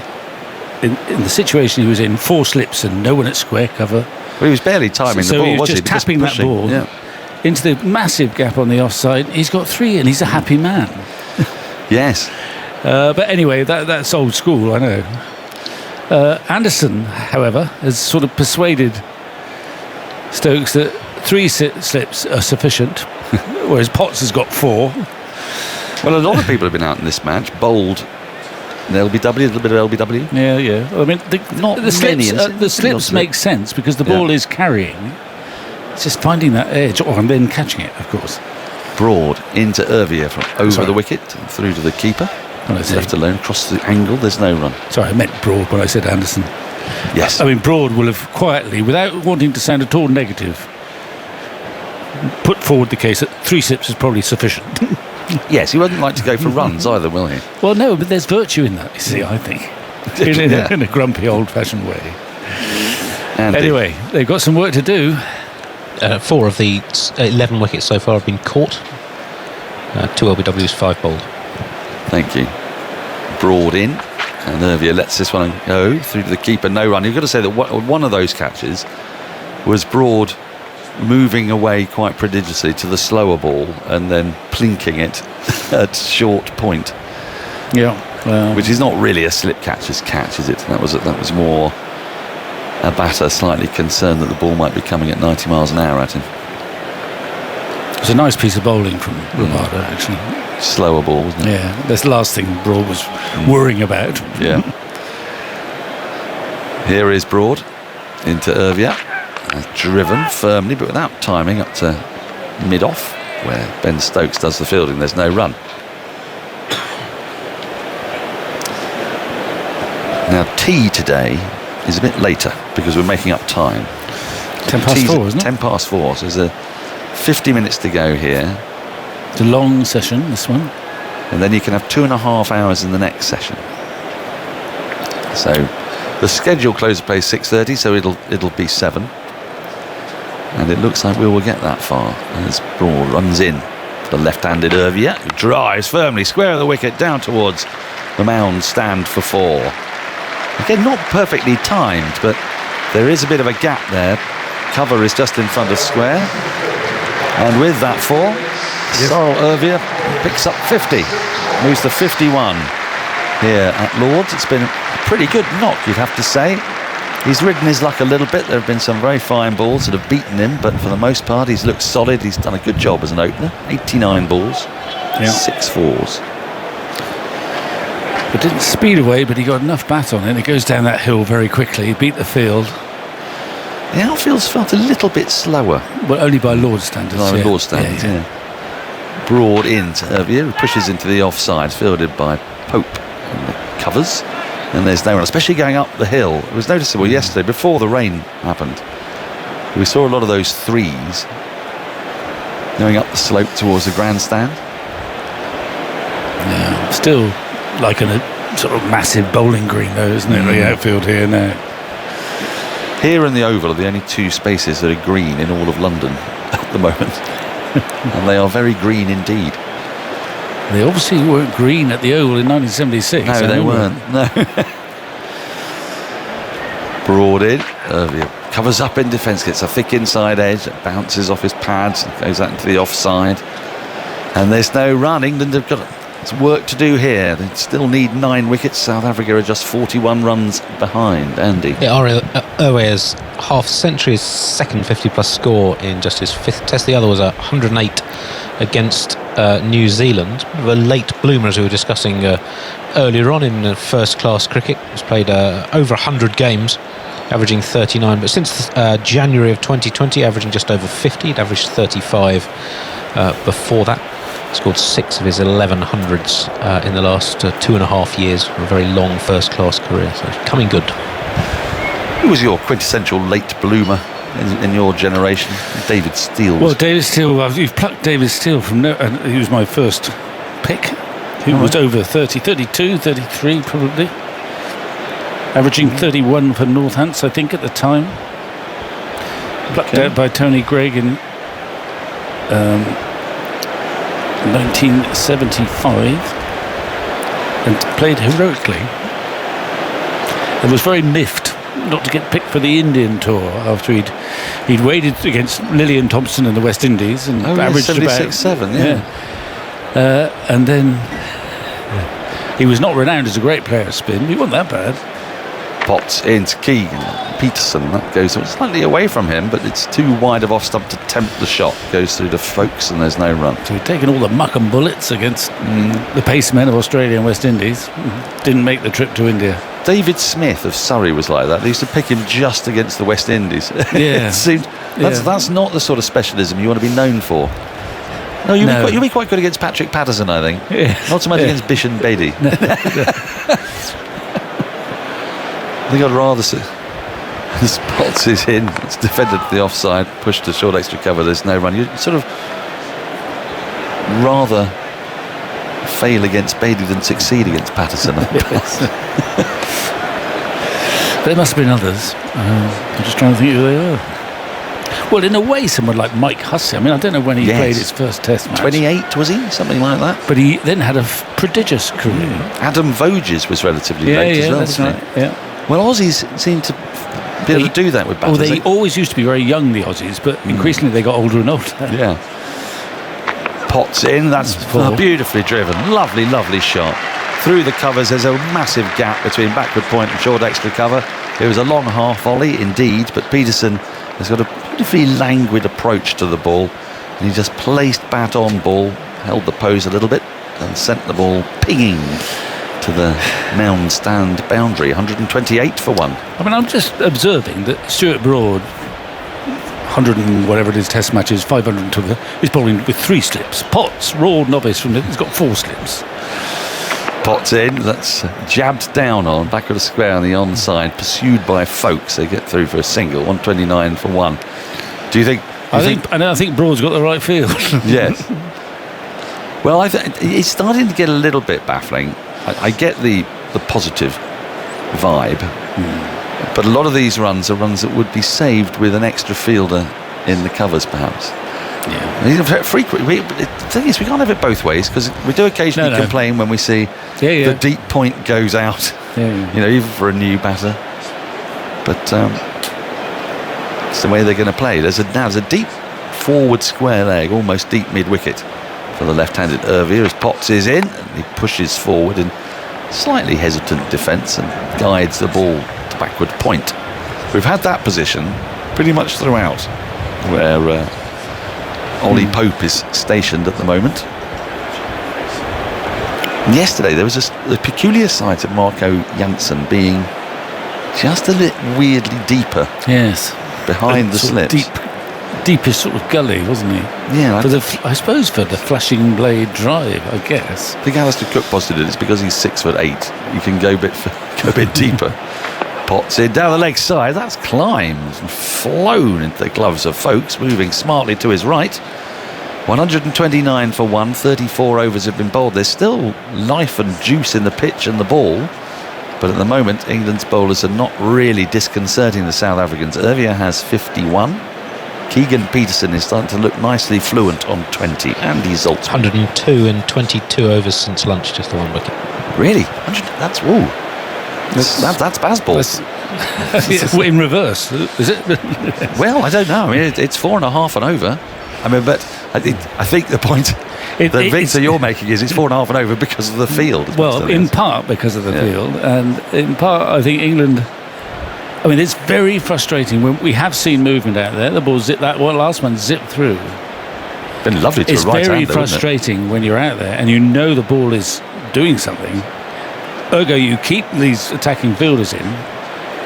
in the situation he was in, 4 slips and no one at square cover. Well, he was barely timing the ball, he was was just he? tapping that ball into the massive gap on the offside. He's got 3 and he's a happy man. Yes. But anyway, that's old school, I know. Anderson, however, has sort of persuaded Stokes that 3 slips are sufficient, whereas Potts has got 4. Well, a lot of people have been out in this match, bowled the LBW, a little bit of LBW. Yeah. Well, I mean, the slips make sense because the ball is carrying. It's just finding that edge, and then catching it, of course. Broad into Irvia from over the wicket and through to the keeper. Left alone, across the angle, there's no run. Sorry, I meant Broad when I said Anderson. Yes. I mean, Broad will have quietly, without wanting to sound at all negative, put forward the case that 3 slips is probably sufficient. Yes, he wouldn't like to go for runs either, will he? Well, no, but there's virtue in that, you see, I think. In a grumpy, old-fashioned way. Anyway, they've got some work to do. 4 of the 11 wickets so far have been caught. 2 LBWs, 5 bowled. Thank you. Broad in, and Irvia lets this one go through to the keeper, no run. You've got to say that one of those catches was Broad moving away quite prodigiously to the slower ball and then plinking it at short point. Yeah. which is not really a slip catcher's catch, is it? That was more a batter slightly concerned that the ball might be coming at 90 miles an hour at him. It was a nice piece of bowling from Romano, actually. Slower ball, wasn't it? Yeah, that's the last thing Broad was worrying about. Yeah. Here is Broad into Irvia. Driven firmly, but without timing, up to mid-off, where Ben Stokes does the fielding. There's no run. Now, tea today is a bit later because we're making up time. 10 past 4, isn't it? 10 past 4, so there's 50 minutes to go here. It's a long session, this one. And then you can have 2.5 hours in the next session. So the schedule close of play 6:30, so it'll be 7. And it looks like we will get that far as Broad runs in. The left-handed Irvia, who drives firmly, square of the wicket, down towards the mound stand for 4. Again, not perfectly timed, but there is a bit of a gap there. Cover is just in front of square. And with that 4, Sorrel Irvia picks up 50. Moves to 51 here at Lord's. It's been a pretty good knock, you'd have to say. He's ridden his luck a little bit. There have been some very fine balls that have beaten him, but for the most part, he's looked solid. He's done a good job as an opener. 89 balls, 6 4s. It didn't speed away, but he got enough bat on it. It goes down that hill very quickly. He beat the field. The outfield's felt a little bit slower. Well, only by Lord's standards. By Lord's standards, yeah. Broad into Irvia, who pushes into the offside, fielded by Pope in the covers. And there's no one, especially going up the hill. It was noticeable yesterday, before the rain happened. We saw a lot of those 3s going up the slope towards the grandstand. Yeah, still like a sort of massive bowling green, though, isn't it? The outfield here now. Here and the Oval are the only 2 spaces that are green in all of London at the moment. And they are very green indeed. They obviously weren't green at the Oval in 1976. No, they weren't. No. Broad in. Covers up in defence, gets a thick inside edge, it bounces off his pads, and goes out into the offside. And there's no run. England have got work to do here. They still need 9 wickets. South Africa are just 41 runs behind. Andy. Yeah, Owe's half century's second 50-plus score in just his 5th test. The other was 108 against New Zealand. A late bloomer, as we were discussing earlier on in first-class cricket. He's played over 100 games, averaging 39. But since January of 2020, averaging just over 50. He'd averaged 35 before that. Scored 6 of his 1100s in the last 2.5 years. A very long first-class career. So coming good. Who was your quintessential late bloomer in your generation? David Steele. Well, David Steele, you've plucked David Steele from there, and he was my first pick. He was over 30, 32, 33 probably. Averaging 31 for Northants, I think, at the time. Plucked out by Tony Gregg in 1975 and played heroically. And was very miffed not to get picked for the Indian tour after he'd waded against Lillian Thompson in the West Indies and averaged about 76-7, and then he was not renowned as a great player of spin. He wasn't that bad. Potts into Keegan. Peterson, that goes slightly away from him, but it's too wide of off stump to tempt the shot. Goes through the Folkes and there's no run. So he'd taken all the muck and bullets against the pacemen of Australia and West Indies. Didn't make the trip to India. David Smith of Surrey was like that. They used to pick him just against the West Indies. Yeah. It seemed that's not the sort of specialism you want to be known for. No, you'll be quite good against Patrick Patterson, I think. Yeah. Not so much against Bishan Bedi. I think I'd rather see. This Potts is in. It's defended to the offside, pushed to short extra cover. There's no run. You sort of rather fail against Bedi than succeed against Patterson. There must have been others. I'm just trying to think who they are. Well, in a way, someone like Mike Hussey. I mean, I don't know when he played his first test match. 28, was he? Something like that. But he then had a prodigious career. Adam Voges was relatively late as well. That's right. Yeah. Well, Aussies seem to be able to do that with batters. Well, they always used to be very young, the Aussies, but increasingly they got older and older. Yeah. Potts in. That's beautifully driven. Lovely, lovely shot. through the covers. There's a massive gap between backward point and short extra cover. It was a long half volley indeed, but Peterson has got a beautifully languid approach to the ball, and he just placed bat on ball, held the pose a little bit, and sent the ball pinging to the Mound stand boundary. 128 for one. I mean, I'm just observing that Stuart Broad, 100 and whatever it is test matches, 500 is bowling with 3 slips. Potts, raw novice from it, he's got 4 slips. Potts in, that's jabbed down on, back of the square on the onside, pursued by Folks. They get through for a single, 129 for one. Do you think... I think Broad's got the right feel. Yes. Well, it's starting to get a little bit baffling. I get the positive vibe, but a lot of these runs are runs that would be saved with an extra fielder in the covers, perhaps. Yeah. Frequently, the thing is, we can't have it both ways, because we do occasionally complain when we see the deep point goes out. Even for a new batter. But it's the way they're going to play. There's a deep forward square leg, almost deep mid-wicket for the left-handed Irvia as Potts is in, and he pushes forward in slightly hesitant defence and guides the ball to backward point. We've had that position pretty much throughout, where Ollie Pope is stationed at the moment. And yesterday there was a peculiar sight of Marco Jansen being just a little weirdly deeper. Yes, behind the slips. Deepest sort of gully, wasn't he? Yeah. I suppose for the flashing blade drive, I guess. I think Alistair Cook posited it's because he's 6'8". You can go a bit deeper. Potts in down the leg side. That's climbed and flown into the gloves of Folks, moving smartly to his right. 129 for one. 34 overs have been bowled. There's still life and juice in the pitch and the ball, but at the moment England's bowlers are not really disconcerting the South Africans. Irvia has 51. Keegan Peterson is starting to look nicely fluent on 20, and he's 102 in 22 overs since lunch, just the 1 wicket. Really? That's Bazball. In reverse, is it? Well, I don't know. I mean, it's 4.5 and over. I mean, but I think the point that Victor you're making is it's 4.5 and over because of the field. Well, in part because of the field, and in part I think England. I mean, it's very frustrating when we have seen movement out there. The ball last one zipped through. Been lovely to It's right very hander, frustrating when you're out there and you know the ball is doing something. Ergo, you keep these attacking fielders in,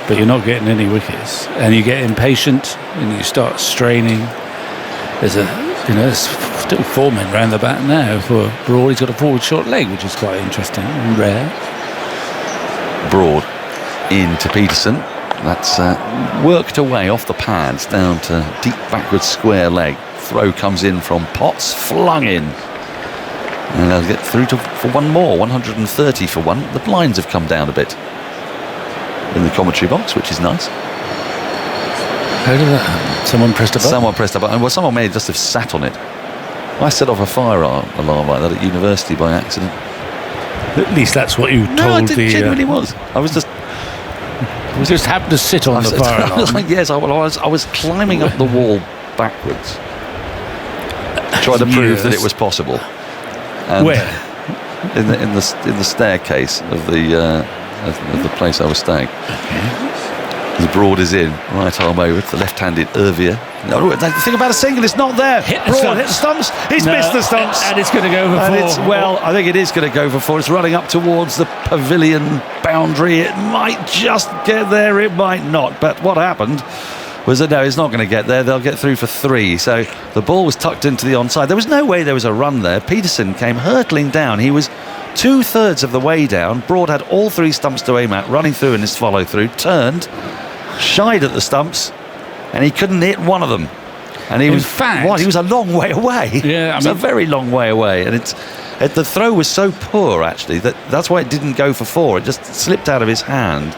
but you're not getting any wickets, and you get impatient and you start straining. There's still 4 men round the bat now for Broad. He's got a forward short leg, which is quite interesting and rare. Broad into Peterson. That's worked away off the pads down to deep backward square leg. Throw comes in from Potts, flung in. And they'll get through for one more, 130 for one. The blinds have come down a bit in the commentary box, which is nice. How did that happen? Someone pressed a button? Someone pressed a button. Well, someone may just have sat on it. I set off a fire alarm like that at university by accident. At least that's what you told no, it genuinely was. I was just... We just happened to sit on the fire alarm. Yes, I was climbing up the wall backwards, trying to prove that it was possible. And where? In the staircase of the place I was staying. Okay. The Broad is in, right arm over to the left-handed Irvia. No, the thing about a single, it's not there. Broad hit the stumps. He's missed the stumps, and it's going to go for 4. Well, I think it is going to go for 4. It's running up towards the pavilion boundary. It might just get there, it might not. But what happened was that no, it's not going to get there. They'll get through for 3. So the ball was tucked into the onside. There was no way there was a run there. Peterson came hurtling down. He was 2/3 of the way down. Broad had all 3 stumps to aim at, running through in his follow-through, turned, shied at the stumps, and he couldn't hit one of them. And he was a long way away. Yeah, a very long way away. And the throw was so poor, actually, that's why it didn't go for 4. It just slipped out of his hand.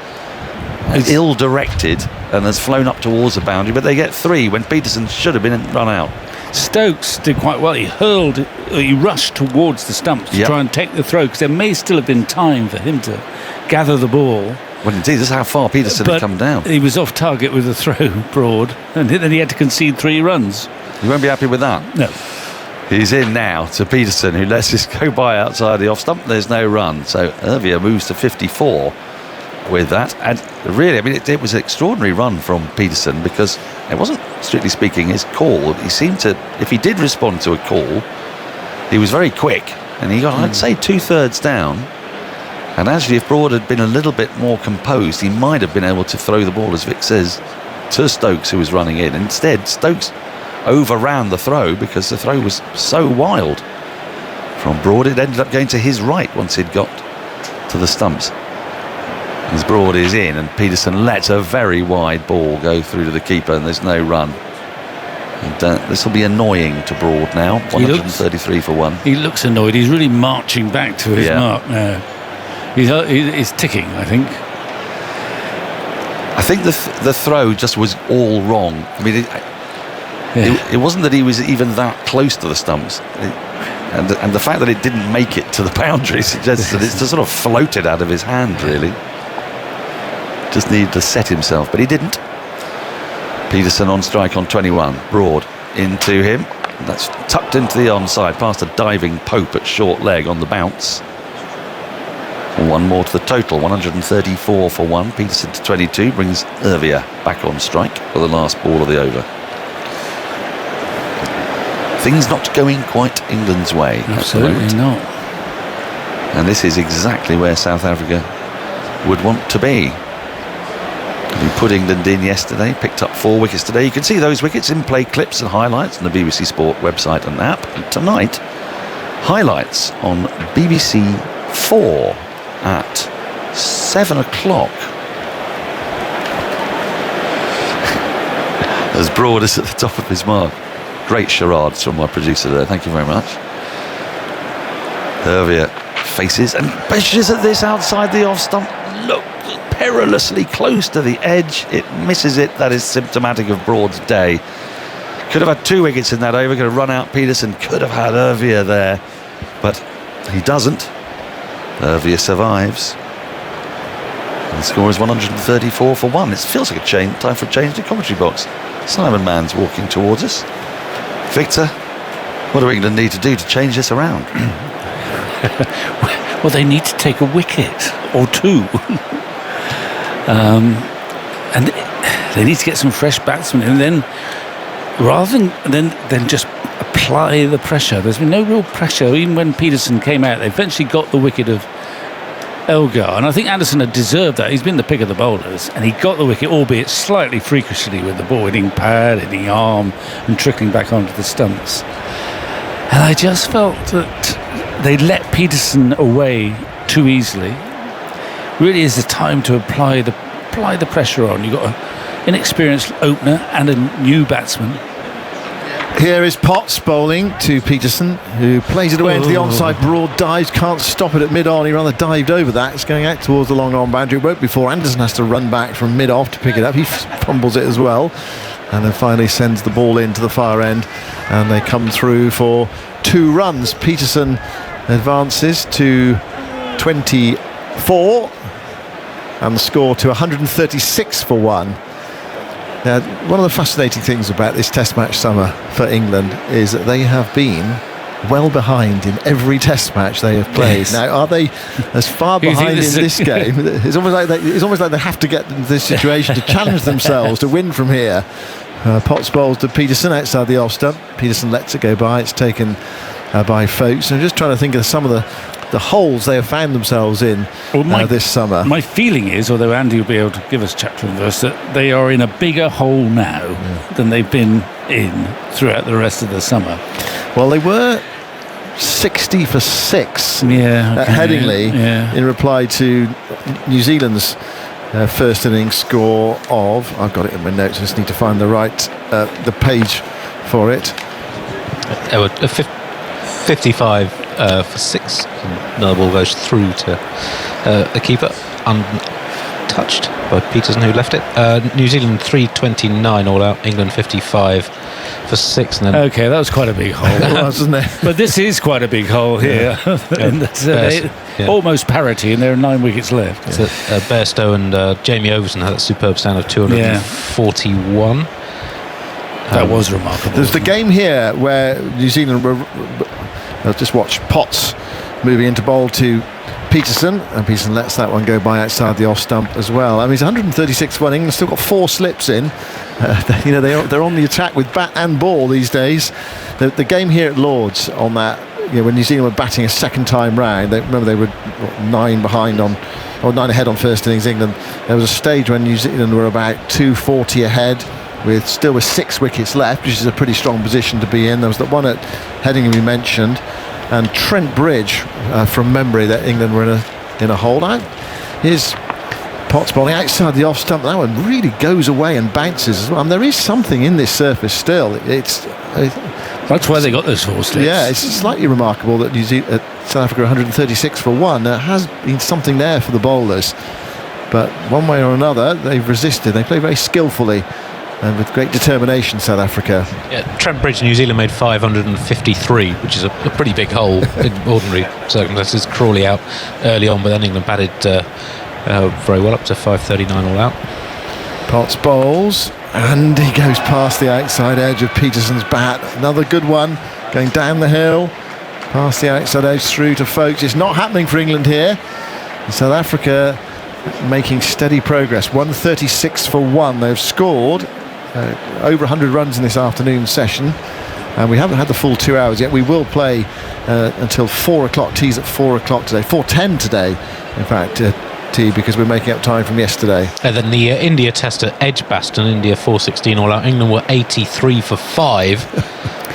It's ill-directed and has flown up towards the boundary, but they get 3 when Peterson should have been run out. Stokes did quite well. He rushed towards the stumps to try and take the throw, because there may still have been time for him to gather the ball. Well, indeed, this is how far Peterson had come down. He was off target with the throw, Broad, and then he had to concede 3 runs. You won't be happy with that? No. He's in now to Peterson, who lets this go by outside the off stump. There's no run. So Ervia moves to 54 with that. And really, I mean, it was an extraordinary run from Peterson, because it wasn't, strictly speaking, his call. He seemed to, if he did respond to a call, he was very quick. And he got, I'd say, 2/3 down. And actually, if Broad had been a little bit more composed, he might have been able to throw the ball, as Vic says, to Stokes, who was running in. Instead, Stokes overran the throw because the throw was so wild from Broad. It ended up going to his right once he'd got to the stumps. As Broad is in, and Peterson lets a very wide ball go through to the keeper, and there's no run. And this will be annoying to Broad now. 133 for one. He looks annoyed. He's really marching back to his mark now. He's ticking, I think. I think the throw just was all wrong. I mean, it wasn't that he was even that close to the stumps. And the fact that it didn't make it to the boundary suggests that it's just sort of floated out of his hand, really. Just needed to set himself, but he didn't. Peterson on strike on 21. Broad into him. That's tucked into the onside, past a diving Pope at short leg on the bounce. One more to the total, 134 for one. Peterson to 22 brings Ervia back on strike for the last ball of the over. Things not going quite England's way. Absolutely not. And this is exactly where South Africa would want to be. We put England in yesterday, picked up 4 wickets today. You can see those wickets in play clips and highlights on the BBC Sport website and app. And tonight, highlights on BBC 4 at 7 o'clock. As Broad is at the top of his mark. Great charades from my producer there. Thank you very much. Ervia faces and pushes at this outside the off stump. Look, perilously close to the edge. It misses it. That is symptomatic of Broad's day. Could have had 2 wickets in that over. Could have run out Peterson. Could have had Ervia there. But he doesn't. Ervia survives. And the score is 134 for one. It feels like a time for a change in the commentary box. Simon Mann's walking towards us. Victor, what do England need to do to change this around? Well, they need to take a wicket or 2. And they need to get some fresh batsmen, and then rather than just apply the pressure. There's been no real pressure. Even when Peterson came out, they eventually got the wicket of Elgar, and I think Anderson had deserved that. He's been the pick of the bowlers, and he got the wicket, albeit slightly freakishly, with the ball hitting pad, hitting arm, and trickling back onto the stumps. And I just felt that they let Peterson away too easily. Really is the time to apply the pressure on. You've got an inexperienced opener and a new batsman. Here is Potts bowling to Peterson, who plays it away into the onside. Broad dives, can't stop it at mid-on. He rather dived over that. It's going out towards the long on boundary. Broke before Anderson has to run back from mid-off to pick it up. He fumbles it as well, and then finally sends the ball into the far end, and they come through for 2 runs. Peterson advances to 24, and the score to 136 for one. Now, one of the fascinating things about this Test match summer for England is that they have been well behind in every Test match they have played. Yes. Now, are they as far behind in this game? It's almost like they have to get into this situation to challenge themselves to win from here. Potts bowls to Peterson outside the off stump. Peterson lets it go by. It's taken by Folkes. I'm just trying to think of some of the holes they have found themselves in this summer. My feeling is, although Andy will be able to give us chapter and verse, that they are in a bigger hole now than they've been in throughout the rest of the summer. Well, they were 60 for 6 at Headingley in reply to New Zealand's first innings score of, I've got it in my notes, I just need to find the right the page for it. 55 for 6. Another ball goes through to the keeper, untouched by Peterson, who left it. New Zealand 329 all out. England 55 for 6. And then okay, that was quite a big hole, wasn't it? But this is quite a big hole here. Almost parity, and there are 9 wickets left. So, Bairstow and Jamie Overton had that superb stand of 241. That was remarkable. There's the game here where New Zealand were. Just watch Potts moving into bowl to Peterson, and Peterson lets that one go by outside the off stump as well. I mean, he's 136 for 1. England still got 4 slips in. They're on the attack with bat and ball these days. The game here at Lords on that, when New Zealand were batting a second time round, remember they were 9 ahead on first innings England. There was a stage when New Zealand were about 240 ahead with 6 wickets left, which is a pretty strong position to be in. There was the one at Headingham we mentioned, and Trent Bridge from memory that England were in a holdout. Here's Potts bowling outside the off stump. That one really goes away and bounces as well. And there is something in this surface still. That's why they got those 4 slips. Yeah, it's slightly remarkable that South Africa 136 for 1. There has been something there for the bowlers, but one way or another they've resisted. They play very skillfully and with great determination, South Africa. Yeah, Trent Bridge, New Zealand made 553, which is a pretty big hole in ordinary circumstances. Crawley out early on, but then England batted very well up to 539 all out. Potts bowls, and he goes past the outside edge of Peterson's bat. Another good one, going down the hill, past the outside edge through to Folkes. It's not happening for England here. South Africa making steady progress. 136 for 1. They've scored over 100 runs in this afternoon session, and we haven't had the full 2 hours yet. We will play until 4 o'clock. Tea's at 4 o'clock today, 4:10 today in fact, T, because we're making up time from yesterday. And then the India test at Edgbaston, India 416 all out. England were 83 for 5.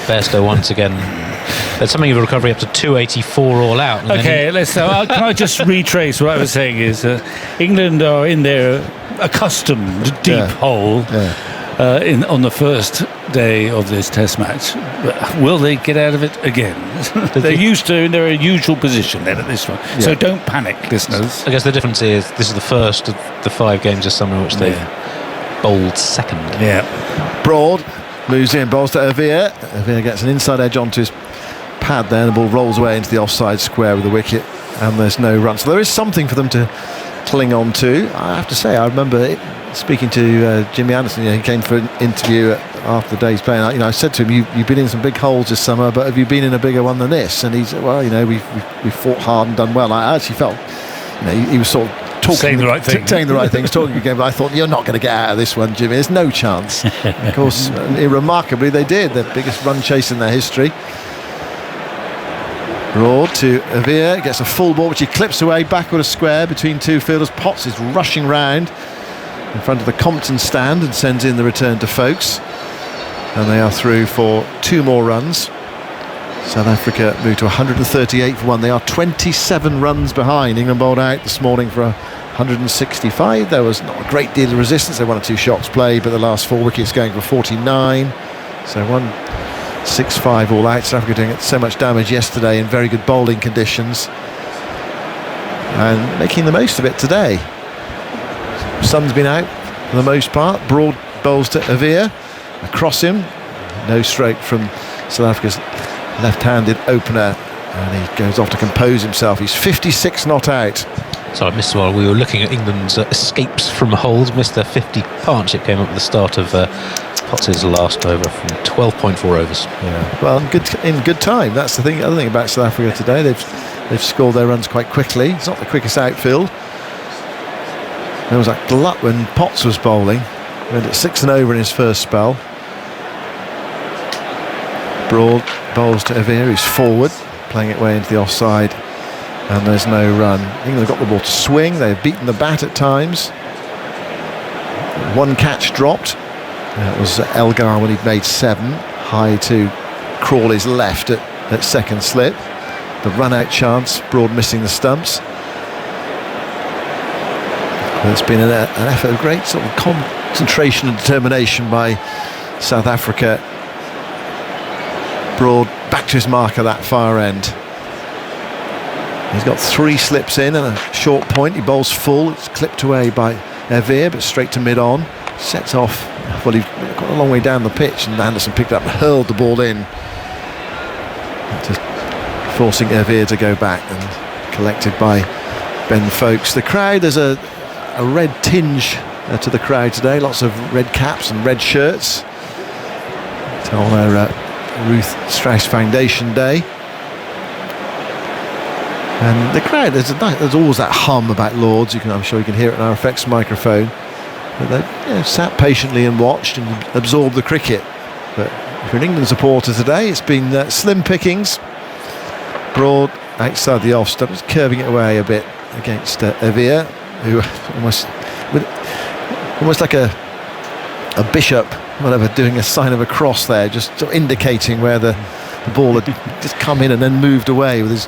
Bairstow once again. There's something of a recovery up to 284 all out. Okay, can I just retrace what I was saying is England are in their accustomed deep hole on the first day of this test match. But will they get out of it again? They're used to, in their usual position then at this one. Yeah. So don't panic, listeners. I guess the difference is this is the first of the 5 games this summer in which they've bowled second. Yeah. Broad moves in, bowls to Avir. Avir gets an inside edge onto his pad there, and the ball rolls away into the offside square with the wicket, and there's no run. So there is something for them to cling on to. I have to say, I remember speaking to Jimmy Anderson. He came for an interview after the day's playing. I said to him, "You've been in some big holes this summer, but have you been in a bigger one than this?" And he said, "Well, we fought hard and done well." I actually felt, he was sort of talking, saying the right things, talking again. But I thought, you're not going to get out of this one, Jimmy. There's no chance. Of course, remarkably, they did. The biggest run chase in their history. Broad to Avir, gets a full ball which he clips away backward a square between 2 fielders. Potts is rushing round in front of the Compton stand and sends in the return to Folkes, and they are through for 2 more runs. South Africa moved to 138 for 1. They are 27 runs behind. England bowled out this morning for 165. There was not a great deal of resistance. They 1 or 2 shots played, but the last 4 wickets going for 49. So 165 all out. South Africa doing so much damage yesterday in very good bowling conditions and making the most of it today. Sun's been out for the most part. Broad bowls to Avir, across him, no stroke from South Africa's left-handed opener, and he goes off to compose himself. He's 56 not out. So I missed while we were looking at England's escapes from holes. Missed their 50 partnership came up at the start of Potts' last over from 12.4 overs. Yeah, well, in good time. That's the thing. Other thing about South Africa today, they've scored their runs quite quickly. It's not the quickest outfield. There was a glut when Potts was bowling. He went at 6 and over in his first spell. Broad bowls to Avir, who's forward, playing it way into the offside, and there's no run. England have got the ball to swing. They've beaten the bat at times. 1 catch dropped. It was Elgar when he'd made 7, high to Crawley's left at second slip. The run-out chance, Broad missing the stumps. It's been an effort of great sort of concentration and determination by South Africa. Broad back to his marker that far end. He's got 3 slips in and a short point. He bowls full. It's clipped away by Avir, but straight to mid-on. Sets off. Well, he got a long way down the pitch, and Anderson picked up and hurled the ball in, just forcing Avir to go back, and collected by Ben Folkes. The crowd, there's a red tinge to the crowd today. Lots of red caps and red shirts. to honour Ruth Strauss Foundation Day. And the crowd, there's always that hum about Lords. I'm sure you can hear it in our effects microphone. But they sat patiently and watched and absorbed the cricket. But if you're an England supporter today, it's been slim pickings. Broad outside the off stump, just curving it away a bit against Evere, who almost like a bishop, whatever, doing a sign of a cross there, just sort of indicating where the ball had just come in and then moved away with his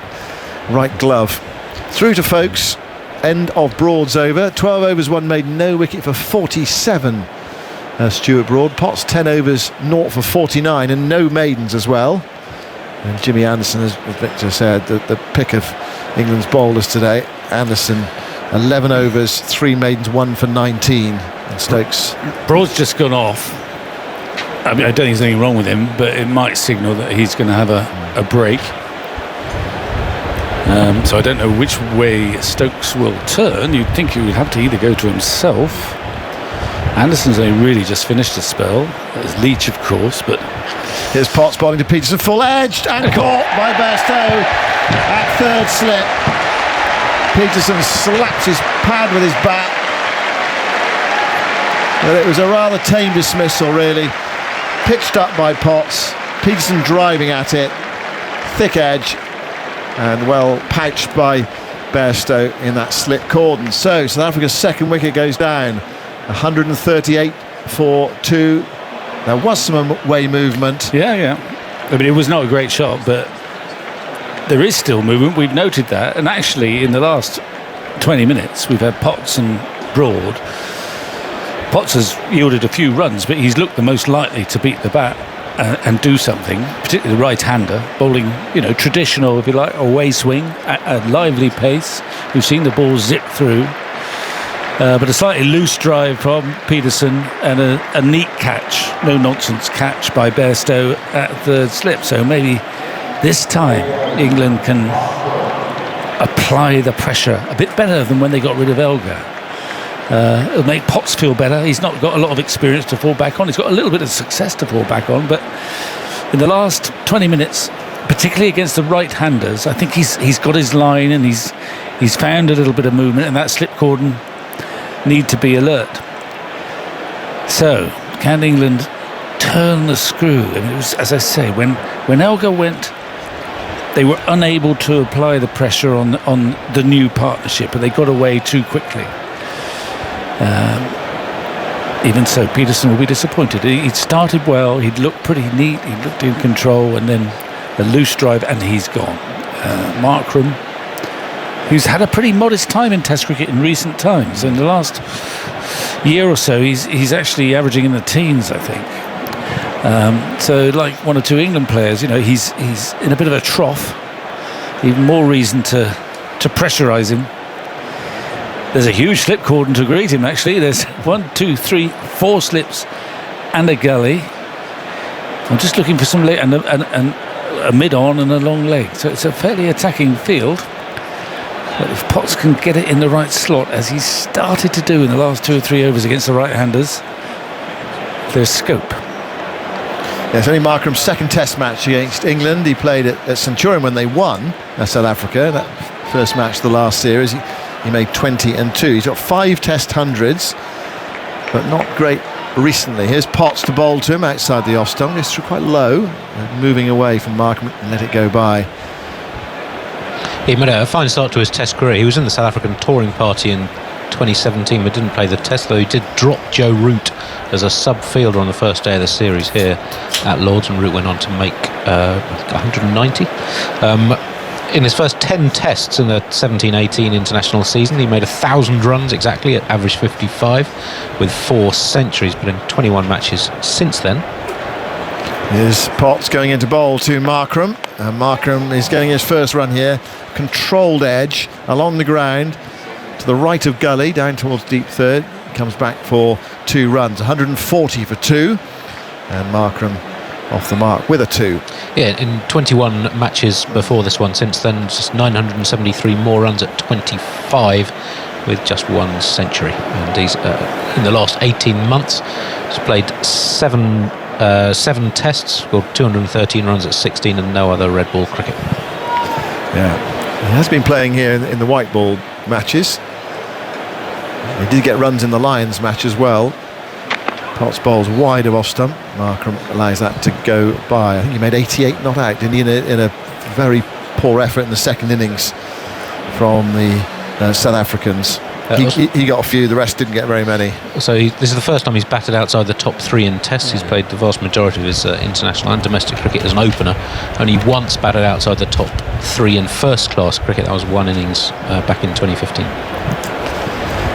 right glove. Through to Folkes. End of Broad's over. 12 overs, one made, no wicket for 47. Stuart Broad. Potts 10 overs, 0 for 49, and no maidens as well. And Jimmy Anderson, as Victor said, the pick of England's bowlers today. Anderson 11 overs, 3 maidens, 1 for 19. And Stokes. Broad's just gone off. I mean, I don't think there's anything wrong with him, but it might signal that he's going to have a break. So I don't know which way Stokes will turn. You'd think he would have to either go to himself. Anderson's only really just finished a spell. There's Leach, of course, but... Here's Potts bowling to Peterson, full-edged and caught by Bairstow at third slip. Peterson slaps his pad with his bat. But it was a rather tame dismissal, really. Pitched up by Potts. Peterson driving at it. Thick edge. And well pouched by Bairstow in that slip cordon. So South Africa's second wicket goes down. 138 for 2. There was some away movement. Yeah. I mean, it was not a great shot, but there is still movement. We've noted that. And actually, in the last 20 minutes, we've had Potts and Broad. Potts has yielded a few runs, but he's looked the most likely to beat the bat and do something, particularly the right-hander, bowling, traditional, if you like, away swing at a lively pace. We've seen the ball zip through. But a slightly loose drive from Peterson and a neat catch, no-nonsense catch by Bairstow at third slip. So maybe this time England can apply the pressure a bit better than when they got rid of Elgar. It'll make Potts feel better. He's not got a lot of experience to fall back on. He's got a little bit of success to fall back on. But in the last 20 minutes, particularly against the right-handers, I think he's got his line and he's found a little bit of movement, and that slip cordon need to be alert. So, can England turn the screw? I mean, it was, as I say, when Elgar went, they were unable to apply the pressure on the new partnership, and they got away too quickly. Even so, Peterson will be disappointed. He'd started well, he'd looked pretty neat, he looked in control, and then the loose drive, and he's gone. Markram, who's had a pretty modest time in Test cricket in recent times. In the last year or so, he's actually averaging in the teens, I think. So, like one or two England players, he's in a bit of a trough. Even more reason to pressurise him. There's a huge slip cordon to greet him, actually. There's 1, 2, 3, 4 slips and a gully. I'm just looking for some and a mid-on and a long leg. So it's a fairly attacking field. But if Potts can get it in the right slot, as he's started to do in the last 2 or 3 overs against the right-handers, there's scope. Yes, only Markram's second Test match against England. He played at Centurion when they won South Africa. That first match of the last series. He made 20 and 2. He's got 5 Test hundreds, but not great recently. Here's Potts to bowl to him outside the off stump. It's quite low, moving away from Markram and let it go by. He made a fine start to his Test career. He was in the South African touring party in 2017, but didn't play the Test, though he did drop Joe Root as a sub-fielder on the first day of the series here at Lords, and Root went on to make 190. In his first 10 tests in the 17-18 international season, he made 1,000 runs exactly at average 55 with 4 centuries, but in 21 matches since then. Here's Potts going into bowl to Markram. Markram is getting his first run here. Controlled edge along the ground to the right of gully, down towards deep third. Comes back for 2 runs, 140 for 2. And Markram off the mark with a 2. Yeah, in 21 matches before this one, since then, just 973 more runs at 25 with just 1 century. And he's in the last 18 months, he's played 7 7 tests, scored 213 runs at 16 and no other red ball cricket. Yeah, he has been playing here in the white ball matches. He did get runs in the Lions match as well. Potts bowls wide of off stump. Markram allows that to go by. I think he made 88 not out, didn't he, in a very poor effort in the second innings from the South Africans. He got a few, the rest didn't get very many. So this is the first time he's batted outside the top 3 in tests. He's played the vast majority of his international and domestic cricket as an opener. Only once batted outside the top 3 in first class cricket. That was 1 innings back in 2015.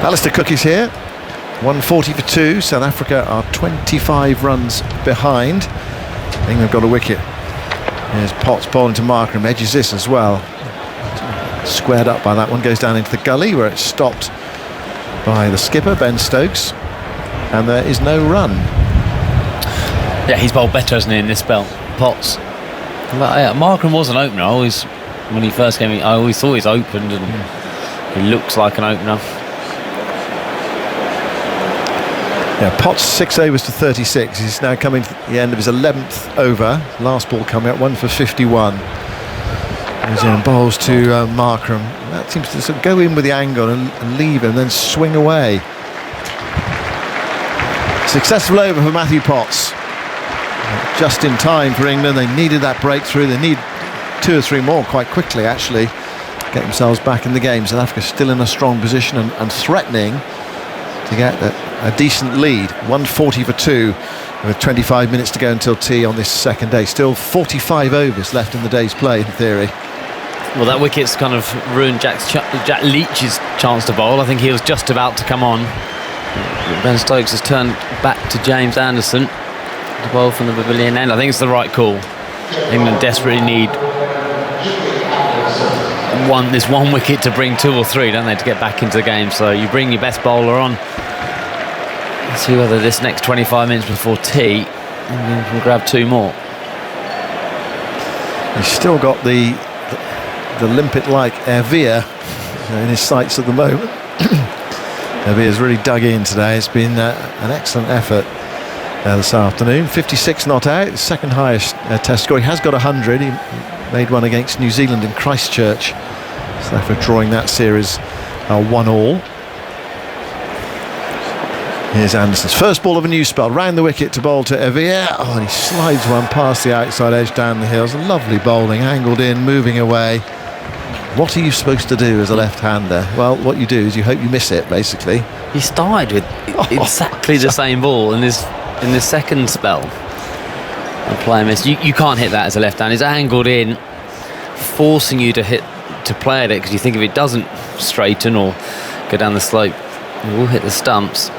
Alistair Cook is here. 140 for 2. South Africa are 25 runs behind. England got a wicket. Here's Potts bowling to Markram. Edges this as well. Squared up by that one. Goes down into the gully where it's stopped by the skipper, Ben Stokes. And there is no run. Yeah, he's bowled better, hasn't he, in this spell? Potts. But, yeah, Markram was an opener. When he first came in, I always thought he's opened and he looks like an opener. Yeah, Potts 6 overs to 36. He's now coming to the end of his 11th over. Last ball coming up, 1 for 51. He's in bowls to Markram. That seems to sort of go in with the angle and leave him, then swing away. Successful over for Matthew Potts. Just in time for England. They needed that breakthrough. They need 2 or 3 more quite quickly, actually, to get themselves back in the game. South Africa still in a strong position and threatening to get a decent lead. 140 for 2 with 25 minutes to go until tea on this second day. Still 45 overs left in the day's play, in theory. Well, that wicket's kind of ruined Jack Leach's chance to bowl. I think he was just about to come on. Ben Stokes has turned back to James Anderson to bowl from the pavilion end. I think it's the right call. England desperately need this one wicket to bring 2 or 3, don't they, to get back into the game. So you bring your best bowler on. Let's see whether this next 25 minutes before tea can grab 2 more. He's still got the limpet-like Ervia in his sights at the moment. Ervia's really dug in today. It's been an excellent effort this afternoon. 56 not out, the second highest test score. He has got 100. He made one against New Zealand in Christchurch. So after drawing that series 1-1. Here's Anderson's first ball of a new spell. Round the wicket to bowl to Ervia. Oh, and he slides one past the outside edge down the hills. A lovely bowling, angled in, moving away. What are you supposed to do as a left-hander? Well, what you do is you hope you miss it, basically. He started with exactly the same ball in this second spell. The player missed. You can't hit that as a left-hander. It's angled in, forcing you to play at it, because you think if it doesn't straighten or go down the slope, it will hit the stumps.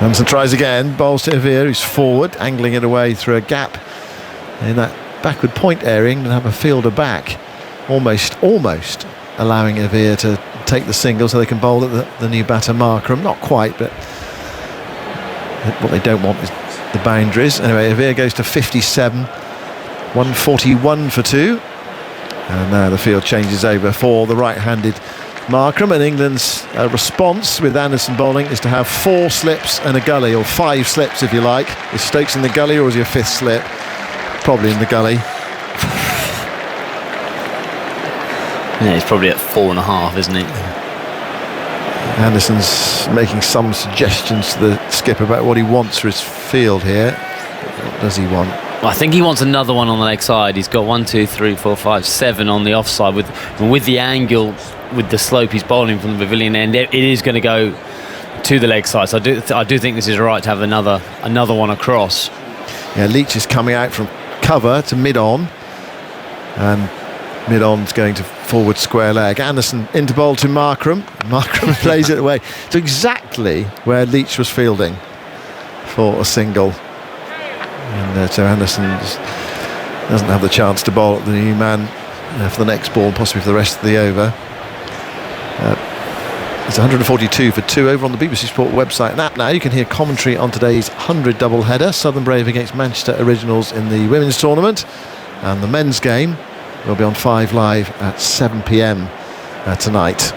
Anderson tries again, bowls to Ervia, who's forward, angling it away through a gap in that backward point area, and have a fielder back, almost allowing Ervia to take the single so they can bowl at the new batter Markram. Not quite, but what they don't want is the boundaries. Anyway, Ervia goes to 57, 141 for 2, and now the field changes over for the right-handed Markram, and England's response with Anderson bowling is to have 4 slips and a gully, or 5 slips if you like. Is Stokes in the gully, or is your 5th slip? Probably in the gully. Yeah, he's probably at 4.5, isn't he? Anderson's making some suggestions to the skipper about what he wants for his field here. What does he want? Well, I think he wants another one on the leg side. He's got 1, 2, 3, 4, 5, 7 on the offside. With the angle, with the slope he's bowling from the pavilion end, it is going to go to the leg side. So I do think this is right to have another one across. Yeah, Leach is coming out from cover to mid-on, and mid-on's going to forward square leg. Anderson into bowl to Markram. Markram plays it away to exactly where Leach was fielding for a single. And so Anderson doesn't have the chance to bowl at the new man for the next ball, possibly for the rest of the over. It's 142 for 2 over on the BBC Sport website and app now. You can hear commentary on today's 100 double-header. Southern Brave against Manchester Originals in the women's tournament. And the men's game will be on 5 Live at 7 p.m. tonight.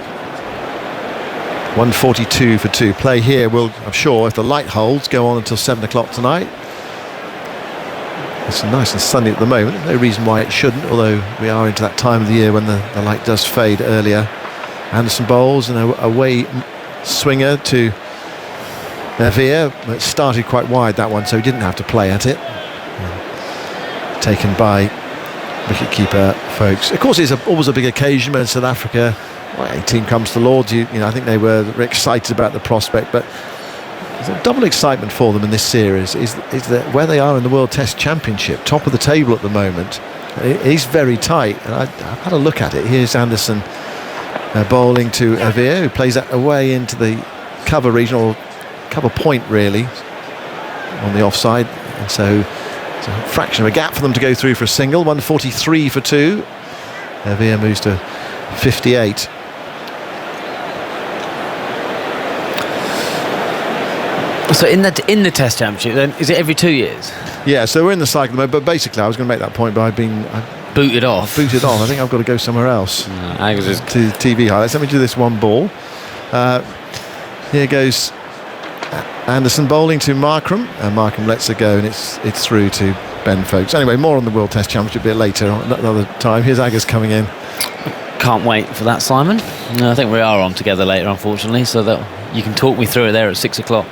142 for 2. Play here will, I'm sure, if the light holds, go on until 7 o'clock tonight. It's nice and sunny at the moment. No reason why it shouldn't, although we are into that time of the year when the light does fade earlier. Anderson bowls and a away swinger to Evia. It started quite wide, that one, so he didn't have to play at it. Taken by wicketkeeper Folkes. Of course, it's always a big occasion when South Africa, a team comes to Lords. You know, I think they were excited about the prospect, but there's a double excitement for them in this series. Is that where they are in the World Test Championship, top of the table at the moment. It is very tight, and I've had a look at it. Here's Anderson bowling to Evia, who plays that away into the cover region, or cover point really, on the offside, and so it's a fraction of a gap for them to go through for a single. 143 for 2. Evia moves to 58. So in the Test Championship, then, is it every 2 years? Yeah, so we're in the cycle mode, but basically I was going to make that point, but I've booted off. I think I've got to go somewhere else. To TV highlights. Let me do this one ball. Here goes Anderson bowling to Markram, and Markram lets it go, and it's through to Ben Folkes. Anyway, more on the World Test Championship a bit later, another time. Here's Aggers coming in. Can't wait for that, Simon. I think we are on together later, unfortunately, so that you can talk me through it there at 6 o'clock.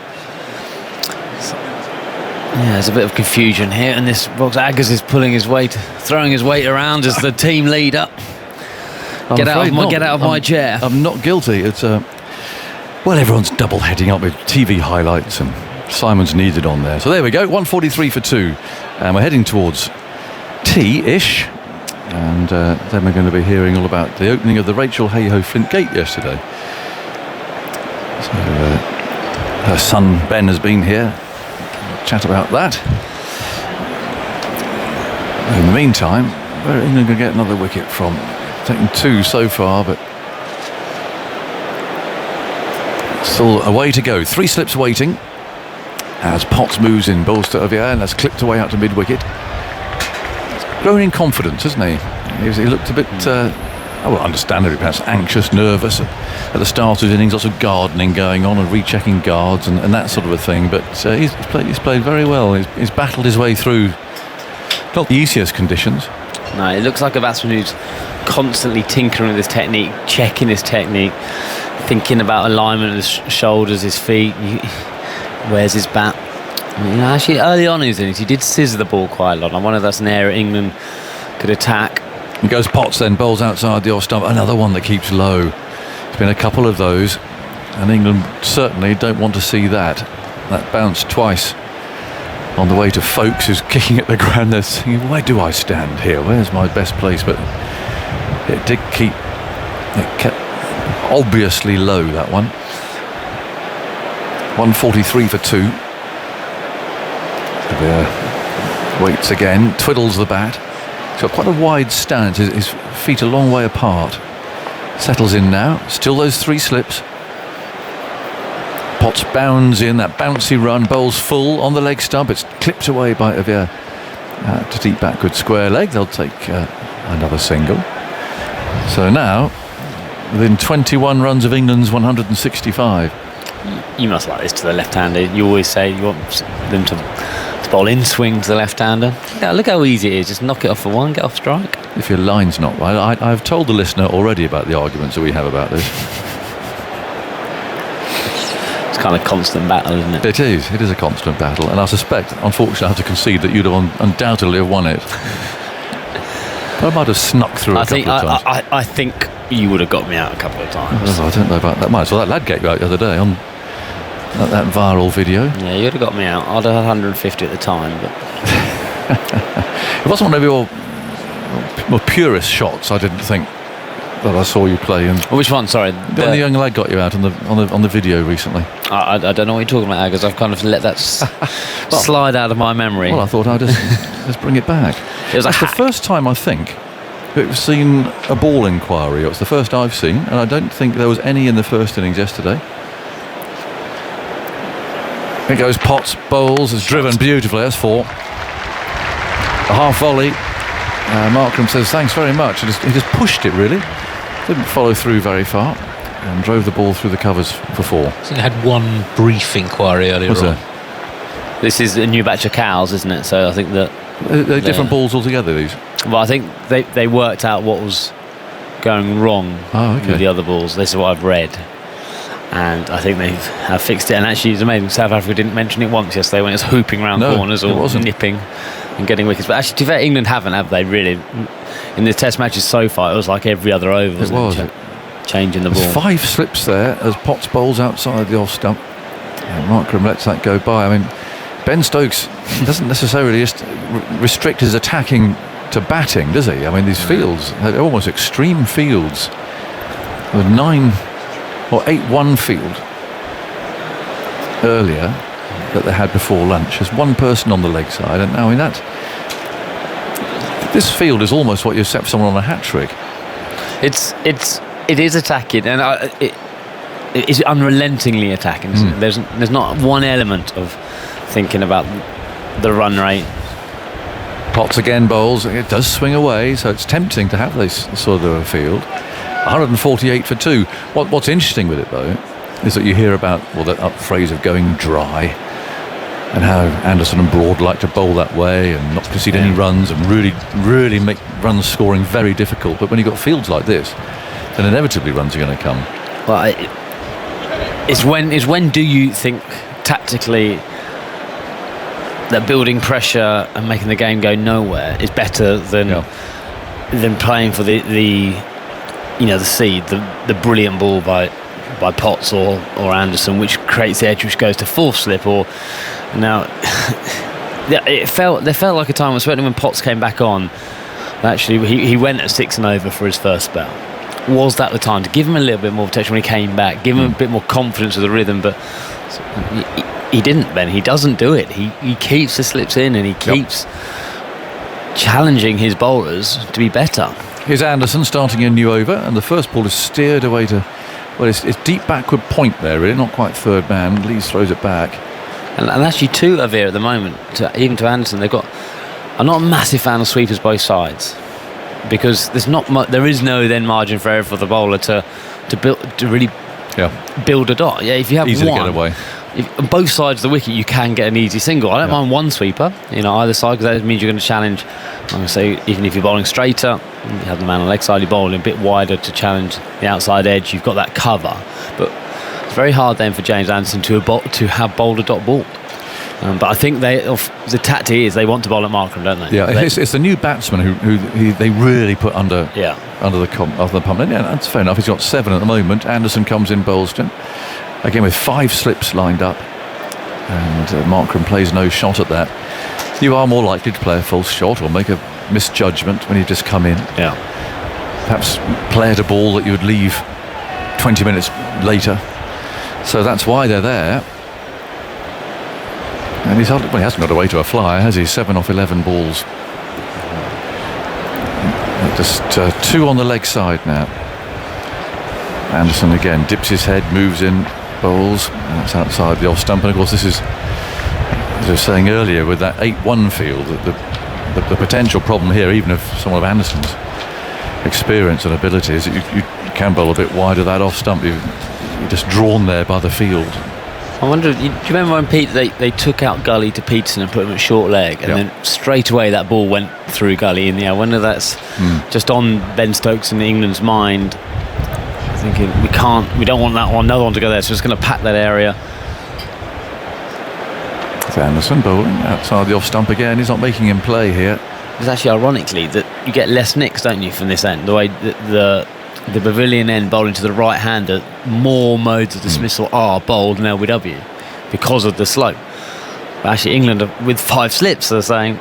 Yeah, there's a bit of confusion here, and this box. Aggers is pulling his weight, throwing his weight around as the team leader. Get out of my chair. I'm not guilty. It's well, everyone's double heading up with TV highlights, and Simon's needed on there. So there we go, 143 for 2, and we're heading towards tea-ish, and then we're going to be hearing all about the opening of the Rachel Hayhoe Flint Gate yesterday. So her son Ben has been here. Chat about that. In the meantime, where are England going to get another wicket from? Taken 2 so far, but still a way to go. 3 slips waiting as Potts moves in, bowls to Ovia, and that's clipped away out to mid-wicket. Grown in confidence, hasn't he? He looked a bit, understandably perhaps anxious, nervous at the start of his innings. Lots of gardening going on and rechecking guards and that sort of a thing. But he's played very well. He's battled his way through not the easiest conditions. No, it looks like a batsman who's constantly tinkering with his technique, checking his technique, thinking about alignment of his shoulders, his feet. Where's his bat? Actually, early on in his innings, he did scissor the ball quite a lot. I wonder if that's an area England could attack. He goes Potts then, bowls outside the off stump. Another one that keeps low. There's been a couple of those, and England certainly don't want to see that. That bounced twice on the way to Folkes, who's kicking at the ground. They're thinking, where do I stand here? Where's my best place? But it kept obviously low, that one. 143 for 2. Waits again, twiddles the bat. He's got quite a wide stance, his feet a long way apart. Settles in now, still those 3 slips. Potts bounds in, that bouncy run, bowls full on the leg stump. It's clipped away by Evia to deep backward square leg. They'll take another single. So now, within 21 runs of England's 165. You must like this to the left-hander. You always say you want them to bowl in swing to the left-hander. Yeah, look how easy it is. Just knock it off for one, get off strike. If your line's not right. I've told the listener already about the arguments that we have about this. It's kind of constant battle, isn't it? It is a constant battle, and I suspect, unfortunately, I have to concede that you'd have undoubtedly have won it. But I might have snuck through a couple of times. I think you would have got me out a couple of times. I don't know about that much. Well, that lad get you out the other day on that viral video. Yeah, you'd have got me out. I'd have had 150 at the time, but it wasn't one of your more purest shots. I didn't think that I saw you play. And which one? Sorry, the young lad got you out on the video recently. I don't know what you're talking about, Aggers. I've kind of let that slide out of my memory. Well, I thought I'd just bring it back. It's the first time I think we've seen a ball inquiry. It's the first I've seen, and I don't think there was any in the first innings yesterday. Here goes Potts, bowls, has driven beautifully. That's 4. A half volley. Markram says thanks very much. He just pushed it really. Didn't follow through very far and drove the ball through the covers for 4. I think I had one brief inquiry earlier on. This is a new batch of cows, isn't it? So I think that They're different balls altogether, these. Well, I think they worked out what was going wrong with the other balls. This is what I've read. And I think they have fixed it. And actually, it's amazing. South Africa didn't mention it once yesterday when it was hooping around corners or nipping and getting wickets. But actually, to be fair, England haven't, have they, really? In the test matches so far, it was like every other over, wasn't it? Changing the ball. There's 5 slips there as Potts bowls outside the off stump. And Markram lets that go by. I mean, Ben Stokes doesn't necessarily just restrict his attacking to batting, does he? I mean, these fields, they're almost extreme fields. With 8-1 field earlier that they had before lunch. There's one person on the leg side, and now this field is almost what you set someone on a hat trick. It is attacking, and it is unrelentingly attacking. There's not one element of thinking about the run rate. Potts again bowls. It does swing away, so it's tempting to have this sort of a field. 148 for 2. What's interesting with it, though, is that you hear about that phrase of going dry, and how Anderson and Broad like to bowl that way and not concede any runs and really make runs scoring very difficult. But when you've got fields like this, then inevitably runs are going to come. Well, it's when do you think tactically that building pressure and making the game go nowhere is better than playing for the seed, the brilliant ball by Potts or Anderson, which creates the edge, which goes to 4th slip. Or now, there felt like a time, certainly when Potts came back on. Actually, he went at 6 and over for his first spell. Was that the time to give him a little bit more protection when he came back, give him a bit more confidence with the rhythm? But he didn't, Ben. He doesn't do it. He keeps the slips in, and he keeps challenging his bowlers to be better. Here's Anderson starting a new over, and the first ball is steered away to, it's deep backward point there, really, not quite third man. Leach throws it back. And actually, to Avir at the moment, even to Anderson, I'm not a massive fan of sweepers both sides, because there is no then margin for error for the bowler to really build a dot. Yeah, if you have easy one, to get away. On both sides of the wicket, you can get an easy single. I don't mind one sweeper, either side, because that means you're going to challenge. I'm going to say, even if you're bowling straighter, you have the man on the leg side, you're bowling a bit wider to challenge the outside edge. You've got that cover, but it's very hard then for James Anderson to have bowled a dot ball. But I think the tactic is they want to bowl at Markram, don't they? Yeah, it's the new batsman who they really put under the pump. And that's fair enough. He's got 7 at the moment. Anderson comes in, bowls him again with 5 slips lined up, and Markram plays no shot at that. You are more likely to play a false shot or make a misjudgment when you just come in. Yeah. Perhaps play at a ball that you would leave 20 minutes later. So that's why they're there. And he hasn't got away to a flyer, has he? 7 off 11 balls. Just 2 on the leg side now. Anderson again dips his head, moves in, bowls, and that's outside the off stump. And of course, this is, as I was saying earlier, with that 8-1 field, the potential problem here, even of someone of Anderson's experience and ability, is that you can bowl a bit wide of that off stump. You're just drawn there by the field. I wonder, do you remember when they took out Gully to Peterson and put him at short leg, and then straight away that ball went through Gully in the air? I wonder that's just on Ben Stokes and England's mind, thinking we don't want that one, another one to go there, so it's going to pack that area. It's Anderson bowling outside the off stump again. He's not making him play here. It's actually ironically that you get less nicks, don't you, from this end? The way that the Pavilion end bowling to the right hander, more modes of dismissal are bowled in LBW because of the slope. But actually, England with 5 slips are saying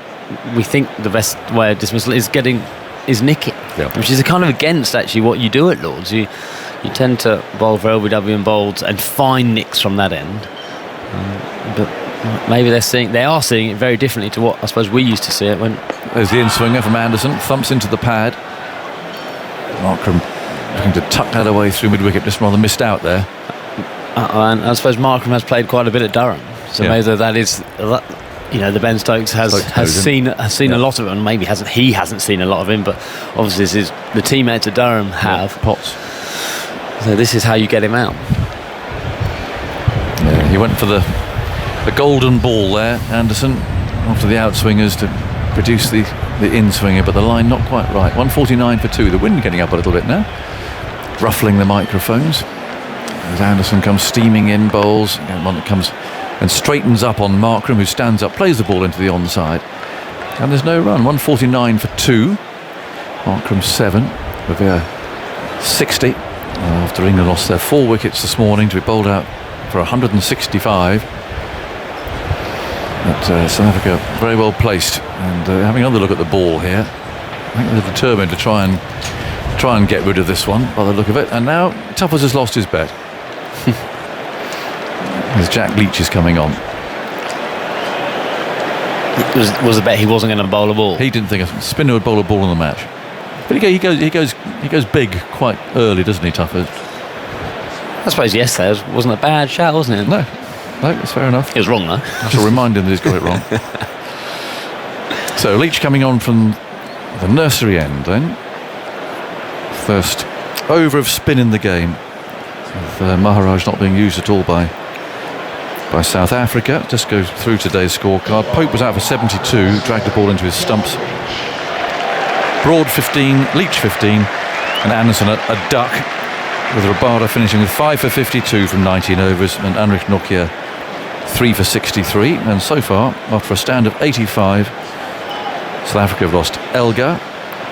we think the best way of dismissal is nicking, which is kind of against actually what you do at Lords. You tend to bowl for LBW and bowls and find nicks from that end, but maybe they are seeing it very differently to what I suppose we used to see it. When there's the in-swinger from Anderson, thumps into the pad. Markram looking to tuck that away through mid-wicket, just rather missed out there. And I suppose Markram has played quite a bit at Durham, so maybe that is, the Ben Stokes has seen a lot of him, and maybe he hasn't seen a lot of him, but obviously this is the teammates at Durham have Potts. So this is how you get him out. Yeah, he went for the golden ball there, Anderson, after the outswingers to produce the in-swinger, but the line not quite right. 149 for 2. The wind getting up a little bit now, ruffling the microphones. As Anderson comes steaming in, bowls. And one that comes and straightens up on Markram, who stands up, plays the ball into the onside. And there's no run. 149 for 2. Markram 7. Revere 60. After England lost their 4 wickets this morning to be bowled out for 165. But South Africa very well placed, and having another look at the ball here. I think they're determined to try and get rid of this one by the look of it. And now Tuffers has lost his bet. As Jack Leach is coming on. Was the bet he wasn't going to bowl a ball? He didn't think a spinner would bowl a ball in the match. But he goes big quite early, doesn't he, Tuffers? I suppose yesterday wasn't a bad shout, wasn't it? No, that's fair enough. It was wrong though. I shall remind him that he's got it wrong. So Leach coming on from the nursery end then. First over of spin in the game, with Maharaj not being used at all by South Africa. Just goes through today's scorecard. Pope was out for 72, dragged the ball into his stumps. Broad 15, Leach 15, and Anderson a duck, with Rabada finishing with 5 for 52 from 19 overs, and Anrich Nokia 3 for 63. And so far, after a stand of 85, South Africa have lost Elgar,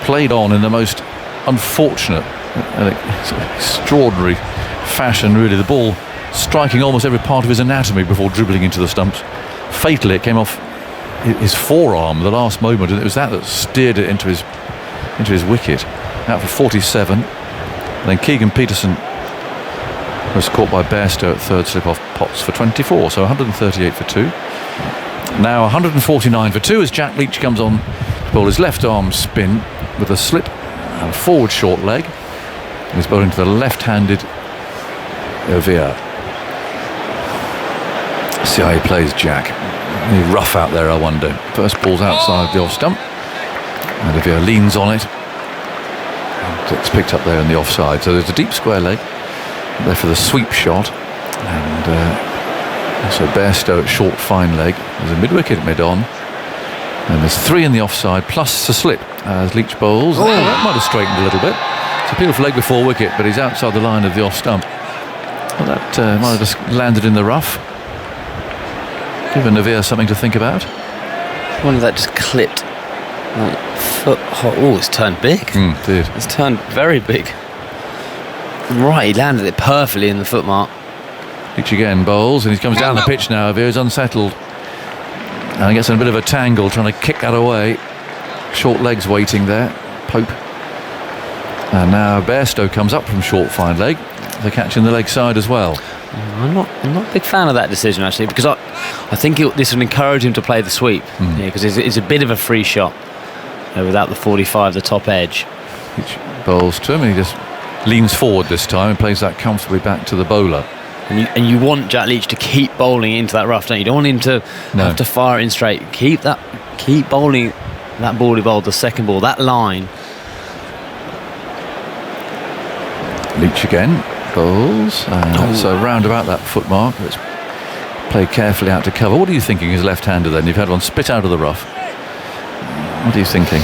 played on in the most unfortunate and extraordinary fashion, really. The ball striking almost every part of his anatomy before dribbling into the stumps. Fatally, it came off his forearm at the last moment, and it was that steered it into his wicket. Out for 47. And then Keegan Peterson was caught by Bairstow at third slip off Potts for 24, so 138 for 2. Now 149 for 2 as Jack Leach comes on to bowl his left arm spin with a slip and forward short leg. And he's bowling to the left-handed Ovia. See how he plays Jack. Any rough out there, I wonder. First ball's outside the off stump, and Ovia leans on it. And it's picked up there in the offside. So there's a deep square leg there for the sweep shot, and so Bairstow at short fine leg. There's a mid-wicket mid-on, and there's 3 in the offside plus a slip as Leach bowls. Oh, that might have straightened a little bit. It's a beautiful leg before wicket, but he's outside the line of the off stump. Well, that might have just landed in the rough. Given Navir something to think about. I wonder if that just clipped foot. Oh, it's turned big. It did. It's turned very big. Right, he landed it perfectly in the footmark. Leach again bowls, and he comes down the pitch now. Navir is unsettled and gets in a bit of a tangle trying to kick that away. Short legs waiting there. Pope. And now Bairstow comes up from short fine leg. They're catching the leg side as well. I'm not a big fan of that decision, actually, because I think this would encourage him to play the sweep, because it's a bit of a free shot without the 45, the top edge. Which bowls to him, and he just leans forward this time and plays that comfortably back to the bowler. And you want Jack Leach to keep bowling into that rough, don't you? You don't want him to have to fire it in straight. Keep bowling that ball he bowled, the second ball, that line. Leach again. Bowls, and so round about that foot mark. Let's play carefully out to cover. What are you thinking as left-hander then? You've had one spit out of the rough. What are you thinking?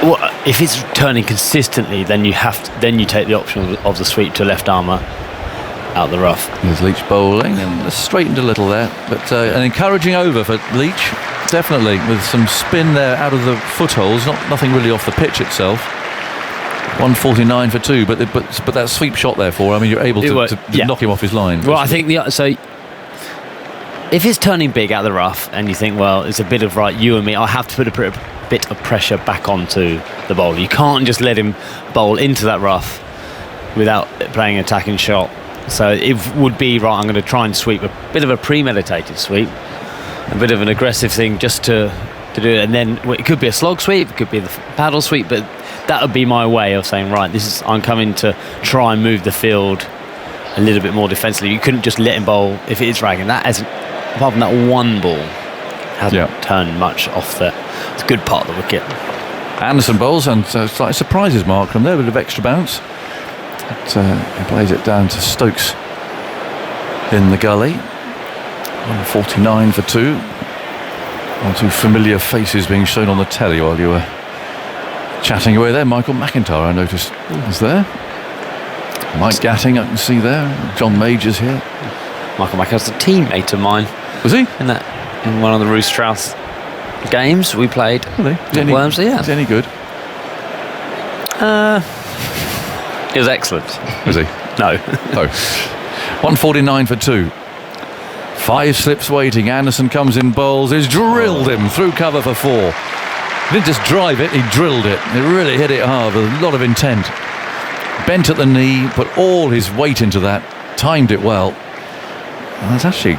Well, if it's turning consistently, then you take the option of the sweep to left armour out the rough. There's Leach bowling, and straightened a little there, but an encouraging over for Leach, definitely, with some spin there out of the footholes. Nothing really off the pitch itself. 149 for 2, but that sweep shot there for, I mean, you're able to knock him off his line. Well, I think so if it's turning big out the rough and you think, well, it's a bit of you and me, I have to put a bit of pressure back onto the bowler. You can't just let him bowl into that rough without playing an attacking shot. So it would be, I'm going to try and sweep a bit of a premeditated sweep, a bit of an aggressive thing just to do it, and then it could be a slog sweep, it could be the paddle sweep, but that would be my way of saying, right, I'm coming to try and move the field a little bit more defensively. You couldn't just let him bowl if it is ragging. That hasn't, apart from that one ball, hasn't turned much off the good part of the wicket. Anderson bowls and slightly surprises Markram there, a bit of extra bounce. But, he plays it down to Stokes in the gully. 149 for 2. One, two familiar faces being shown on the telly while you were chatting away there. Michael McIntyre, I noticed, was there. Mike Gatting, I can see there. John Majors here. Michael McIntyre's a teammate of mine. Was he? In one of the Ruth Strauss games we played. Really? At Wormsley, yeah. Is he any good? He was excellent. Was he? No. No. 149 for 2. 5 slips waiting. Anderson comes in, bowls. He's drilled him through cover for 4. He didn't just drive it, he drilled it. He really hit it hard with a lot of intent. Bent at the knee, put all his weight into that, timed it well. And that's actually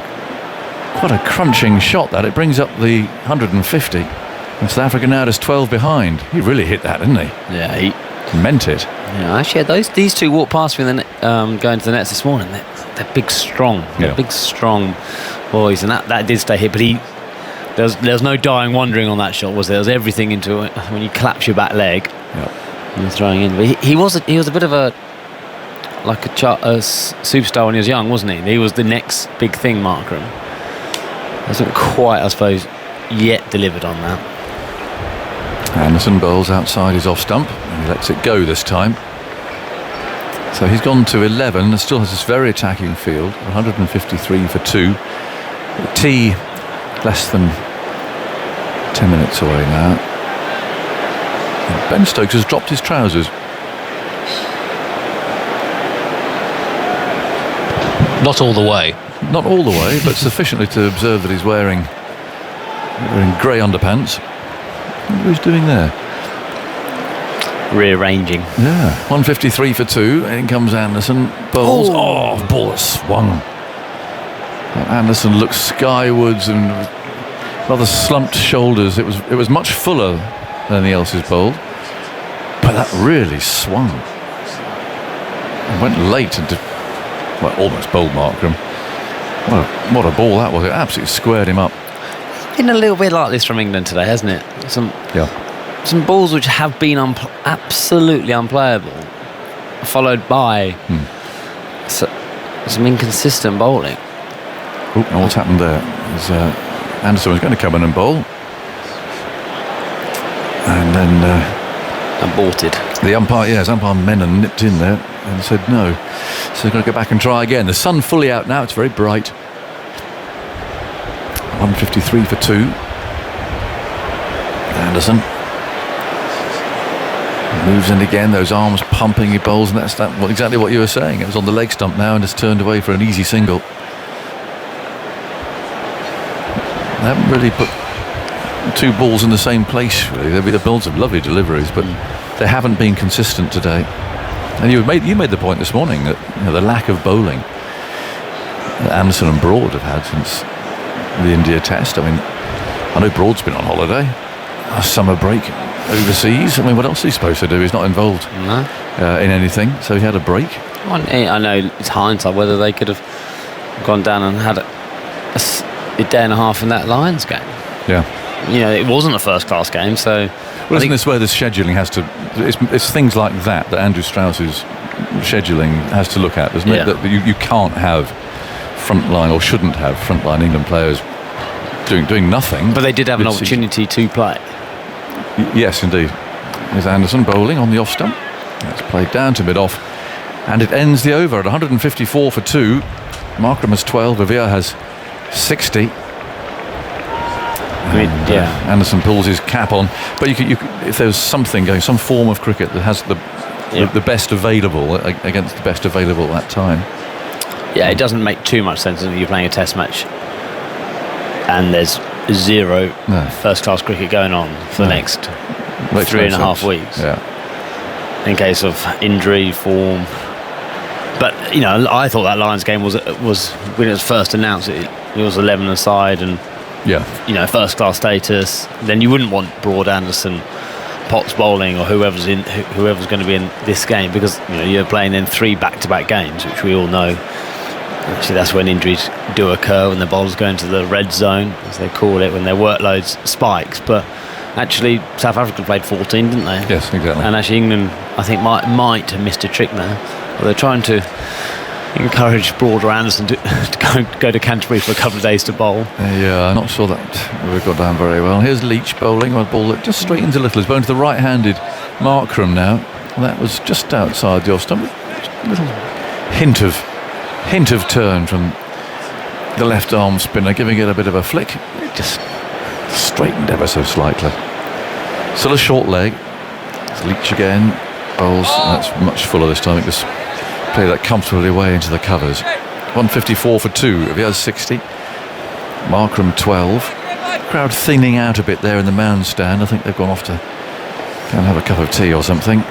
quite a crunching shot, that. It brings up the 150. And South Africa now just 12 behind. He really hit that, didn't he? Yeah, he meant it. Yeah, actually, these two walked past me going to the nets this morning. They're big, strong. They're big, strong boys, and that did stay hit. But there's no dying wondering on that shot, was there? There was everything into it when you collapse your back leg. And you're throwing in. But he was a bit of a superstar when he was young, wasn't he? He was the next big thing, Markram. Hasn't quite, I suppose, yet delivered on that. Anderson bowls outside his off stump, and he lets it go this time. So he's gone to 11 and still has this very attacking field. 153 for 2. T less than 10 minutes away now. And Ben Stokes has dropped his trousers. Not all the way. Not all the way, but sufficiently to observe that he's wearing grey underpants. What he's doing there? Rearranging. Yeah. 153 for 2. In comes Anderson. Bowls. Oh, ball that swung. Anderson looks skywards and rather slumped shoulders. It was much fuller than the else's bowled, but that really swung. It went late and almost bowled Markram. What a ball that was! It absolutely squared him up. Been a little bit like this from England today, hasn't it? Some balls which have been absolutely unplayable, followed by some inconsistent bowling. Oh, what's happened there? Anderson was going to come in and bowl, and then aborted. The umpire Menon nipped in there and said no. So they're going to go back and try again. The sun fully out now. It's very bright. 153 for 2. Anderson moves in again, those arms pumping, he bowls, and that's exactly what you were saying. It was on the leg stump now and has turned away for an easy single. They haven't really put 2 balls in the same place, really. They've built some lovely deliveries, but they haven't been consistent today. And you made the point this morning that the lack of bowling that Anderson and Broad have had since the India Test. I mean, I know Broad's been on holiday, a summer break overseas. I mean, what else is he supposed to do? He's not involved in anything, so he had a break. I know it's hindsight whether they could have gone down and had a day and a half in that Lions game. Yeah. It wasn't a first-class game, so... Well, isn't this where the scheduling has to... It's things like that Andrew Strauss's scheduling has to look at, isn't it? That you can't have frontline, or shouldn't have frontline England players doing nothing. But they did have an opportunity to play. Yes, indeed. There's Anderson bowling on the off stump. That's played down to mid-off. And it ends the over at 154 for 2. Markram has 12, Avia has 60. Anderson pulls his cap on, but if there's something going, some form of cricket that has the best available against the best available at that time. Yeah, it doesn't make too much sense if you're playing a test match and there's 0 first-class cricket going on for the next 3.5 weeks. Yeah. In case of injury, form. But I thought that Lions game was when it was first announced. It was 11 aside and. Yeah. First-class status. Then you wouldn't want Broad, Anderson, Potts bowling, or whoever's going to be in this game, because you're playing in 3 back-to-back games, which we all know. Actually, that's when injuries do occur, when the bowlers go into the red zone, as they call it, when their workload spikes. But actually, South Africa played 14, didn't they? Yes, exactly. And actually, England, I think, might have missed a trick there. Well, they're trying to encourage Broad or Anderson to go to Canterbury for a couple of days to bowl. Yeah, I'm not sure that we've got down very well. Here's Leach bowling, a ball that just straightens a little. He's bowling to the right-handed Markram now. That was just outside the off stump. A little hint of turn from the left arm spinner, giving it a bit of a flick. It just straightened ever so slightly. Still a short leg. It's Leach again. Bowls. That's much fuller this time. It just play that comfortably away into the covers. 154 for 2 if he has 60. Markram 12. Crowd thinning out a bit there in the mound stand. I think they've gone off to go and have a cup of tea or something.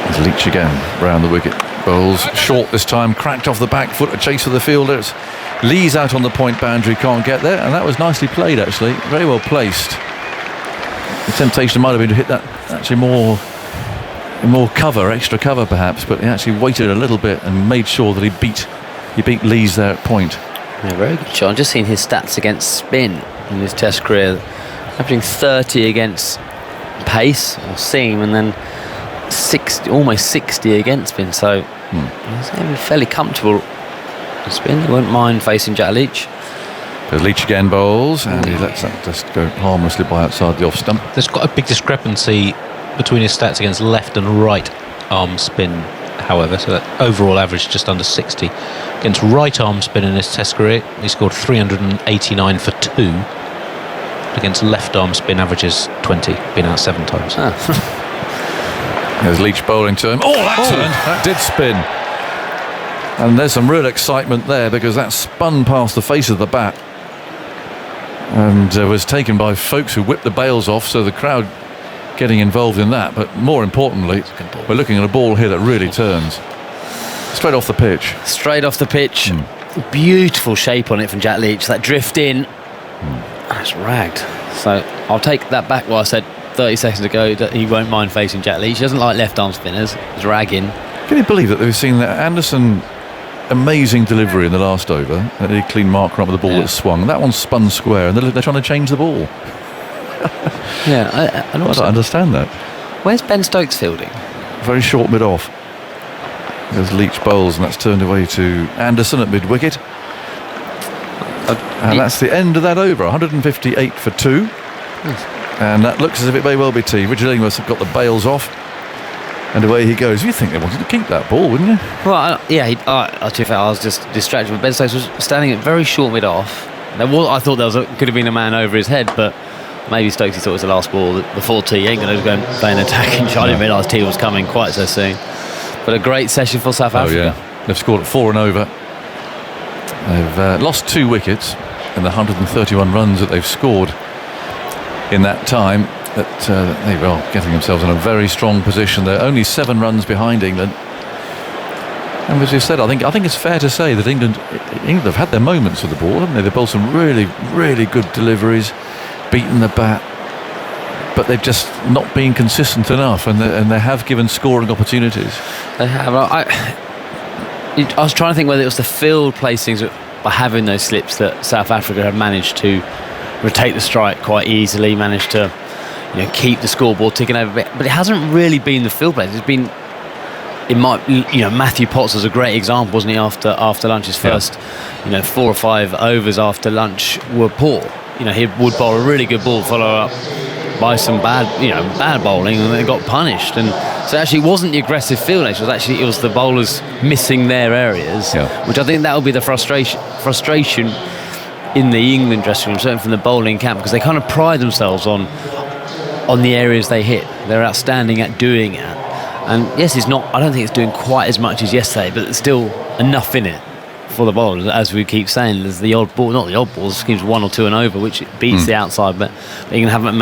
There's Leach again round the wicket. Bowls short this time, cracked off the back foot, a chase for the fielders. Lee's out on the point boundary, can't get there, and that was nicely played actually, very well placed. The temptation might have been to hit that actually more cover, extra cover perhaps, but he actually waited a little bit and made sure that he beat Lee's there at point. Yeah, very good shot. I've just seen his stats against spin in his Test career, averaging 30 against pace or seam, and then 60, almost 60 against spin. So he's fairly comfortable in spin. He won't mind facing Jack Leach. There's Leach again bowls, and he lets that just go harmlessly by outside the off stump. There's quite a big discrepancy between his stats against left and right arm spin, however, so that overall average just under 60. Against right arm spin in his Test career, he scored 389 for 2. Against left arm spin, averages 20, been out 7 times. There's Leach bowling to him. Oh, that did spin. And there's some real excitement there because that spun past the face of the bat and was taken by folks who whipped the bails off, so the crowd getting involved in that. But more importantly, we're looking at a ball here that really turns. Straight off the pitch. Straight off the pitch. Beautiful shape on it from Jack Leach. That drift in. That's ragged. So I'll take that back what I said 30 seconds ago, that he won't mind facing Jack Leach. He doesn't like left arm spinners. He's ragging. Can you believe that we've seen that Anderson amazing delivery in the last over? He cleaned Marker up with the ball that swung. That one spun square, and they're trying to change the ball. Yeah, I don't understand that. Where's Ben Stokes fielding? Very short mid off. There's Leach bowls, and that's turned away to Anderson at mid wicket. And that's the end of that over. 158 for 2. And that looks as if it may well be tea. Richard Illingworth got the bails off, and away he goes. You'd think they wanted to keep that ball, wouldn't you? Well, I was just distracted. But Ben Stokes was standing at very short mid off. I thought could have been a man over his head, but maybe Stokes thought it was the last ball before tea. He ain't going to go and play an attacking shot. I didn't realise tea was coming quite so soon. But a great session for South Africa. Yeah. They've scored at 4 and over. They've lost 2 wickets in the 131 runs that they've scored in that time. That they are getting themselves in a very strong position. They're only 7 runs behind England. And as you said, I think it's fair to say that England have had their moments with the ball, haven't they? They've bowled some really, really good deliveries, beaten the bat, but they've just not been consistent enough, and they have given scoring opportunities. They have. I was trying to think whether it was the field placings by having those slips that South Africa have managed to rotate the strike quite easily, managed to keep the scoreboard ticking over a bit, but it hasn't really been the field plays. It's been, Matthew Potts was a great example, wasn't he? After lunch, his first 4 or 5 overs after lunch were poor. He would bowl a really good ball, follow up by some bad bowling, and they got punished. And so actually it wasn't the aggressive field edge, it was the bowlers missing their areas, which I think that will be the frustration in the England dressing room, certainly from the bowling camp, because they kind of pride themselves on the areas they hit. They're outstanding at doing it. And yes, I don't think it's doing quite as much as yesterday, but there's still enough in it for the bowlers, as we keep saying. There's the odd ball, not the odd balls, it seems 1 or 2 and over, which beats the outside, but England haven't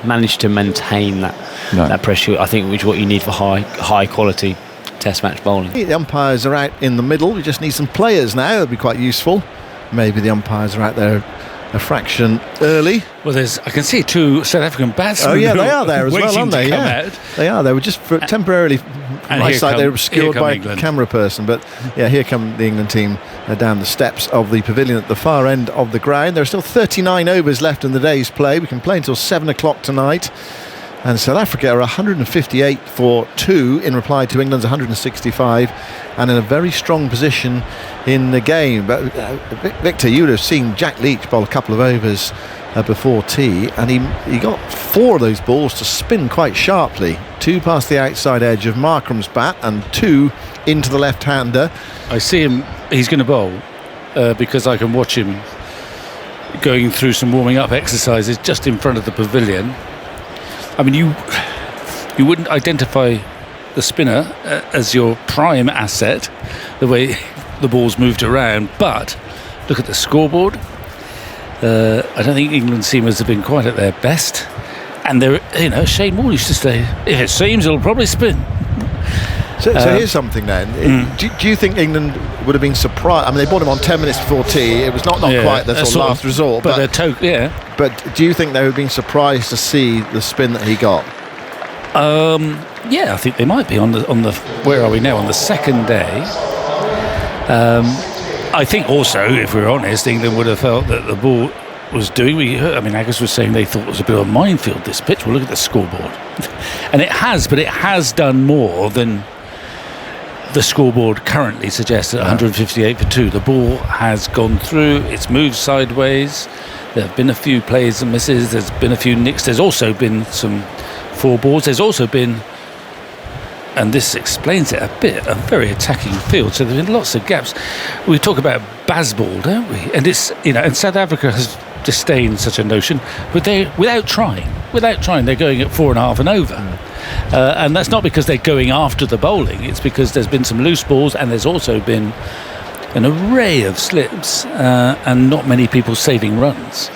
managed to maintain that pressure, I think, which is what you need for high quality Test match bowling. The umpires are out in the middle. We just need some players now. That'd be quite useful. Maybe the umpires are out there a fraction early. Well, I can see 2 South African batsmen. Oh yeah, they are there as well, aren't they? Yeah, they are. They were just temporarily. They were obscured by a camera person, but here come the England team down the steps of the pavilion at the far end of the ground. There are still 39 overs left in the day's play. We can play until 7 o'clock tonight. And South Africa are 158 for 2 in reply to England's 165, and in a very strong position in the game. But Victor, you would have seen Jack Leach bowl a couple of overs before tea, and he got 4 of those balls to spin quite sharply. 2 past the outside edge of Markram's bat and 2 into the left-hander. I see him, he's going to bowl because I can watch him going through some warming up exercises just in front of the pavilion. I mean, you wouldn't identify the spinner as your prime asset, the way the ball's moved around, but look at the scoreboard. I don't think England seamers have been quite at their best, and Shane Moore used to say, if it seems, it'll probably spin. So here's something then. Do you think England would have been surprised? I mean, they brought him on 10 minutes before tea. It was not quite the sort of last resort. But do you think they would have been surprised to see the spin that he got? Yeah, I think they might be on the. Where are we now? On the second day. I think also, if we're honest, England would have felt that the ball was doing. Agus was saying they thought it was a bit of a minefield, this pitch. Well, look at the scoreboard, and it has done more than the scoreboard currently suggests. At 158 for 2, the ball has gone through. It's moved sideways. There have been a few plays and misses. There's been a few nicks. There's also been some 4 balls. There's also been, and this explains it a bit, a very attacking field. So there have been lots of gaps. We talk about Bazball, don't we? And it's and South Africa has disdained such a notion, but they without trying, they're going at 4.5 and over. And that's not because they're going after the bowling. It's because there's been some loose balls, and there's also been an array of slips and not many people saving runs.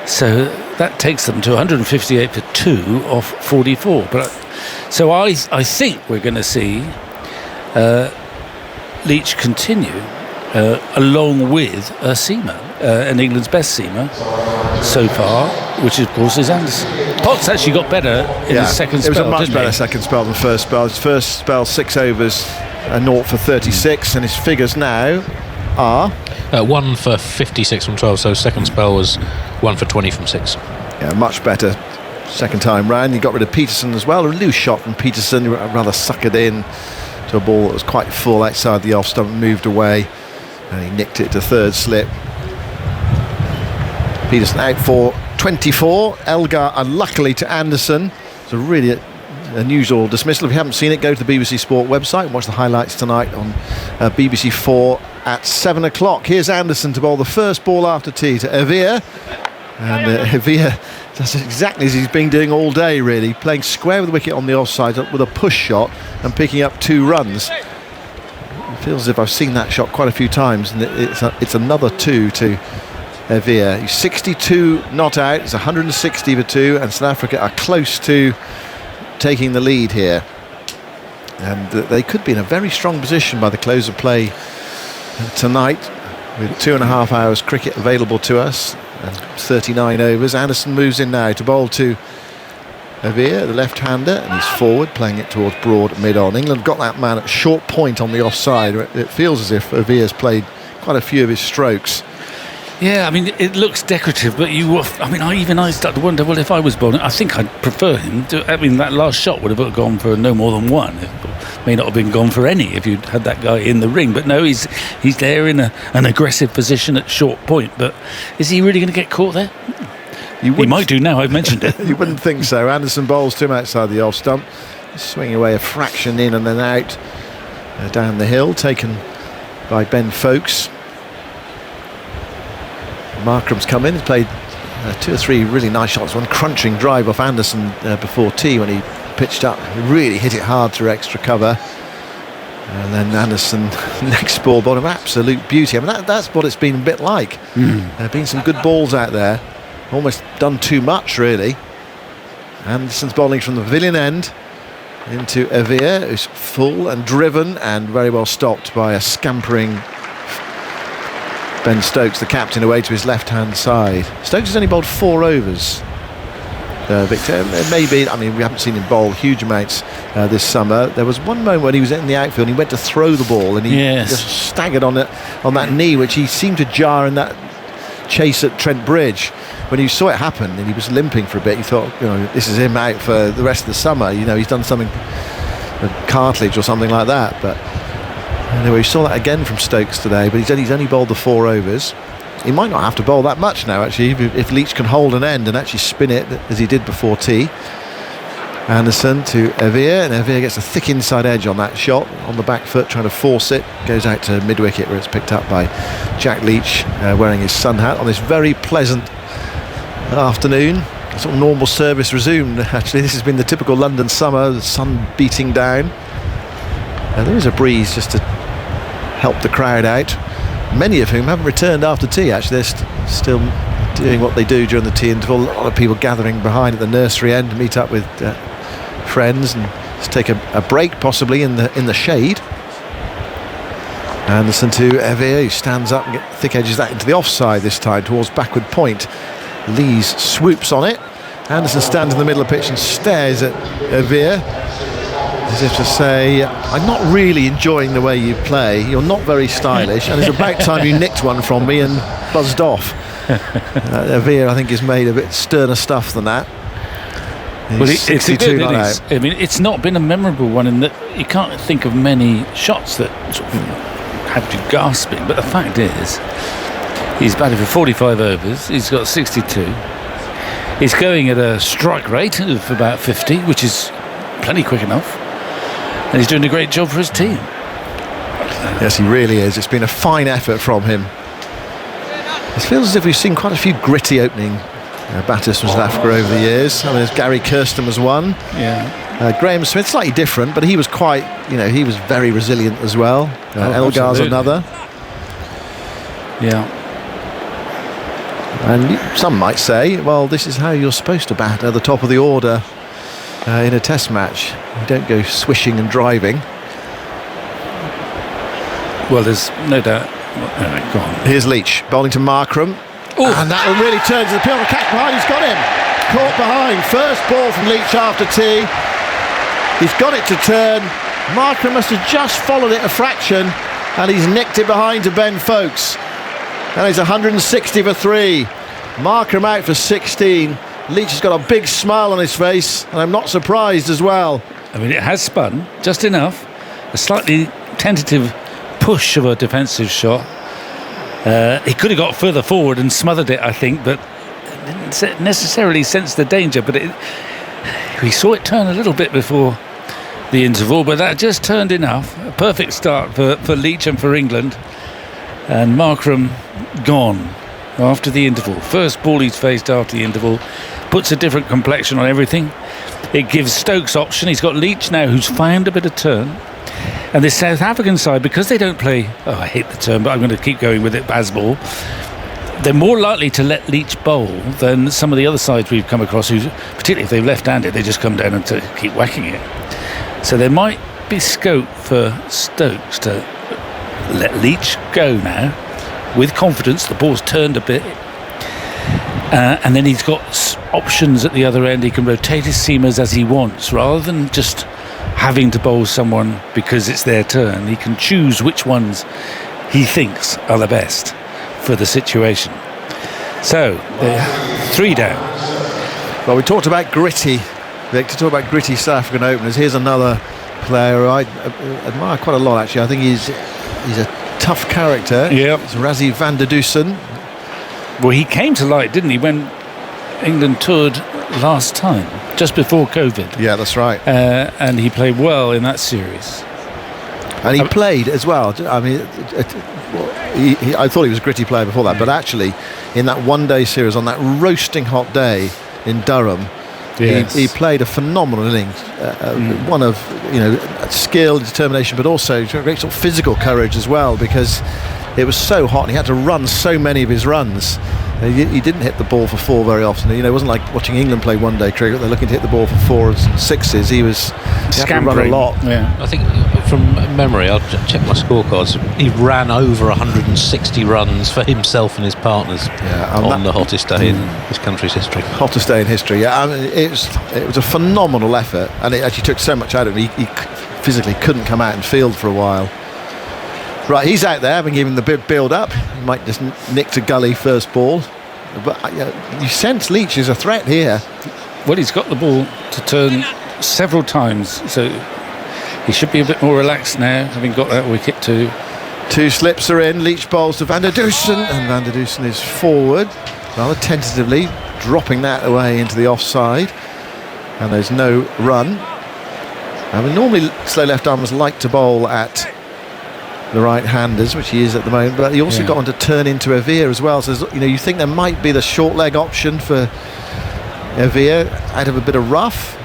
So that takes them to 158 for 2 off 44. So I think we're going to see Leach continue along with a seamer, and England's best seamer so far, which of course is Anderson. Potts actually got better in his second spell. It was a much better second spell than first spell. His first spell 6 overs, 0 for 36, and his figures now are 1 for 56 from 12. So second spell was 1 for 20 from 6. Yeah, much better second time round. He got rid of Peterson as well. A loose shot from Peterson, rather suckered in to a ball that was quite full outside the off stump, moved away, and he nicked it to third slip. Peterson out for 24. Elgar unluckily to Anderson. It's a really unusual dismissal. If you haven't seen it, go to the BBC Sport website and watch the highlights tonight on BBC 4 at 7 o'clock. Here's Anderson to bowl the first ball after tea to Evere. And Evere does exactly as he's been doing all day, really, playing square with the wicket on the offside with a push shot and picking up 2 runs. It feels as if I've seen that shot quite a few times, and it's another 2 to Evere. He's 62 not out. It's 160 for 2, and South Africa are close to taking the lead here, and they could be in a very strong position by the close of play tonight, with 2.5 hours cricket available to us and 39 overs. Anderson moves in now to bowl to Evere, the left-hander, and he's forward, playing it towards Broad mid-on. England got that man at short point on the offside. It feels as if Evere's played quite a few of his strokes. Yeah, I mean, it looks decorative, but I start to wonder, well, if I was bowling, I think I'd prefer him to. I mean, that last shot would have gone for no more than 1. It may not have been gone for any if you'd had that guy in the ring. But no, he's there in an aggressive position at short point. But is he really going to get caught there? He might do now, I've mentioned it. You wouldn't think so. Anderson bowls to him outside the off stump, swinging away a fraction in and then out down the hill, taken by Ben Folkes. Markram's come in, he's played 2 or 3 really nice shots. One crunching drive off Anderson before tea when he pitched up. He really hit it hard through extra cover. And then Anderson, next ball, bottom, absolute beauty. I mean, that's what it's been a bit like. There have been some good balls out there. Almost done too much, really. Anderson's bowling from the pavilion end into Evere, who's full and driven and very well stopped by a scampering Ben Stokes, the captain, away to his left-hand side. Stokes has only bowled 4 overs, Victor. Maybe, I mean, we haven't seen him bowl huge amounts this summer. There was one moment when he was in the outfield and he went to throw the ball and he just staggered on that knee, which he seemed to jar in that chase at Trent Bridge. when you saw it happen and he was limping for a bit, you thought, this is him out for the rest of the summer. He's done something, cartilage or something like that. But anyway, we saw that again from Stokes today. But he's only bowled the 4 overs. He might not have to bowl that much now, actually, if Leach can hold an end and actually spin it as he did before tea. Anderson to Evere, and Evere gets a thick inside edge on that shot on the back foot, trying to force it. Goes out to mid-wicket where it's picked up by Jack Leach, wearing his sun hat on this very pleasant afternoon. Sort of normal service resumed. Actually, this has been the typical London summer, the sun beating down. There is a breeze just to help the crowd out, many of whom haven't returned after tea. Actually, they're still doing what they do during the tea interval. A lot of people gathering behind at the nursery end to meet up with friends and just take a break, possibly in the shade. Anderson to Evere, who stands up and thick edges that into the offside this time towards backward point. Lees swoops on it. Anderson stands in the middle of the pitch and stares at Evere as if to say, I'm not really enjoying the way you play, you're not very stylish, and it's about time you nicked one from me and buzzed off. Evere, I think, is made a bit sterner stuff than that. Well, it's a good innings. I mean, it's not been a memorable one in that you can't think of many shots that sort of had you gasping, but the fact is he's batted for 45 overs, he's got 62, he's going at a strike rate of about 50, which is plenty quick enough, and he's doing a great job for his team. Yes, he really is. It's been a fine effort from him. It feels as if we've seen quite a few gritty opening batters from South Africa over the years. I mean, there's Gary Kirsten was one. Yeah. Graham Smith, slightly different, but he was quite, he was very resilient as well. Elgar's another. Yeah. And some might say, well, this is how you're supposed to bat at the top of the order in a test match. You don't go swishing and driving. Well, there's no doubt. Go on. Here's Leach bowling to Markram. And that will really turn to the peel. Catch behind, he's got him. Caught behind. First ball from Leach after tea. He's got it to turn. Markram must have just followed it a fraction, and he's nicked it behind to Ben Folkes. And he's 160 for 3. Markram out for 16. Leach has got a big smile on his face, and I'm not surprised as well. I mean, it has spun just enough. A slightly tentative push of a defensive shot. He could have got further forward and smothered it, I think, but didn't necessarily sense the danger. But we saw it turn a little bit before the interval, but that just turned enough. A perfect start for Leach and for England. And Markram gone after the interval. First ball he's faced after the interval. Puts a different complexion on everything. It gives Stokes option. He's got Leach now, who's found a bit of turn. And this South African side, because they don't play, I hate the term, but I'm going to keep going with it, Bazball, they're more likely to let Leach bowl than some of the other sides we've come across, who, particularly if they've left-handed, they just come down and to keep whacking it. So there might be scope for Stokes to let Leach go now with confidence. The ball's turned a bit, and then he's got options at the other end. He can rotate his seamers as he wants, rather than just having to bowl someone because it's their turn. He can choose which ones he thinks are the best for the situation. So, 3 down. Well, we talked about gritty, Victor, talk about gritty South African openers. Here's another player I admire quite a lot, actually. I think he's a tough character. Yeah. It's Rassie van der Dusen. Well, he came to light, didn't he, when England toured last time, just before COVID. Yeah, that's right. And he played well in that series. And he played as well. I mean, I thought he was a gritty player before that, but actually, in that one-day series, on that roasting hot day in Durham, yes, he played a phenomenal innings. One of skill, determination, but also great sort of physical courage as well, because it was so hot and he had to run so many of his runs. He didn't hit the ball for 4 very often. It wasn't like watching England play one-day cricket. They're looking to hit the ball for 4s and 6s. He had to run a lot. Yeah, I think from memory, I'll check my scorecards. He ran over 160 runs for himself and his partners on the hottest day in this country's history. Hottest day in history. Yeah, I mean, it was a phenomenal effort, and it actually took so much out of him. He physically couldn't come out and field for a while. Right, he's out there, having given the build up. He might just nick to gully first ball. But you sense Leach is a threat here. Well, he's got the ball to turn several times, so he should be a bit more relaxed now, having got that wicket too. 2 slips are in. Leach bowls to Van der Dusen, and Van der Dusen is forward, rather tentatively, dropping that away into the offside. And there's no run. Normally slow left armers like to bowl at the right-handers, which he is at the moment, but he also got on to turn into Evere as well. So you think there might be the short leg option for Evere out of a bit of rough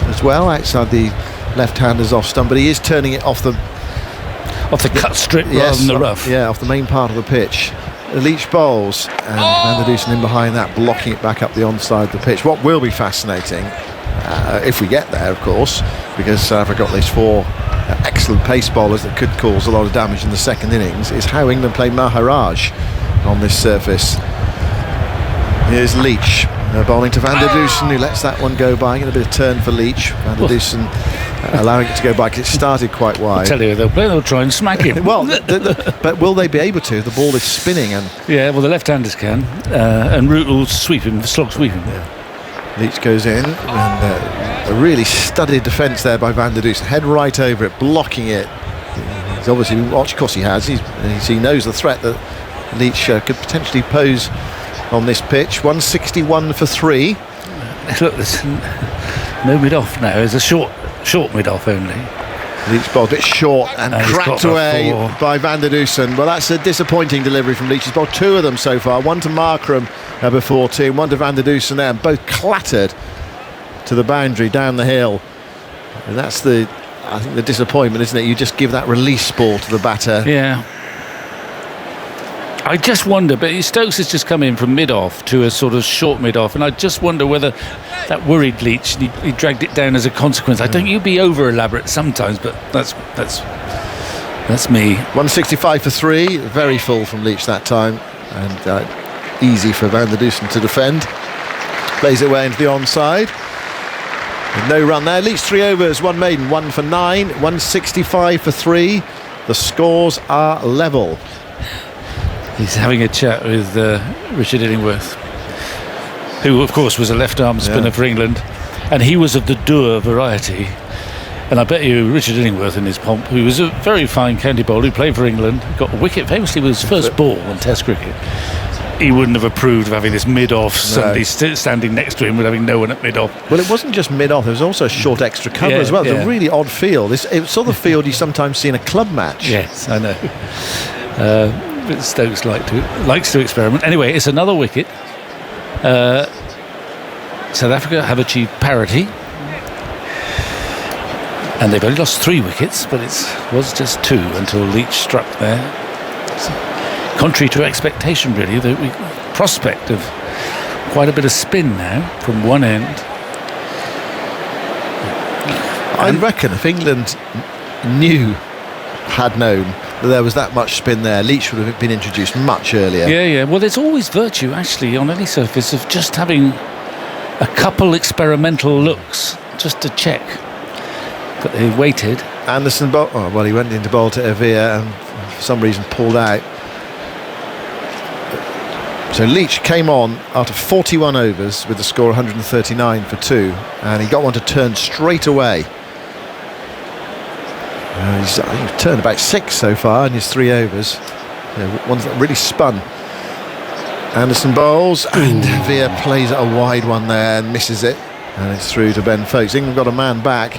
as well, outside the left-handers off stump, but he is turning it off the cut strip rather than the rough. Yeah, off the main part of the pitch. Leach bowls, and Van der Dusen in behind that, blocking it back up the onside of the pitch. What will be fascinating, if we get there, of course, because South Africa got these 4 excellent pace bowlers that could cause a lot of damage in the second innings, is how England play Maharaj on this surface. Here's Leach bowling to Van der Dusen, who lets that one go by. Getting a bit of turn for Leach. Van der Dusen allowing it to go by because it started quite wide. I tell you, they'll try and smack him. Well, but will they be able to? The ball is spinning, and well, the left-handers can, and Ruth will sweep him, slog sweep him. Yeah. Leach goes in, and a really studied defence there by Van der Dusen. Head right over it, blocking it. He's obviously watched, of course he has. He knows the threat that Leach could potentially pose on this pitch. 161 for 3. Look, there's no mid-off now. There's a short mid-off only. Leach bowled a bit short and cracked away by Van der Dusen. Well, that's a disappointing delivery from Leach. He's bowled 2 of them so far. One to Markram before 2, and one to Van der Dusen there, and both clattered to the boundary down the hill. And that's I think the disappointment, isn't it? You just give that release ball to the batter. Yeah. I just wonder, but Stokes has just come in from mid-off to a sort of short mid-off, and I just wonder whether that worried Leach. He dragged it down as a consequence. I think you'd be over-elaborate sometimes, but that's me. 165 for 3, very full from Leach that time, and easy for Van der Dusen to defend. Plays it away into the onside. With no run there. Leach 3 overs, 1 maiden, 1 for 9, 165 for 3. The scores are level. He's having a chat with Richard Illingworth, who of course was a left-arm spinner for England, and he was of the doer variety. And I bet you Richard Illingworth in his pomp, who was a very fine county bowler who played for England, got a wicket famously with his first ball in Test cricket. He wouldn't have approved of having this mid-off, somebody standing next to him with having no one at mid-off. Well, it wasn't just mid-off, there was also a short extra cover as well. It was a really odd field. It's sort of the field you sometimes see in a club match. Yes, I know. But Stokes likes to experiment. Anyway, it's another wicket. South Africa have achieved parity, and they've only lost 3 wickets, but it was just 2 until Leach struck there. So, contrary to expectation, really, the prospect of quite a bit of spin now from one end. I reckon if England had known that there was that much spin there, Leach would have been introduced much earlier. Yeah. Well, there's always virtue, actually, on any surface of just having a couple experimental looks just to check. But they waited. Anderson, he went into bowl to Evere and for some reason pulled out. So Leach came on after 41 overs with the score 139 for 2, and he got one to turn straight away. He's turned about 6 so far in his 3 overs. Ones that really spun. Anderson bowls, and Veer plays a wide one there and misses it, and it's through to Ben Foakes. England got a man back.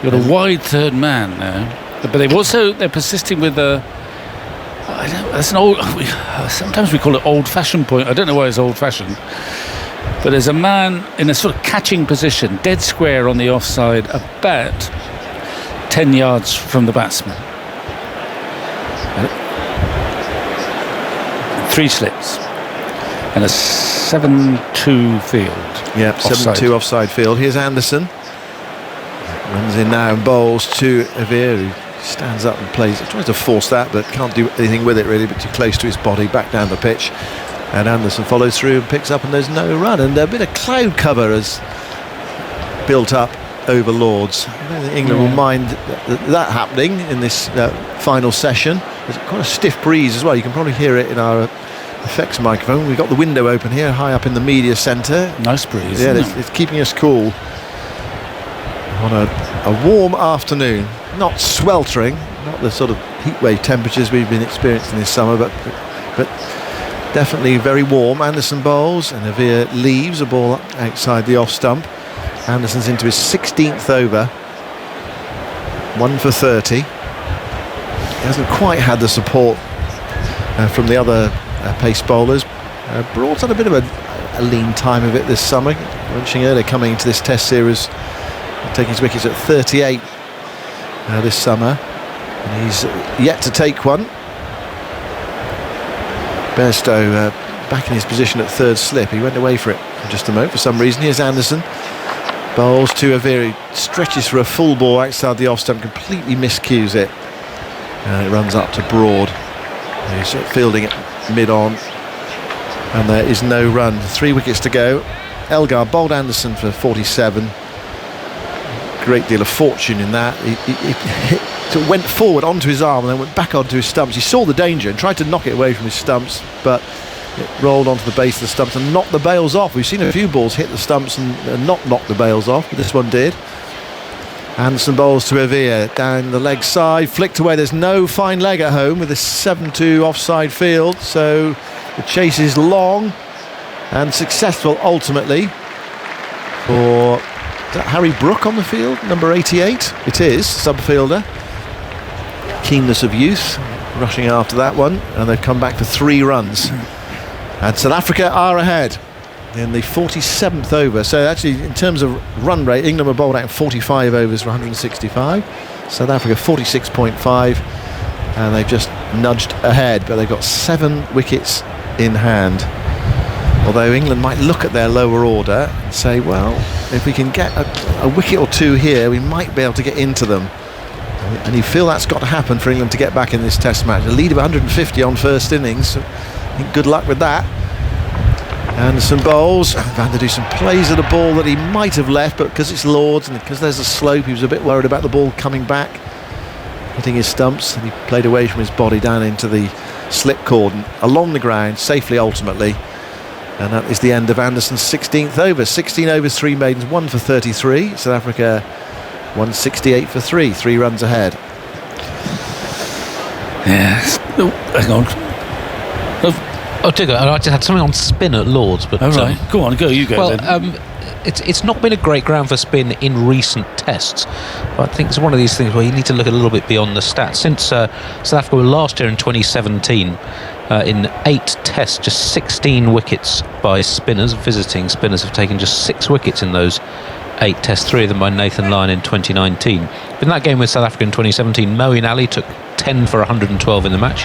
You've got a wide third man now, but they're persisting with that's an old. Sometimes we call it old-fashioned point. I don't know why it's old-fashioned, but there's a man in a sort of catching position, dead square on the offside, about 10 yards from the batsman. 3 slips and a 7-2 field. Yep, 7-2 offside field. Here's Anderson. Runs in now and bowls to Evere, who stands up and tries to force that, but can't do anything with it really, but too close to his body, back down the pitch. And Anderson follows through and picks up, and there's no run. And a bit of cloud cover has built up over Lords. I don't think England will mind that happening in this final session. There's quite a stiff breeze as well. You can probably hear it in our effects microphone. We've got the window open here, high up in the media centre. Nice breeze. Yeah, isn't it? it's keeping us cool on a warm afternoon. Not sweltering, not the sort of heatwave temperatures we've been experiencing this summer, but definitely very warm. Anderson bowls and Avia leaves a ball outside the off stump. Anderson's into his 16th over, 1 for 30. He hasn't quite had the support from the other pace bowlers. Broad's had a bit of a lean time of it this summer. Mentioning earlier, coming into this Test series, taking his wickets at 38 this summer, and he's yet to take one. Bairstow back in his position at third slip. He went away for it for just a moment for some reason. Here's Anderson. Bowls to Avia, stretches for a full ball outside the off stump, completely miscues it, and it runs up to Broad. He's fielding it mid-on, and there is no run. 3 wickets to go. Elgar bowled Anderson for 47. Great deal of fortune in that. He went forward onto his arm and then went back onto his stumps. He saw the danger and tried to knock it away from his stumps, but it rolled onto the base of the stumps and knocked the bails off. We've seen a few balls hit the stumps and not knock the bails off, but this one did. Anderson bowls to Avia, down the leg side, flicked away. There's no fine leg at home with this 7-2 offside field, so the chase is long and successful ultimately for... Is that Harry Brook on the field, number 88? It is, sub-fielder. Keenness of youth, rushing after that one, and they've come back for 3 runs. And South Africa are ahead in the 47th over. So actually, in terms of run rate, England were bowled out in 45 overs for 165. South Africa 46.5, and they've just nudged ahead, but they've got 7 wickets in hand. Although England might look at their lower order and say, well, if we can get a wicket or 2 here, we might be able to get into them. And you feel that's got to happen for England to get back in this Test match. A lead of 150 on first innings. I think good luck with that. Anderson bowls. Van der Dusen plays at a ball that he might have left, but because it's Lords and because there's a slope, he was a bit worried about the ball coming back, hitting his stumps, and he played away from his body down into the slip cordon, along the ground, safely ultimately. And that is the end of Anderson's 16th over. 16 overs, 3 maidens, 1 for 33. South Africa 168 for 3, 3 runs ahead. Yes. Oh, hang on. Oh, Digger, I just had something on spin at Lords, but... Oh, right. Go on, you go then. It's not been a great ground for spin in recent tests, but I think it's one of these things where you need to look a little bit beyond the stats. Since South Africa were last year in 2017, in 8 tests, just 16 wickets by spinners. Visiting spinners have taken just 6 wickets in those 8 tests, 3 of them by Nathan Lyon in 2019. But in that game with South Africa in 2017, Moeen Ali took 10 for 112 in the match.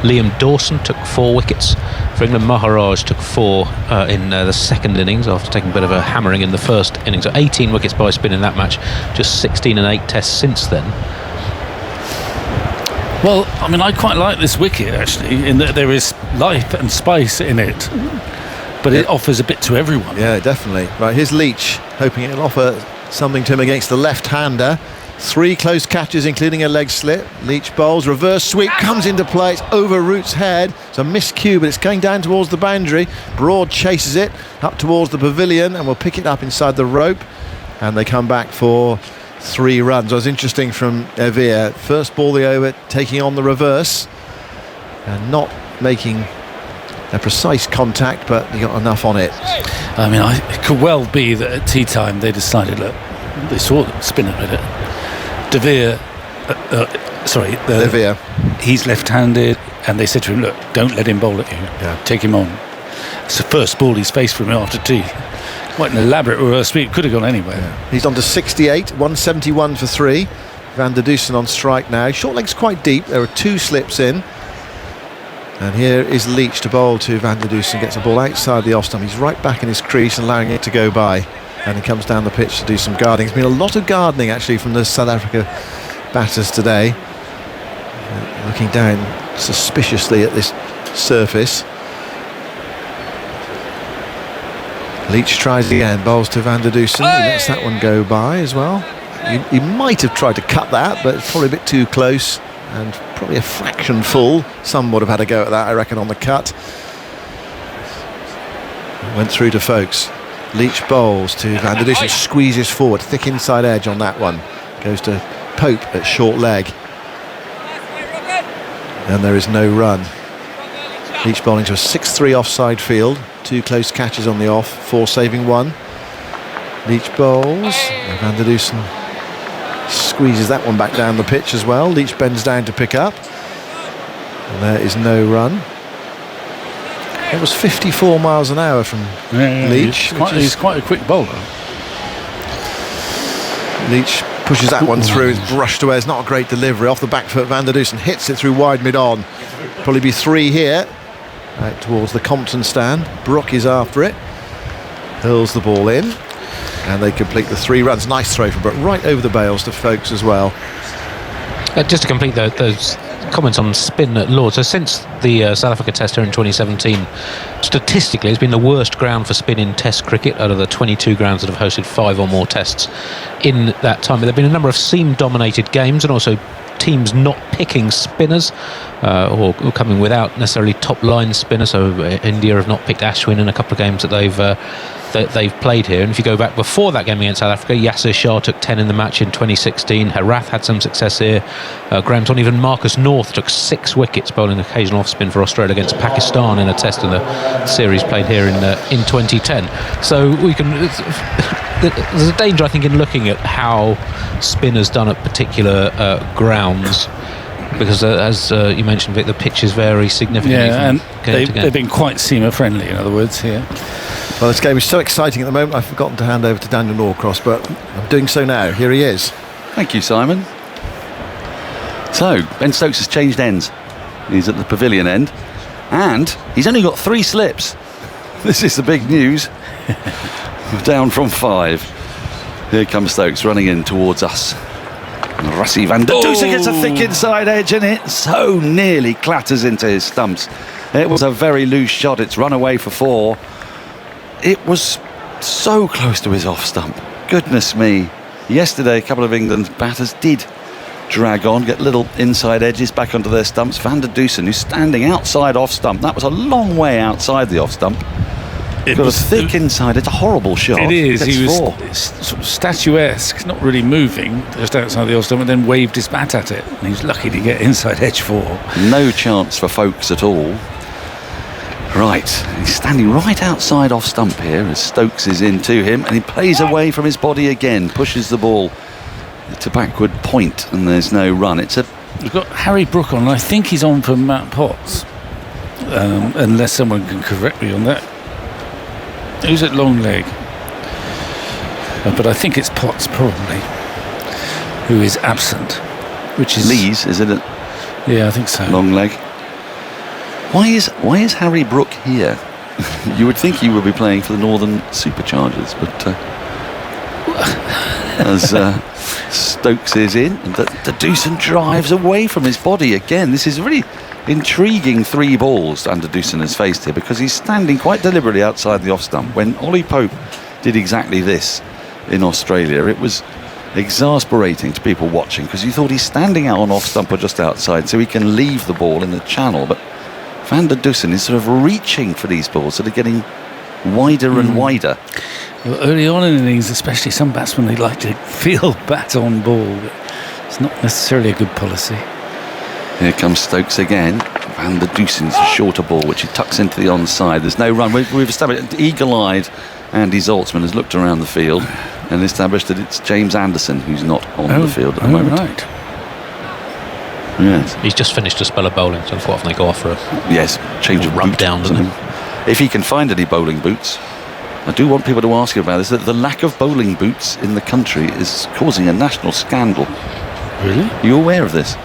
Liam Dawson took 4 wickets. For England, Maharaj took 4 in the second innings after taking a bit of a hammering in the first innings. So 18 wickets by spin in that match, just 16 and 8 tests since then. Well, I mean, I quite like this wicket actually, in that there is life and spice in it, but it offers a bit to everyone. Yeah, definitely. Right, here's Leach, hoping it'll offer something to him against the left-hander. 3 close catches, including a leg slip. Leach bowls, reverse sweep, comes into play. It's over Root's head. It's a miscue, but it's going down towards the boundary. Broad chases it up towards the pavilion and will pick it up inside the rope. And they come back for 3 runs. It was interesting from Avia. First ball the over, taking on the reverse and not making a precise contact, but he got enough on it. I mean, it could well be that at tea time they decided, look, they saw the spinner with it. De Vere, he's left-handed, and they said to him, look, don't let him bowl at you, take him on. It's the first ball he's faced from him after tea. Quite an elaborate reverse sweep, could have gone anywhere. He's on to 68, 171 for 3. Van der Dusen on strike now. Short leg's quite deep, there are 2 slips in. And here is Leach to bowl to Van der Dusen, gets a ball outside the off stump. He's right back in his crease and allowing it to go by. And he comes down the pitch to do some gardening. There's been a lot of gardening actually from the South Africa batters today. Looking down suspiciously at this surface. Leach tries again, bowls to Van der Dusen. He lets that one go by as well. He might have tried to cut that, but it's probably a bit too close and probably a fraction full. Some would have had a go at that, I reckon, on the cut. Went through to Folkes. Leach bowls to Van der Dusen, squeezes forward, thick inside edge on that one. Goes to Pope at short leg. And there is no run. Leach bowling to a 6-3 offside field. 2 close catches on the off, 4 saving 1. Leach bowls. Van der Dusen squeezes that one back down the pitch as well. Leach bends down to pick up. And there is no run. It was 54 miles an hour from Leach. He's quite a quick bowler. Leach pushes that one through, it's brushed away. It's not a great delivery. Off the back foot, Van der Dusen hits it through wide mid-on. Probably be 3 here. Out towards the Compton stand. Brook is after it. Hurls the ball in. And they complete the 3 runs. Nice throw from Brook, right over the bails to Folkes as well. Just to complete those comments on spin at Lords. So since the South Africa Test here in 2017, statistically it's been the worst ground for spin in Test cricket out of the 22 grounds that have hosted 5 or more Tests in that time. But there have been a number of seam-dominated games and also teams not picking spinners or coming without necessarily top-line spinners. So India have not picked Ashwin in a couple of games that they've played here. And if you go back before that game against South Africa, Yasir Shah took 10 in the match in 2016. Herath had some success here. Graham Taunton, even Marcus North took 6 wickets bowling occasional off-spin for Australia against Pakistan in a Test in the series played here in 2010. So we can... There's a danger, I think, in looking at how spin has done at particular grounds, because as you mentioned, Vic, the pitches vary significantly. Yeah, and they've been quite seamer friendly, in other words, here. Well, this game is so exciting at the moment. I've forgotten to hand over to Daniel Norcross, but I'm doing so now. Here he is. Thank you, Simon. So, Ben Stokes has changed ends. He's at the pavilion end, and he's only got 3 slips. This is the big news. Down from 5. Here comes Stokes running in towards us. Rassi van der Dusen gets a thick inside edge, and it so nearly clatters into his stumps. It was a very loose shot. It's run away for 4. It was so close to his off stump. Goodness me. Yesterday, a couple of England's batters did drag on, get little inside edges back onto their stumps. Van der Dusen, who's standing outside off stump. That was a long way outside the off stump. It got a thick inside. It's a horrible shot. It is. He was 4. sort of statuesque, not really moving, just outside the off stump, and then waved his bat at it. And he was lucky to get inside edge 4. No chance for Folkes at all. Right, he's standing right outside off stump here as Stokes is in to him, and he plays away from his body again, pushes the ball to backward point, and there's no run. We've got Harry Brook on, and I think he's on for Matt Potts, unless someone can correct me on that. Who's at long leg? But I think it's Potts probably, who is absent, which is Lees, is it? Yeah, I think so. Long leg. Why is Harry Brook here? You would think he would be playing for the Northern Superchargers, but as Stokes is in, and the Dusen drives away from his body again. This is a really intriguing 3 balls Van der Dusen has faced here, because he's standing quite deliberately outside the off stump. When Ollie Pope did exactly this in Australia, it was exasperating to people watching, because you thought he's standing out on off stump or just outside so he can leave the ball in the channel, but Van der Dusen is sort of reaching for these balls that are getting wider and wider. Well, early on in innings, especially, some batsmen, they like to feel bat on ball, but it's not necessarily a good policy. Here comes Stokes again. Van der Dusen's a shorter ball, which he tucks into the onside. There's no run. We've established, eagle-eyed Andy Zaltzman has looked around the field and established that it's James Anderson who's not on the field at the moment. Right. Yes. He's just finished a spell of bowling, so quite often they go off for a change of rub boot down, or doesn't something. If he can find any bowling boots. I do want people to ask you about this, that the lack of bowling boots in the country is causing a national scandal. Really? Are you aware of this?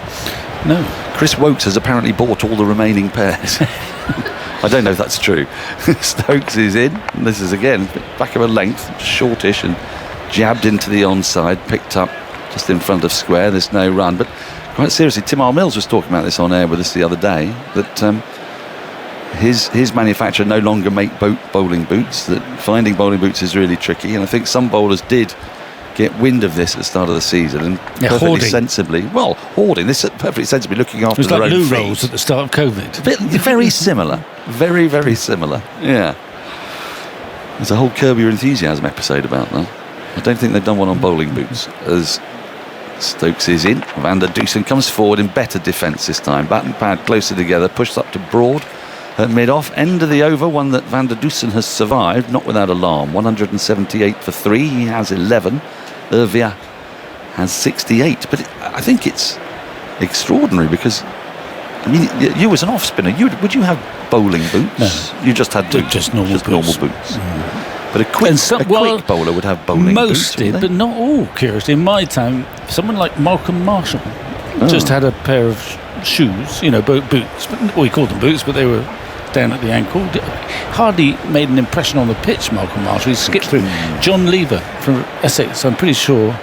No. Chris Wokes has apparently bought all the remaining pairs. I don't know if that's true. Stokes is in, and this is again back of a length, shortish, and jabbed into the onside, picked up just in front of square. There's no run, but quite seriously, Tim R. Mills was talking about this on air with us the other day, that his manufacturer no longer make bowling boots, that finding bowling boots is really tricky, and I think some bowlers did get wind of this at the start of the season and perfectly hoarding. sensibly, hoarding this perfectly sensibly, looking after their own feet. It was like loo rolls at the start of COVID. Very similar, very similar. Yeah. There's a whole Curb Your Enthusiasm episode about that. I don't think they've done one on bowling boots. As Stokes is in, Van der Dusen comes forward in better defence this time. Bat and pad closer together, pushed up to Broad at mid-off. End of the over, one that Van der Dusen has survived, not without alarm. 178 for 3, he has 11. Ervia has 68. But I think it's extraordinary because, I mean, you as an off-spinner, would you have bowling boots? No. You just had boots? Just normal boots. But a quick bowler would have bowling boots. Most did, but not all, curiously. In my time, someone like Malcolm Marshall just had a pair of shoes, boots. We called them boots, but they were down at the ankle. Hardly made an impression on the pitch, Malcolm Marshall. He skipped through. John Lever from Essex, I'm pretty sure,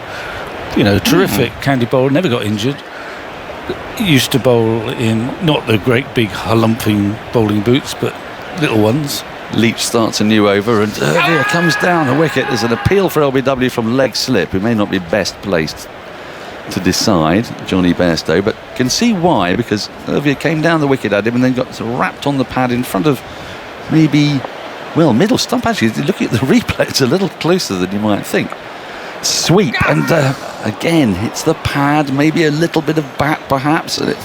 terrific county bowler, never got injured. He used to bowl in not the great big halumphing bowling boots, but little ones. Leach starts a new over and Ervia comes down the wicket. There's an appeal for LBW from leg slip, who may not be best placed to decide, Johnny Bairstow, but can see why, because Ervia came down the wicket at him and then got sort of wrapped on the pad in front of middle stump. Actually, looking at the replay, it's a little closer than you might think. Sweep and again hits the pad, maybe a little bit of bat perhaps, and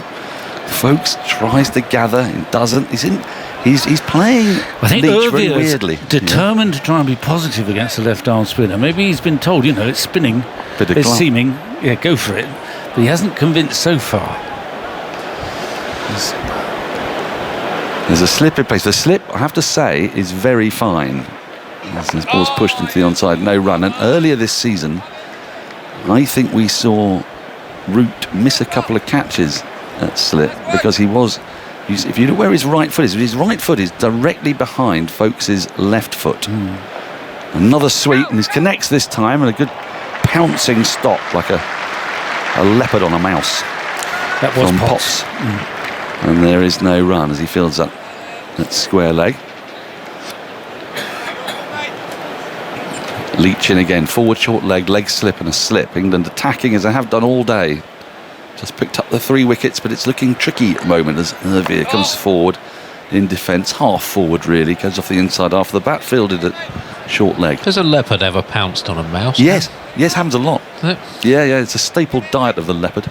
Folkes tries to gather and doesn't. He's playing I think Leach very Ervia weirdly. is determined to try and be positive against the left-arm spinner. Maybe he's been told, it's spinning, it's seaming, go for it. But he hasn't convinced so far. There's a slip in place. The slip, I have to say, is very fine. As this ball's pushed into the onside, no run. And earlier this season, I think we saw Root miss a couple of catches at slip because if you know where his right foot is directly behind Folkes' left foot. Another sweep, and he connects this time, and a good pouncing stop like a leopard on a mouse. That was from Potts. And there is no run as he fields up at square leg. Leach in again, forward short leg slip and a slip. England attacking as they have done all day. Just picked up the 3 wickets, but it's looking tricky at the moment as Ervia comes forward in defence, half forward really, goes off the inside after the bat, fielded at short leg. Has a leopard ever pounced on a mouse? Yes, happens a lot. Is it? Yeah, it's a staple diet of the leopard.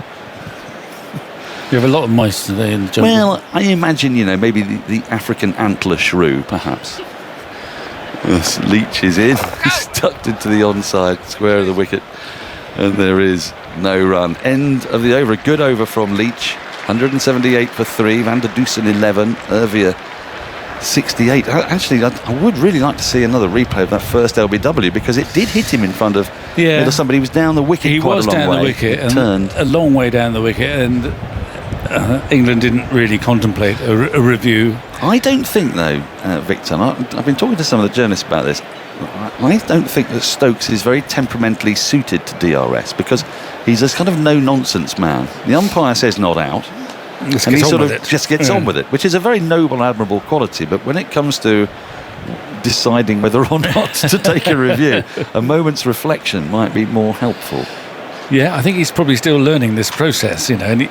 You have a lot of mice today in the jungle. Well, I imagine, maybe the African antler shrew, perhaps. Yes, Leach is in. He's tucked into the onside square of the wicket. And there is no run. End of the over. A good over from Leach. 178 for 3. Van der Dusen 11. Ervia 68. Actually, I would really like to see another replay of that first LBW because it did hit him in front of somebody. He was down the wicket. He quite was a long down way. the wicket and turned a long way down the wicket, and England didn't really contemplate a review. I don't think, though, Victor, I've been talking to some of the journalists about this. I don't think that Stokes is very temperamentally suited to DRS because he's a kind of no-nonsense man. The umpire says not out, and he sort of just gets on with it, which is a very noble, admirable quality. But when it comes to deciding whether or not to take a review, a moment's reflection might be more helpful. Yeah, I think he's probably still learning this process, and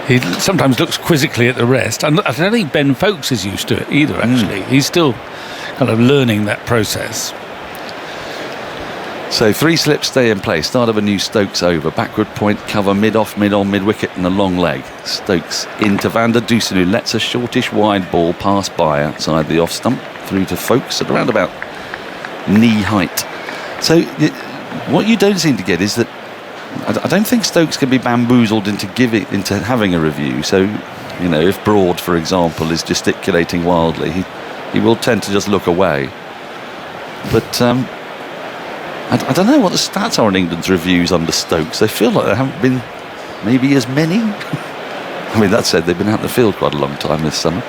he sometimes looks quizzically at the rest. And I don't think Ben Folkes is used to it either, actually. He's still kind of learning that process. So 3 slips stay in place. Start of a new Stokes over. Backward point cover, mid-off, mid-on, mid-wicket and a long leg. Stokes into Van der Dusen, who lets a shortish wide ball pass by outside the off stump through to Folkes at around about knee height. So what you don't seem to get is that I don't think Stokes can be bamboozled into having a review. So, if Broad, for example, is gesticulating wildly, he will tend to just look away. But I don't know what the stats are on England's reviews under Stokes. They feel like there haven't been maybe as many. I mean, that said, they've been out in the field quite a long time this summer.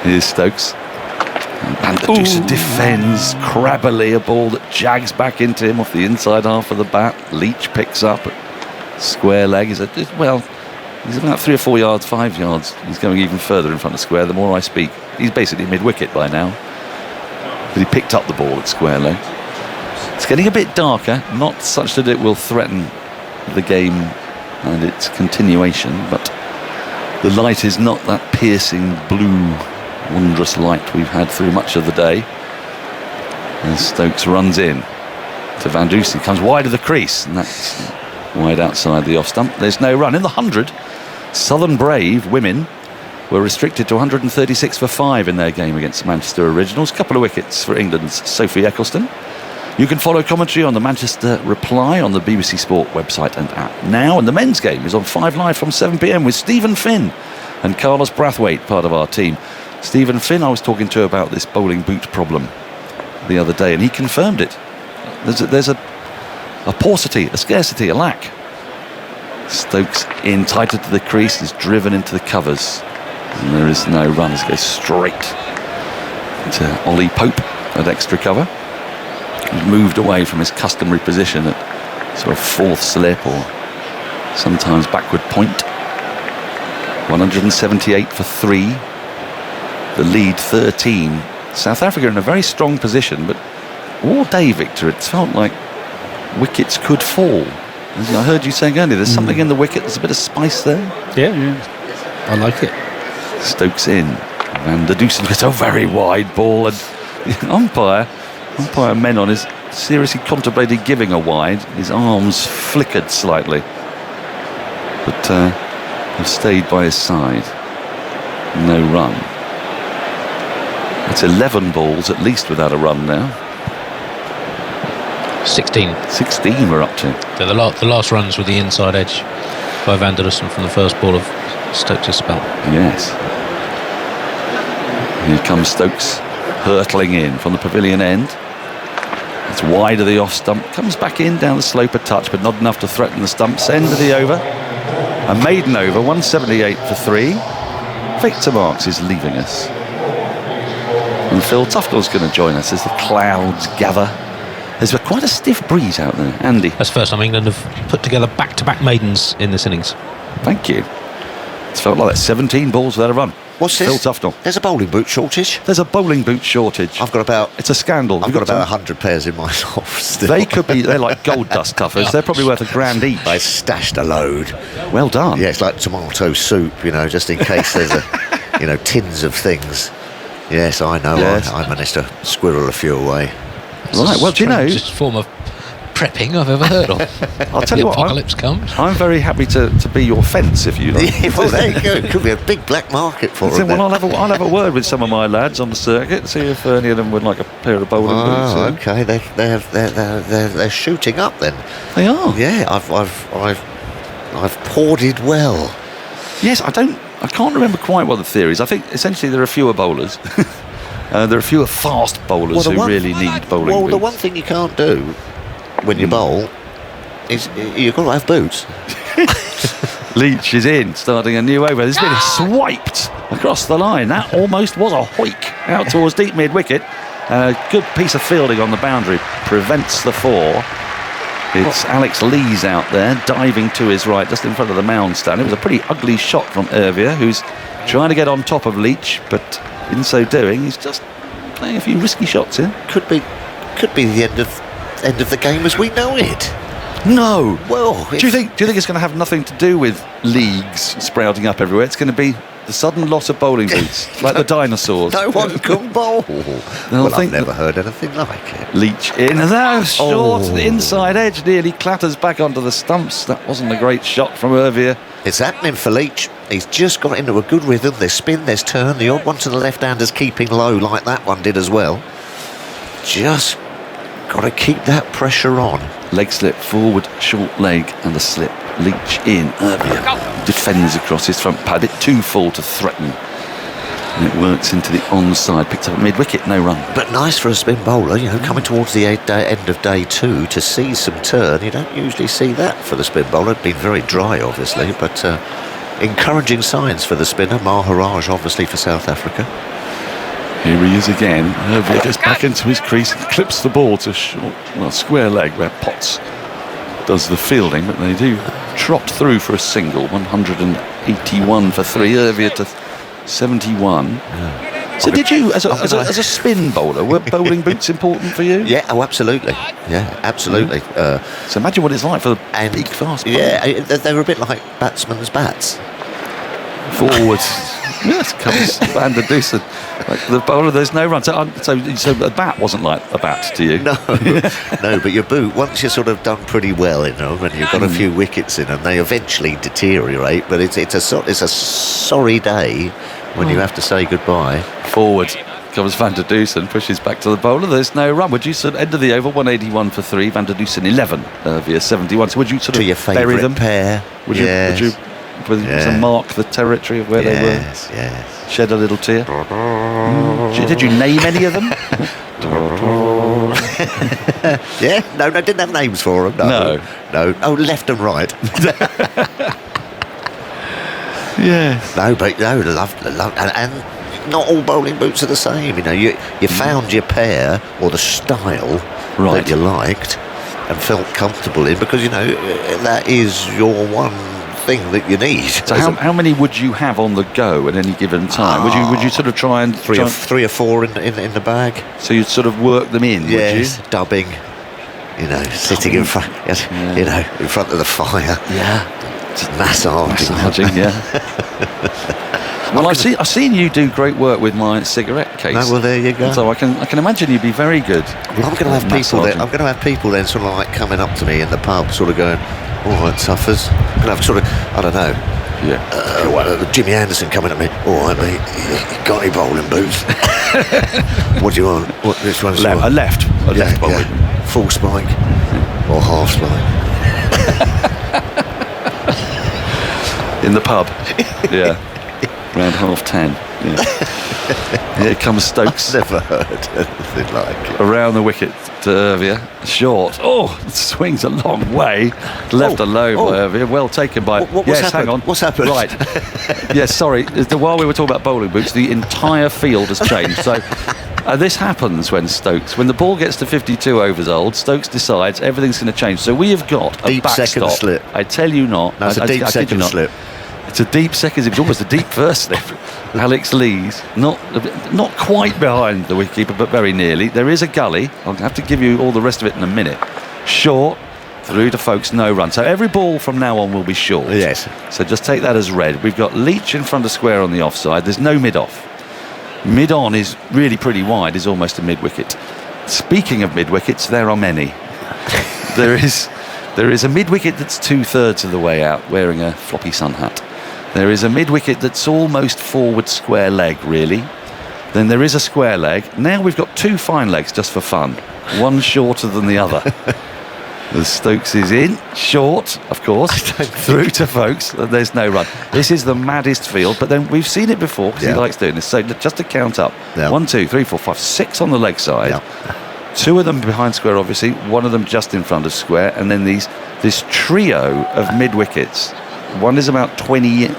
Here's Stokes. And Van der Dusen defends crabbily a ball that jags back into him off the inside half of the bat. Leach picks up at square leg. He's about 3 or 4 yards, 5 yards. He's going even further in front of square the more I speak. He's basically mid-wicket by now. But he picked up the ball at square leg. It's getting a bit darker, not such that it will threaten the game and its continuation, but the light is not that piercing blue wondrous light we've had through much of the day. And Stokes runs in to Van Dusen, comes wide of the crease, and that's wide outside the off stump. There's no run. In the 100, Southern Brave women were restricted to 136 for 5 in their game against Manchester Originals. Couple of wickets for England's Sophie Eccleston. You can follow commentary on the Manchester Reply on the BBC Sport website and app now. And the men's game is on 5 Live from 7 p.m. with Stephen Finn and Carlos Brathwaite, part of our team. Stephen Finn, I was talking to about this bowling boot problem the other day, and he confirmed it. There's a paucity, a scarcity, a lack. Stokes in tighter to the crease, is driven into the covers, and there is no run. It goes straight to Ollie Pope at extra cover. He's moved away from his customary position at sort of fourth slip or sometimes backward point. 178 for 3. The lead 13. South Africa in a very strong position, but all day, Victor, it's felt like wickets could fall. As I heard you saying earlier, there's something in the wicket, there's a bit of spice there. Yeah. I like it. Stokes in. Van Dusen gets a very wide ball, and the umpire Menon is seriously contemplating giving a wide. His arms flickered slightly, but have stayed by his side. No run. It's 11 balls at least without a run now. 16 we're up to. So the last runs with the inside edge by Van Dusen from the first ball of Stokes' spell. Yes. Here comes Stokes hurtling in from the pavilion end. It's wide of the off stump. Comes back in down the slope a touch, but not enough to threaten the stumps. End of the over. A maiden over, 178 for 3. Victor Marks is leaving us. And Phil Tufnell's going to join us as the clouds gather. There's quite a stiff breeze out there, Andy. That's the first time England have put together back-to-back maidens in this innings. Thank you. It's felt like that. 17 balls without a run. What's this? Phil Tufnell. There's a bowling boot shortage. There's a bowling boot shortage. I've got about... It's a scandal. I've got about 100 pairs in my loft still. They could be... They're like gold dust tuffers. They're probably worth $1,000 each. I stashed a load. Well done. Yeah, it's like tomato soup, just in case there's tins of things. Yes, I know. Yes. I managed to squirrel a few away. Right, well, do you know... Just form of prepping I've ever heard of. I'll tell you what, apocalypse comes. I'm very happy to be your fence, if you like. Yeah, well, there you go. It could be a big black market for it. Well, I'll have a word with some of my lads on the circuit, see if any of them would like a pair of bowling boots. Oh, okay. They're shooting up then. They are. Yeah, I've ported well. Yes, I can't remember quite what the theory is. I think essentially there are fewer bowlers. There are fewer fast bowlers who really need bowling boots. Well, the one thing you can't do when you bowl is you've got to have boots. Leach is in, starting a new over. There's been swiped across the line. That almost was a hoik out towards deep mid-wicket. Good piece of fielding on the boundary. Prevents the 4. It's Alex Lees out there, diving to his right, just in front of the mound stand. It was a pretty ugly shot from Ervia, who's trying to get on top of Leach, but in so doing, he's just playing a few risky shots here. Could be the end of the game as we know it. No. Well, do you think it's going to have nothing to do with leagues sprouting up everywhere? It's going to be the sudden loss of bowling boots, like the dinosaurs. No one can bowl. Well, I've never heard anything like it. Leach in, now short, the inside edge nearly clatters back onto the stumps. That wasn't a great shot from Ervia. It's happening for Leach. He's just got into a good rhythm. There's spin, there's turn. The odd one to the left-hander's keeping low, like that one did as well. Just got to keep that pressure on. Leg slip forward, short leg, and the slip. Leach in. Ervia defends across his front pad. A bit too full to threaten. And it works into the onside. Picked up mid-wicket, no run. But nice for a spin bowler, coming towards the end of day 2 to see some turn. You don't usually see that for the spin bowler. It's been very dry, obviously, but encouraging signs for the spinner. Maharaj, obviously, for South Africa. Here he is again. Ervia goes back into his crease and clips the ball to square leg where Potts does the fielding, but they do trot through for a single. 181 for 3. Ervia to 71. Yeah. So did you, as a spin bowler, were bowling boots important for you? Yeah, absolutely. Yeah, absolutely. So imagine what it's like for the big fast bowler. Yeah, they were a bit like batsmen's bats. Forward. Yes, comes Van der Dusen. Like the bowler, there's no run. So a bat wasn't like a bat to you? No, no, but your boot, once you're sort of done pretty well in them and you've got a few wickets in them, they eventually deteriorate, but it's a sorry day when you have to say goodbye. Forward comes Van der Dusen, pushes back to the bowler, there's no run. Would you sort of end of the over, 181 for 3, Van der Dusen 11 via 71. So would you sort to of your bury them? pair? Would you to mark the territory of where they were? Yes. Shed a little tear? Did you name any of them? Yeah, no, I didn't have names for them. No. Oh, left and right. Yes. No, but love, and not all bowling boots are the same. You know, you found your pair or the style that you liked and felt comfortable in, because you know that is your one thing that you need. So how many would you have on the go at any given time? Would you sort of try and three or four in the bag? So you'd sort of work them in, yes, would you? Dubbing, you know, sitting in front, you know, in front of the fire. Yeah. Just massaging. Yeah. Well, I've seen you do great work with my cigarette case. No, well, there you go. So I can imagine you'd be very good. Well, I'm going to have people then. I'm going to have people then, sort of like coming up to me in the pub, sort of going, "All right, Tuffers." I'm going to have sort of, I don't know. Yeah. Jimmy Anderson coming at me. "All right, mate. You got any bowling boots?" What do you want? Which one's a left bowling. Full spike or half spike? In the pub. Yeah. Around 10:30. Yeah. Here comes Stokes. I've never heard anything like it. Around the wicket to Irvia. Short. Oh, it swings a long way. Left alone by Irvia. Well taken by... What's happened? Hang on. What's happened? Right. Yes, sorry. While we were talking about bowling boots, the entire field has changed. So... this happens when the ball gets to 52 overs old, Stokes decides everything's going to change. So we have got a deep backstop. Second slip. I tell you not. That's a deep second slip. It's a deep second. It's almost a deep first slip. Alex Lees, not quite behind the wicketkeeper, but very nearly. There is a gully. I'll have to give you all the rest of it in a minute. Short, through to Folkes, no run. So every ball from now on will be short. Yes. So just take that as read. We've got Leach in front of square on the offside. There's no mid-off. Mid-on is really pretty wide, is almost a mid-wicket. Speaking of mid-wickets, there are many. There is a mid-wicket that's 2/3 of the way out, wearing a floppy sun hat. There is a mid-wicket that's almost forward square leg, really. Then there is a square leg. Now we've got 2 fine legs just for fun. One shorter than the other. The Stokes is in, short, of course, through to Folkes. There's no run. This is the maddest field, but then we've seen it before because he likes doing this. So just to count up, 1, 2, 3, 4, 5, 6 on the leg side. 2 of them behind square, obviously. 1 of them just in front of square, and then this trio of mid wickets. One is about 20.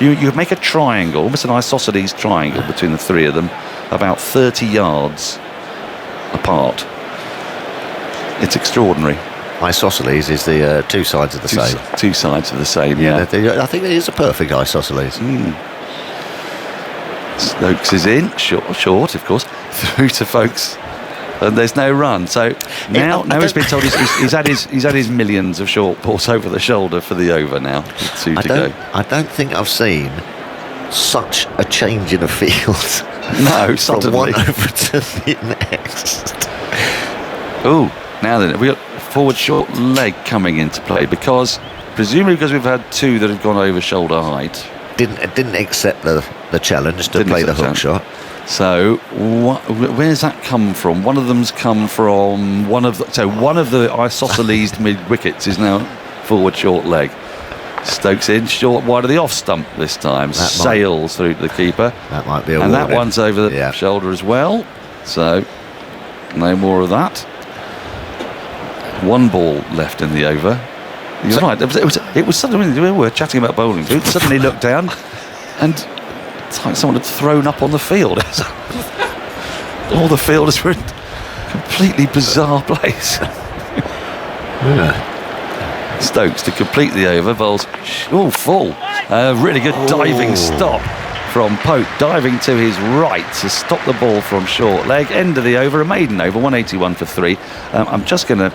You make a triangle, almost an isosceles triangle between the 3 of them, about 30 yards apart. It's extraordinary. Isosceles is the 2 sides of the same. 2 sides of the same, yeah. I think it is a perfect isosceles. Stokes is in, short, of course, through to Folkes, and there's no run. So now he's been told he's had his millions of short balls over the shoulder for the over now. 2 to go. I don't think I've seen such a change in a field. No, from suddenly. one over to the next. Oh, now then, we got forward short leg coming into play presumably because we've had 2 that have gone over shoulder height. Didn't accept the challenge to play the hook shot. So where's that come from? One of them's come from one of the isosceles mid wickets is now forward short leg. Stokes in short wide of the off stump this time. Sails through to the keeper. That might be a and that one's over the shoulder as well. So no more of that. 1 ball left in the over. You're right. It was suddenly we were chatting about bowling. Suddenly looked down, and it's like someone had thrown up on the field. All the fielders were in a completely bizarre place. Stokes to complete the over. Bowls full. Really good diving stop from Pope, diving to his right to stop the ball from short leg. End of the over, a maiden over, 181 for 3. I'm just going to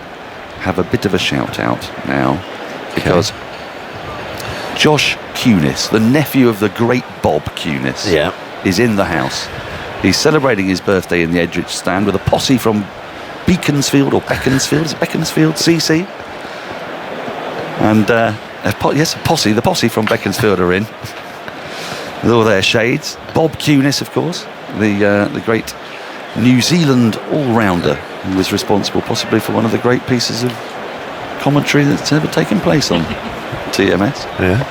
have a bit of a shout out now because Josh Cunis, the nephew of the great Bob Cunis, is in the house. He's celebrating his birthday in the Edrich stand with a posse from Beaconsfield or Beaconsfield. Is it Beaconsfield? CC? And yes, a posse. The posse from Beaconsfield are in with all their shades. Bob Cunis, of course, the great New Zealand all-rounder who was responsible possibly for one of the great pieces of commentary that's ever taken place on TMS. Yeah.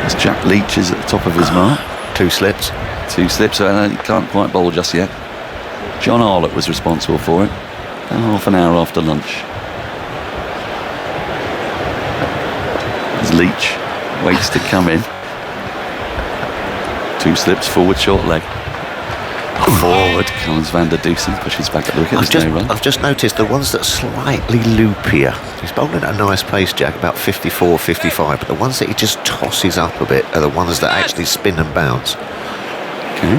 As Jack Leach is at the top of his mark. 2 slips. 2 slips, and he can't quite bowl just yet. John Arlott was responsible for it. About half an hour after lunch. As Leach waits to come in. 2 slips, forward, short leg. Forward comes Van der Dusen, pushes back at the wicket. I've just noticed the ones that are slightly loopier. He's bowling at a nice pace, Jack, about 54, 55, but the ones that he just tosses up a bit are the ones that actually spin and bounce. Okay.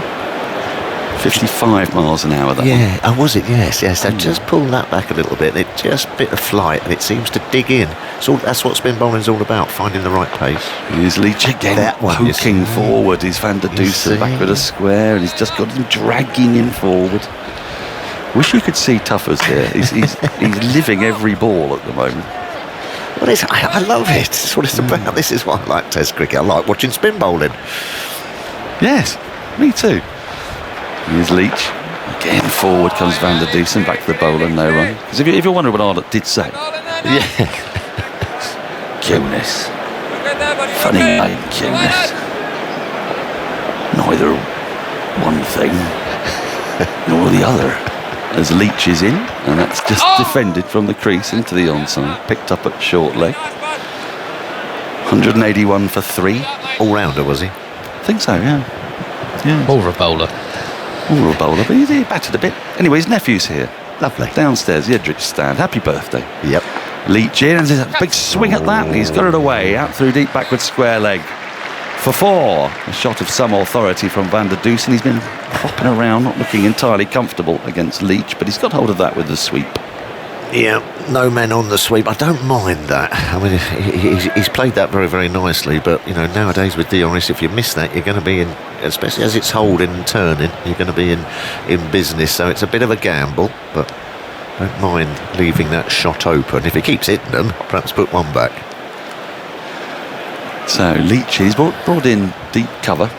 55 miles an hour, that one. Oh, was it? Yes. So just pull that back a little bit. It just bit of flight, and it seems to dig in. So that's what spin bowling's all about, finding the right pace. Here's Leach again, poking forward. He's Van der Dusen back with a square, and he's just got him dragging him forward. Wish you could see Tuffers here. He's living every ball at the moment. Well, I love it. That's what it's about. This is why I like Test cricket. I like watching spin bowling. Yes, me too. Here's Leach. Again, forward comes Van der Dusen, back to the bowler, no run. Because if you're wondering what Arlott did say. Cunis. Funny name, Cunis. Neither one thing nor the other. As Leach is in, and that's just defended from the crease into the onside. Picked up at short leg. 181 for 3. All-rounder, was he? I think so, yeah. Or a bowler. Or a bowler, but he batted a bit. Anyway, his nephew's here. Lovely. Downstairs, the Edrich stand. Happy birthday. Yep. Leach in, and there's a big swing at that. He's got it away, out through deep backward square leg. For 4. A shot of some authority from Van der Dusen. He's been flopping around, not looking entirely comfortable against Leach, but he's got hold of that with the sweep. Yeah, no men on the sweep. I don't mind that. I mean, he's played that very, very nicely. But you know, nowadays with DRS, if you miss that, you're going to be in, especially as it's holding and turning, you're going to be in business. So it's a bit of a gamble, but don't mind leaving that shot open. If he keeps hitting them, perhaps put one back. So Leach is brought in deep cover.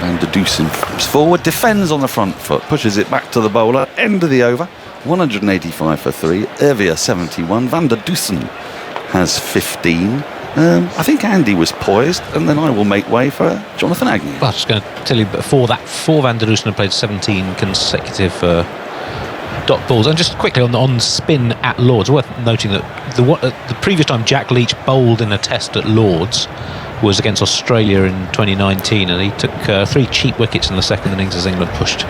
Van der Dusen comes forward, defends on the front foot, pushes it back to the bowler. End of the over. 185 for 3. Ervia 71. Van der Dusen has 15. I think Andy was poised, and then I will make way for Jonathan Agnew. Well, I was just going to tell you before Van der Dusen had played 17 consecutive dot balls. And just quickly on spin at Lords, worth noting that the previous time Jack Leach bowled in a test at Lords was against Australia in 2019, and he took 3 cheap wickets in the second innings as England pushed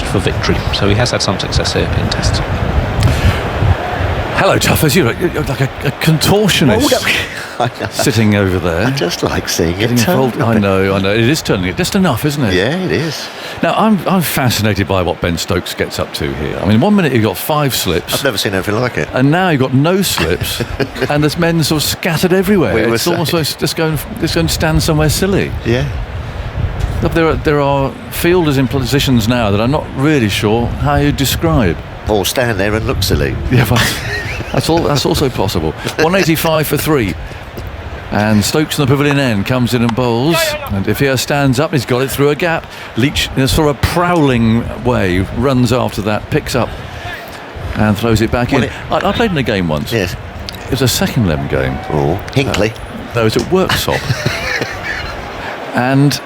for victory. So he has had some success here in tests. Hello, Tuffers. You're like a contortionist sitting over there. I just like seeing it turn. I know. It is turning it just enough, isn't it? Yeah, it is. Now, I'm fascinated by what Ben Stokes gets up to here. I mean, 1 minute he got 5 slips. I've never seen anything like it. And now he got no slips, and there's men sort of scattered everywhere. It's almost like just going to stand somewhere silly. Yeah. There are fielders in positions now that I'm not really sure how you describe. Or stand there and look silly. Yeah, but that's also possible. 185 for 3. And Stokes in the pavilion end comes in and bowls. And if he stands up, he's got it through a gap. Leach, in a sort of prowling way, runs after that, picks up and throws it back in. I played in a game once. Yes. It was a second 11 game. Oh, Hinkley. No, it was at Worksop. And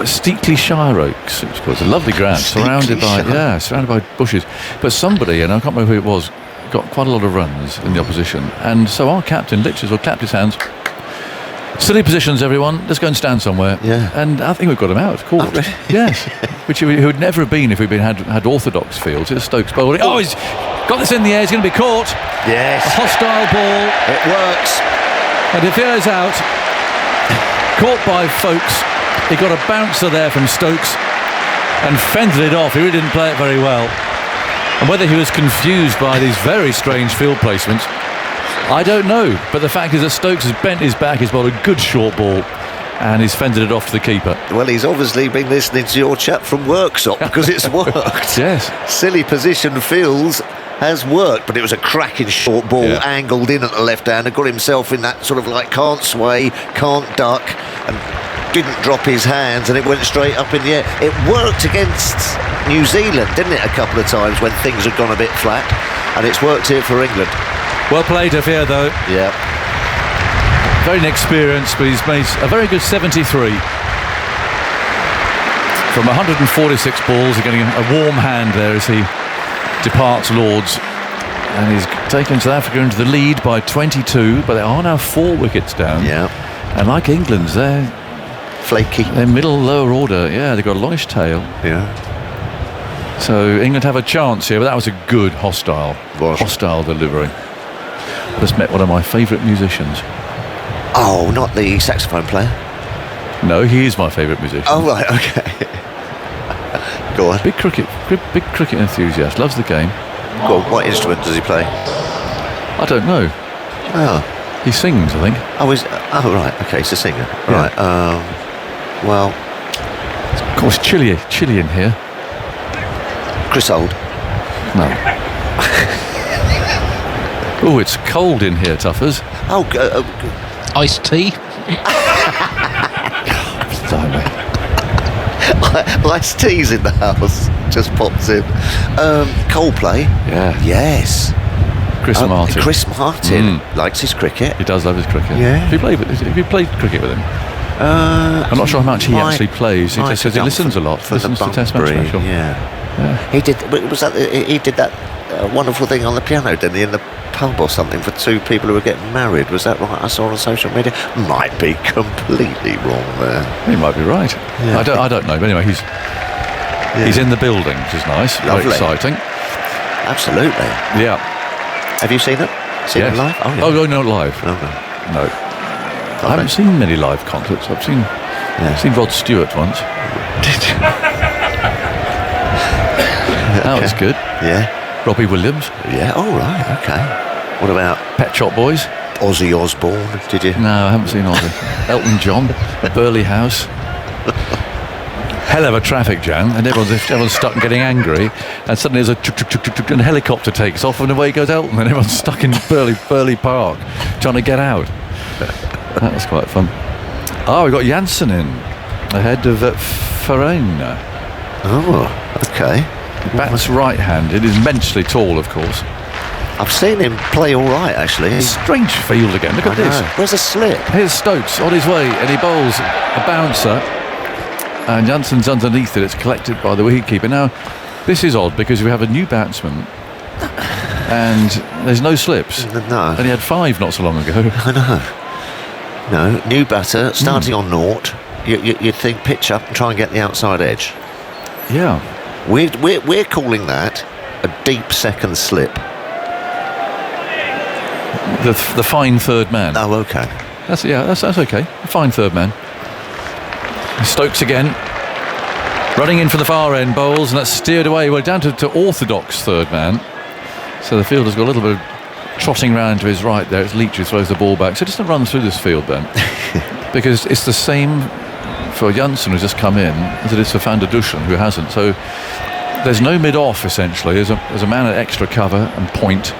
it's Steakley Shire Oaks. It's a lovely ground, surrounded by bushes. But somebody, and I can't remember who it was, got quite a lot of runs in the opposition. And so our captain, Litchfield, clapped his hands. Silly positions, everyone. Let's go and stand somewhere. Yeah. And I think we've got him out. Caught. Yes. Which he would never have been if we'd had orthodox fields. It's Stokes bowling. Oh, he's got this in the air. He's going to be caught. Yes. A hostile ball. It works. And if he's out, caught by Folkes. He got a bouncer there from Stokes and fended it off. He really didn't play it very well. And whether he was confused by these very strange field placements, I don't know, but the fact is that Stokes has bent his back, he's bowled a good short ball, and he's fended it off to the keeper. Well, he's obviously been listening to your chat from workshop because it's worked. Yes. Silly position fields has worked, but it was a cracking short ball, angled in at the left hander, got himself in that sort of like can't sway, can't duck, and didn't drop his hands, and it went straight up in the air. It worked against New Zealand, didn't it, a couple of times when things had gone a bit flat, and it's worked here for England. Well played, Affair, though. Yeah. Very inexperienced, but he's made a very good 73. From 146 balls, he's getting a warm hand there as he departs Lords. And he's taken South Africa into the lead by 22, but there are now 4 wickets down. Yeah. And like England's, they're flaky. They're middle, lower order. Yeah, they've got a longish tail. Yeah. So England have a chance here, but that was a good hostile delivery. Just met one of my favourite musicians. Oh, not the saxophone player? No, he is my favourite musician. Oh, right, okay. Go on. Big cricket enthusiast, loves the game. Go on, what instrument does he play? I don't know. Oh. He sings, I think. Oh, right, okay, he's a singer. Yeah. Right, well... Of course, chilly in here. Chris Old? No. Oh, it's cold in here, Tuffers. Iced tea? Iced tea's in the house. Just pops in. Coldplay? Yeah. Yes. Chris Martin. Chris Martin likes his cricket. He does love his cricket. Yeah. Have you played cricket with him? I'm not sure how much he actually plays. He just says he listens a lot. Listens to Test match special. Yeah. He did. He did that wonderful thing on the piano, didn't he? In the pub or something for 2 people who were getting married. Was that right? I saw on social media. Might be completely wrong there. He might be right. Yeah. I don't know. But anyway, he's in the building, which is nice. Lovely. Very exciting. Absolutely. Yeah. Have you seen it? Seen it live? Oh, yeah. Oh, no, not live. No. I haven't seen many live concerts. I've seen Rod Stewart once. That was good. Yeah. Robbie Williams. Yeah. Oh, right. Okay. What about Pet Shop Boys? Ozzy Osbourne? Did you? No, I haven't seen Ozzy. Elton John. Burley House. Hell of a traffic jam, and everyone's stuck and getting angry, and suddenly there's and a helicopter takes off, and away goes Elton, and everyone's stuck in Burley Park trying to get out. That was quite fun. We've got Janssen in ahead of Philander. Oh, okay. Bats right-handed, is immensely tall, of course. I've seen him play all right, actually. Strange field again. Look at this. Where's the slip? Here's Stokes on his way, and he bowls a bouncer, and Janssen's underneath it. It's collected by the wicketkeeper. Now, this is odd because we have a new batsman, and there's no slips. No. And he had 5 not so long ago. I know. No, new batter, starting on naught. You'd think pitch up and try and get the outside edge. Yeah. We're calling that a deep second slip. The fine third man. Oh, okay. That's okay. A fine third man. Stokes again, running in for the far end bowls, and that's steered away. We're down to orthodox third man. So the fielder's got a little bit of trotting round to his right there. It's Leach who throws the ball back. So just to run through this field then, because it's the same for Janssen who's just come in as it is for Van der Dussen who hasn't. So there's no mid-off essentially. There's a man at extra cover and point.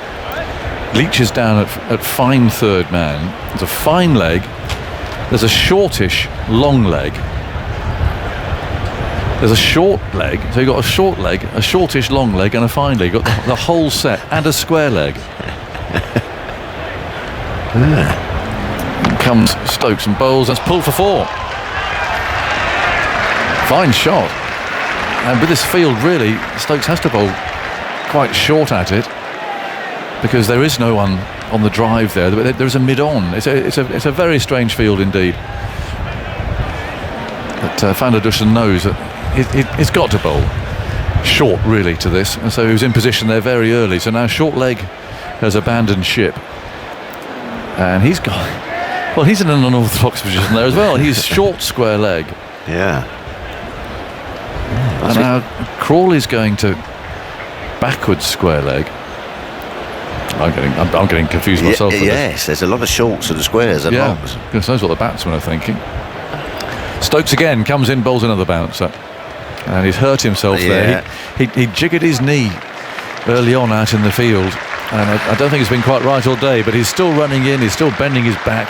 Leach is down at fine third man. There's a fine leg. There's a shortish long leg. There's a short leg. So you've got a short leg, a shortish long leg, and a fine leg. You've got the whole set, and a square leg. In comes Stokes and bowls. That's pulled for 4. Fine shot. And with this field, really, Stokes has to bowl quite short at it because there is no one on the drive there. There is a mid-on. It's a very strange field indeed. But Van der Dussen knows that it's got to bowl short really to this, and so he was in position there very early. So now short leg has abandoned ship, and he's in an unorthodox position there as well. He's short square leg. Yeah. And now Crawley's going to backwards square leg. I'm getting confused myself. Yes, there's a lot of shorts and squares and longs. Goodness knows what the batsmen are thinking. Stokes again comes in, bowls another bouncer, and he's hurt himself there. He jiggered his knee early on out in the field, and I don't think it's been quite right all day, but he's still running in, he's still bending his back,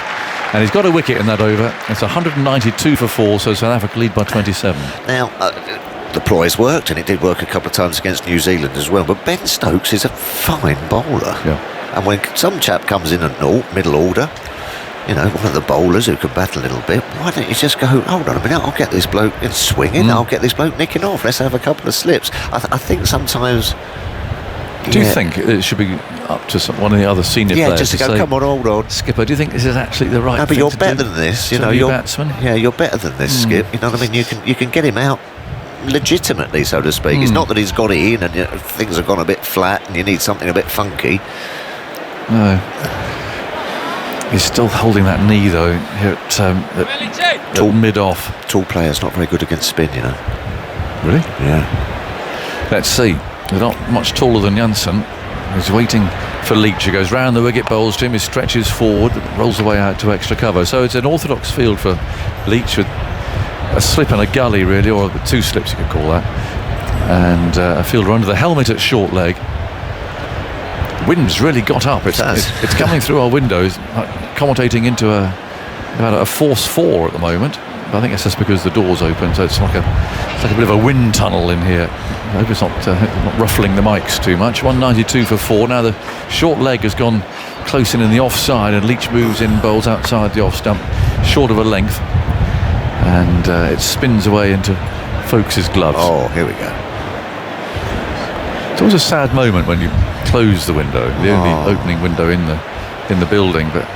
and he's got a wicket in that over. It's 192 for 4, so South Africa lead by 27. Now, the ploys worked, and it did work a couple of times against New Zealand as well, but Ben Stokes is a fine bowler. And when some chap comes in at middle order, you know, one of the bowlers who can bat a little bit, why don't you just go, hold on a minute, I'll get this bloke swinging, I'll get this bloke nicking off, let's have a couple of slips. I think sometimes... Do you think it should be up to one of the other senior players? Yeah, just to go, say, come on, hold on. Skipper, do you think this is actually the right thing to do? No, but you're better than this, you know. You're batsman. Yeah, you're better than this, Skip. You know what I mean? You can get him out legitimately, so to speak. It's not that he's got it in and things have gone a bit flat and you need something a bit funky. No. He's still holding that knee, though, here at mid-off. Tall players not very good against spin, you know. Really? Yeah. Let's see. They're not much taller than Janssen. He's waiting for Leach. He goes round the wicket, bowls to him, he stretches forward, rolls away out to extra cover. So it's an orthodox field for Leach with a slip and a gully, really, or 2 slips you could call that. And a fielder under the helmet at short leg. Wind's really got up. It's coming through our windows, commentating into about a force 4 at the moment. But I think it's just because the door's open, so it's like a bit of a wind tunnel in here. I hope it's not ruffling the mics too much. 192 for 4. Now the short leg has gone close in the offside, and Leach moves in, bowls outside the off stump, short of a length, and it spins away into Folkes' gloves. Oh, here we go. It's always a sad moment when you close the window, the only opening window in the building, but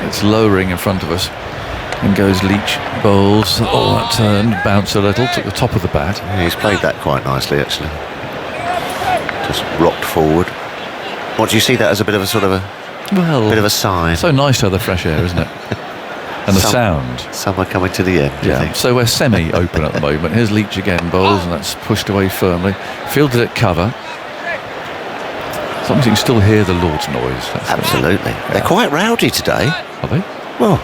it's lowering in front of us. And goes Leach, bowls, that turned, bounce a little, took the top of the bat. Yeah, he's played that quite nicely, actually. Just rocked forward. What, do you see that as a bit of a sort of a bit of a sign? So nice to have the fresh air, isn't it? And the sound. Summer coming to the end, do you think? So we're semi-open at the moment. Here's Leach again, bowls, and that's pushed away firmly. Fielded at cover. As long as you can still hear the Lord's noise. Absolutely. They're quite rowdy today. Are they? Well,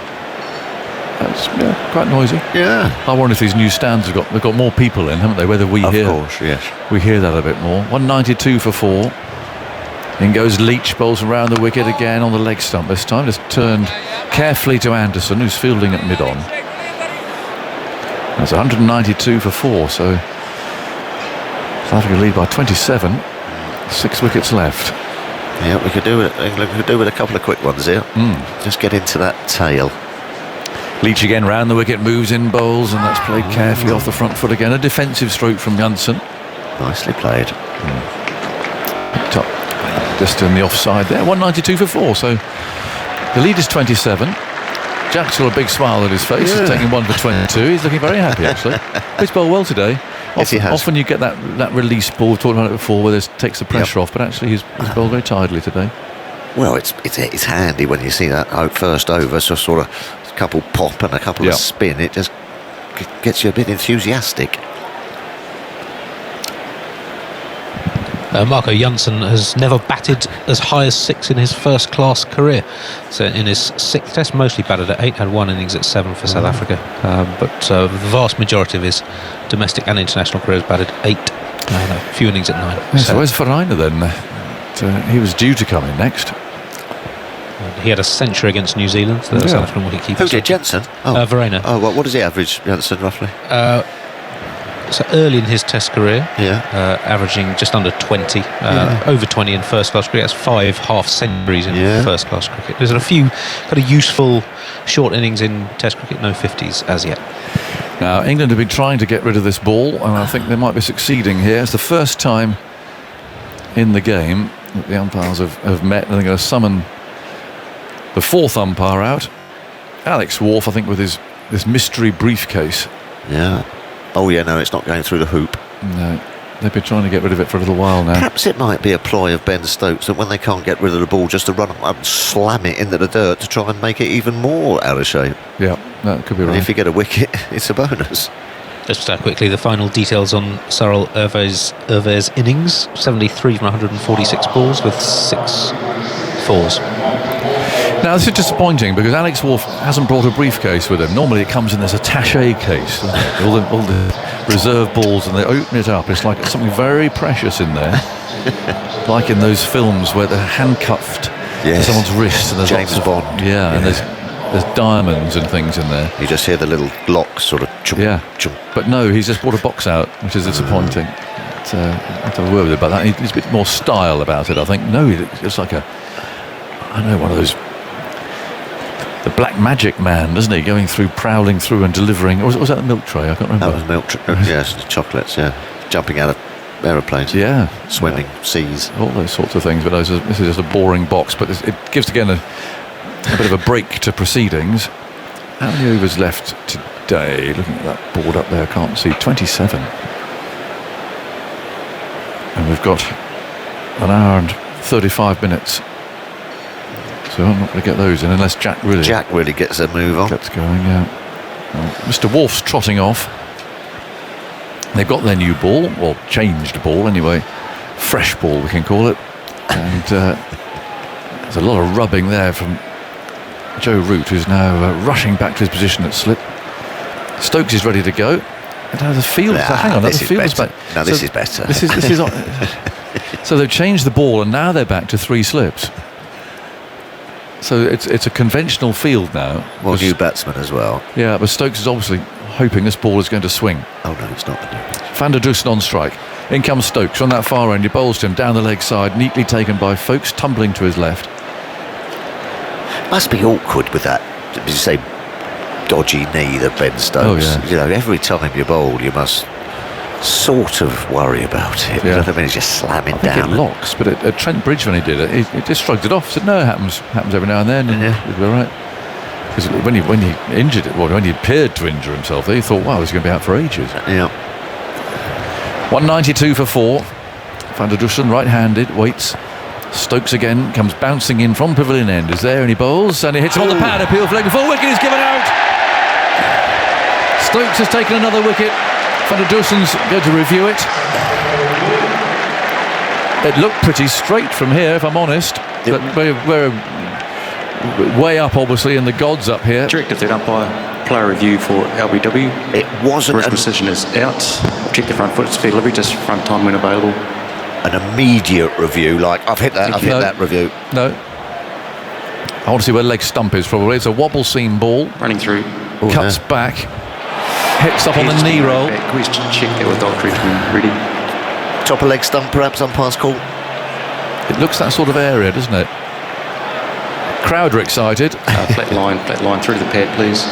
that's quite noisy. Yeah. I wonder if these new stands they've got more people in, haven't they? Whether we hear. Of course, yes. We hear that a bit more. 192 for 4. In goes Leach, bowls around the wicket again on the leg stump this time. Just turned carefully to Anderson, who's fielding at mid-on. That's 192 for 4, so South Africa lead by 27. 6 wickets left. Yeah, we could do it. England could do with a couple of quick ones here. Just get into that tail. Leach again round the wicket, moves in, bowls, and that's played carefully off the front foot again. A defensive stroke from Janssen. Nicely played. Picked up just in the offside there. 192 for 4, so the lead is 27. Jack's got a big smile on his face. He's taking 1 for 22. He's looking very happy, actually. He's bowled well today. Yes, he has. Often you get that release ball, we've talked about it before, where it takes the pressure off, but actually he's bowled very tidily today. Well, it's handy when you see that first over, so sort of a couple pop and a couple of spin. It just gets you a bit enthusiastic. Marco Janssen has never batted as high as 6 in his first-class career. So in his 6th test, mostly batted at 8, had 1 innings at 7 for South Africa. But the vast majority of his domestic and international careers batted 8. A few innings at 9. So where's Philander then? He was due to come in next. He had a century against New Zealand, the South African wicketkeeper. Who did, Janssen? Verena. Oh, what does he average, Janssen, roughly? So early in his test career, averaging just under 20, over 20 in first-class cricket. That's 5 half-centuries in first-class cricket. There's a few kind of useful short innings in test cricket, no 50s as yet. Now, England have been trying to get rid of this ball, and I think they might be succeeding here. It's the first time in the game that the umpires have met, and they're going to summon the 4th umpire out, Alex Wharf, I think, with this mystery briefcase. Yeah. Oh, yeah, no, it's not going through the hoop. No, they've been trying to get rid of it for a little while now. Perhaps it might be a ploy of Ben Stokes that when they can't get rid of the ball, just to run up and slam it into the dirt to try and make it even more out of shape. Yeah, that could be right. And if you get a wicket, it's a bonus. Just quickly, the final details on Cyril Hervé's innings. 73 from 146 balls with 6 fours. Now this is disappointing because Alex Wolff hasn't brought a briefcase with him. Normally it comes in this attaché case, doesn't it? all the reserve balls, and they open it up. It's like it's something very precious in there, like in those films where they're handcuffed to someone's wrist, and there's James Bond. And there's diamonds and things in there. You just hear the little locks sort of chump, chump. But no, he's just brought a box out, which is disappointing. I have to have a word with it about that. He's a bit more style about it, I think. No, it's like one of those, the black magic man, doesn't he? Going through, prowling through and delivering. Or was that the milk tray? I can't remember. That was milk tray. Yes, the chocolates, jumping out of aeroplanes. Yeah. Swimming seas. All those sorts of things. But this is just a boring box. But it gives, again, a bit of a break to proceedings. How many overs left today? Looking at that board up there, I can't see. 27. And we've got an hour and 35 minutes. So I'm not going to get those in unless Jack really gets a move on. Gets going, Mr. Wolff's trotting off. They've got their new ball, or changed ball anyway. Fresh ball, we can call it. And there's a lot of rubbing there from Joe Root, who's now rushing back to his position at slip. Stokes is ready to go. And now the field. Hang on, the field is back. No, this is better. This is. So they've changed the ball, and now they're back to 3 slips. So it's a conventional field now. Well, new batsman as well. Yeah, but Stokes is obviously hoping this ball is going to swing. Oh no, it's not. Van der Dussen on strike. In comes Stokes from that far end. He bowls to him down the leg side, neatly taken by Folkes, tumbling to his left. Must be awkward with that, as you say, dodgy knee that Ben Stokes. Oh, yeah. You know, every time you bowl, you must sort of worry about it. You know what I mean? It's just slamming down. It locks, but at Trent Bridge when he did it, he just shrugged it off. Said, "No, it happens every now and then, and it'll be all right." Because when he injured it, when he appeared to injure himself, he thought, "Wow, he's going to be out for ages." Yeah. 192 for 4. Van der Dussen, right-handed, waits. Stokes again comes bouncing in from pavilion end. Is there, and he bowls, and he hits him on the pad. Appeal for leg before wicket is given out. Stokes has taken another wicket. Van der Dussen's going to review it. It looked pretty straight from here, if I'm honest. But we're way up, obviously, in the gods up here. Director third umpire, player review for LBW. It wasn't. Original decision is out. Check the front foot speed delivery, just front time when available. An immediate review, like I've hit that review. No. I want to see where leg stump is, probably. It's a wobble seam ball. Running through. Cuts back. Hits up on the knee roll. Can we check that with Doctor ready? Top of leg stump, perhaps, umpire's call. It looks that sort of area, doesn't it? Crowd are excited. Flat line through the pad, please.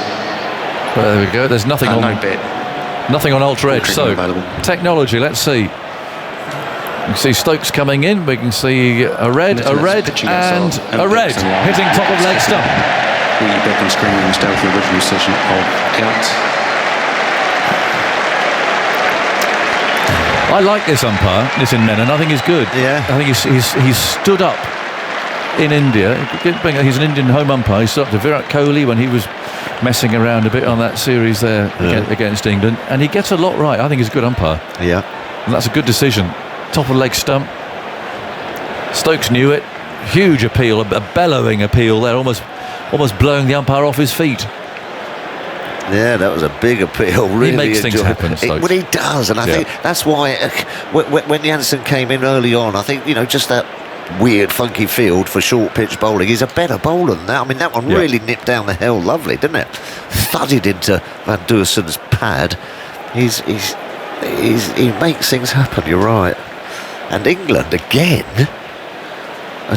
Well, there we go. There's nothing on. No bat. Nothing on ultra edge. So available. Technology. Let's see. We can see Stokes coming in. We can see a red, and a red hitting top of leg stump. We'll be back on screen when we start with the original session of out. I like this umpire, Nitin Menon. I think he's good. Yeah. I think he's stood up in India. He's an Indian home umpire. He stood up to Virat Kohli when he was messing around a bit on that series there against England, and he gets a lot right. I think he's a good umpire. Yeah. And that's a good decision. Top of leg stump. Stokes knew it. Huge appeal, a bellowing appeal there, almost blowing the umpire off his feet. Yeah, that was a big appeal. Really, he makes things happen. Well, he does, and I think that's why when Jansen came in early on, I think just that weird, funky field for short pitch bowling. He's a better bowler than that. I mean, that one really nipped down the hill, lovely, didn't it? Thudded into Van Dussen's pad. He makes things happen. You're right. And England again are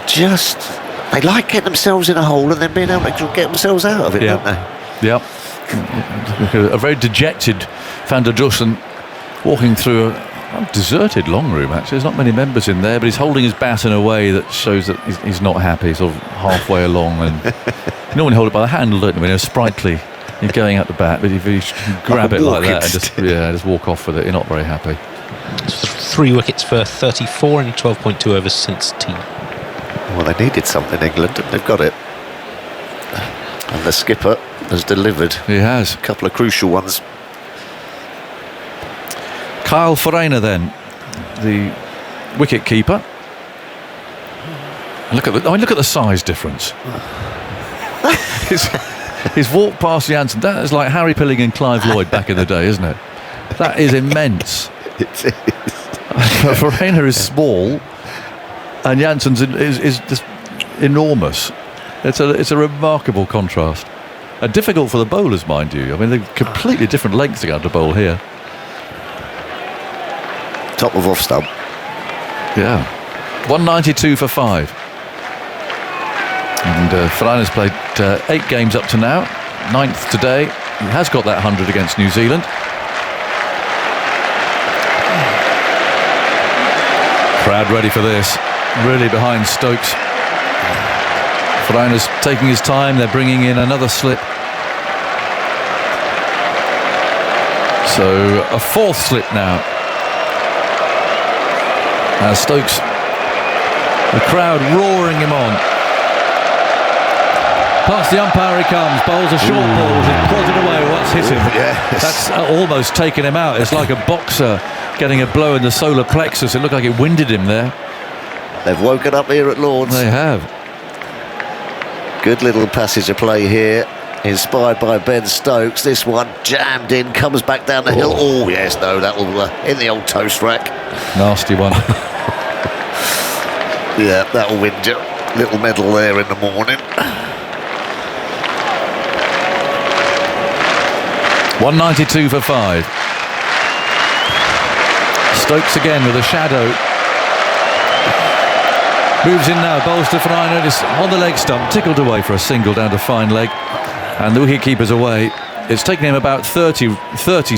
they like getting themselves in a hole and then being able to get themselves out of it, don't they? Yep. A very dejected Van der Dussen walking through a deserted long room, actually. There's not many members in there, but he's holding his bat in a way that shows that he's not happy, sort of halfway along. And you normally hold it by the handle, don't you, when you're sprightly, you're going out the bat, but if you grab it like that and just walk off with it, you're not very happy. 3 wickets for 34 in 12.2 overs since tea. Well, they needed something, England, and they've got it. And the skipper has delivered. He has. A couple of crucial ones. Kyle Foreigner then, the wicket keeper. Look at the size difference. He's walked past Janssen. That is like Harry Pilling and Clive Lloyd back in the day, isn't it? That is immense. It is. Philander is small, and Janssen's is just enormous. It's a remarkable contrast. And difficult for the bowlers, mind you. I mean, they're completely different lengths to go to bowl here. Top of off stump. Yeah. 192 for 5. And Philander's played 8 games up to now. 9th today. He has got that 100 against New Zealand. Crowd ready for this. Really behind Stokes. Philander's taking his time. They're bringing in another slip. So a 4th slip now. As Stokes, the crowd roaring him on. Past the umpire he comes, bowls a short ball, he's prodded away, what's hit him? Yes. That's almost taken him out. It's like a boxer getting a blow in the solar plexus. It looked like it winded him there. They've woken up here at Lord's. They have. Good little passage of play here. Inspired by Ben Stokes. This one jammed in, comes back down the hill. Oh, yes, no, that will in the old toast rack. Nasty one. Yeah, that'll win you. Little medal there in the morning. 192 for 5. Stokes again with a shadow. Moves in now, bowls to Philander, just on the leg stump, tickled away for a single down to fine leg. And the wicket-keeper's away. It's taken him about 30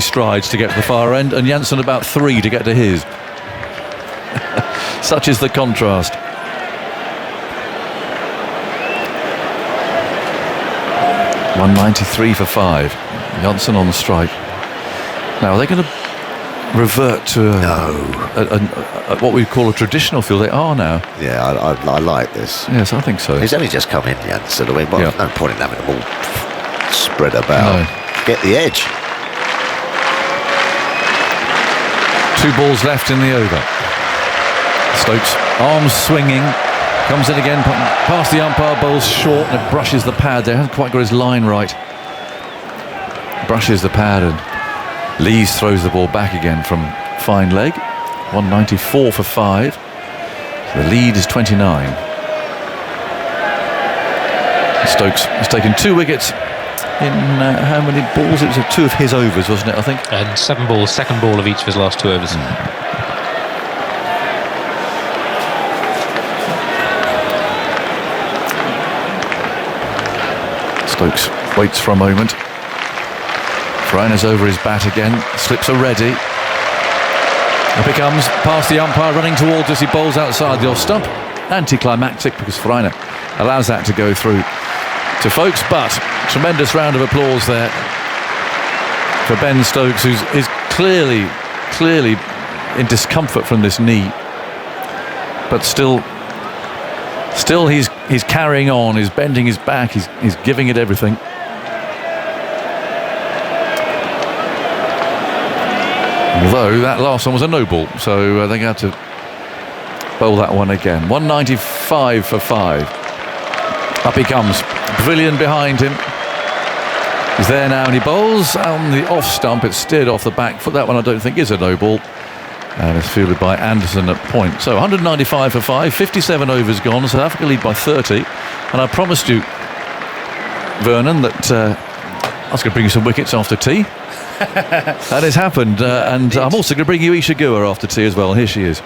strides to get to the far end, and Janssen about 3 to get to his. Such is the contrast. .193 for 5. Janssen on the strike. Now, are they going to revert to what we call a traditional field? They are now. Yeah, I like this. Yes, I think so. He's only just come in, Janssen. I mean, well, no point in having them all spread about. No. Get the edge. 2 balls left in the over. Stokes, arms swinging, comes in again, past the umpire, bowls short, and it brushes the pad there. Hasn't quite got his line right. Brushes the pad, and Leach throws the ball back again from fine leg. 194 for 5. So the lead is 29. Stokes has taken 2 wickets in how many balls? It was 2 of his overs, wasn't it, I think? And 7 balls, second ball of each of his last 2 overs. Stokes waits for a moment. Philander's over his bat again. Slips are ready. Up he comes, past the umpire, running towards us. He bowls outside the off stump. Anticlimactic because Philander allows that to go through to Folkes, but tremendous round of applause there for Ben Stokes, who is clearly in discomfort from this knee, but still he's carrying on. He's bending his back. He's giving it everything. Although that last one was a no ball, so they're going to have to bowl that one again. 195 for 5. Up he comes. Pavilion behind him. He's there now, and he bowls on the off stump. It's steered off the back foot. That one I don't think is a no ball, and it's fielded by Anderson at point. So 195 for 5. 57 overs gone. South Africa lead by 30. And I promised you, Vernon, that I was going to bring you some wickets after tea. That has happened, and I'm also going to bring you Isha Guha after tea as well. Here she is.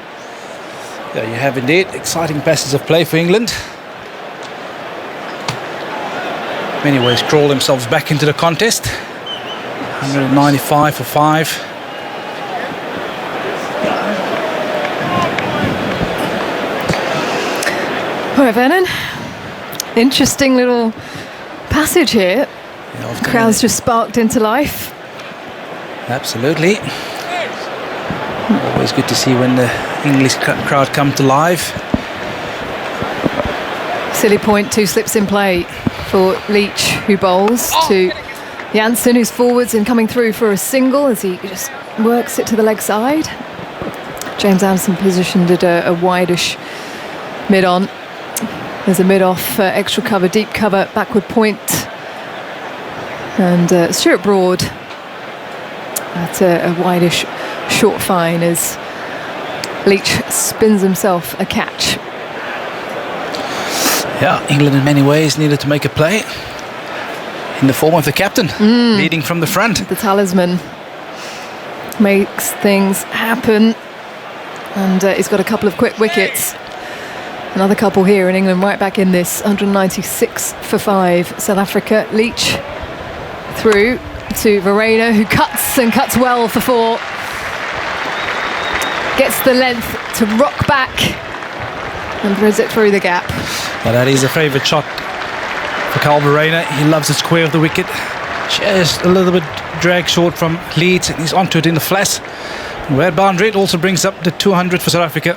There you have indeed. Exciting passes of play for England. Many ways crawl themselves back into the contest. 195 for 5. All right, Vernon. Interesting little passage here. The crowd's just sparked into life. Absolutely. Always good to see when the English crowd come to life. Silly point, 2 slips in play for Leach, who bowls to Janssen, who's forwards and coming through for a single as he just works it to the leg side. James Anderson positioned at a wide-ish mid-on. There's a mid-off, extra cover, deep cover, backward point. And Stuart Broad at a wideish short fine as Leach spins himself a catch. Yeah, England in many ways needed to make a play in the form of the captain, leading from the front. The talisman makes things happen, and he's got a couple of quick wickets. Another couple here in England, right back in this. 196 for 5. South Africa. Leach through to Verreynne, who cuts and cuts well for 4. Gets the length to rock back and throws it through the gap. Well, that is a favourite shot for Carl Verreynne. He loves it square of the wicket. Just a little bit drag short from Leach, and he's onto it in the flat. Where boundary, it also brings up the 200 for South Africa.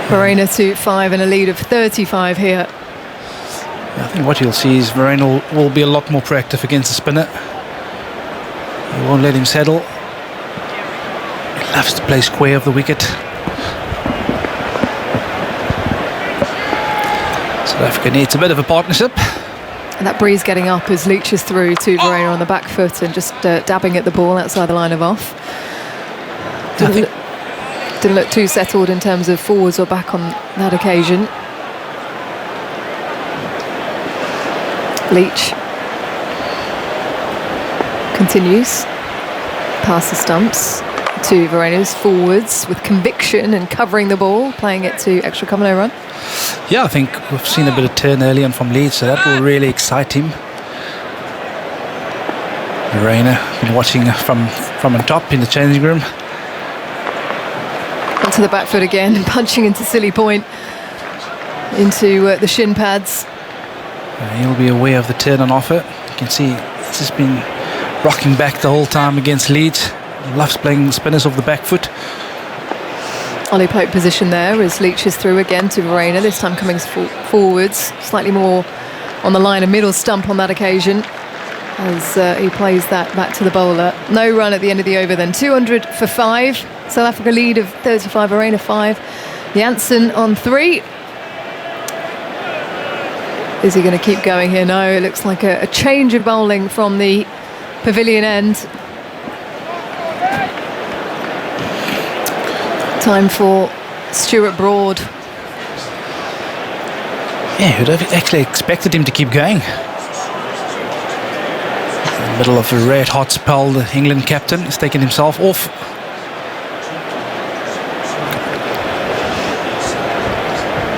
Verreynne to 5 and a lead of 35 here. I think what you'll see is Verreynne will be a lot more proactive against the spinner. He won't let him settle. He loves to play square of the wicket. South Africa needs a bit of a partnership. And that breeze getting up as Leach is through to Verreynne on the back foot and just dabbing at the ball outside the line of off. Didn't look too settled in terms of forwards or back on that occasion. Leach continues past the stumps to Verreynne's forwards with conviction and covering the ball, playing it to extra cover, no run. Yeah, I think we've seen a bit of turn early on from Leach, so that will really excite him. Verreynne, been watching from on top in the changing room. Onto the back foot again and punching into silly point, into the shin pads. He'll be aware of the turn on offer. You can see it's just been rocking back the whole time against Leach. Loves playing spinners off the back foot. Ollie Pope position there as Leach is through again to Verreynne, this time coming forwards, slightly more on the line, a middle stump on that occasion as he plays that back to the bowler. No run at the end of the over then. 200 for 5. South Africa lead of 35, Verreynne 5. Janssen on 3. Is he going to keep going here? No, it looks like a change of bowling from the pavilion end. Time for Stuart Broad. Yeah, you'd have actually expected him to keep going. In the middle of a red hot spell, the England captain has taken himself off.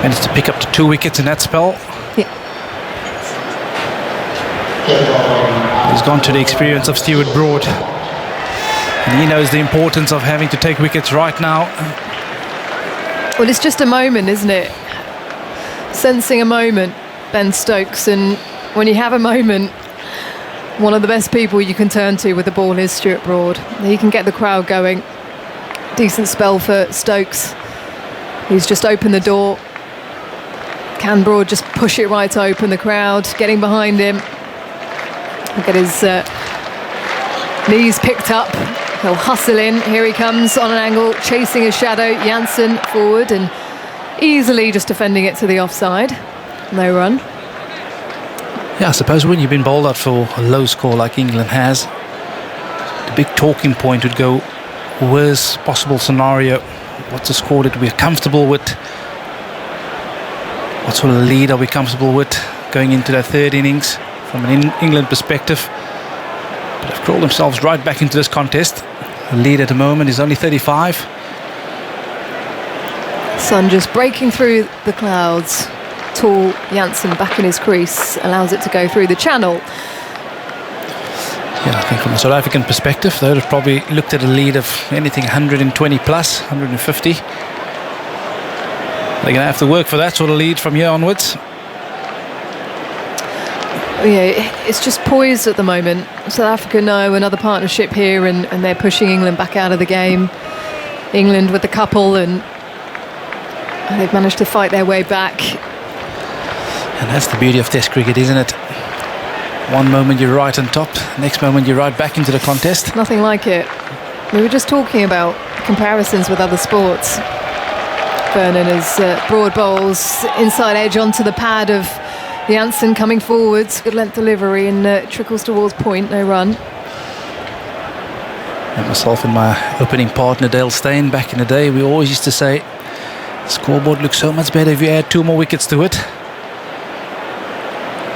Managed to pick up the 2 wickets in that spell. Yeah. He's gone to the experience of Stuart Broad. And he knows the importance of having to take wickets right now. Well, it's just a moment, isn't it? Sensing a moment, Ben Stokes. And when you have a moment, one of the best people you can turn to with the ball is Stuart Broad. He can get the crowd going. Decent spell for Stokes. He's just opened the door. Can Broad just push it right open? The crowd getting behind him. Look at his knees picked up. He'll hustle in. Here he comes on an angle, chasing his shadow. Janssen forward and easily just defending it to the offside. No run. Yeah, I suppose when you've been bowled out for a low score like England has, the big talking point would go, worst possible scenario. What's the score that we're comfortable with? What sort of lead are we comfortable with going into that third innings from an England perspective? But they've crawled themselves right back into this contest. The lead at the moment is only 35. Sun just breaking through the clouds. Tall Janssen back in his crease allows it to go through the channel. Yeah, I think from a South African perspective, they'd have probably looked at a lead of anything 120 plus, 150. They're going to have to work for that sort of lead from here onwards. Yeah, it's just poised at the moment. South Africa know another partnership here and they're pushing England back out of the game. England with the couple and they've managed to fight their way back. And that's the beauty of Test cricket, isn't it? One moment you're right on top, next moment you're right back into the contest. Nothing like it. We were just talking about comparisons with other sports. Vernon as Broad bowls inside edge onto the pad of Janssen coming forwards. Good length delivery and trickles towards point, no run. And myself and my opening partner Dale Steyn back in the day, we always used to say the scoreboard looks so much better if you add 2 more wickets to it.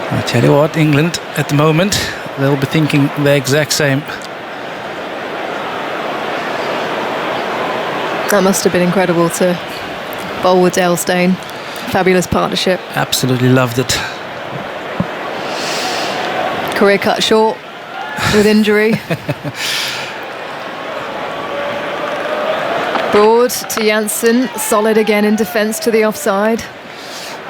I tell you what, England at the moment, they'll be thinking the exact same. That must have been incredible to bowl with Dale Steyn. Fabulous partnership. Absolutely loved it. Career cut short with injury. Broad to Janssen, solid again in defence to the offside.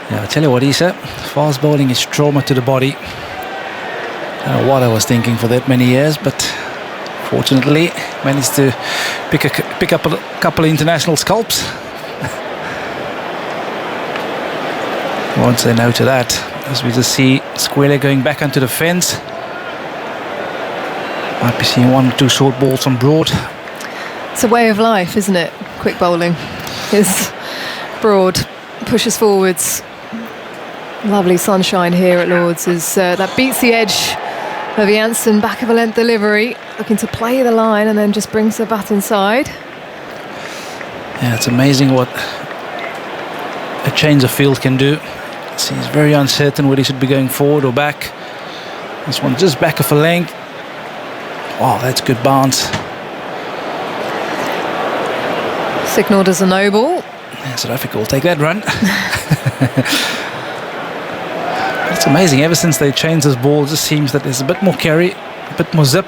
Yeah, I tell you what, Isa, fast bowling is trauma to the body. I don't know what I was thinking for that many years, but fortunately managed to pick up a couple of international scalps. Won't say no to that, as we just see Squiller going back onto the fence. Might be seeing 1 or 2 short balls from Broad. It's a way of life, isn't it? Quick bowling. Is Broad pushes forwards. Lovely sunshine here at Lord's as that beats the edge of Janssen, back of a length delivery, looking to play the line and then just brings the bat inside. Yeah, it's amazing what a change of field can do. He's very uncertain whether he should be going forward or back. This one just back of a length. Oh, that's good bounce. Signalled as a no ball. Yeah, South Africa will take that run. It's amazing, ever since they changed this ball, it just seems that there's a bit more carry, a bit more zip,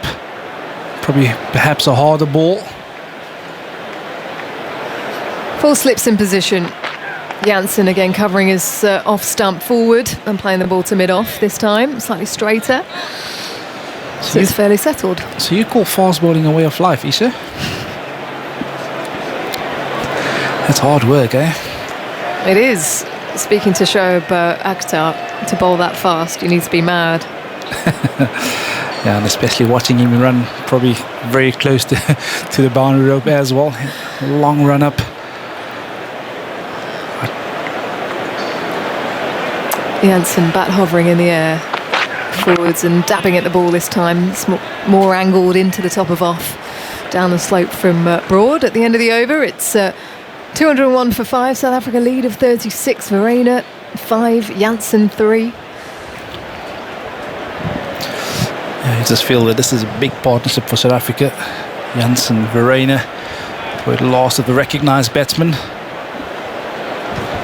probably perhaps a harder ball. Full slips in position. Janssen again covering his off stump forward and playing the ball to mid-off this time, slightly straighter. So it's fairly settled. So you call fast bowling a way of life, Isa? That's hard work, eh? It is. Speaking to Shoaib Akhtar, to bowl that fast, you need to be mad. Yeah, and especially watching him run probably very close to the boundary rope as well. Long run up. Janssen bat hovering in the air forwards and dabbing at the ball this time. It's more angled into the top of off, down the slope from Broad. At the end of the over, it's 201 for 5. South Africa lead of 36. Verreynne 5, Janssen 3. Yeah, I just feel that this is a big partnership for South Africa. Janssen, Verreynne, probably the last of the recognised batsmen.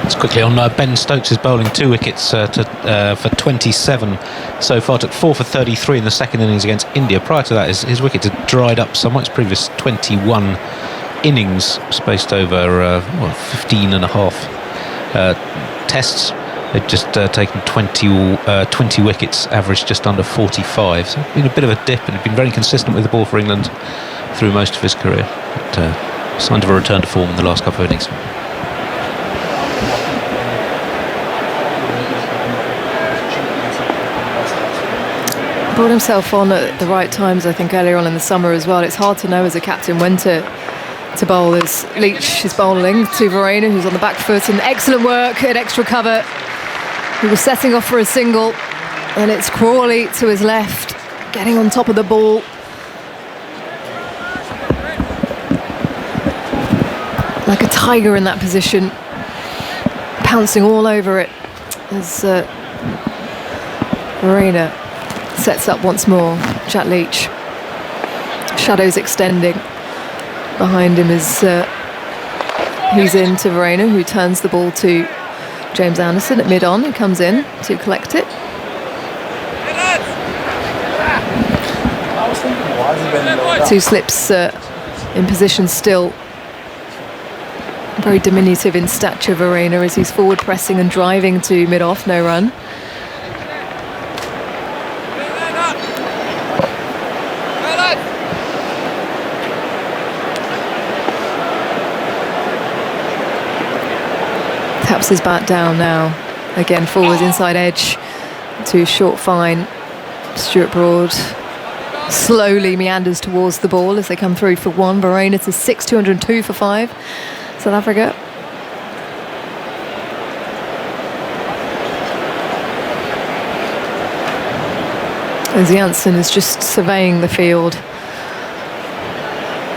It's quickly on. Ben Stokes is bowling 2 wickets for 27 so far. Took 4 for 33 in the second innings against India. Prior to that, his wickets had dried up somewhat. His previous 21 innings spaced over 15 and a half tests. They'd just taken 20 wickets, averaged just under 45. So it's been a bit of a dip, and he's been very consistent with the ball for England through most of his career. But signs of a return to form in the last couple of innings. Brought himself on at the right times, I think, earlier on in the summer as well. It's hard to know as a captain when to bowl. As Leach is bowling to Verreynne, who's on the back foot, and excellent work at extra cover. He was setting off for a single, and it's Crawley to his left, getting on top of the ball. Like a tiger in that position, pouncing all over it as Verreynne sets up once more. Jack Leach, shadows extending behind him as he's in to Verreynne, who turns the ball to James Anderson at mid-on, who comes in to collect it. Two slips in position still. Very diminutive in stature, Verreynne, as he's forward pressing and driving to mid-off, no run. Taps his bat down now. Again, forwards inside edge to short fine. Stuart Broad slowly meanders towards the ball as they come through for 1. Verreynne to 6, 202 for 5. South Africa. As Janssen is just surveying the field.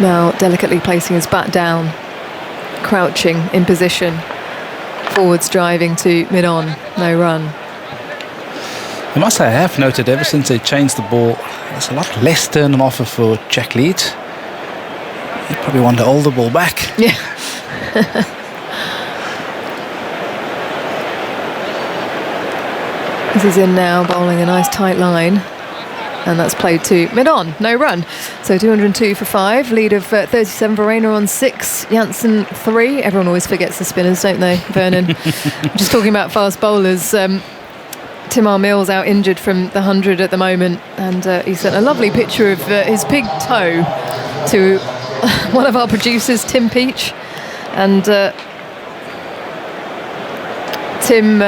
Now delicately placing his bat down, crouching in position, forwards driving to mid-on, no run. I must say, I have noted ever since they changed the ball, there's a lot less turn on offer for Jack Leach. You probably want to hold the ball back. Yeah. This is in now, bowling a nice tight line. And that's played to mid-on, no run. So 202 for 5, lead of 37 for Rayner on 6, Janssen 3. Everyone always forgets the spinners, don't they, Vernon? Just talking about fast bowlers. Timar Mills out injured from the 100 at the moment, and he sent a lovely picture of his big toe to one of our producers, Tim Peach. And Tim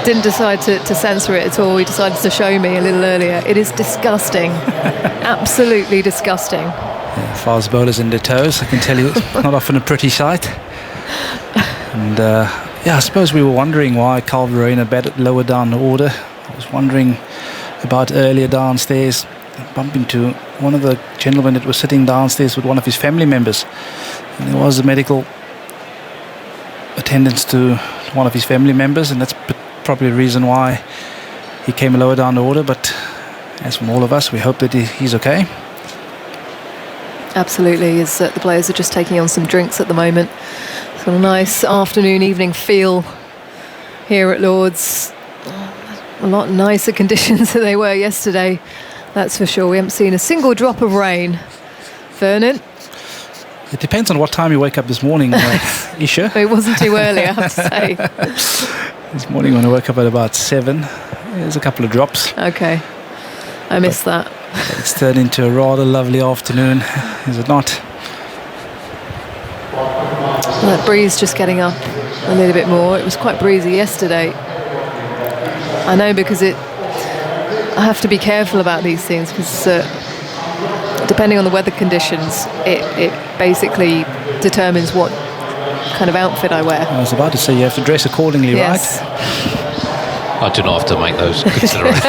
didn't decide to censor it at all. He decided to show me a little earlier. It is disgusting. Absolutely disgusting. Yeah, fast bowlers in their toes, I can tell you, it's not often a pretty sight. And yeah, I suppose we were wondering why Calverena batted lower down the order. I was wondering about earlier downstairs, bumping into one of the gentlemen that was sitting downstairs with one of his family members. And there was a medical attendance to one of his family members, and that's probably the reason why he came lower down the order. But as from all of us, we hope that he's okay. Absolutely, as the players are just taking on some drinks at the moment. It's got a nice afternoon, evening feel here at Lord's. A lot nicer conditions than they were yesterday, that's for sure. We haven't seen a single drop of rain. Vernon? It depends on what time you wake up this morning, Isha. It wasn't too early, I have to say. This morning when I woke up at about 7, there's a couple of drops. Okay, I missed that. It's turned into a rather lovely afternoon, is it not? Well, that breeze just getting up a little bit more. It was quite breezy yesterday. I know, because I have to be careful about these things, because depending on the weather conditions, it basically determines what kind of outfit I wear. I was about to say you have to dress accordingly, yes. Right? I do not have to make those considerations.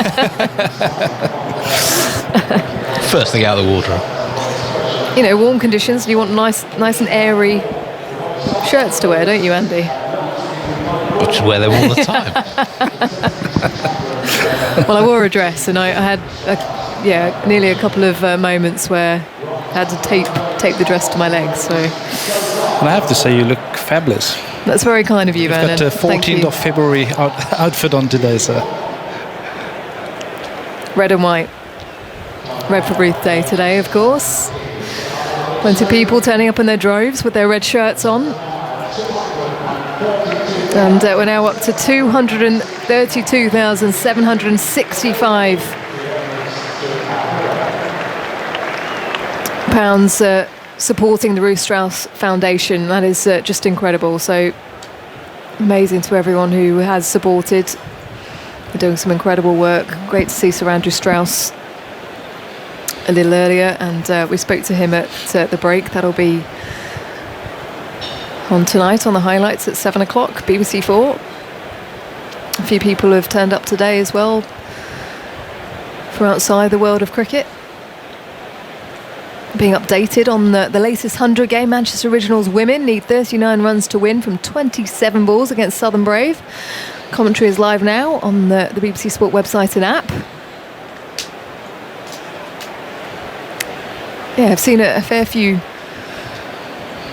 First thing out of the wardrobe. You know, warm conditions, you want nice and airy shirts to wear, don't you, Andy? I just wear them all the time. Well, I wore a dress, and I had nearly a couple of moments where I had to tape the dress to my legs. So, and I have to say, you look fabulous. That's very kind of you, Vernon. You've got a 14th of February outfit on today, sir. Red and white. Red for Ruth Day today, of course. Plenty of people turning up in their droves with their red shirts on. And we're now up to 232,765 pounds supporting the Ruth Strauss Foundation. That is just incredible. So amazing to everyone who has supported. They're doing some incredible work. Great to see Sir Andrew Strauss a little earlier, and we spoke to him at the break. That'll be on tonight on the highlights at 7 o'clock, BBC 4. A few people have turned up today as well from outside the world of cricket. Being updated on the latest 100 game. Manchester Originals women need 39 runs to win from 27 balls against Southern Brave. Commentary is live now on the BBC Sport website and app. Yeah, I've seen a fair few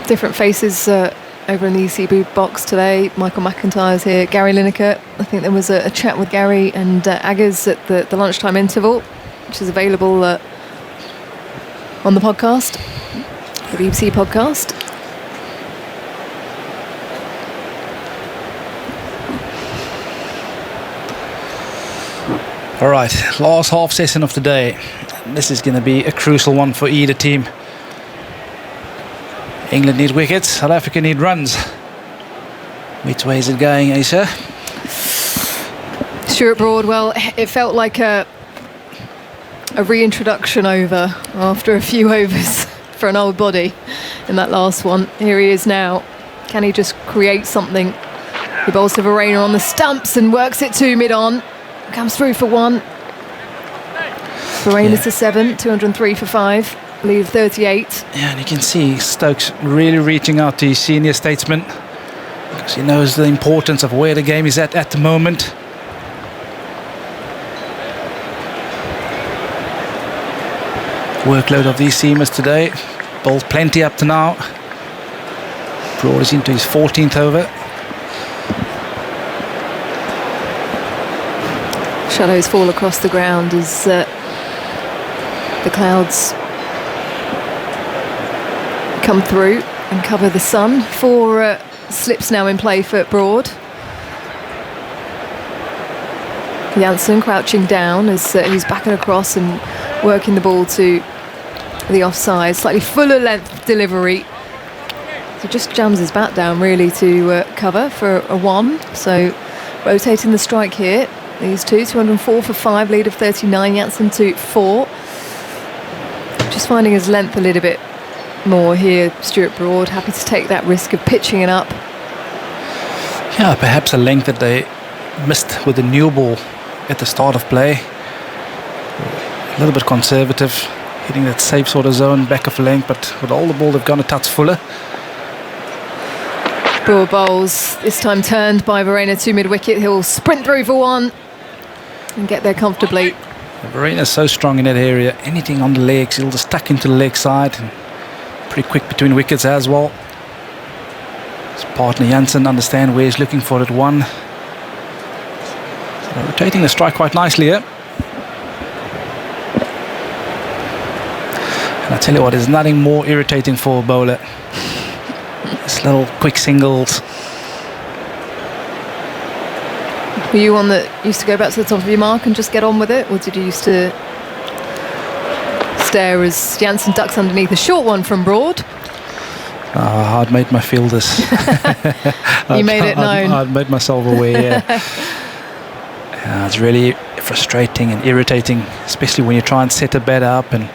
different faces over in the EC booth box today. Michael McIntyre's here, Gary Lineker. I think there was a chat with Gary and Aggers at the lunchtime interval, which is available on the podcast, the BBC podcast. All right, last half session of the day. This is going to be a crucial one for either team. England need wickets, South Africa need runs. Which way is it going, Asa? Stuart Broad, well, it felt like a reintroduction over after a few overs for an old body in that last one. Here he is now. Can he just create something? He bowls to Verena on the stumps and works it to mid-on. Comes through for one. Verena's to 7, 203 for 5, lead of 38. Yeah, and you can see Stokes really reaching out to his senior statesman because he knows the importance of where the game is at the moment. Workload of these seamers today. Bowled plenty up to now. Broad is into his 14th over. Shadows fall across the ground as the clouds come through and cover the sun. 4 slips now in play for Broad. Janssen crouching down as he's backing across and working the ball to the offside. Slightly fuller length delivery. So just jams his bat down really to cover for a 1. So rotating the strike here. These two, 204 for 5, lead of 39. Janssen to 4. Just finding his length a little bit more here. Stuart Broad happy to take that risk of pitching it up. Yeah, perhaps a length that they missed with the new ball at the start of play. A little bit conservative, hitting that safe sort of zone, back of length, but with all the ball they've gone a touch fuller. Broad bowls, this time turned by Verena to mid-wicket. He'll sprint through for 1 and get there comfortably. Verena's so strong in that area. Anything on the legs, he'll just tuck into the leg side. And pretty quick between wickets as well. His partner Janssen understand where he's looking for at 1. So rotating the strike quite nicely here. And I tell you what, there's nothing more irritating for a bowler. These little quick singles. Were you one that used to go back to the top of your mark and just get on with it, or did you used to stare as Janssen ducks underneath a short one from Broad? I'd made my fielders. You made it known. I'd made myself aware. Yeah, it's really frustrating and irritating, especially when you try and set a batter up and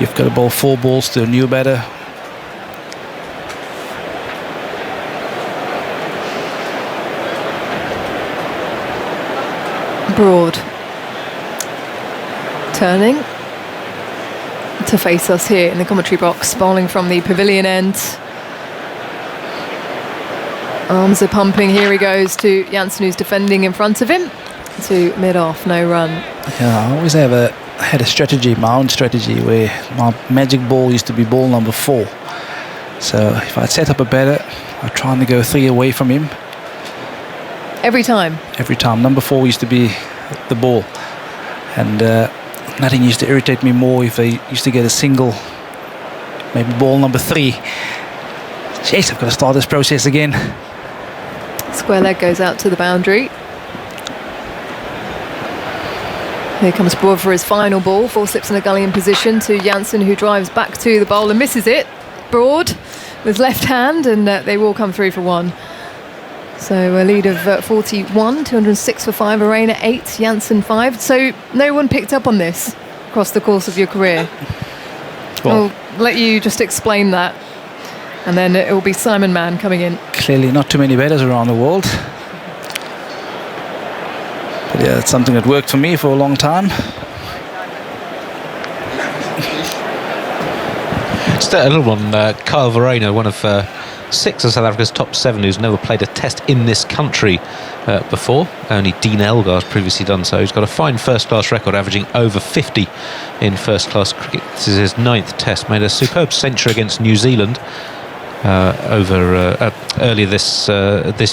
you've got to bowl 4 balls to a new batter. Broad turning to face us here in the commentary box, bowling from the pavilion end. Arms are pumping. Here he goes to Janssen, who's defending in front of him, to mid-off, no run. Yeah, I always had a strategy, my own strategy, where my magic ball used to be ball number 4. So if I'd set up a batter, I'd try and go 3 away from him. Every time? Every time. Number 4 used to be the ball. And nothing used to irritate me more if they used to get a single, maybe ball number 3. Jeez, I've got to start this process again. Square leg goes out to the boundary. Here comes Broad for his final ball. 4 slips in a gully in position to Janssen, who drives back to the bowl and misses it. Broad with left hand, and they will come through for 1. So a lead of 41, 206 for 5, Verena 8, Janssen 5. So no one picked up on this across the course of your career. Well, I'll let you just explain that. And then it will be Simon Mann coming in. Clearly not too many batters around the world. But yeah, it's something that worked for me for a long time. Just a little one, Kyle Verena, one of 6 of South Africa's top 7 who's never played a test in this country before. Only Dean Elgar's previously done so. He's got a fine first-class record, averaging over 50 in first-class cricket. This is his 9th test. Made a superb century against New Zealand earlier this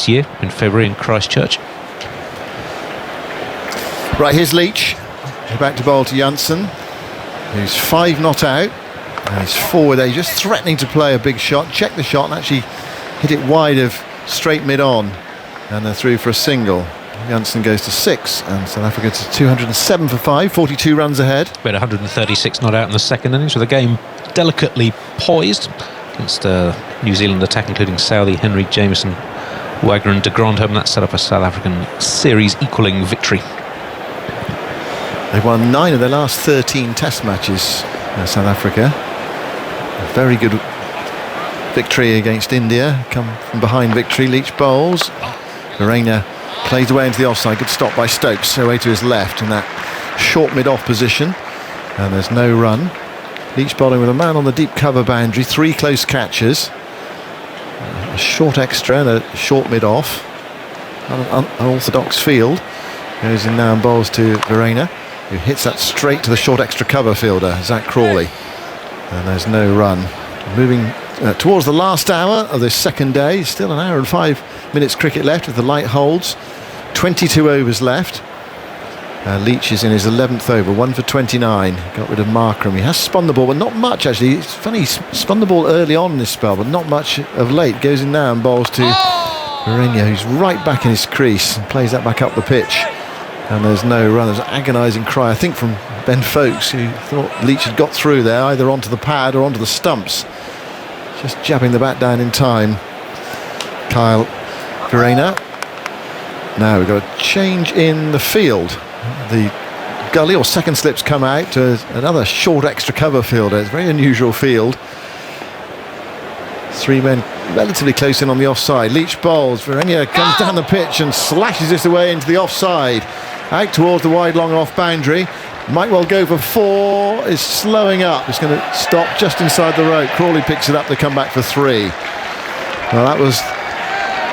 year in February in Christchurch. Right, here's Leach. Back to bowl to Janssen, who's 5 not out. And he's forward there, just threatening to play a big shot, check the shot and actually hit it wide of straight mid-on. And they're through for a single. Janssen goes to 6 and South Africa to 207 for 5, 42 runs ahead. We had 136 not out in the second innings, with the game delicately poised against New Zealand attack, including Southey, Henry, Jameson, Wagner and de Grandhomme. That set up a South African series equalling victory. They've won 9 of their last 13 test matches, South Africa. A very good victory against India. Come from behind victory. Leach bowls. Verena plays away into the offside. Good stop by Stokes. Away to his left, and that short mid-off position, and there's no run. Leach bowling with a man on the deep cover boundary, 3 close catches, a short extra and a short mid-off. An unorthodox field. Goes in now and bowls to Verena, who hits that straight to the short extra cover fielder, Zach Crawley. And there's no run. Moving towards the last hour of this second day. Still an hour and 5 minutes cricket left if the light holds. 22 overs left. Leach is in his 11th over, 1 for 29. Got rid of Markram. He has spun the ball, but not much actually. It's funny, he spun the ball early on in this spell, but not much of late. Goes in now and bowls to Verena, who's right back in his crease, and plays that back up the pitch. And there's no run. There's an agonising cry, I think, from Ben Folkes, who thought Leach had got through there, either onto the pad or onto the stumps. Just jabbing the bat down in time. Kyle Verena. Now we've got a change in the field. The gully or second slips come out to another short extra cover fielder. It's a very unusual field. 3 men relatively close in on the offside. Leach bowls. Verena comes down the pitch and slashes this away into the offside. Out towards the wide long off boundary. Might well go for 4. Is slowing up. It's going to stop just inside the rope. Crawley picks it up to come back for 3. Well, that was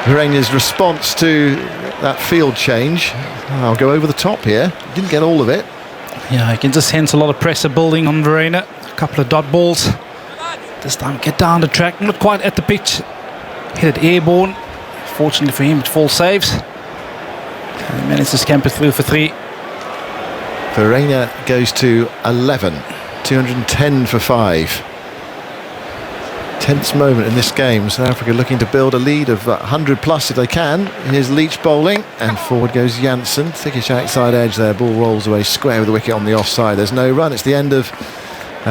Verena's response to that field change. I'll go over the top here. Didn't get all of it. Yeah, you can just sense a lot of pressure building on Verena. A couple of dot balls. This time get down the track, not quite at the pitch. Hit it airborne. Fortunately for him, it falls saves. And he managed to scamper through for 3. Verena goes to 11. 210 for 5. Tense moment in this game. South Africa looking to build a lead of 100 plus if they can. Here's Leach bowling, and forward goes Janssen. Thickish outside edge there. Ball rolls away square with the wicket on the offside. There's no run. It's the end of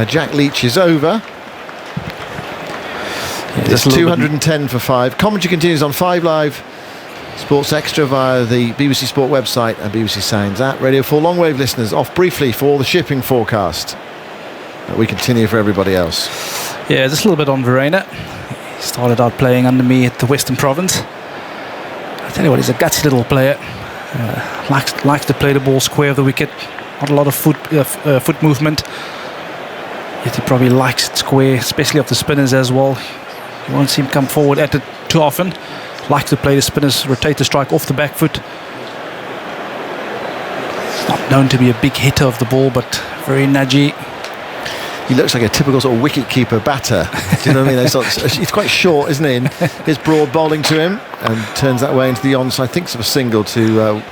Jack Leach's over. It's 210 for 5. Commentary continues on 5 Live Sports Extra via the BBC Sport website and BBC Sounds app. Radio 4 long wave listeners off briefly for all the shipping forecast. We continue for everybody else. Yeah, just a little bit on Verena. He started out playing under me at the Western Province. I tell you what, he's a gutsy little player. Likes to play the ball square of the wicket. Not a lot of foot movement. Yet he probably likes it square, especially off the spinners as well. You won't see him come forward at it too often. Likes to play the spinners, rotate the strike off the back foot. He's not known to be a big hitter of the ball, but very nudgy. He looks like a typical sort of wicket-keeper batter. Do you know what I mean? He's quite short, isn't he? And here's Broad bowling to him and turns that way into the onside. I think it's a single to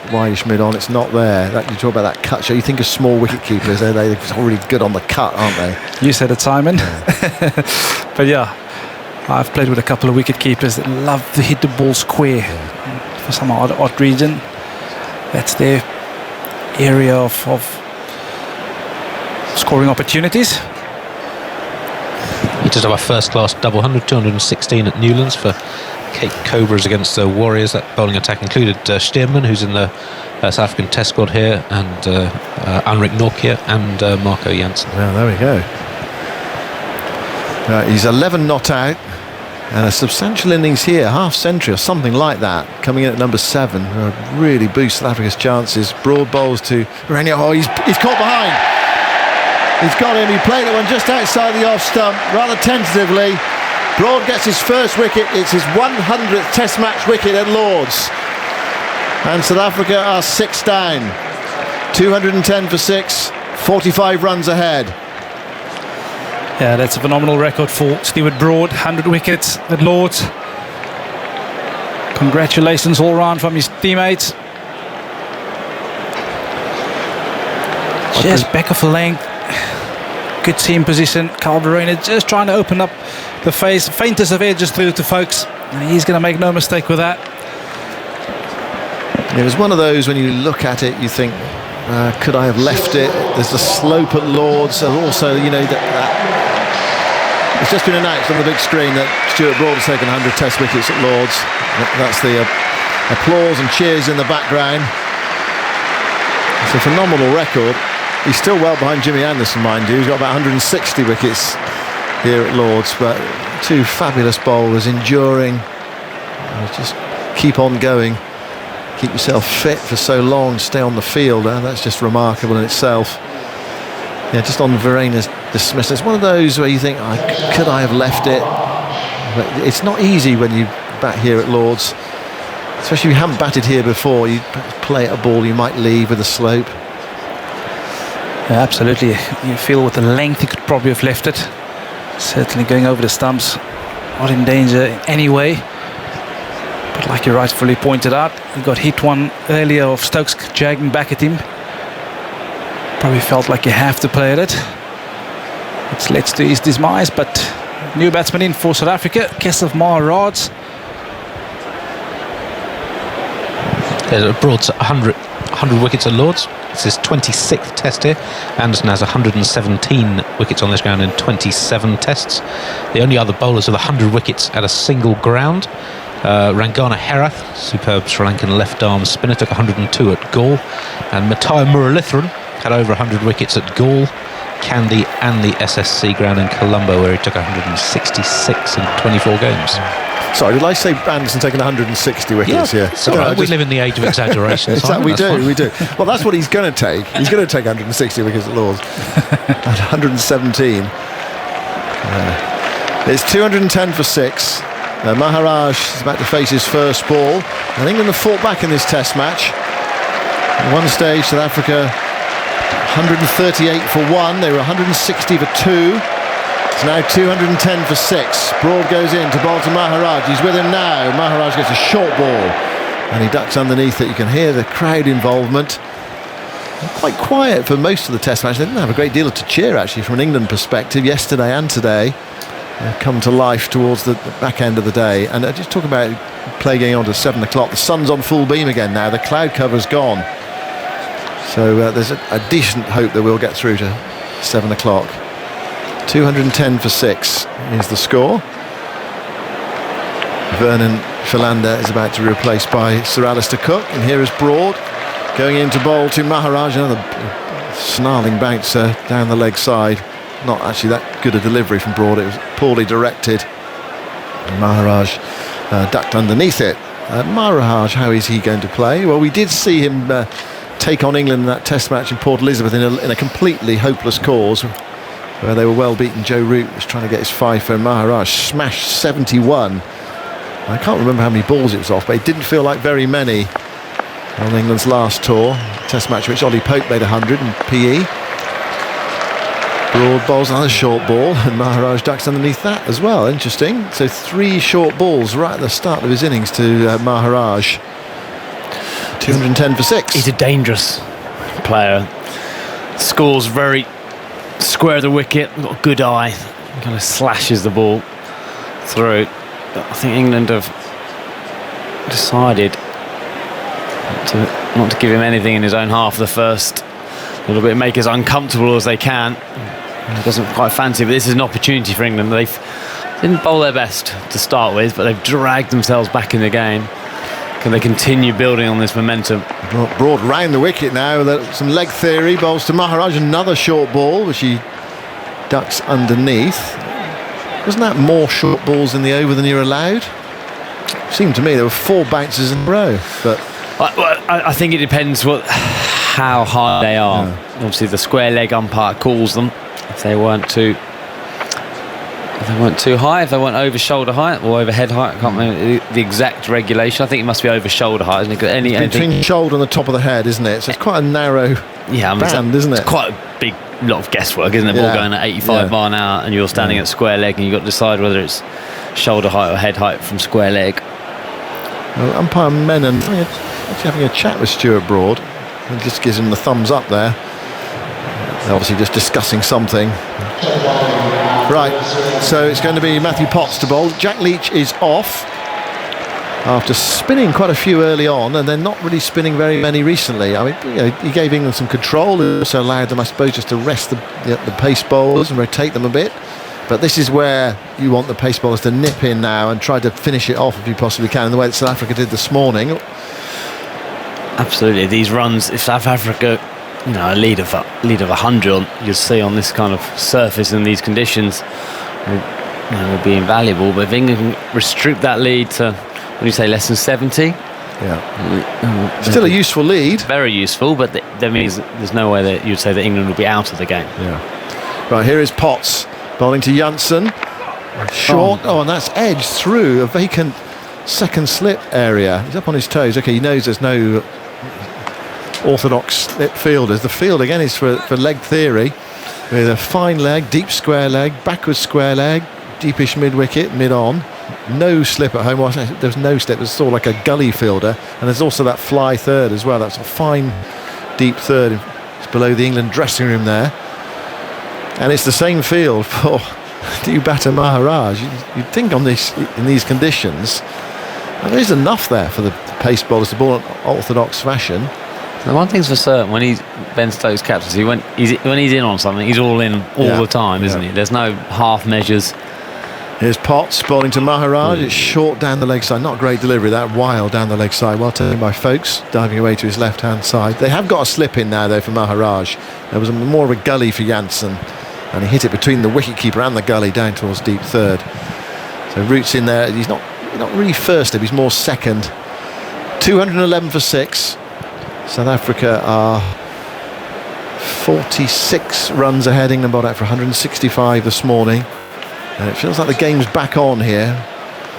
wideish mid-on. It's not there. You talk about that cut show. You think of small wicket-keepers. They're really good on the cut, aren't they? You said it, Simon. Yeah. But yeah, I've played with a couple of wicket-keepers that love to hit the ball square. For some odd reason, that's their area of scoring opportunities. He does have a first-class double 100, 216 at Newlands for Cape Cobras against the Warriors. That bowling attack included Stearman, who's in the South African Test squad here, and Anrik Nortje and Marco Jansen. Well, there we go. He's 11 not out, and a substantial innings here, half century or something like that, coming in at number 7. Really boosts South Africa's chances. Broad bowls to Verena. Oh, he's caught behind. He's got him. He played that one just outside the off stump, rather tentatively. Broad gets his first wicket. It's his 100th Test match wicket at Lords. And South Africa are 6 down. 210 for 6, 45 runs ahead. Yeah, that's a phenomenal record for Stuart Broad. 100 wickets at Lords. Congratulations all round from his teammates. Just back of the length. Good seam position. Kyle Verena just trying to open up the face. Faintest of edges through to Folkes. And he's going to make no mistake with that. It was one of those when you look at it, you think, could I have left it? There's the slope at Lords, and also, you know, it's just been announced on the big screen that Stuart Broad has taken 100 Test wickets at Lords. That's the applause and cheers in the background. It's a phenomenal record. He's still well behind Jimmy Anderson, mind you. He's got about 160 wickets here at Lords, but 2 fabulous bowlers enduring. Just keep on going. keep yourself fit for so long, stay on the field. That's just remarkable in itself. Yeah, just on Verena's dismissal, it's one of those where you think, could I have left it? But it's not easy when you bat here at Lord's, especially if you haven't batted here before. You play at a ball you might leave with a slope. Yeah, absolutely. You feel with the length you could probably have left it. Certainly going over the stumps, not in danger in any way. But like you rightfully pointed out, he got hit one earlier of Stokes jagging back at him. Probably felt like you have to play at it. It's led to his demise, but new batsman in for South Africa, Keshav Maharaj. Broad's 100 wickets at Lord's. It's his 26th test here. Anderson has 117 wickets on this ground in 27 tests. The only other bowlers with 100 wickets at a single ground. Rangana Herath, superb Sri Lankan left arm spinner, took 102 at Gaul. And Matai Muralitharan had over 100 wickets at Gaul, Kandy and the SSC ground in Colombo, where he took 166 in 24 games. Sorry, did I say Anderson taking 160 wickets here? We live in the age of exaggeration. We do. Well, that's what he's going to take. He's going to take 160 wickets at Lord's. 117. It's 210 for 6. Maharaj is about to face his first ball. And England have fought back in this test match. At one stage, South Africa 138 for 1. They were 160 for 2. It's now 210 for 6. Broad goes in to bowl to Maharaj. He's with him now. Maharaj gets a short ball and he ducks underneath it. You can hear the crowd involvement. Quite quiet for most of the test match. They didn't have a great deal to cheer actually from an England perspective yesterday and today. They've come to life towards the back end of the day. And just talk about play going on to 7 o'clock. The sun's on full beam again now. The cloud cover's gone. So there's a decent hope that we'll get through to 7 o'clock. 210 for 6 is the score. Vernon Philander is about to be replaced by Sir Alistair Cook, and here is Broad going in to bowl to Maharaj. Another snarling bouncer down the leg side. Not actually that good a delivery from Broad, it was poorly directed. And Maharaj ducked underneath it. Maharaj, how is he going to play? Well, we did see him take on England in that test match in Port Elizabeth in a completely hopeless cause, where they were well beaten. Joe Root was trying to get his fifer, and Maharaj smashed 71. I can't remember how many balls it was off, but it didn't feel like very many on England's last tour. Test match which Ollie Pope made 100 in PE. Broad bowls another short ball, and Maharaj ducks underneath that as well. Interesting. So 3 short balls right at the start of his innings to Maharaj. 210 for 6. He's a dangerous player. Scores very square of the wicket, got a good eye, kind of slashes the ball through. But I think England have decided not to give him anything in his own half of the first little bit, make as uncomfortable as they can. He doesn't quite fancy, but this is an opportunity for England. They didn't bowl their best to start with, but they've dragged themselves back in the game. Can they continue building on this momentum? Broad round the wicket now with some leg theory. Bowls to Maharaj, another short ball which he ducks underneath. Wasn't that more short balls in the over than you're allowed? Seemed to me there were 4 bounces in a row. But I think it depends how high they are. Yeah. Obviously the square leg umpire calls them if they weren't too high, if they weren't over shoulder height or over head height. I can't remember the exact regulation. I think it must be over shoulder height, isn't it? Between shoulder and the top of the head, isn't it? So it's quite a narrow band, isn't it? It's quite a big lot of guesswork, isn't it? Ball going at 85 mile an hour and you're standing at square leg and you've got to decide whether it's shoulder height or head height from square leg. Well, umpire Menon actually having a chat with Stuart Broad and just gives him the thumbs up there. They're obviously just discussing something. Right, so it's going to be Matthew Potts to bowl. Jack Leach is off after spinning quite a few early on, and they're not really spinning very many recently. I mean, he gave England some control. He also allowed them, I suppose, just to rest the pace bowlers and rotate them a bit. But this is where you want the pace bowlers to nip in now and try to finish it off if you possibly can, in the way that South Africa did this morning. Absolutely, these runs, if South Africa, a lead of 100, you'll see on this kind of surface in these conditions, would be invaluable. But if England can restrict that lead to, what do you say, less than 70, Yeah. Still a useful lead. Very useful, but that means there's no way that you'd say that England would be out of the game. Yeah. Right, here is Potts bowling to Janssen. Short. And that's edged through a vacant second slip area. He's up on his toes. Okay, he knows there's no orthodox slip fielders. The field again is for leg theory, with a fine leg, deep square leg, backwards square leg, deepish mid wicket, mid on. No slip at home. Well, there's no slip. It's sort of like a gully fielder, and there's also that fly third as well. That's a fine deep third. It's below the England dressing room there, and it's the same field for new batter Maharaj. You'd think in these conditions, there is enough there for the pace bowlers to bowl in orthodox fashion. The one thing's for certain, when Ben Stokes captains, when he's in on something, he's all in all the time, isn't he? There's no half measures. Here's Potts bowling to Maharaj. It's short down the leg side. Not great delivery, that wild down the leg side. Well taken by Folkes, diving away to his left hand side. They have got a slip in now though for Maharaj. There was more of a gully for Janssen, and he hit it between the wicketkeeper and the gully down towards deep third. So Root's in there. He's not really first up, he's more second. 211 for 6. South Africa are 46 runs ahead. England bowled out for 165 this morning, and it feels like the game's back on here,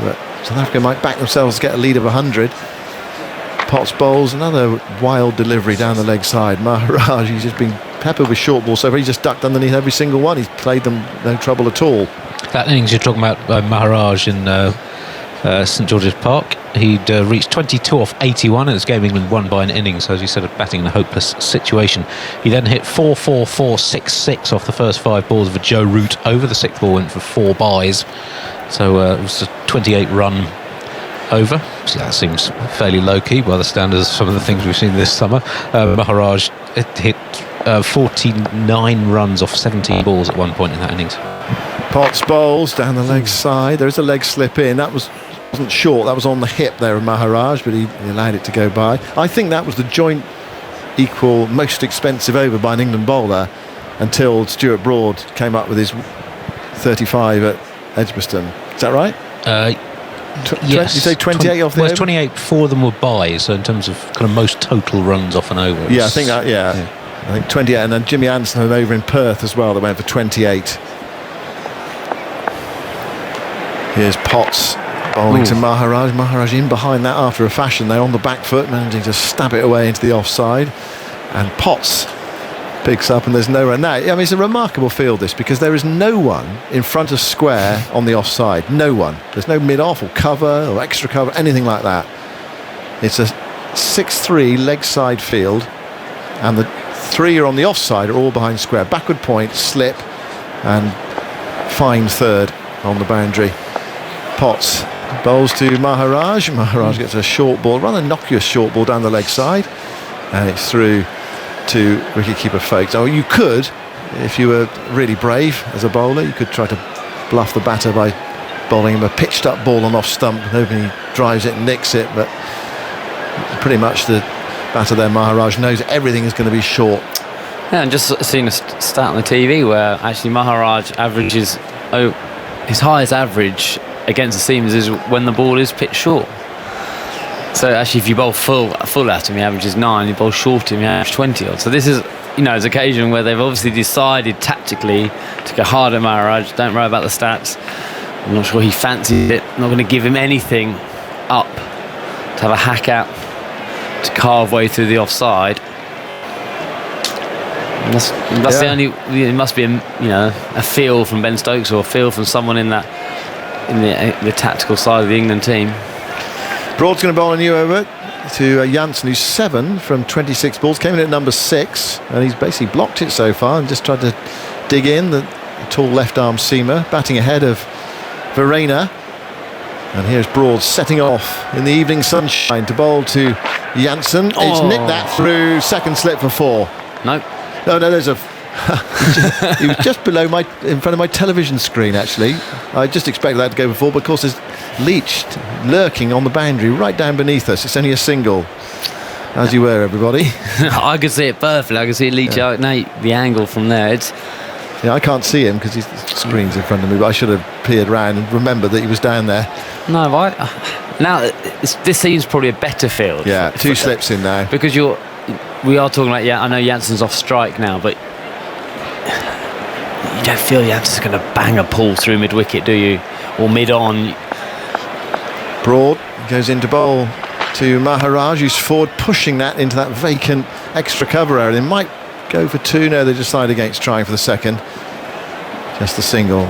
but South Africa might back themselves to get a lead of 100. Potts bowls another wild delivery down the leg side. Maharaj, he's just been peppered with short balls so far. He's just ducked underneath every single one. He's played them no trouble at all. That innings you're talking about, Maharaj in St George's Park, he'd reached 22 off 81, and it's game England won by an innings, so as you said, of batting in a hopeless situation. He then hit 4-4-4-6-6 off the first 5 balls of a Joe Root over. The 6th ball went for 4 byes, so it was a 28 run over. So that seems fairly low key by the standards of some of the things we've seen this summer. Maharaj hit 49 runs off 17 balls at one point in that innings. Potts bowls down the leg side. There is a leg slip in. That wasn't short, that was on the hip there of Maharaj, but he allowed it to go by. I think that was the joint equal most expensive over by an England bowler until Stuart Broad came up with his 35 at Edgbaston. Is that right? Yes. You say 28 off the over? 28, 4 of them were byes, so in terms of kind of most total runs off an over. Yeah, I think that, I think 28, and then Jimmy Anderson had an over in Perth as well that went for 28. Here's Potts bowling to Maharaj. Maharaj in behind that after a fashion. They're on the back foot, managing to stab it away into the offside. And Potts picks up, and there's no run. Now, I mean, it's a remarkable field, this, because there is no one in front of square on the offside. No one. There's no mid-off or cover or extra cover, anything like that. It's a 6-3 leg side field, and the 3 are on the offside are all behind square. Backward point, slip, and fine third on the boundary. Potts bowls to Maharaj. Maharaj gets a short ball, rather innocuous short ball down the leg side, and it's through to wicketkeeper Folkes. Oh, you could, if you were really brave as a bowler, you could try to bluff the batter by bowling him a pitched up ball on off stump, hoping he drives it and nicks it, but pretty much the batter there, Maharaj, knows everything is going to be short. Yeah, and just seen a stat on the TV where actually Maharaj averages his highest average against the seamers is when the ball is pitched short. So actually, if you bowl full at him, he averages 9. You bowl short at him, he averages 20 odd. So this is, it's an occasion where they've obviously decided tactically to go hard at Maharaj. Don't worry about the stats. I'm not sure he fancies it. I'm not going to give him anything up to have a hack out to carve way through the offside. And that's the only. It must be a feel from Ben Stokes or a feel from someone in the tactical side of the England team. Broad's going to bowl a new over to Janssen, who's 7 from 26 balls, came in at number 6, and he's basically blocked it so far and just tried to dig in. The tall left arm seamer batting ahead of Verena, and here's Broad setting off in the evening sunshine to bowl to Janssen. It's nicked that through, second slip for 4. No, there's a he was just in front of my television screen, actually. I just expected that to go before, but of course there's Leach lurking on the boundary right down beneath us. It's only a single. As you were, everybody. I could see it perfectly. I could see Leach out the angle from there. I can't see him because his screen's in front of me, but I should have peered around and remembered that he was down there. No, Now, this seems probably a better field. Yeah, two slips in now. Because we are talking like, I know Jansen's off strike now, but you don't feel Jansen's going to bang a pull through mid-wicket, do you? Or mid-on. Broad goes into bowl to Maharaj, who's forward, pushing that into that vacant extra cover area. They might go for two. No, they decide against trying for the second. Just the single.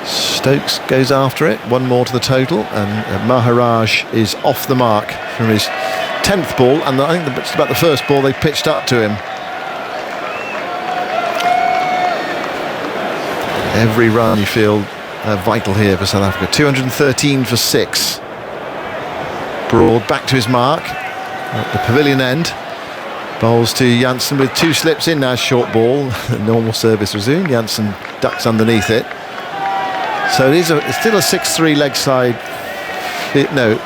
Stokes goes after it, one more to the total, and Maharaj is off the mark from his 10th ball, and I think it's about the first ball they pitched up to him. Every run you feel vital here for South Africa. 213 for 6. Broad back to his mark at the pavilion end. Bowls to Jansen with two slips in now, short ball. Normal service resumed. Jansen ducks underneath it. So it's still a 6-3 leg side. No,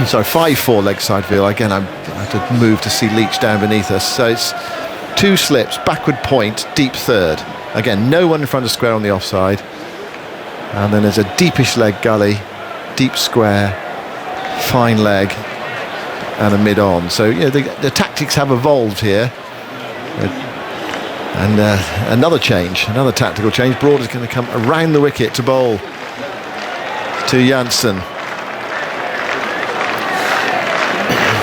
sorry, 5-4 leg side field. Again, I have to move to see Leach down beneath us. So it's two slips, backward point, deep third. Again, no one in front of square on the offside. And then there's a deepish leg gully, deep square, fine leg, and a mid-on. So the tactics have evolved here. And another tactical change. Broad is going to come around the wicket to bowl to Jansen.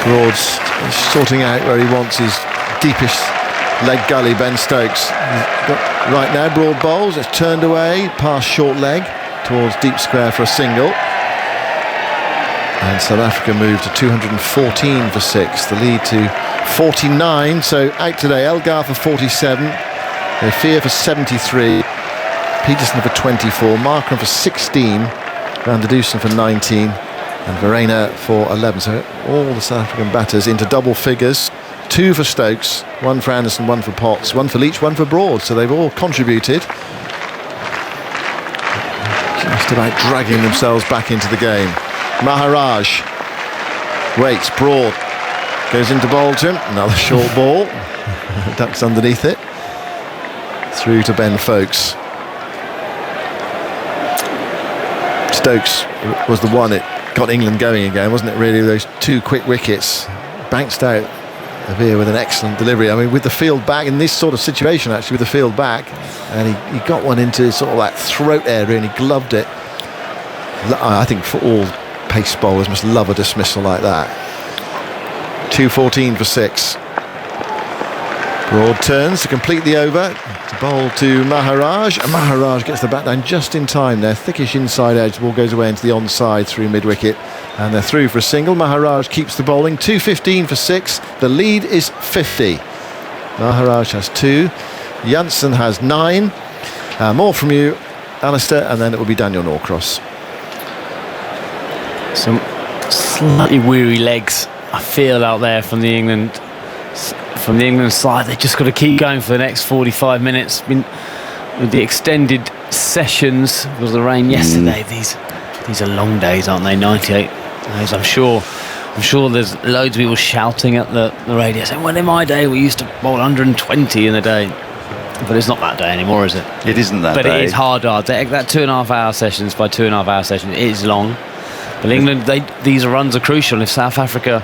Broad's sorting out where he wants his deepest leg gully, Ben Stokes. Right now, Broad bowls. It's turned away past short leg towards deep square for a single. And South Africa moved to 214 for 6. The lead to 49. So out today, Elgar for 47. Fear for 73. Peterson for 24. Markram for 16. Van der Dusen for 19. And Verena for 11. So all the South African batters into double figures. 2 for Stokes, 1 for Anderson, 1 for Potts, 1 for Leach, 1 for Broad. So they've all contributed. Just about dragging themselves back into the game. Maharaj waits. Broad goes into bowl to him. Another short ball. Ducks underneath it. Through to Ben Folkes. Stokes was the one that got England going again, wasn't it, really? Those 2 quick wickets. Bounced out of here with an excellent delivery. I mean, with the field back, in this sort of situation, actually, with the field back, and he got one into sort of that throat area and he gloved it. I think for all pace bowlers must love a dismissal like that. 214 for 6. Broad turns to complete the over. To bowl to Maharaj. And Maharaj gets the bat down just in time there. Thickish inside edge. The ball goes away into the onside through mid-wicket. And they're through for a single. Maharaj keeps the bowling. 215 for 6. The lead is 50. Maharaj has 2. Jansen has 9. More from you, Alistair, and then it will be Daniel Norcross. Some slightly weary legs, I feel, out there from the England side. They just got to keep going for the next 45 minutes. With the extended sessions, because of the rain yesterday, these are long days, aren't they? 98 days. I'm sure there's loads of people shouting at the radio saying, well, in my day we used to bowl 120 in a day. But it's not that day anymore, is it? It isn't that day. But it is hard. That 2.5 hour sessions by 2.5 hour sessions, it is long. But England, these runs are crucial. If South Africa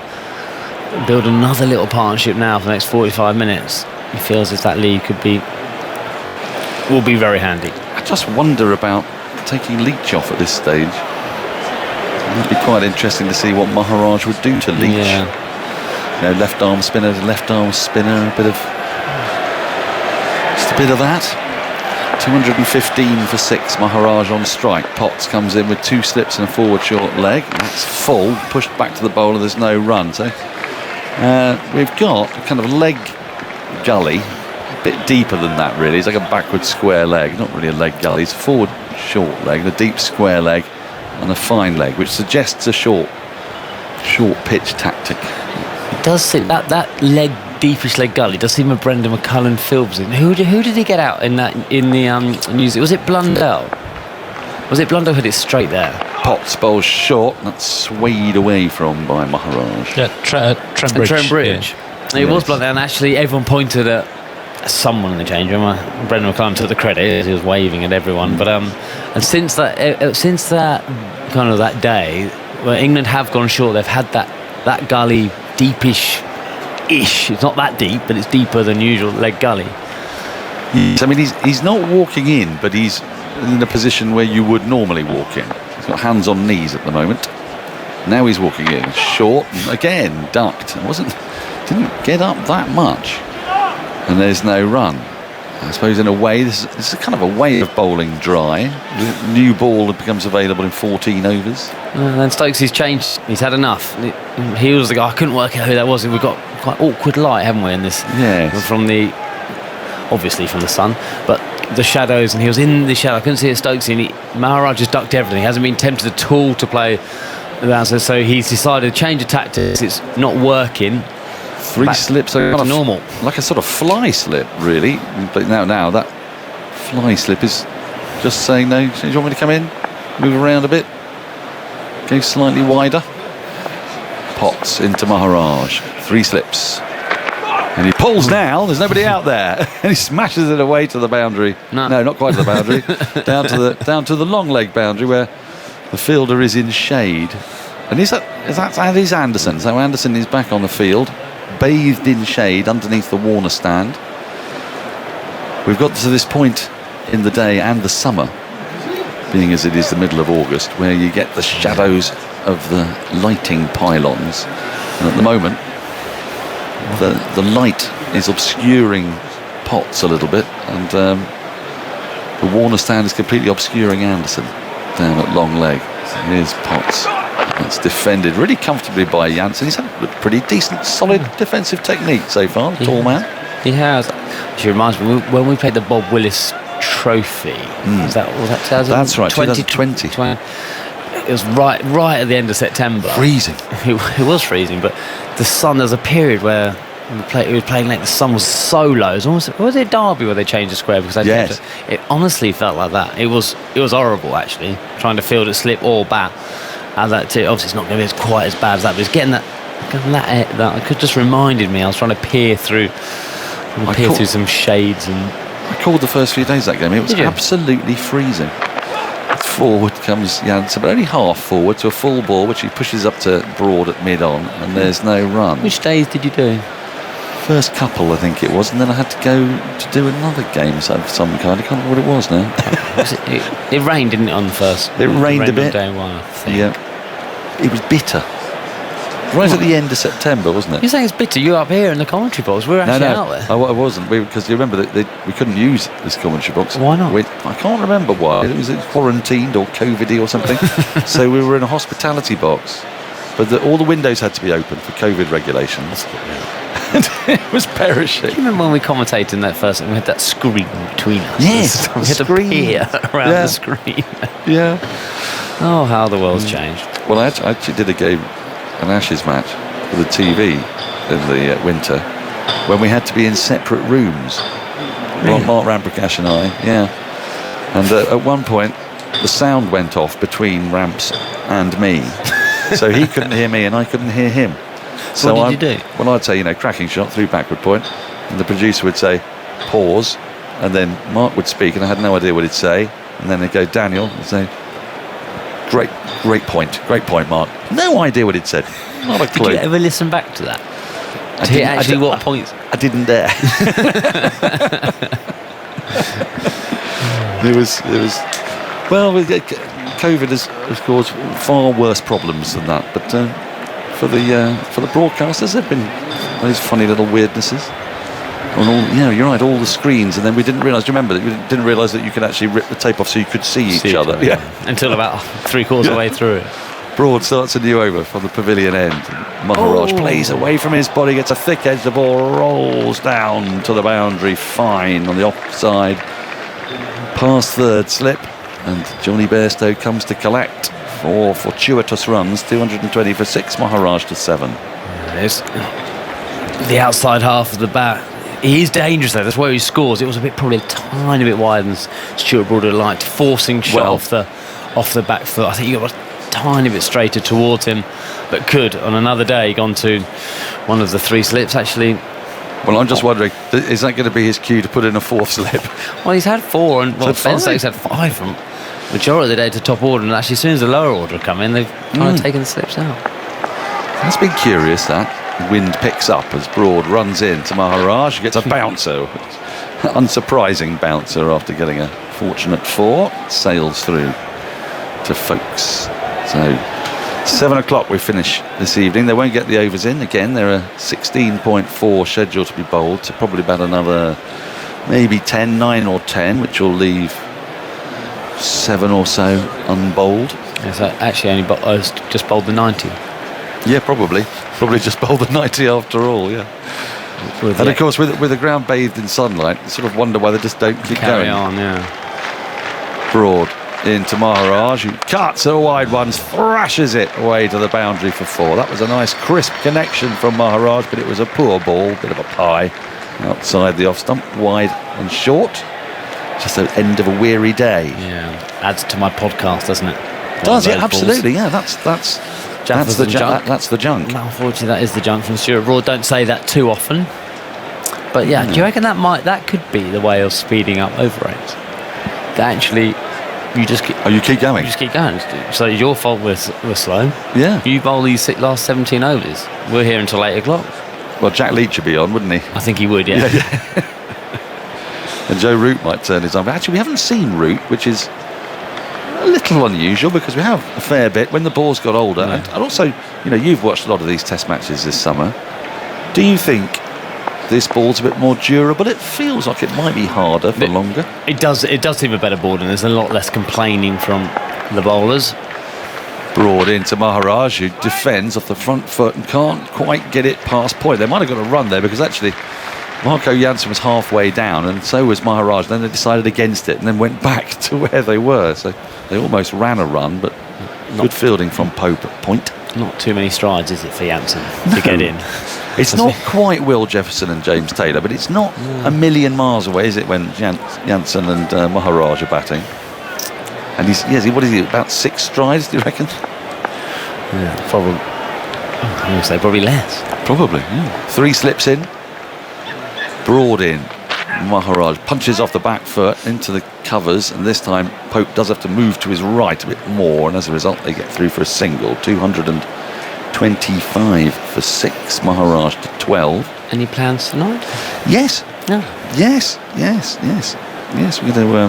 build another little partnership now for the next 45 minutes, it feels as if that lead will be very handy. I just wonder about taking Leach off at this stage. It would be quite interesting to see what Maharaj would do to Leach. Yeah. Left arm spinner, a bit of that. 215 for 6. Maharaj on strike. Potts comes in with 2 slips and a forward short leg. That's full, pushed back to the bowler. There's no run. So we've got a kind of leg gully, a bit deeper than that really. It's like a backward square leg, not really a leg gully. It's a forward short leg, a deep square leg, and a fine leg, which suggests a short pitch tactic. It does seem that leg, deepish leg gully does seem a Brendan McCullum Philbs in. Who did he get out in the news? Was it Blundell? Was it Blundell who hit it straight there? Potts bowls short, that's swayed away from by Maharaj. Yeah, Trent Bridge. Yeah. It was Blundell, and actually everyone pointed at someone in the change room. Brendan McCullum took the credit. He was waving at everyone. But and since that kind of that day, England have gone short. They've had that gully deepish-ish. It's not that deep, but it's deeper than usual leg gully. I mean, he's not walking in, but he's in a position where you would normally walk in. He's got hands on knees at the moment. Now he's walking in, short, and again ducked. Didn't get up that much, and there's no run. I suppose in a way this is kind of a way of bowling dry. The new ball becomes available in 14 overs. And then Stokes, he's changed. He's had enough. He was the guy. I couldn't work out who that was. We've got quite awkward light, haven't we, in this? Yeah. Obviously from the sun, but the shadows, and he was in the shadow. I couldn't see it, Stokes, and Maharaj has ducked everything. He hasn't been tempted at all to play that, so he's decided to change of tactics. It's not working. 3 slips are kind of normal, like a sort of fly slip, really. But now that fly slip is just saying, no, do you want me to come in, move around a bit, go slightly wider. Potts into Maharaj, 3 slips. And he pulls now, there's nobody out there. And he smashes it away to the boundary. No, not quite to the boundary. down to the long leg boundary where the fielder is in shade. And that is Anderson. So Anderson is back on the field, bathed in shade underneath the Warner stand. We've got to this point in the day and the summer, being as it is the middle of August, where you get the shadows of the lighting pylons. And at the moment, the light is obscuring Potts a little bit, and the Warner stand is completely obscuring Anderson down at long leg. So here's Potts. That's defended really comfortably by Janssen. He's had a pretty decent, solid defensive technique so far, the tall man. He has. She reminds me, when we played the Bob Willis Trophy, was that 2020? That's right, 2020. It was right at the end of September. Freezing. It was freezing, but the sun, there was a period where we were playing late, the sun was so low. It was it Derby where they changed the square? Because yes. It honestly felt like that. It was horrible, actually, trying to field it slip or bat. And that too, obviously it's not going to be quite as bad as that, but it's getting that it just reminded me. I was trying to peer through some shades. And I called the first few days of that game. It was absolutely freezing. Forward comes Janssen, but only half forward to a full ball, which he pushes up to Broad at mid-on, and there's no run. Which days did you do? First couple, I think it was, and then I had to go to do another game of some kind. I can't remember what it was now. It rained, didn't it, on the first? It rained a bit. On day 1, I think. Yeah. It was bitter. Right at the end of September, wasn't it? You're saying it's bitter. You were up here in the commentary box. We were actually out there. I wasn't. Because you remember that we couldn't use this commentary box. Why not? I can't remember why. It was quarantined or COVID-y or something. So we were in a hospitality box. But all the windows had to be open for COVID regulations. And it was perishing. Do you remember when we commentated in that first and we had that screen between us? Yes, we had to peer around the screen. Yeah. Oh, how the world's changed. Well, I actually did a game, an Ashes match for the TV in the winter when we had to be in separate rooms. Really? Mark Ramprakash and I, And at one point, the sound went off between Ramps and me. So he couldn't hear me and I couldn't hear him. So what did you do? Well, I'd say, cracking shot through backward point, and the producer would say, pause, and then Mark would speak, and I had no idea what he'd say, and then they'd go, Daniel, and say, great point, Mark. No idea what he'd said. Not a clue. Did you ever listen back to that? To hear actually what points? I didn't dare. It was. Well, COVID has caused far worse problems than that, but for the broadcasters, there've been those funny little weirdnesses. You're right, all the screens, and then we didn't realise. Do you remember that? We didn't realise that you could actually rip the tape off so you could see each other. Yeah, until about 3/4 of the way through it. Broad starts a new over from the pavilion end. Maharaj plays away from his body, gets a thick edge, the ball rolls down to the boundary, fine on the offside. Past third slip, and Johnny Bairstow comes to collect 4 fortuitous runs, 220 for 6, Maharaj to 7. There's the outside half of the bat. He is dangerous though, that's where he scores. It was probably a tiny bit wider than Stuart Broad would have liked, forcing shot off the back foot. I think you got a tiny bit straighter towards him, but could on another day gone to one of the 3 slips actually. Well, I'm just wondering, is that going to be his cue to put in a 4th slip? Well, he's had 4, and Ben Stokes had 5 from. majority of the day to top order, and actually as soon as the lower order come in, they've kind of taken the slips out. That's been curious, that. Wind picks up as Broad runs in to Maharaj. He gets a bouncer. Unsurprising bouncer after getting a fortunate 4. Sails through to Folkes. So 7 o'clock we finish this evening. They won't get the overs in. Again, there are 16.4 scheduled to be bowled. So probably about another maybe 10, 9 or 10, which will leave 7 or so unbowled. Yes, actually only just bowled the 90. Yeah, probably just bowled the 90 after all. Yeah, and of course with the ground bathed in sunlight, you sort of wonder why they just don't keep Carry going. on, yeah. Broad into Maharaj, who cuts a wide one, thrashes it away to the boundary for 4. That was a nice crisp connection from Maharaj, but it was a poor ball, bit of a pie outside the off stump, wide and short. Just the end of a weary day. Yeah, adds to my podcast, doesn't it? Does it? Absolutely. Yeah, that's the junk. That's the junk. No, unfortunately, that is the junk from Stuart Broad. Don't say that too often. But yeah, do you reckon that could be the way of speeding up over rates? That actually, you just keep. Oh, you keep going. You just keep going. So it's your fault we're slow. Yeah. You bowl these last 17 overs. We're here until 8 o'clock. Well, Jack Leach would be on, wouldn't he? I think he would. Yeah. And Joe Root might turn his arm. But actually, we haven't seen Root, which is a little unusual because we have a fair bit when the ball's got older. Yeah. And also, you've watched a lot of these test matches this summer. Do you think this ball's a bit more durable? It feels like it might be harder for longer. It does seem a better ball, and there's a lot less complaining from the bowlers. Broad into Maharaj, who defends off the front foot and can't quite get it past point. They might have got a run there because actually Marco Jansen was halfway down and so was Maharaj. Then they decided against it and then went back to where they were. So they almost ran a run, but good fielding from Pope at point. Not too many strides, is it, for Jansen to get in? It's not quite Will Jefferson and James Taylor, but it's not a million miles away, is it, when Jansen and Maharaj are batting? And what is he, about 6 strides, do you reckon? Yeah, probably. I'm going to say probably less. Probably, yeah. 3 slips in. Broad in. Maharaj punches off the back foot into the covers, and this time Pope does have to move to his right a bit more, and as a result they get through for a single. 225 for 6. Maharaj to 12. Any plans tonight? Yes. No. Yes. We're going to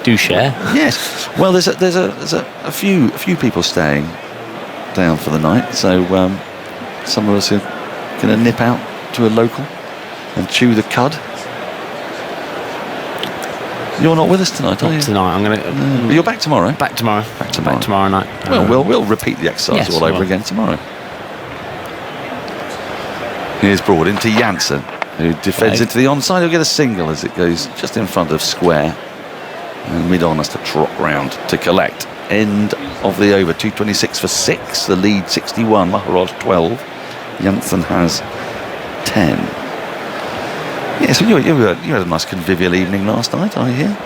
do share. Yes. Well, there's a few people staying down for the night, so some of us are going to nip out to a local and chew the cud. You're not with us tonight, are you? Not tonight. I'm going to. But you're back tomorrow. Back tomorrow night. Well, we'll repeat the exercise all over again tomorrow. Here's Broad into Jansen, who defends into the onside. He'll get a single as it goes just in front of square. And mid-on has to trot round to collect. End of the over. 226 for 6. The lead 61. Maharaj 12. Jansen has 10. Yes, you had a nice convivial evening last night, I hear.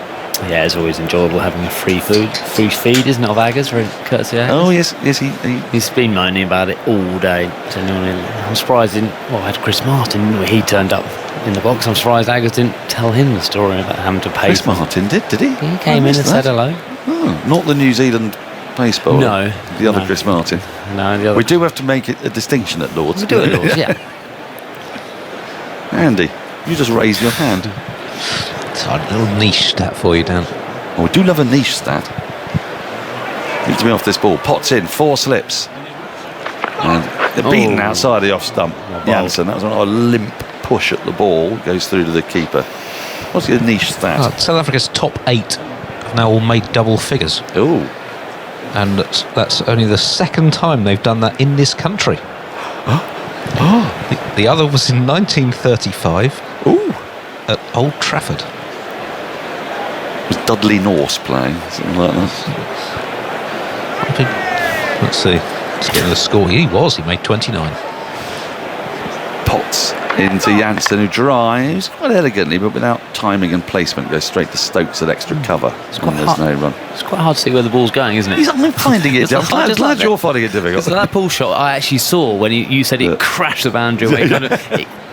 Yeah, it's always enjoyable having a free feed, isn't it, of Aggers, courtesy of Aggers? Oh, yes, he's been moaning about it all day. I'm surprised I had Chris Martin, he turned up in the box. I'm surprised Aggers didn't tell him the story about having to pay. Chris Martin did he? He came in and said hello. Oh, not the New Zealand pace bowler. No. The other Chris Martin. No, the other. We do have to make it a distinction at Lord's. We do at Lord's, yeah. Andy, you just raised your hand. It's a little niche stat for you, Dan. Oh, we do love a niche stat. Needs to be off this ball. Pots in, 4 slips. And they're beaten outside the off stump. Jansen, that was a limp push at the ball. Goes through to the keeper. What's your niche stat? South Africa's top 8 have now all made double figures. Oh. And that's only the second time they've done that in this country. The other was in 1935 at Old Trafford. Was Dudley Norse playing? Something like that. Let's see. Let's get the score. He made 29. Potts into Jansen, who drives quite elegantly but without timing and placement. Goes straight to Stokes at extra cover. There's no run. It's quite hard to see where the ball's going, isn't it? I'm finding it difficult. I'm glad you're finding it difficult. So that pull shot I actually saw when you said it crashed the boundary away.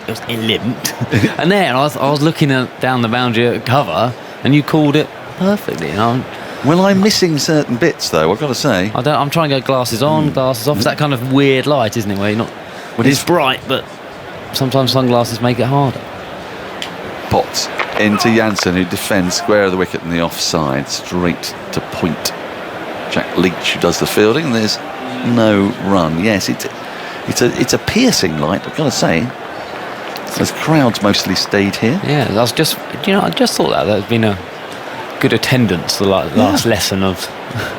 It limped. And then I was looking down the boundary at cover and you called it perfectly. And Well, I'm missing certain bits, though, I've got to say. I'm trying to go glasses on, glasses off. It's that kind of weird light, isn't it? Where you're not. It's bright, but sometimes sunglasses make it harder. Potts into Janssen, who defends square of the wicket in the offside, straight to point. Jack Leach, who does the fielding. There's no run. Yes, it's a piercing light, I've got to say. As crowds mostly stayed here. Yeah, I just thought that there's been a good attendance the last lesson of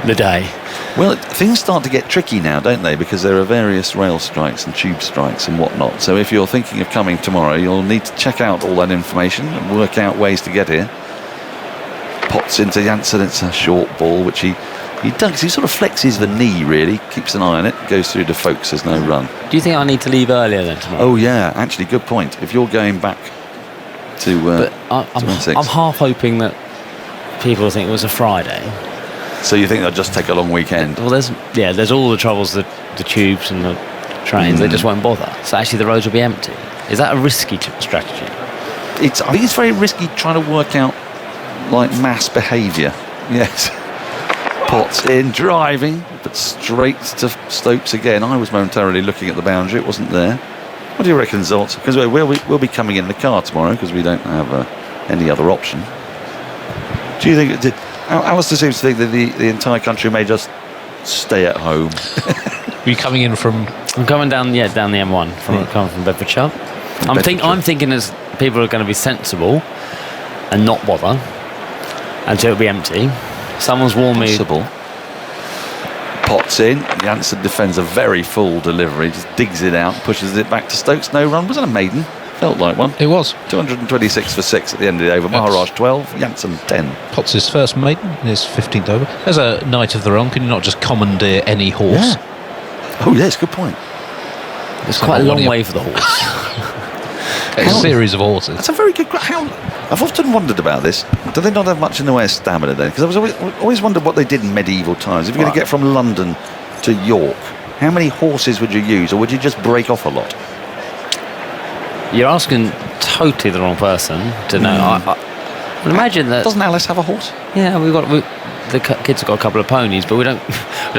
the day. Well, things start to get tricky now, don't they? Because there are various rail strikes and tube strikes and whatnot. So if you're thinking of coming tomorrow, you'll need to check out all that information and work out ways to get here. Potts into Janssen. It's a short ball, which he ducks. He sort of flexes the knee, really. Keeps an eye on it. Goes through to Folkes. There's no run. Do you think I need to leave earlier then tomorrow? Oh, yeah. Actually, good point. If you're going back to... I'm half hoping that people think it was a Friday. So you think they'll just take a long weekend? Well, there's all the troubles, the tubes and the trains. They just won't bother. So actually the roads will be empty. Is that a risky strategy? I think it's very risky trying to work out like mass behaviour. Yes. Potts in, driving, but straight to Stokes again. I was momentarily looking at the boundary. It wasn't there. What do you reckon, Zolt? Because we'll be coming in the car tomorrow because we don't have any other option. Do you think... Alistair seems to think that the entire country may just stay at home. Are you coming in from... I'm coming down the M1 coming from Bedfordshire. I'm thinking as people are going to be sensible and not bother until it'll be empty. Someone's warned me. Potts in. Janssen defends a very full delivery. Just digs it out, pushes it back to Stokes. No run. Was that a maiden? Felt like one. It was. 226 for 6 at the end of the over. Maharaj 12, Janssen 10. Potts' first maiden, his 15th over. As a knight of the realm, can you not just commandeer any horse? Yeah. Oh, yes, good point. It's quite a long way for the horse. A series of horses. That's a very good... I've often wondered about this. Do they not have much in the way of stamina then? Because I was always wondered what they did in medieval times. If you're going to get from London to York, how many horses would you use, or would you just break off a lot? You're asking totally the wrong person to know. I imagine that... Doesn't Alice have a horse? Yeah, the kids have got a couple of ponies, but we don't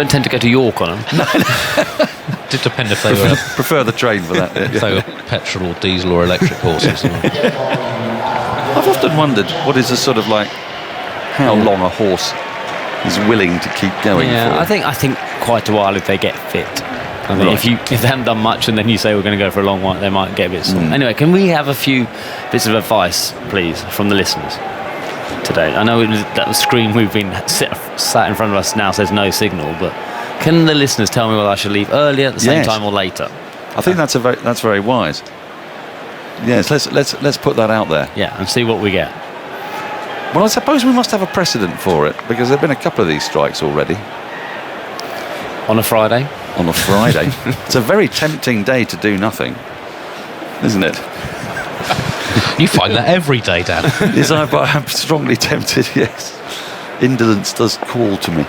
tend to go to York on them. It did depend if they were... Prefer the train for that. If they were petrol or diesel or electric horses. I've often wondered what is a sort of like how long a horse is willing to keep going for. I think quite a while if they get fit. I mean, if they haven't done much and then you say we're going to go for a long one, they might get a bit sore. Anyway, can we have a few bits of advice, please, from the listeners today? I know that screen we've been sat in front of us now says no signal, but can the listeners tell me whether I should leave earlier at the same time or later? I think that's very wise. Yes, let's put that out there. Yeah, and see what we get. Well, I suppose we must have a precedent for it because there've been a couple of these strikes already. On a Friday? On a Friday. It's a very tempting day to do nothing, isn't it? You find that every day, Dan. Yes, I'm strongly tempted, yes. Indolence does call to me.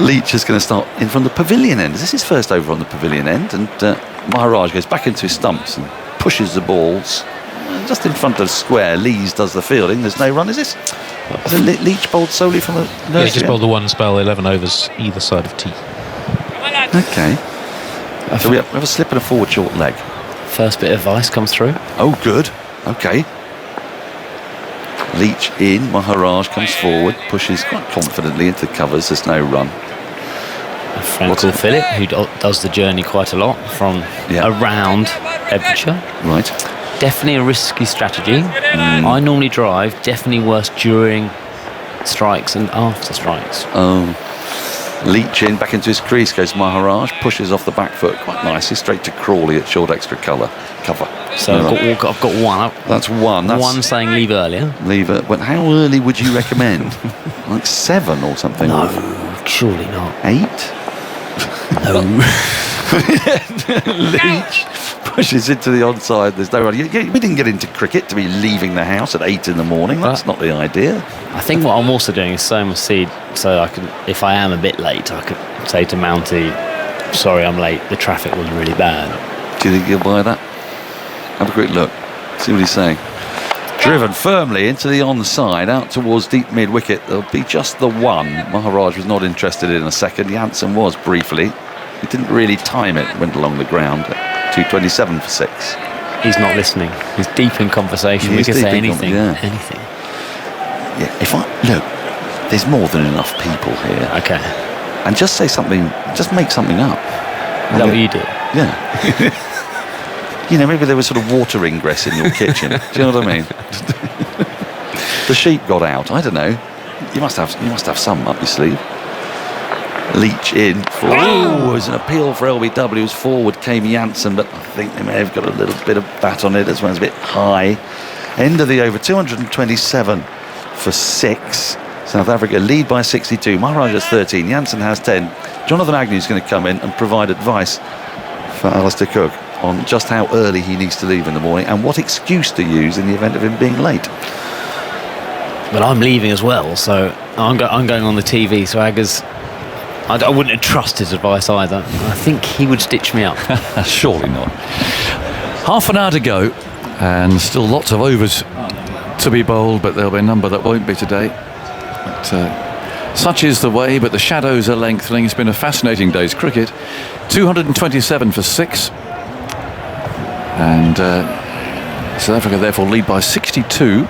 Leach is going to start in from the pavilion end. This is his first over on the pavilion end, and Maharaj goes back into his stumps and pushes the balls just in front of square. Lees does the fielding. There's no run, is this? Is it Leach bowled solely from the nursery? Yeah, he just bowled the one spell, 11 overs either side of tee. Okay. So we have a slip and a forward short leg. First bit of advice comes through. Oh, good. Okay. Leach in. Maharaj comes forward, pushes quite confidently into the covers. There's no run. Frankel Phillip, who does the journey quite a lot from around Bedfordshire. Right. Definitely a risky strategy. I normally drive, definitely worse during strikes and after strikes. Oh. Leach in, back into his crease goes Maharaj, pushes off the back foot quite nicely, straight to Crawley at short extra cover. So I've got one. That's one. That's one saying leave earlier. Leave it. But how early would you recommend? Like 7 or something? No, surely not. 8? No. Leach pushes into the onside. There's no run. We didn't get into cricket to be leaving the house at 8 in the morning. That's not the idea. I think what I'm also doing is sowing my seed, so I can, if I am a bit late, I could say to Mountie, "Sorry, I'm late. The traffic was really bad." Do you think he'll buy that? Have a quick look. See what he's saying. Driven firmly into the onside, out towards deep mid-wicket. There'll be just the one. Maharaj was not interested in a second. Jansen was briefly. He didn't really time it. Went along the ground at 227 for 6. He's not listening. He's deep in conversation. We could say anything. Anything. Yeah, if I look, there's more than enough people here. Okay. And just say something, just make something up. Is that what you do? Yeah. You know, maybe there was sort of water ingress in your kitchen. Do you know what I mean? The sheep got out. I don't know. You must have some up your sleeve. Leach in. Oh, it was an appeal for LBW's forward came Jansen, but I think they may have got a little bit of bat on it as well. It's a bit high. End of the over, 227 for 6. South Africa lead by 62. Maharaj has 13. Jansen has 10. Jonathan Agnew's going to come in and provide advice for Alistair Cook on just how early he needs to leave in the morning and what excuse to use in the event of him being late. But I'm leaving as well, so I'm going on the TV. So Agger's, I wouldn't trust his advice either. I think he would stitch me up. Surely not. Half an hour to go, and still lots of overs to be bowled, but there'll be a number that won't be today. But, such is the way, but the shadows are lengthening. It's been a fascinating day's cricket. 227 for 6. And South Africa therefore lead by 62.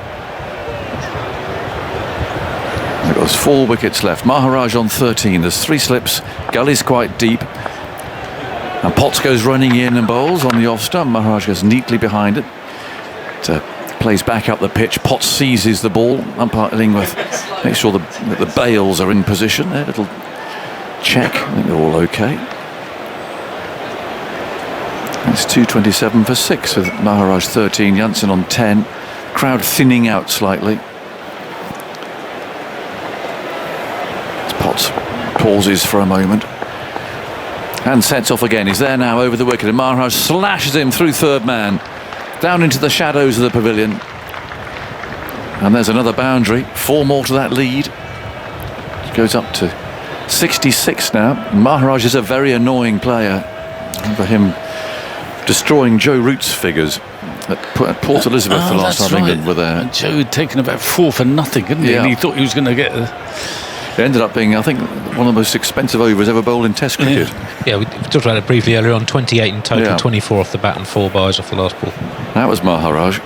They've got 4 wickets left. Maharaj on 13. There's 3 slips. Gully's quite deep. And Potts goes running in and bowls on the off stump. Maharaj goes neatly behind it. Plays back up the pitch. Potts seizes the ball. Umpire Illingworth makes sure that the bails are in position. Their little check. I think they're all okay. It's 227 for 6 with Maharaj 13, Jansen on 10. Crowd thinning out slightly. Potts pauses for a moment and sets off again. He's there now over the wicket, and Maharaj slashes him through third man down into the shadows of the pavilion. And there's another boundary. 4 more to that lead. It goes up to 66 now. Maharaj is a very annoying player. For him destroying Joe Root's figures at Port Elizabeth the last time England were there. And Joe had taken about 4 for nothing, didn't he? Yeah. And he thought he was going to get It ended up being, I think, one of the most expensive overs ever bowled in Test cricket. Yeah, we talked about it briefly earlier on. 28 in total, 24 off the bat and 4 byes off the last ball. That was Maharaj.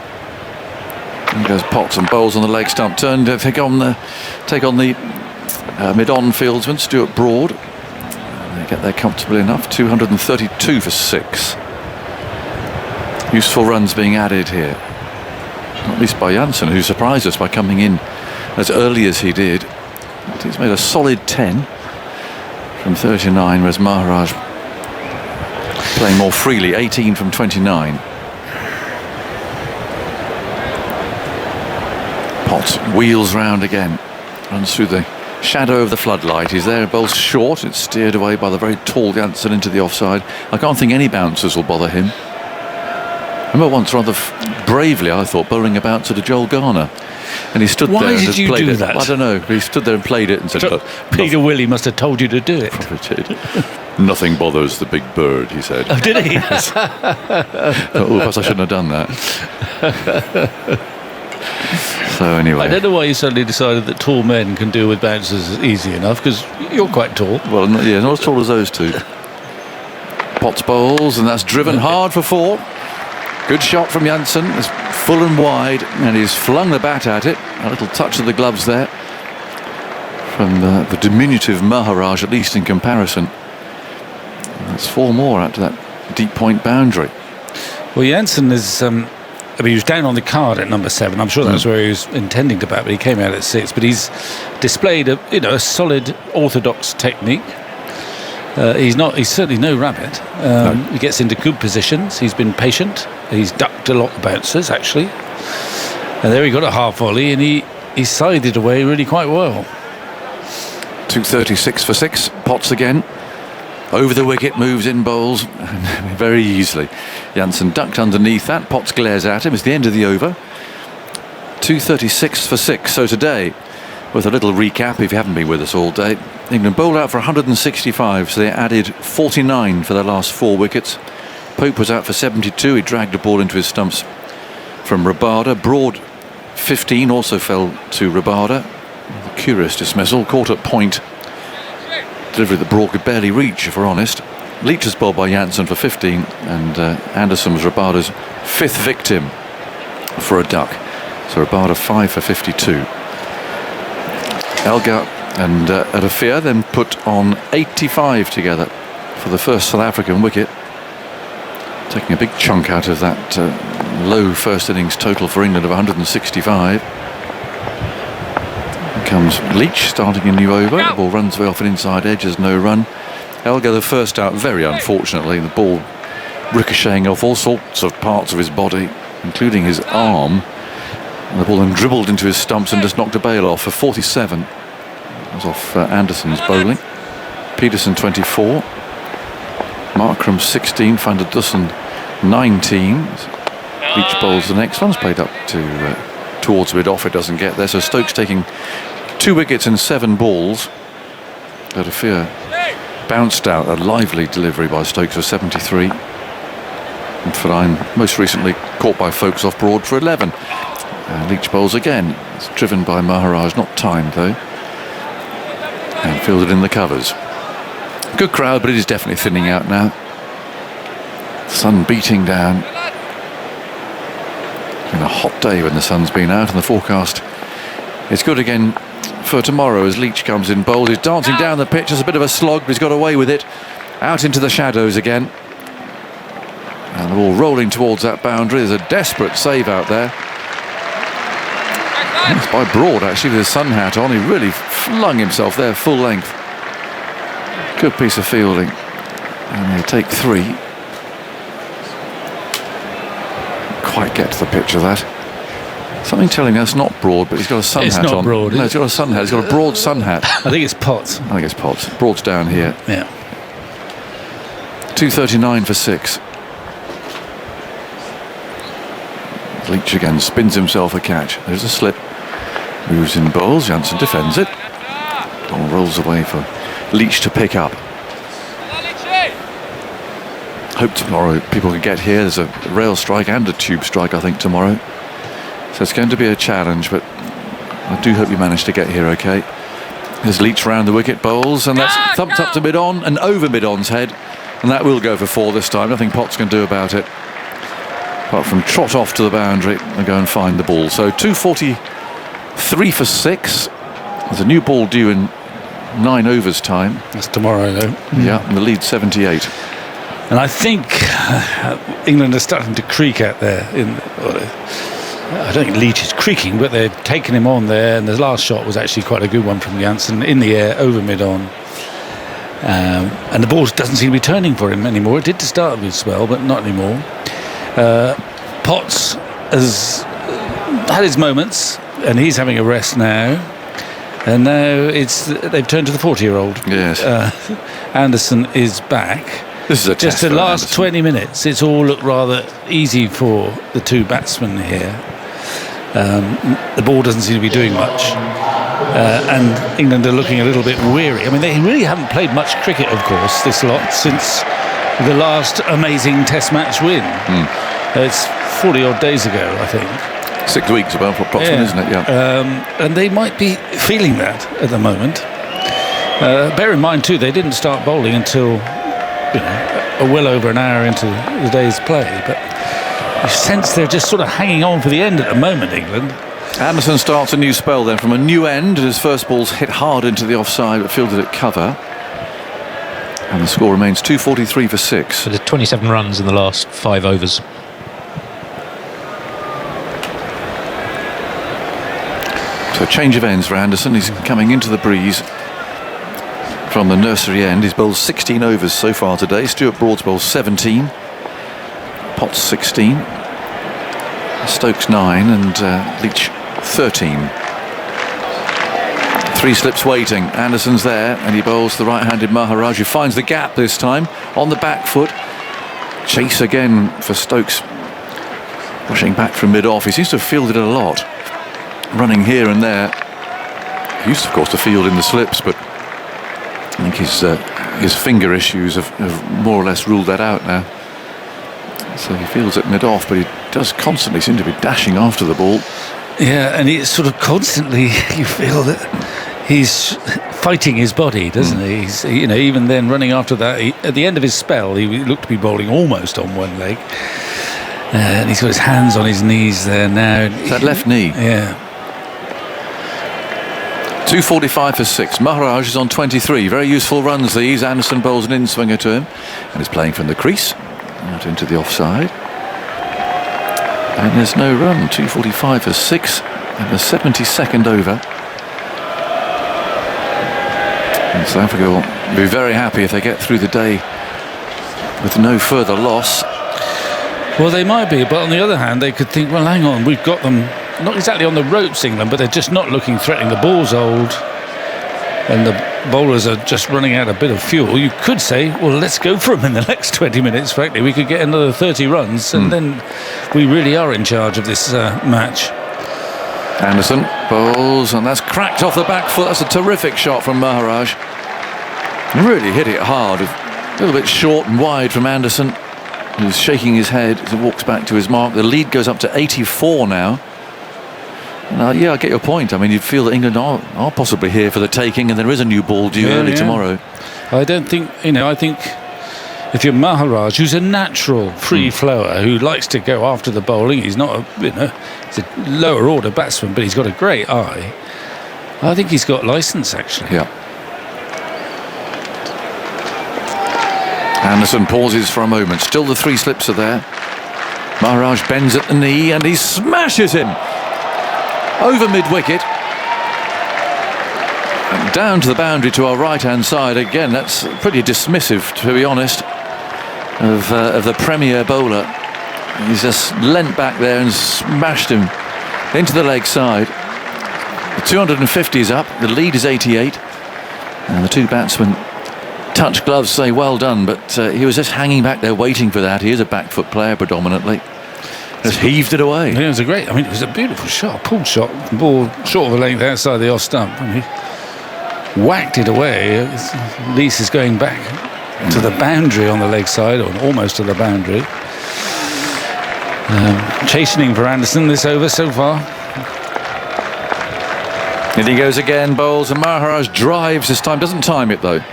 And goes Potts and bowls on the leg stump. Turn to take on the mid-on fieldsman, Stuart Broad. And they get there comfortably enough. 232 for 6. Useful runs being added here. Not least by Jansen, who surprised us by coming in as early as he did. He's made a solid 10 from 39, whereas Maharaj playing more freely, 18 from 29. Potts wheels round again, runs through the shadow of the floodlight. He's there, bowls short. It's steered away by the very tall Jansen into the offside. I can't think any bouncers will bother him. I remember once rather bravely, I thought, bowling a bouncer to Joel Garner. And he stood there and just played it. That? I don't know. He stood there and played it and said, Peter Willie must have told you to do it. Probably did. Nothing bothers the big bird, he said. Oh, did he? Perhaps I shouldn't have done that. So anyway. I don't know why you suddenly decided that tall men can deal with bouncers easy enough, because you're quite tall. Well, not as tall as those two. Potts bowls, and that's driven hard for 4. Good shot from Jansen. It's full and wide, and he's flung the bat at it. A little touch of the gloves there from the diminutive Maharaj, at least in comparison. And that's 4 more out to that deep point boundary. Well, Jansen is, he was down on the card at number 7. I'm sure that's where he was intending to bat, but he came out at 6. But he's displayed a solid orthodox technique. He's certainly no rabbit. He gets into good positions. He's been patient. He's ducked a lot of bouncers, actually. And there he got a half volley, and he sided away really quite well. 236 for 6. Potts again. Over the wicket, moves in, bowls very easily. Jansen ducked underneath that. Potts glares at him. It's the end of the over. 236 for 6. So today, with a little recap, if you haven't been with us all day, England bowled out for 165, so they added 49 for their last 4 wickets. Pope was out for 72. He dragged a ball into his stumps from Rabada. Broad 15 also fell to Rabada. Curious dismissal, caught at point. Delivery that Broad could barely reach, if we're honest. Leach was bowled by Janssen for 15, and Anderson was Rabada's 5th victim for a duck. So Rabada 5 for 52. Elgar and Adafia then put on 85 together for the first South African wicket, taking a big chunk out of that low first innings total for England of 165. Here comes Leach starting a new over. The ball runs way off an inside edge, there's no run. Elgar the first out, very unfortunately, the ball ricocheting off all sorts of parts of his body, including his arm. And the ball then dribbled into his stumps and just knocked a bail off for 47. It was off Anderson's bowling. Peterson 24. Markram 16. Van der Dussen 19. Leach bowls the next one's played up to towards mid-off. It doesn't get there. So Stokes taking 2 wickets in 7 balls. Adafia bounced out. A lively delivery by Stokes for 73. And Fellaini most recently caught by Folkes off Broad for 11. Leach bowls again. It's driven by Maharaj, not timed though. And fielded in the covers. Good crowd, but it is definitely thinning out now. Sun beating down. It's been a hot day when the sun's been out, and the forecast is good again for tomorrow as Leach comes in bowls. He's dancing down the pitch. It's a bit of a slog, but he's got away with it. Out into the shadows again. And the ball rolling towards that boundary. There's a desperate save out there. It's by Broad actually with his sun hat on. He really flung himself there full length. Good piece of fielding. And they take 3. Quite get to the pitch of that. Something telling me that's not Broad, but he's got a sun hat on. It's not Broad. No, he's got a sun hat. He's got a Broad sun hat. I think it's Potts. I think it's Potts. Broad's down here. Yeah. 2:39 for 6. Leach again spins himself a catch. There's a slip. Moves in bowls. Janssen defends it. Ball rolls away for Leach to pick up. Hope tomorrow people can get here. There's a rail strike and a tube strike, I think, tomorrow. So it's going to be a challenge, but I do hope you manage to get here okay. There's Leach round the wicket, bowls, and that's thumped up to mid-on and over mid-on's head. And that will go for 4 this time. Nothing Potts can do about it. Apart from trot off to the boundary and go and find the ball. So 2:43 for 6. There's a new ball due in 9 overs time. That's tomorrow though. Yeah, and the lead 78. And I think England are starting to creak out there. I don't think Leach is creaking, but they're taking him on there. And the last shot was actually quite a good one from Janssen in the air over mid-on. And the ball doesn't seem to be turning for him anymore. It did to start with Swell, but not anymore. Potts has had his moments, and he's having a rest now. And now they've turned to the 40-year-old. Yes. Anderson is back. This is a just test the last Anderson. 20 minutes. It's all looked rather easy for the 2 batsmen here. The ball doesn't seem to be doing much. And England are looking a little bit weary. I mean, they really haven't played much cricket, of course, this lot, since the last amazing Test match win. It's 40-odd days ago, I think. 6 weeks about approximately, isn't it? Yeah. And they might be feeling that at the moment. Bear in mind, too, they didn't start bowling until, well over an hour into the day's play. But I sense they're just sort of hanging on for the end at the moment, England. Anderson starts a new spell then from a new end. His first ball's hit hard into the offside, but fielded at cover. And the score remains 2:43 for 6. So there's 27 runs in the last 5 overs. So a change of ends for Anderson. He's coming into the breeze from the nursery end. He's bowled 16 overs so far today. Stuart Broad's bowled 17. Potts 16. Stokes 9 and Leach 13. 3 slips waiting. Anderson's there and he bowls the right-handed Maharaj, who finds the gap this time on the back foot. Chase again for Stokes, rushing back from mid-off. He seems to have fielded it a lot, running here and there. He used, of course, to field in the slips, but I think his finger issues have more or less ruled that out now. So he fields at mid-off, but he does constantly seem to be dashing after the ball. Yeah, and it's sort of constantly, you feel that he's fighting his body, doesn't he? He's, even then running after that, at the end of his spell, he looked to be bowling almost on one leg. And he's got his hands on his knees there now. That left knee. Yeah. 245 for 6. Maharaj is on 23. Very useful runs these. Anderson bowls an in-swinger to him and is playing from the crease out into the offside. And there's no run. 245 for 6 in the 72nd over. And South Africa will be very happy if they get through the day with no further loss. Well, they might be, but on the other hand, they could think, well, hang on, we've got them not exactly on the ropes, England, but they're just not looking threatening. The ball's old, and the bowlers are just running out a bit of fuel. You could say, well, let's go for them in the next 20 minutes. Frankly, we could get another 30 runs, and then we really are in charge of this match. Anderson bowls, and that's cracked off the back foot. That's a terrific shot from Maharaj. Really hit it hard. A little bit short and wide from Anderson. He's shaking his head as he walks back to his mark. The lead goes up to 84 now. And, yeah, I get your point. I mean, you'd feel that England are possibly here for the taking, and there is a new ball due early tomorrow. I don't think, I think if you're Maharaj, who's a natural free flower, who likes to go after the bowling, he's not he's a lower order batsman, but he's got a great eye. I think he's got licence, actually. Yeah. Anderson pauses for a moment. Still the 3 slips are there. Maharaj bends at the knee and he smashes him over mid-wicket. And down to the boundary to our right-hand side. Again, that's pretty dismissive, to be honest, of the Premier bowler. He's just leant back there and smashed him into the leg side. The 250 is up. The lead is 88. And the 2 batsmen touch gloves, say well done, but he was just hanging back there waiting for that. He is a back foot player predominantly. Just heaved it away. Yeah, it was a great, it was a beautiful shot, pulled shot, ball short of a length outside the off stump, and he whacked it away. Leach is going back to the boundary on the leg side, or almost to the boundary. Chastening for Anderson this over so far. And he goes again, bowls, and Maharaj drives this time, doesn't time it though.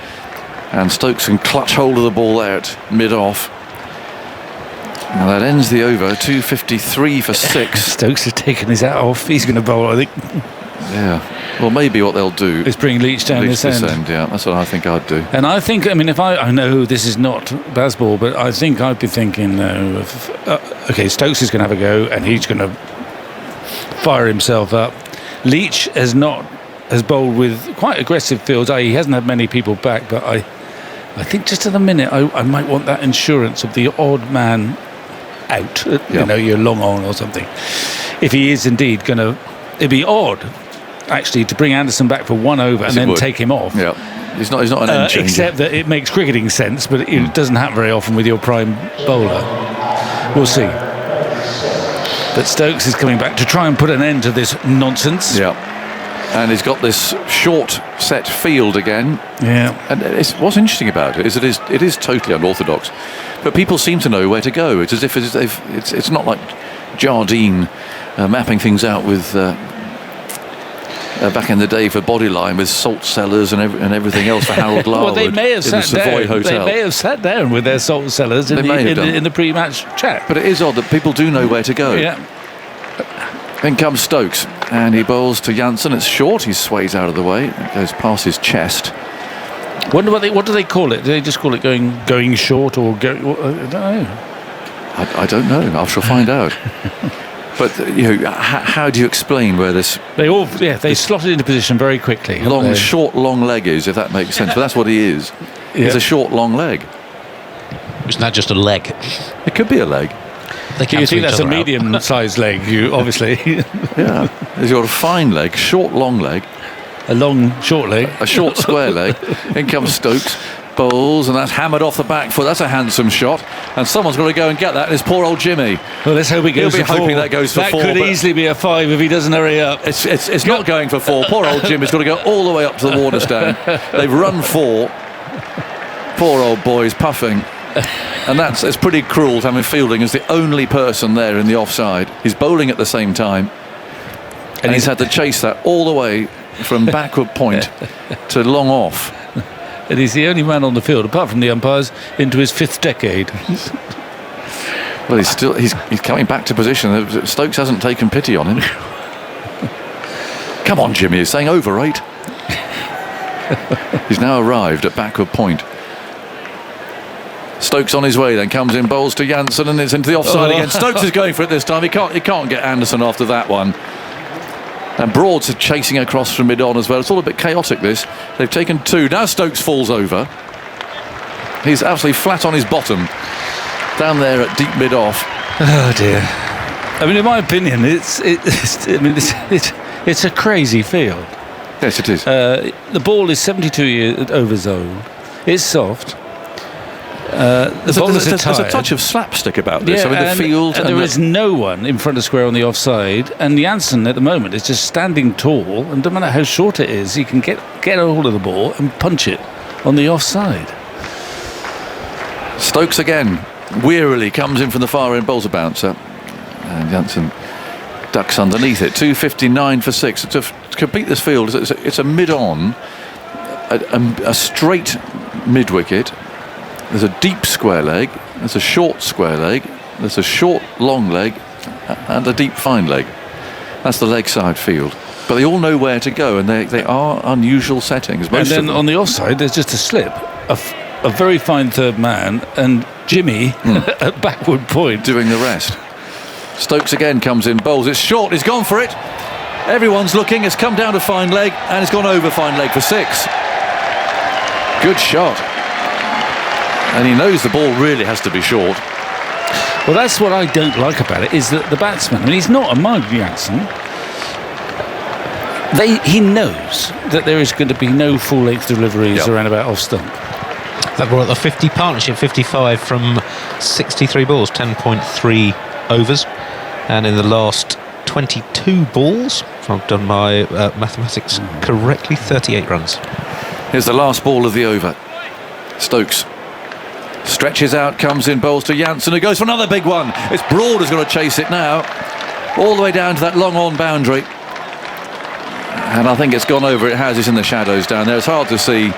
And Stokes can clutch hold of the ball there at mid-off. Now that ends the over, 253 for 6. Stokes has taken his hat off. He's going to bowl, I think. Yeah. Well, maybe what they'll do is bring Leach down this end. Yeah, that's what I think I'd do. And I think, if I know this is not baseball, but I think I'd be thinking, okay, Stokes is going to have a go, and he's going to fire himself up. Leach has bowled with quite aggressive fields. He hasn't had many people back, but I think just at the minute I might want that insurance of the odd man out, you're long on or something. If he is indeed going to, it'd be odd actually to bring Anderson back for 1 over and then take him off. Yeah, he's not an end changer. Except that it makes cricketing sense, but it doesn't happen very often with your prime bowler. We'll see. But Stokes is coming back to try and put an end to this nonsense. Yeah. And he's got this short set field again. Yeah. And what's interesting about it is it is totally unorthodox, but people seem to know where to go. It's as if it's not like Jardine mapping things out with back in the day for Bodyline with salt cellars and everything else for Harold Larwood. Well, they may have sat down. Hotel. They may have sat down with their salt cellars in the pre-match chat. But it is odd that people do know where to go. Yeah. Then comes Stokes, and he bowls to Janssen. It's short. He sways out of the way. It goes past his chest. What do they call it? Do they just call it going short or go? I don't know. I don't know. I shall find out. But how do you explain where this? They slotted into position very quickly. Short, long leg is, if that makes sense. But that's what he is. Yeah. He's a short, long leg. Isn't that just a leg? It could be a leg. You think that's a medium-sized leg? You obviously. Yeah. He's got a fine leg, short, long leg. A long, short leg. A short, square leg. In comes Stokes. Bowls, and that's hammered off the back foot. That's a handsome shot, and someone's got to go and get that. And it's poor old Jimmy. Well, let's hope he goes for 4. He'll be hoping that goes for 4. That could easily be a 5 if he doesn't hurry up. It's not going for 4. Poor old Jimmy's got to go all the way up to the water stand. They've run 4. Poor old boy's puffing. And it's pretty cruel to have him fielding as the only person there in the offside. He's bowling at the same time. And he's had to chase that all the way from backward point to long off. And he's the only man on the field, apart from the umpires, into his 5th decade. Well, he's coming back to position. Stokes hasn't taken pity on him. Come on, Jimmy, he's saying over 8. He's now arrived at backward point. Stokes on his way, then comes in, bowls to Janssen, and it's into the offside again. Stokes is going for it this time. He can't get Anderson after that one. And Broad's chasing across from mid-on as well. It's all a bit chaotic, this. They've taken 2. Now Stokes falls over. He's absolutely flat on his bottom down there at deep mid-off. Oh dear. I mean, in my opinion, it's a crazy field. Yes, it is. The ball is 72 overs old. It's soft. There's a touch of slapstick about this. Yeah, I mean, the field. And there is no one in front of square on the offside. And Janssen at the moment is just standing tall. And no matter how short it is, he can get a hold of the ball and punch it on the offside. Stokes again, wearily comes in from the far end, bowls a bouncer. And Janssen ducks underneath it. 2:59 for 6. To complete this field, it's a mid-on, a straight mid-wicket. There's a deep square leg, there's a short square leg, there's a short long leg, and a deep fine leg. That's the leg side field. But they all know where to go, and they are unusual settings. And then on the offside, there's just a slip, a very fine third man, and Jimmy at backward point doing the rest. Stokes again comes in, bowls. It's short. He's gone for it. Everyone's looking. It's come down to fine leg, and it's gone over fine leg for 6. Good shot. And he knows the ball really has to be short. Well, that's what I don't like about it, is that the batsman, I mean, he's not a mug, Janssen. He knows that there is going to be no full-length deliveries around about off stump. That brought the 50 partnership, 55 from 63 balls, 10.3 overs. And in the last 22 balls, if I've done my mathematics correctly, 38 runs. Here's the last ball of the over. Stokes stretches out, comes in, bowls to Janssen, who goes for another big one. It's Broad who's going to chase it now, all the way down to that long-on boundary. And I think it's gone over. It has. It's in the shadows down there. It's hard to see.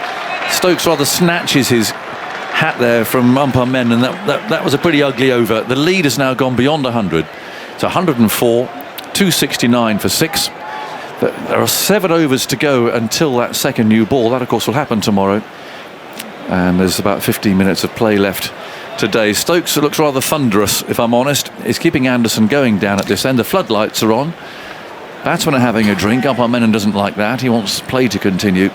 Stokes rather snatches his hat there from umpire men, and that was a pretty ugly over. The lead has now gone beyond 100. It's 104, 269 for 6. There are 7 overs to go until that second new ball. That, of course, will happen tomorrow. And there's about 15 minutes of play left today. Stokes looks rather thunderous, if I'm honest. He's keeping Anderson going down at this end. The floodlights are on. Batsmen are having a drink. Umpire Menon doesn't like that. He wants play to continue.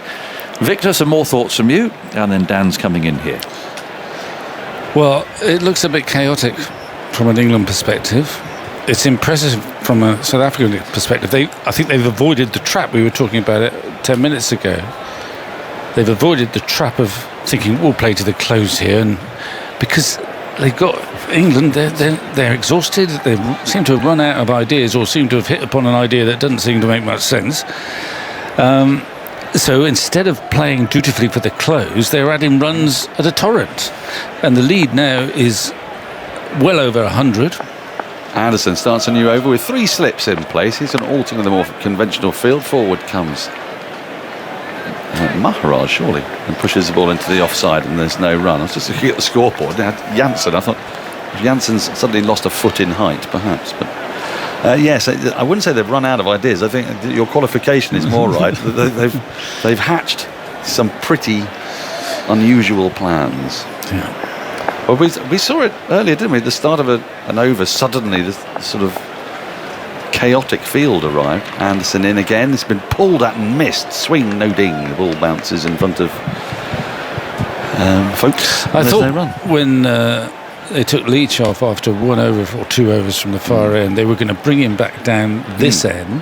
Victor, some more thoughts from you, and then Dan's coming in here. Well, it looks a bit chaotic from an England perspective. It's impressive from a South African perspective. I think they've avoided the trap. We were talking about it 10 minutes ago. They've avoided the trap of thinking we'll play to the close here, and because they've got England, they're exhausted. They seem to have run out of ideas, or seem to have hit upon an idea that doesn't seem to make much sense. So instead of playing dutifully for the close, they're adding runs at a torrent, and the lead now is well over 100. Anderson starts a new over with 3 slips in place. He's going to alter the more conventional field. Forward comes Maharaj, surely, and pushes the ball into the offside, and there's no run. I was just looking at the scoreboard. They had Janssen. I thought Janssen's suddenly lost a foot in height, perhaps. But yes, I wouldn't say they've run out of ideas. I think your qualification is more right. They've hatched some pretty unusual plans. Yeah. Well, we saw it earlier, didn't we? At the start of an over, suddenly this sort of chaotic field arrived. Anderson in again. It's been pulled at and missed. Swing, no ding. The ball bounces in front of folks. I thought when they took Leach off after 1 over or 2 overs from the far end, they were going to bring him back down this end,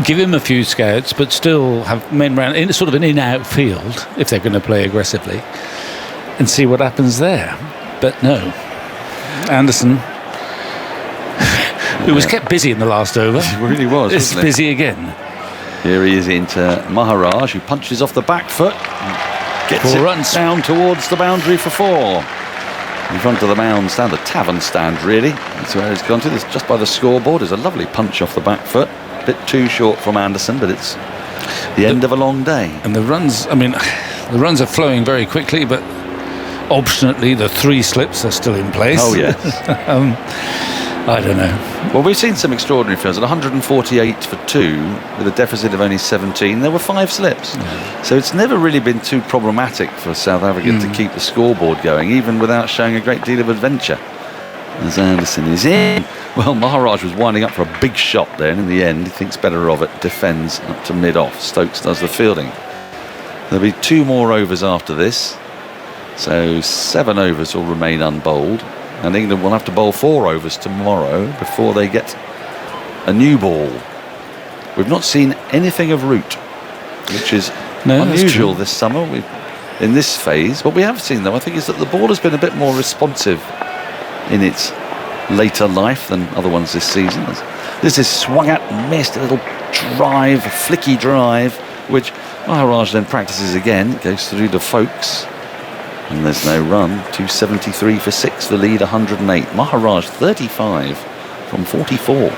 give him a few scouts, but still have men round in sort of an in-out field if they're going to play aggressively, and see what happens there. But no, Anderson, who was kept busy in the last over, he really was. It's busy again. Here he is into Maharaj, who punches off the back foot, gets it down towards the boundary for 4. In front of the mound stand, the tavern stand really. That's where he's gone to. This just by the scoreboard is a lovely punch off the back foot. a bit too short from Anderson, but it's the end of a long day. And the runs, the runs are flowing very quickly, but obstinately the 3 slips are still in place. Oh, yes. I don't know. Well, we've seen some extraordinary fields. At 148 for 2, with a deficit of only 17, there were 5 slips. So it's never really been too problematic for South Africa to keep the scoreboard going, even without showing a great deal of adventure. As Anderson is in. Well, Maharaj was winding up for a big shot there, and in the end, he thinks better of it, defends up to mid-off. Stokes does the fielding. There'll be 2 more overs after this. So 7 overs will remain unbowled. And England will have to bowl 4 overs tomorrow before they get a new ball. We've not seen anything of Root, which is unusual this summer in this phase. What we have seen, though, I think, is that the ball has been a bit more responsive in its later life than other ones this season. This is swung at and missed, a little drive, a flicky drive, which Maharaj then practices again. It goes through the folks. And there's no run. 273 for 6, the lead 108. Maharaj 35 from 44.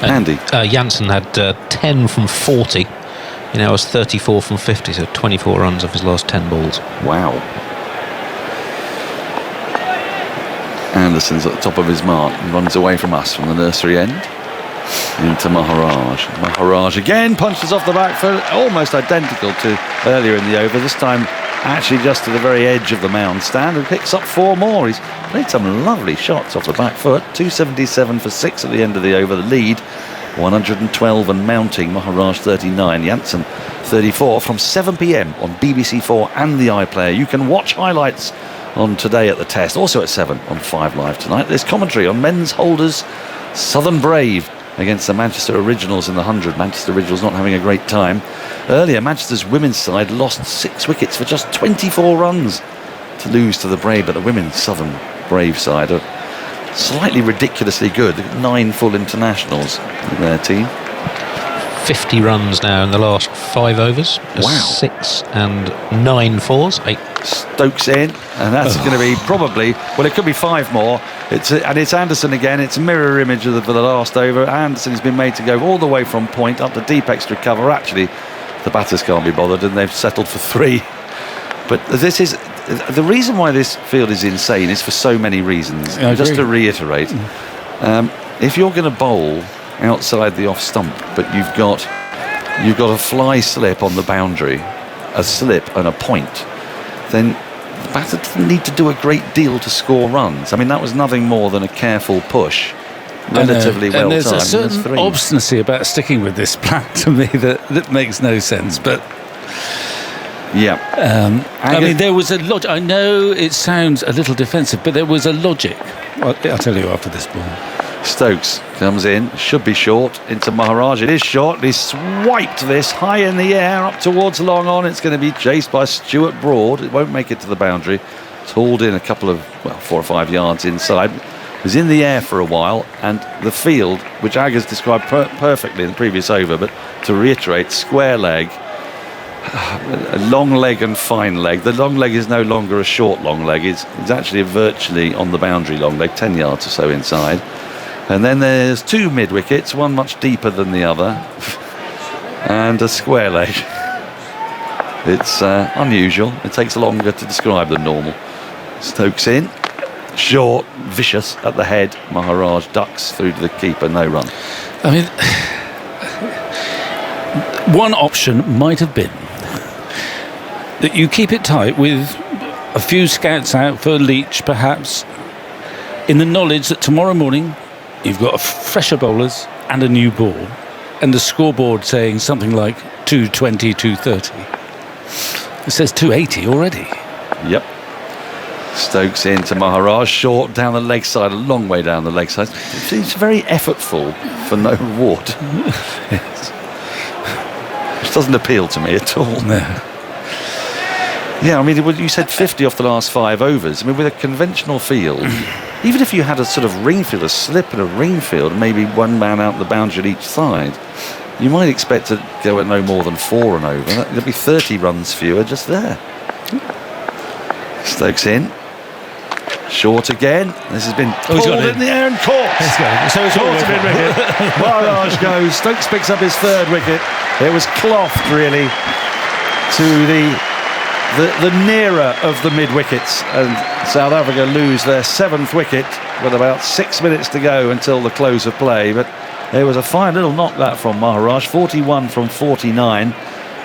Andy? Janssen had 10 from 40. He now has 34 from 50, so 24 runs off his last 10 balls. Wow. Anderson's at the top of his mark and runs away from us from the nursery end. Into Maharaj. Maharaj again punches off the back foot, almost identical to earlier in the over. This time actually just to the very edge of the mound stand, and picks up 4 more. He's played some lovely shots off the back foot. 277 for 6 at the end of the over. The lead 112 and mounting. Maharaj 39, Janssen 34. From 7 p.m. on BBC4 and the iPlayer. You can watch highlights on Today at the Test, also at 7 on 5 Live tonight. There's commentary on men's holders Southern Brave against the Manchester Originals in the 100. Manchester Originals not having a great time. Earlier, Manchester's women's side lost 6 wickets for just 24 runs to lose to the Brave, but the women's Southern Brave side are slightly ridiculously good. 9 full internationals in their team. 50 runs now in the last 5 overs. Wow. 6 and 9 fours. 8. Stokes in, and that's going to be probably, well, it could be 5 more. It's Anderson again. It's a mirror image of the last over. Anderson has been made to go all the way from point up to deep extra cover. Actually, the batters can't be bothered, and they've settled for 3. But this is the reason why this field is insane is for so many reasons. Just to reiterate, if you're going to bowl outside the off stump, but you've got a fly slip on the boundary, a slip and a point, then the batter doesn't need to do a great deal to score runs. I mean, that was nothing more than a careful push, relatively well timed. And there's a certain obstinacy about sticking with this plan to me that makes no sense. But yeah, I mean, there was a logic. I know it sounds a little defensive, but there was a logic. Well, I'll tell you after this ball. Stokes comes in, should be short, into Maharaj. It is short. He swiped this high in the air up towards long on. It's going to be chased by Stuart Broad. It won't make it to the boundary. It's hauled in a couple of, 4 or 5 yards inside. It was in the air for a while, and the field, which Agger's described perfectly in the previous over, but to reiterate, square leg, a long leg and fine leg. The long leg is no longer a short long leg. It's actually virtually on the boundary long leg, 10 yards or so inside. And then there's 2 mid wickets, one much deeper than the other, and a square leg. It's unusual. It takes longer to describe than normal. Stokes in, short, vicious at the head. Maharaj ducks through to the keeper, no run. I mean, one option might have been that you keep it tight with a few scouts out for Leach, perhaps, in the knowledge that tomorrow morning you've got fresher bowlers and a new ball, and the scoreboard saying something like 220, 230. It says 280 already. Yep. Stokes into Maharaj, short down the leg side, a long way down the leg side. It's very effortful for no reward. Yes. Which doesn't appeal to me at all. No. Yeah, I mean, you said 50 off the last 5 overs. I mean, with a conventional field, even if you had a sort of ring field, a slip and a ring field, and maybe one man out the boundary at each side, you might expect to go at no more than 4 and over. There'd be 30 runs fewer just there. Stokes in. Short again. This has been pulled in the air and caught. So it's Caught a mid-wicket. Maharaj goes. Stokes picks up his third wicket. It was clothed really to the nearer of the mid-wickets, and South Africa lose their 7th wicket with about 6 minutes to go until the close of play. But it was a fine little knock that from Maharaj, 41 from 49,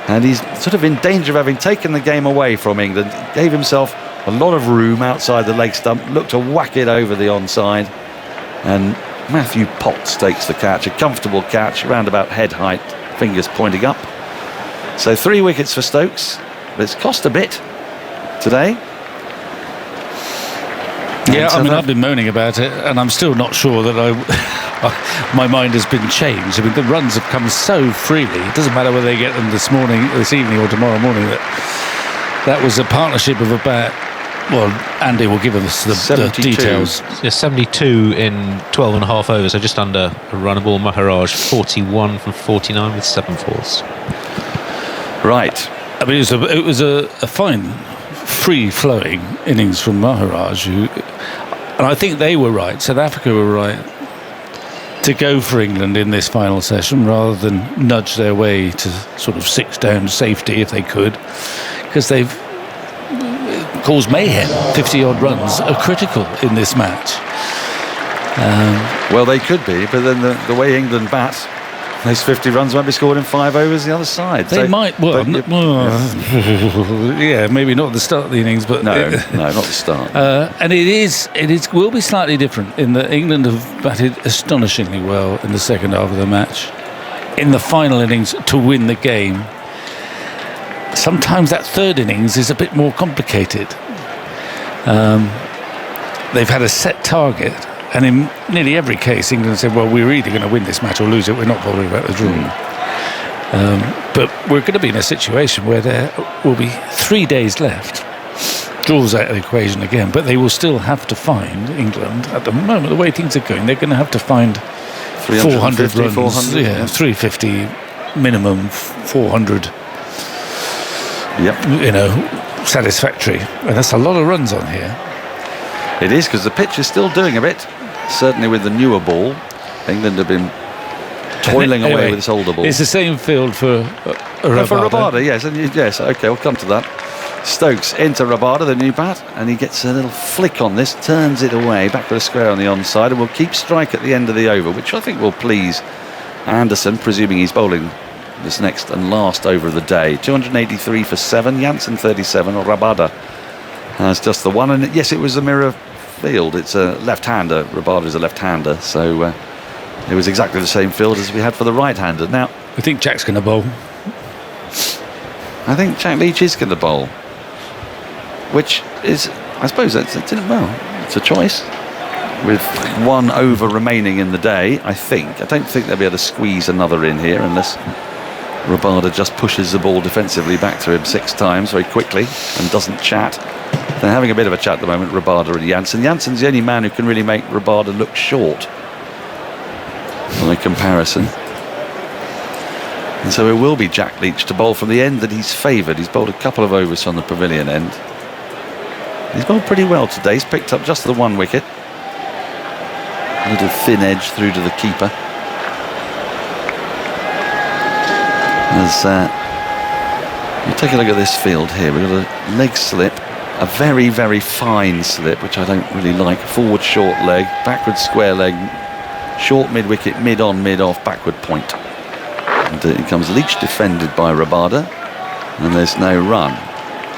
and he's sort of in danger of having taken the game away from England. He gave himself a lot of room outside the leg stump, looked to whack it over the onside, and Matthew Potts takes the catch, a comfortable catch, round about head height, fingers pointing up. So 3 wickets for Stokes, but it's cost a bit today. Yeah, I mean, I've been moaning about it, and I'm still not sure that my mind has been changed. I mean, the runs have come so freely. It doesn't matter whether they get them this evening, or tomorrow morning. That was a partnership of about. Well, Andy will give us the details. Yeah, 72 in 12 and a half overs, so just under a run a ball. Maharaj 41 from 49 with 7 fours. Right. I mean, it was a fine, free-flowing innings from Maharaj, and I think they were right. South Africa were right to go for England in this final session rather than nudge their way to sort of 6 down safety if they could, because they've caused mayhem. 50-odd runs are critical in this match. Well, they could be, but then the way England bat, those 50 runs might be scored in 5 overs the other side. They might. Well, yeah, maybe not at the start of the innings, but no, not the start. And it will be slightly different in that England have batted astonishingly well in the second half of the match. In the final innings to win the game, sometimes that third innings is a bit more complicated. They've had a set target, and in nearly every case England said, well, we're either going to win this match or lose it, we're not bothering about the draw. But we're going to be in a situation where there will be 3 days left. Draws out of the equation again, but they will still have to find, England at the moment, the way things are going, they're going to have to find 400 runs, 400, yeah, 350 minimum, 400. Yep. Satisfactory, and that's a lot of runs on here. It is, because the pitch is still doing a bit. Certainly with the newer ball, England have been toiling away with this older ball. It's the same field for Rabada. For Rabada, yes, okay, we'll come to that. Stokes into Rabada, the new bat, and he gets a little flick on this, turns it away, back to the square on the onside, and will keep strike at the end of the over, which I think will please Anderson, presuming he's bowling this next and last over of the day. 283 for 7, Jansen 37, or Rabada has just the one, and yes, it was a mirror field. It's a left-hander. Rabada is a left-hander, so it was exactly the same field as we had for the right-hander. Now, I think Jack's going to bowl. I think Jack Leach is going to bowl, which is, I suppose, it's a choice. With 1 over remaining in the day, I don't think they'll be able to squeeze another in here unless Rabada just pushes the ball defensively back to him 6 times very quickly and doesn't chat. They're having a bit of a chat at the moment, Rabada and Jansen. Jansen's the only man who can really make Rabada look short by comparison. And so it will be Jack Leach to bowl from the end that he's favoured. He's bowled a couple of overs from the pavilion end. He's bowled pretty well today. He's picked up just the 1 wicket. A little thin edge through to the keeper. As you take a look at this field here, we've got a leg slip, a very, very fine slip, which I don't really like. Forward short leg, backward square leg, short mid-wicket, mid-on, mid-off, backward point. And it comes Leach defended by Rabada, and there's no run.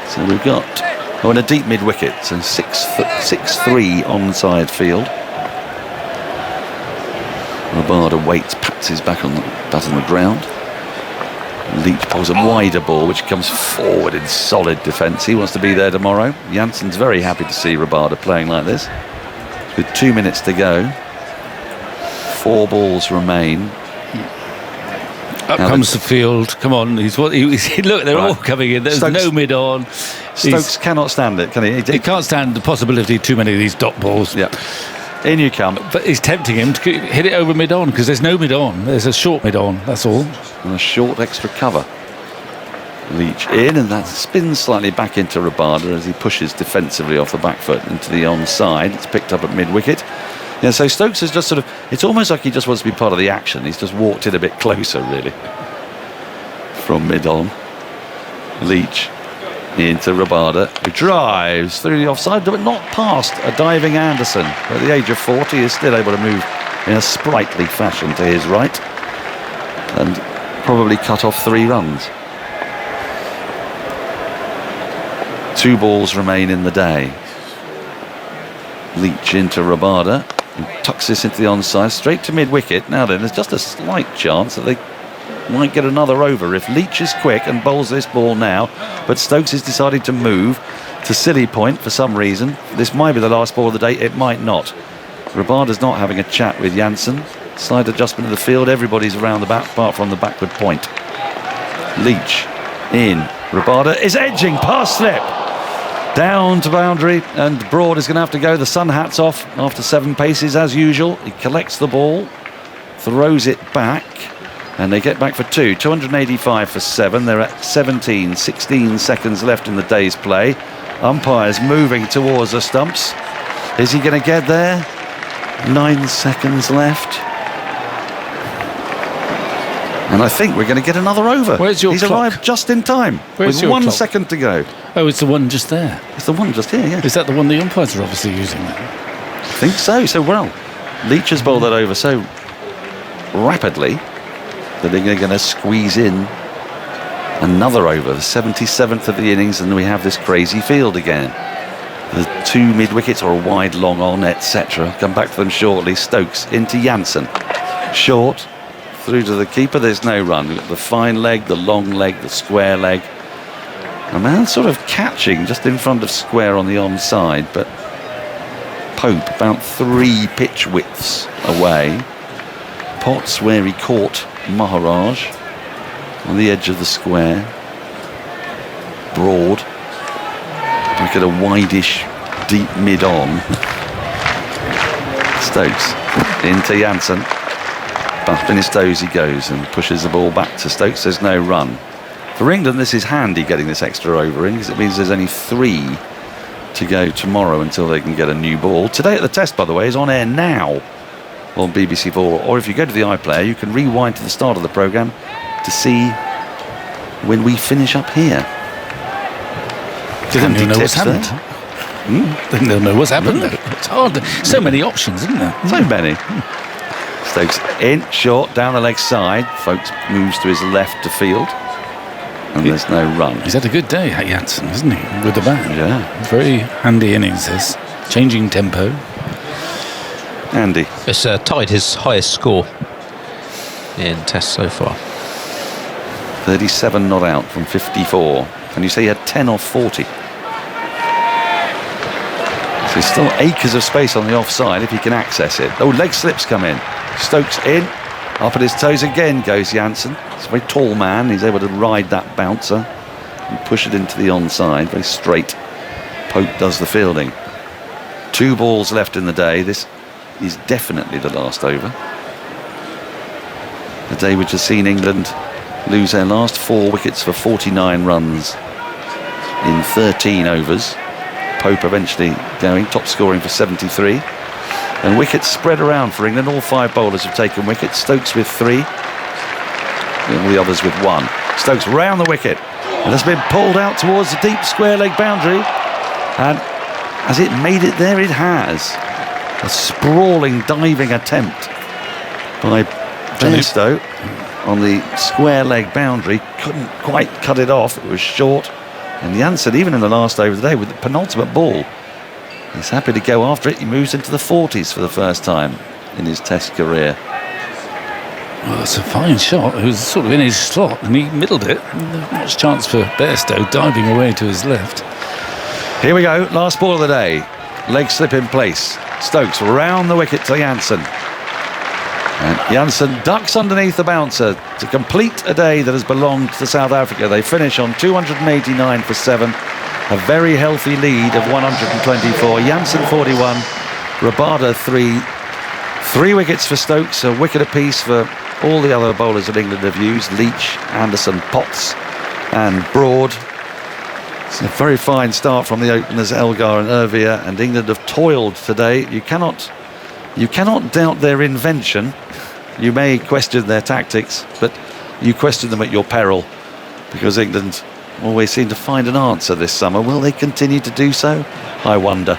So we've got, in a deep mid-wicket, so 6-3 onside field. Rabada waits, pats his back on the ground. Leach pulls a wider ball, which comes forward in solid defence. He wants to be there tomorrow. Jansen's very happy to see Rabada playing like this. With 2 minutes to go, 4 balls remain. Up comes the field. Come on, look, they're all coming in. There's no mid on. Stokes cannot stand it, can he? He can't stand the possibility of too many of these dot balls. Yeah. In you come. But it's tempting him to hit it over mid on, because there's no mid on. There's a short mid on, that's all. And a short extra cover. Leach in, and that spins slightly back into Rabada as he pushes defensively off the back foot into the onside. It's picked up at mid-wicket. Yeah, so Stokes has just sort of, it's almost like he just wants to be part of the action. He's just walked in a bit closer, really, from mid-on. Leach into Rabada, who drives through the offside, but not past a diving Anderson. At the age of 40, is still able to move in a sprightly fashion to his right, and probably cut off 3 runs. 2 balls remain in the day. Leach into Rabada, and tucks this into the onside, straight to mid-wicket. Now then, there's just a slight chance that they might get another over if Leach is quick and bowls this ball now, but Stokes has decided to move to silly point for some reason. This might be the last ball of the day, it might not. Rabada's not having a chat with Jansen. Slight adjustment of the field, everybody's around the back apart from the backward point. Leach in, Rabada is edging past slip down to boundary, and Broad is going to have to go. The sun hat's off after 7 paces as usual. He collects the ball, throws it back, and they get back for 2. 285 for 7. They're at 16 seconds left in the day's play. Umpires moving towards the stumps. Is he going to get there? 9 seconds left. And I think we're going to get another over. Where's your He's clock? arrived just in time. Where's with your 1 clock? second to go. Oh, it's the one just there. It's the one just here, yeah. Is that the one the umpires are obviously using then? I think so. So, well, Leach has bowled that over so rapidly that they're going to squeeze in another over, the 77th of the innings, and we have this crazy field again. The 2 mid-wickets or a wide, long on, etc. Come back to them shortly. Stokes into Jansen. Short, through to the keeper, there's no run. We've got the fine leg, the long leg, the square leg. A man sort of catching just in front of square on the onside, but Pope about 3 pitch widths away. Potts where he caught Maharaj on the edge of the square. Broad back at a wideish deep mid-on. Stokes into Jansen. Up in his toes he goes and pushes the ball back to Stokes. There's no run. For England, this is handy getting this extra over in, because it means there's only 3 to go tomorrow until they can get a new ball. Today at the Test, by the way, is on air now on BBC 4, or if you go to the iPlayer, you can rewind to the start of the programme to see when we finish up here. Then they'll know what's happened. Then they'll know what's happened. It's hard. So many options, isn't there? So many. Stokes in, short, down the leg side. Folks moves to his left to field. And there's no run. He's had a good day, Jansen, hasn't he? With the bat. Yeah. Very handy innings, this. Changing tempo. Andy. It's tied his highest score in Tests so far. 37 not out from 54. And you say he had 10 off 40. So there's still acres of space on the offside if he can access it. Oh, leg slips come in. Stokes in. Up at his toes again goes Jansen. He's a very tall man. He's able to ride that bouncer and push it into the onside. Very straight. Pope does the fielding. 2 balls left in the day. This is definitely the last over. The day which has seen England lose their last 4 wickets for 49 runs in 13 overs. Pope eventually going, top scoring for 73. And wickets spread around for England. All 5 bowlers have taken wickets. Stokes with 3. And all the others with 1. Stokes round the wicket. And has been pulled out towards the deep square leg boundary. And has it made it there? It has. A sprawling diving attempt by Bairstow on the square leg boundary. Couldn't quite cut it off. It was short. And Jansen, even in the last over of the day, with the penultimate ball, he's happy to go after it. He moves into the 40s for the first time in his Test career. Well, it's a fine shot. It was sort of in his slot, and he middled it. Not much chance for Bairstow diving away to his left. Here we go, last ball of the day. Leg slip in place. Stokes round the wicket to Jansen. And Jansen ducks underneath the bouncer to complete a day that has belonged to South Africa. They finish on 289 for 7. A very healthy lead of 124. Jansen 41, Rabada 3. 3 wickets for Stokes, a wicket apiece for all the other bowlers that England have used. Leach, Anderson, Potts and Broad. It's a very fine start from the openers, Elgar and Ervia, and England have toiled today. You cannot doubt their invention. You may question their tactics, but you question them at your peril, because England always seem to find an answer this summer. Will they continue to do so? I wonder.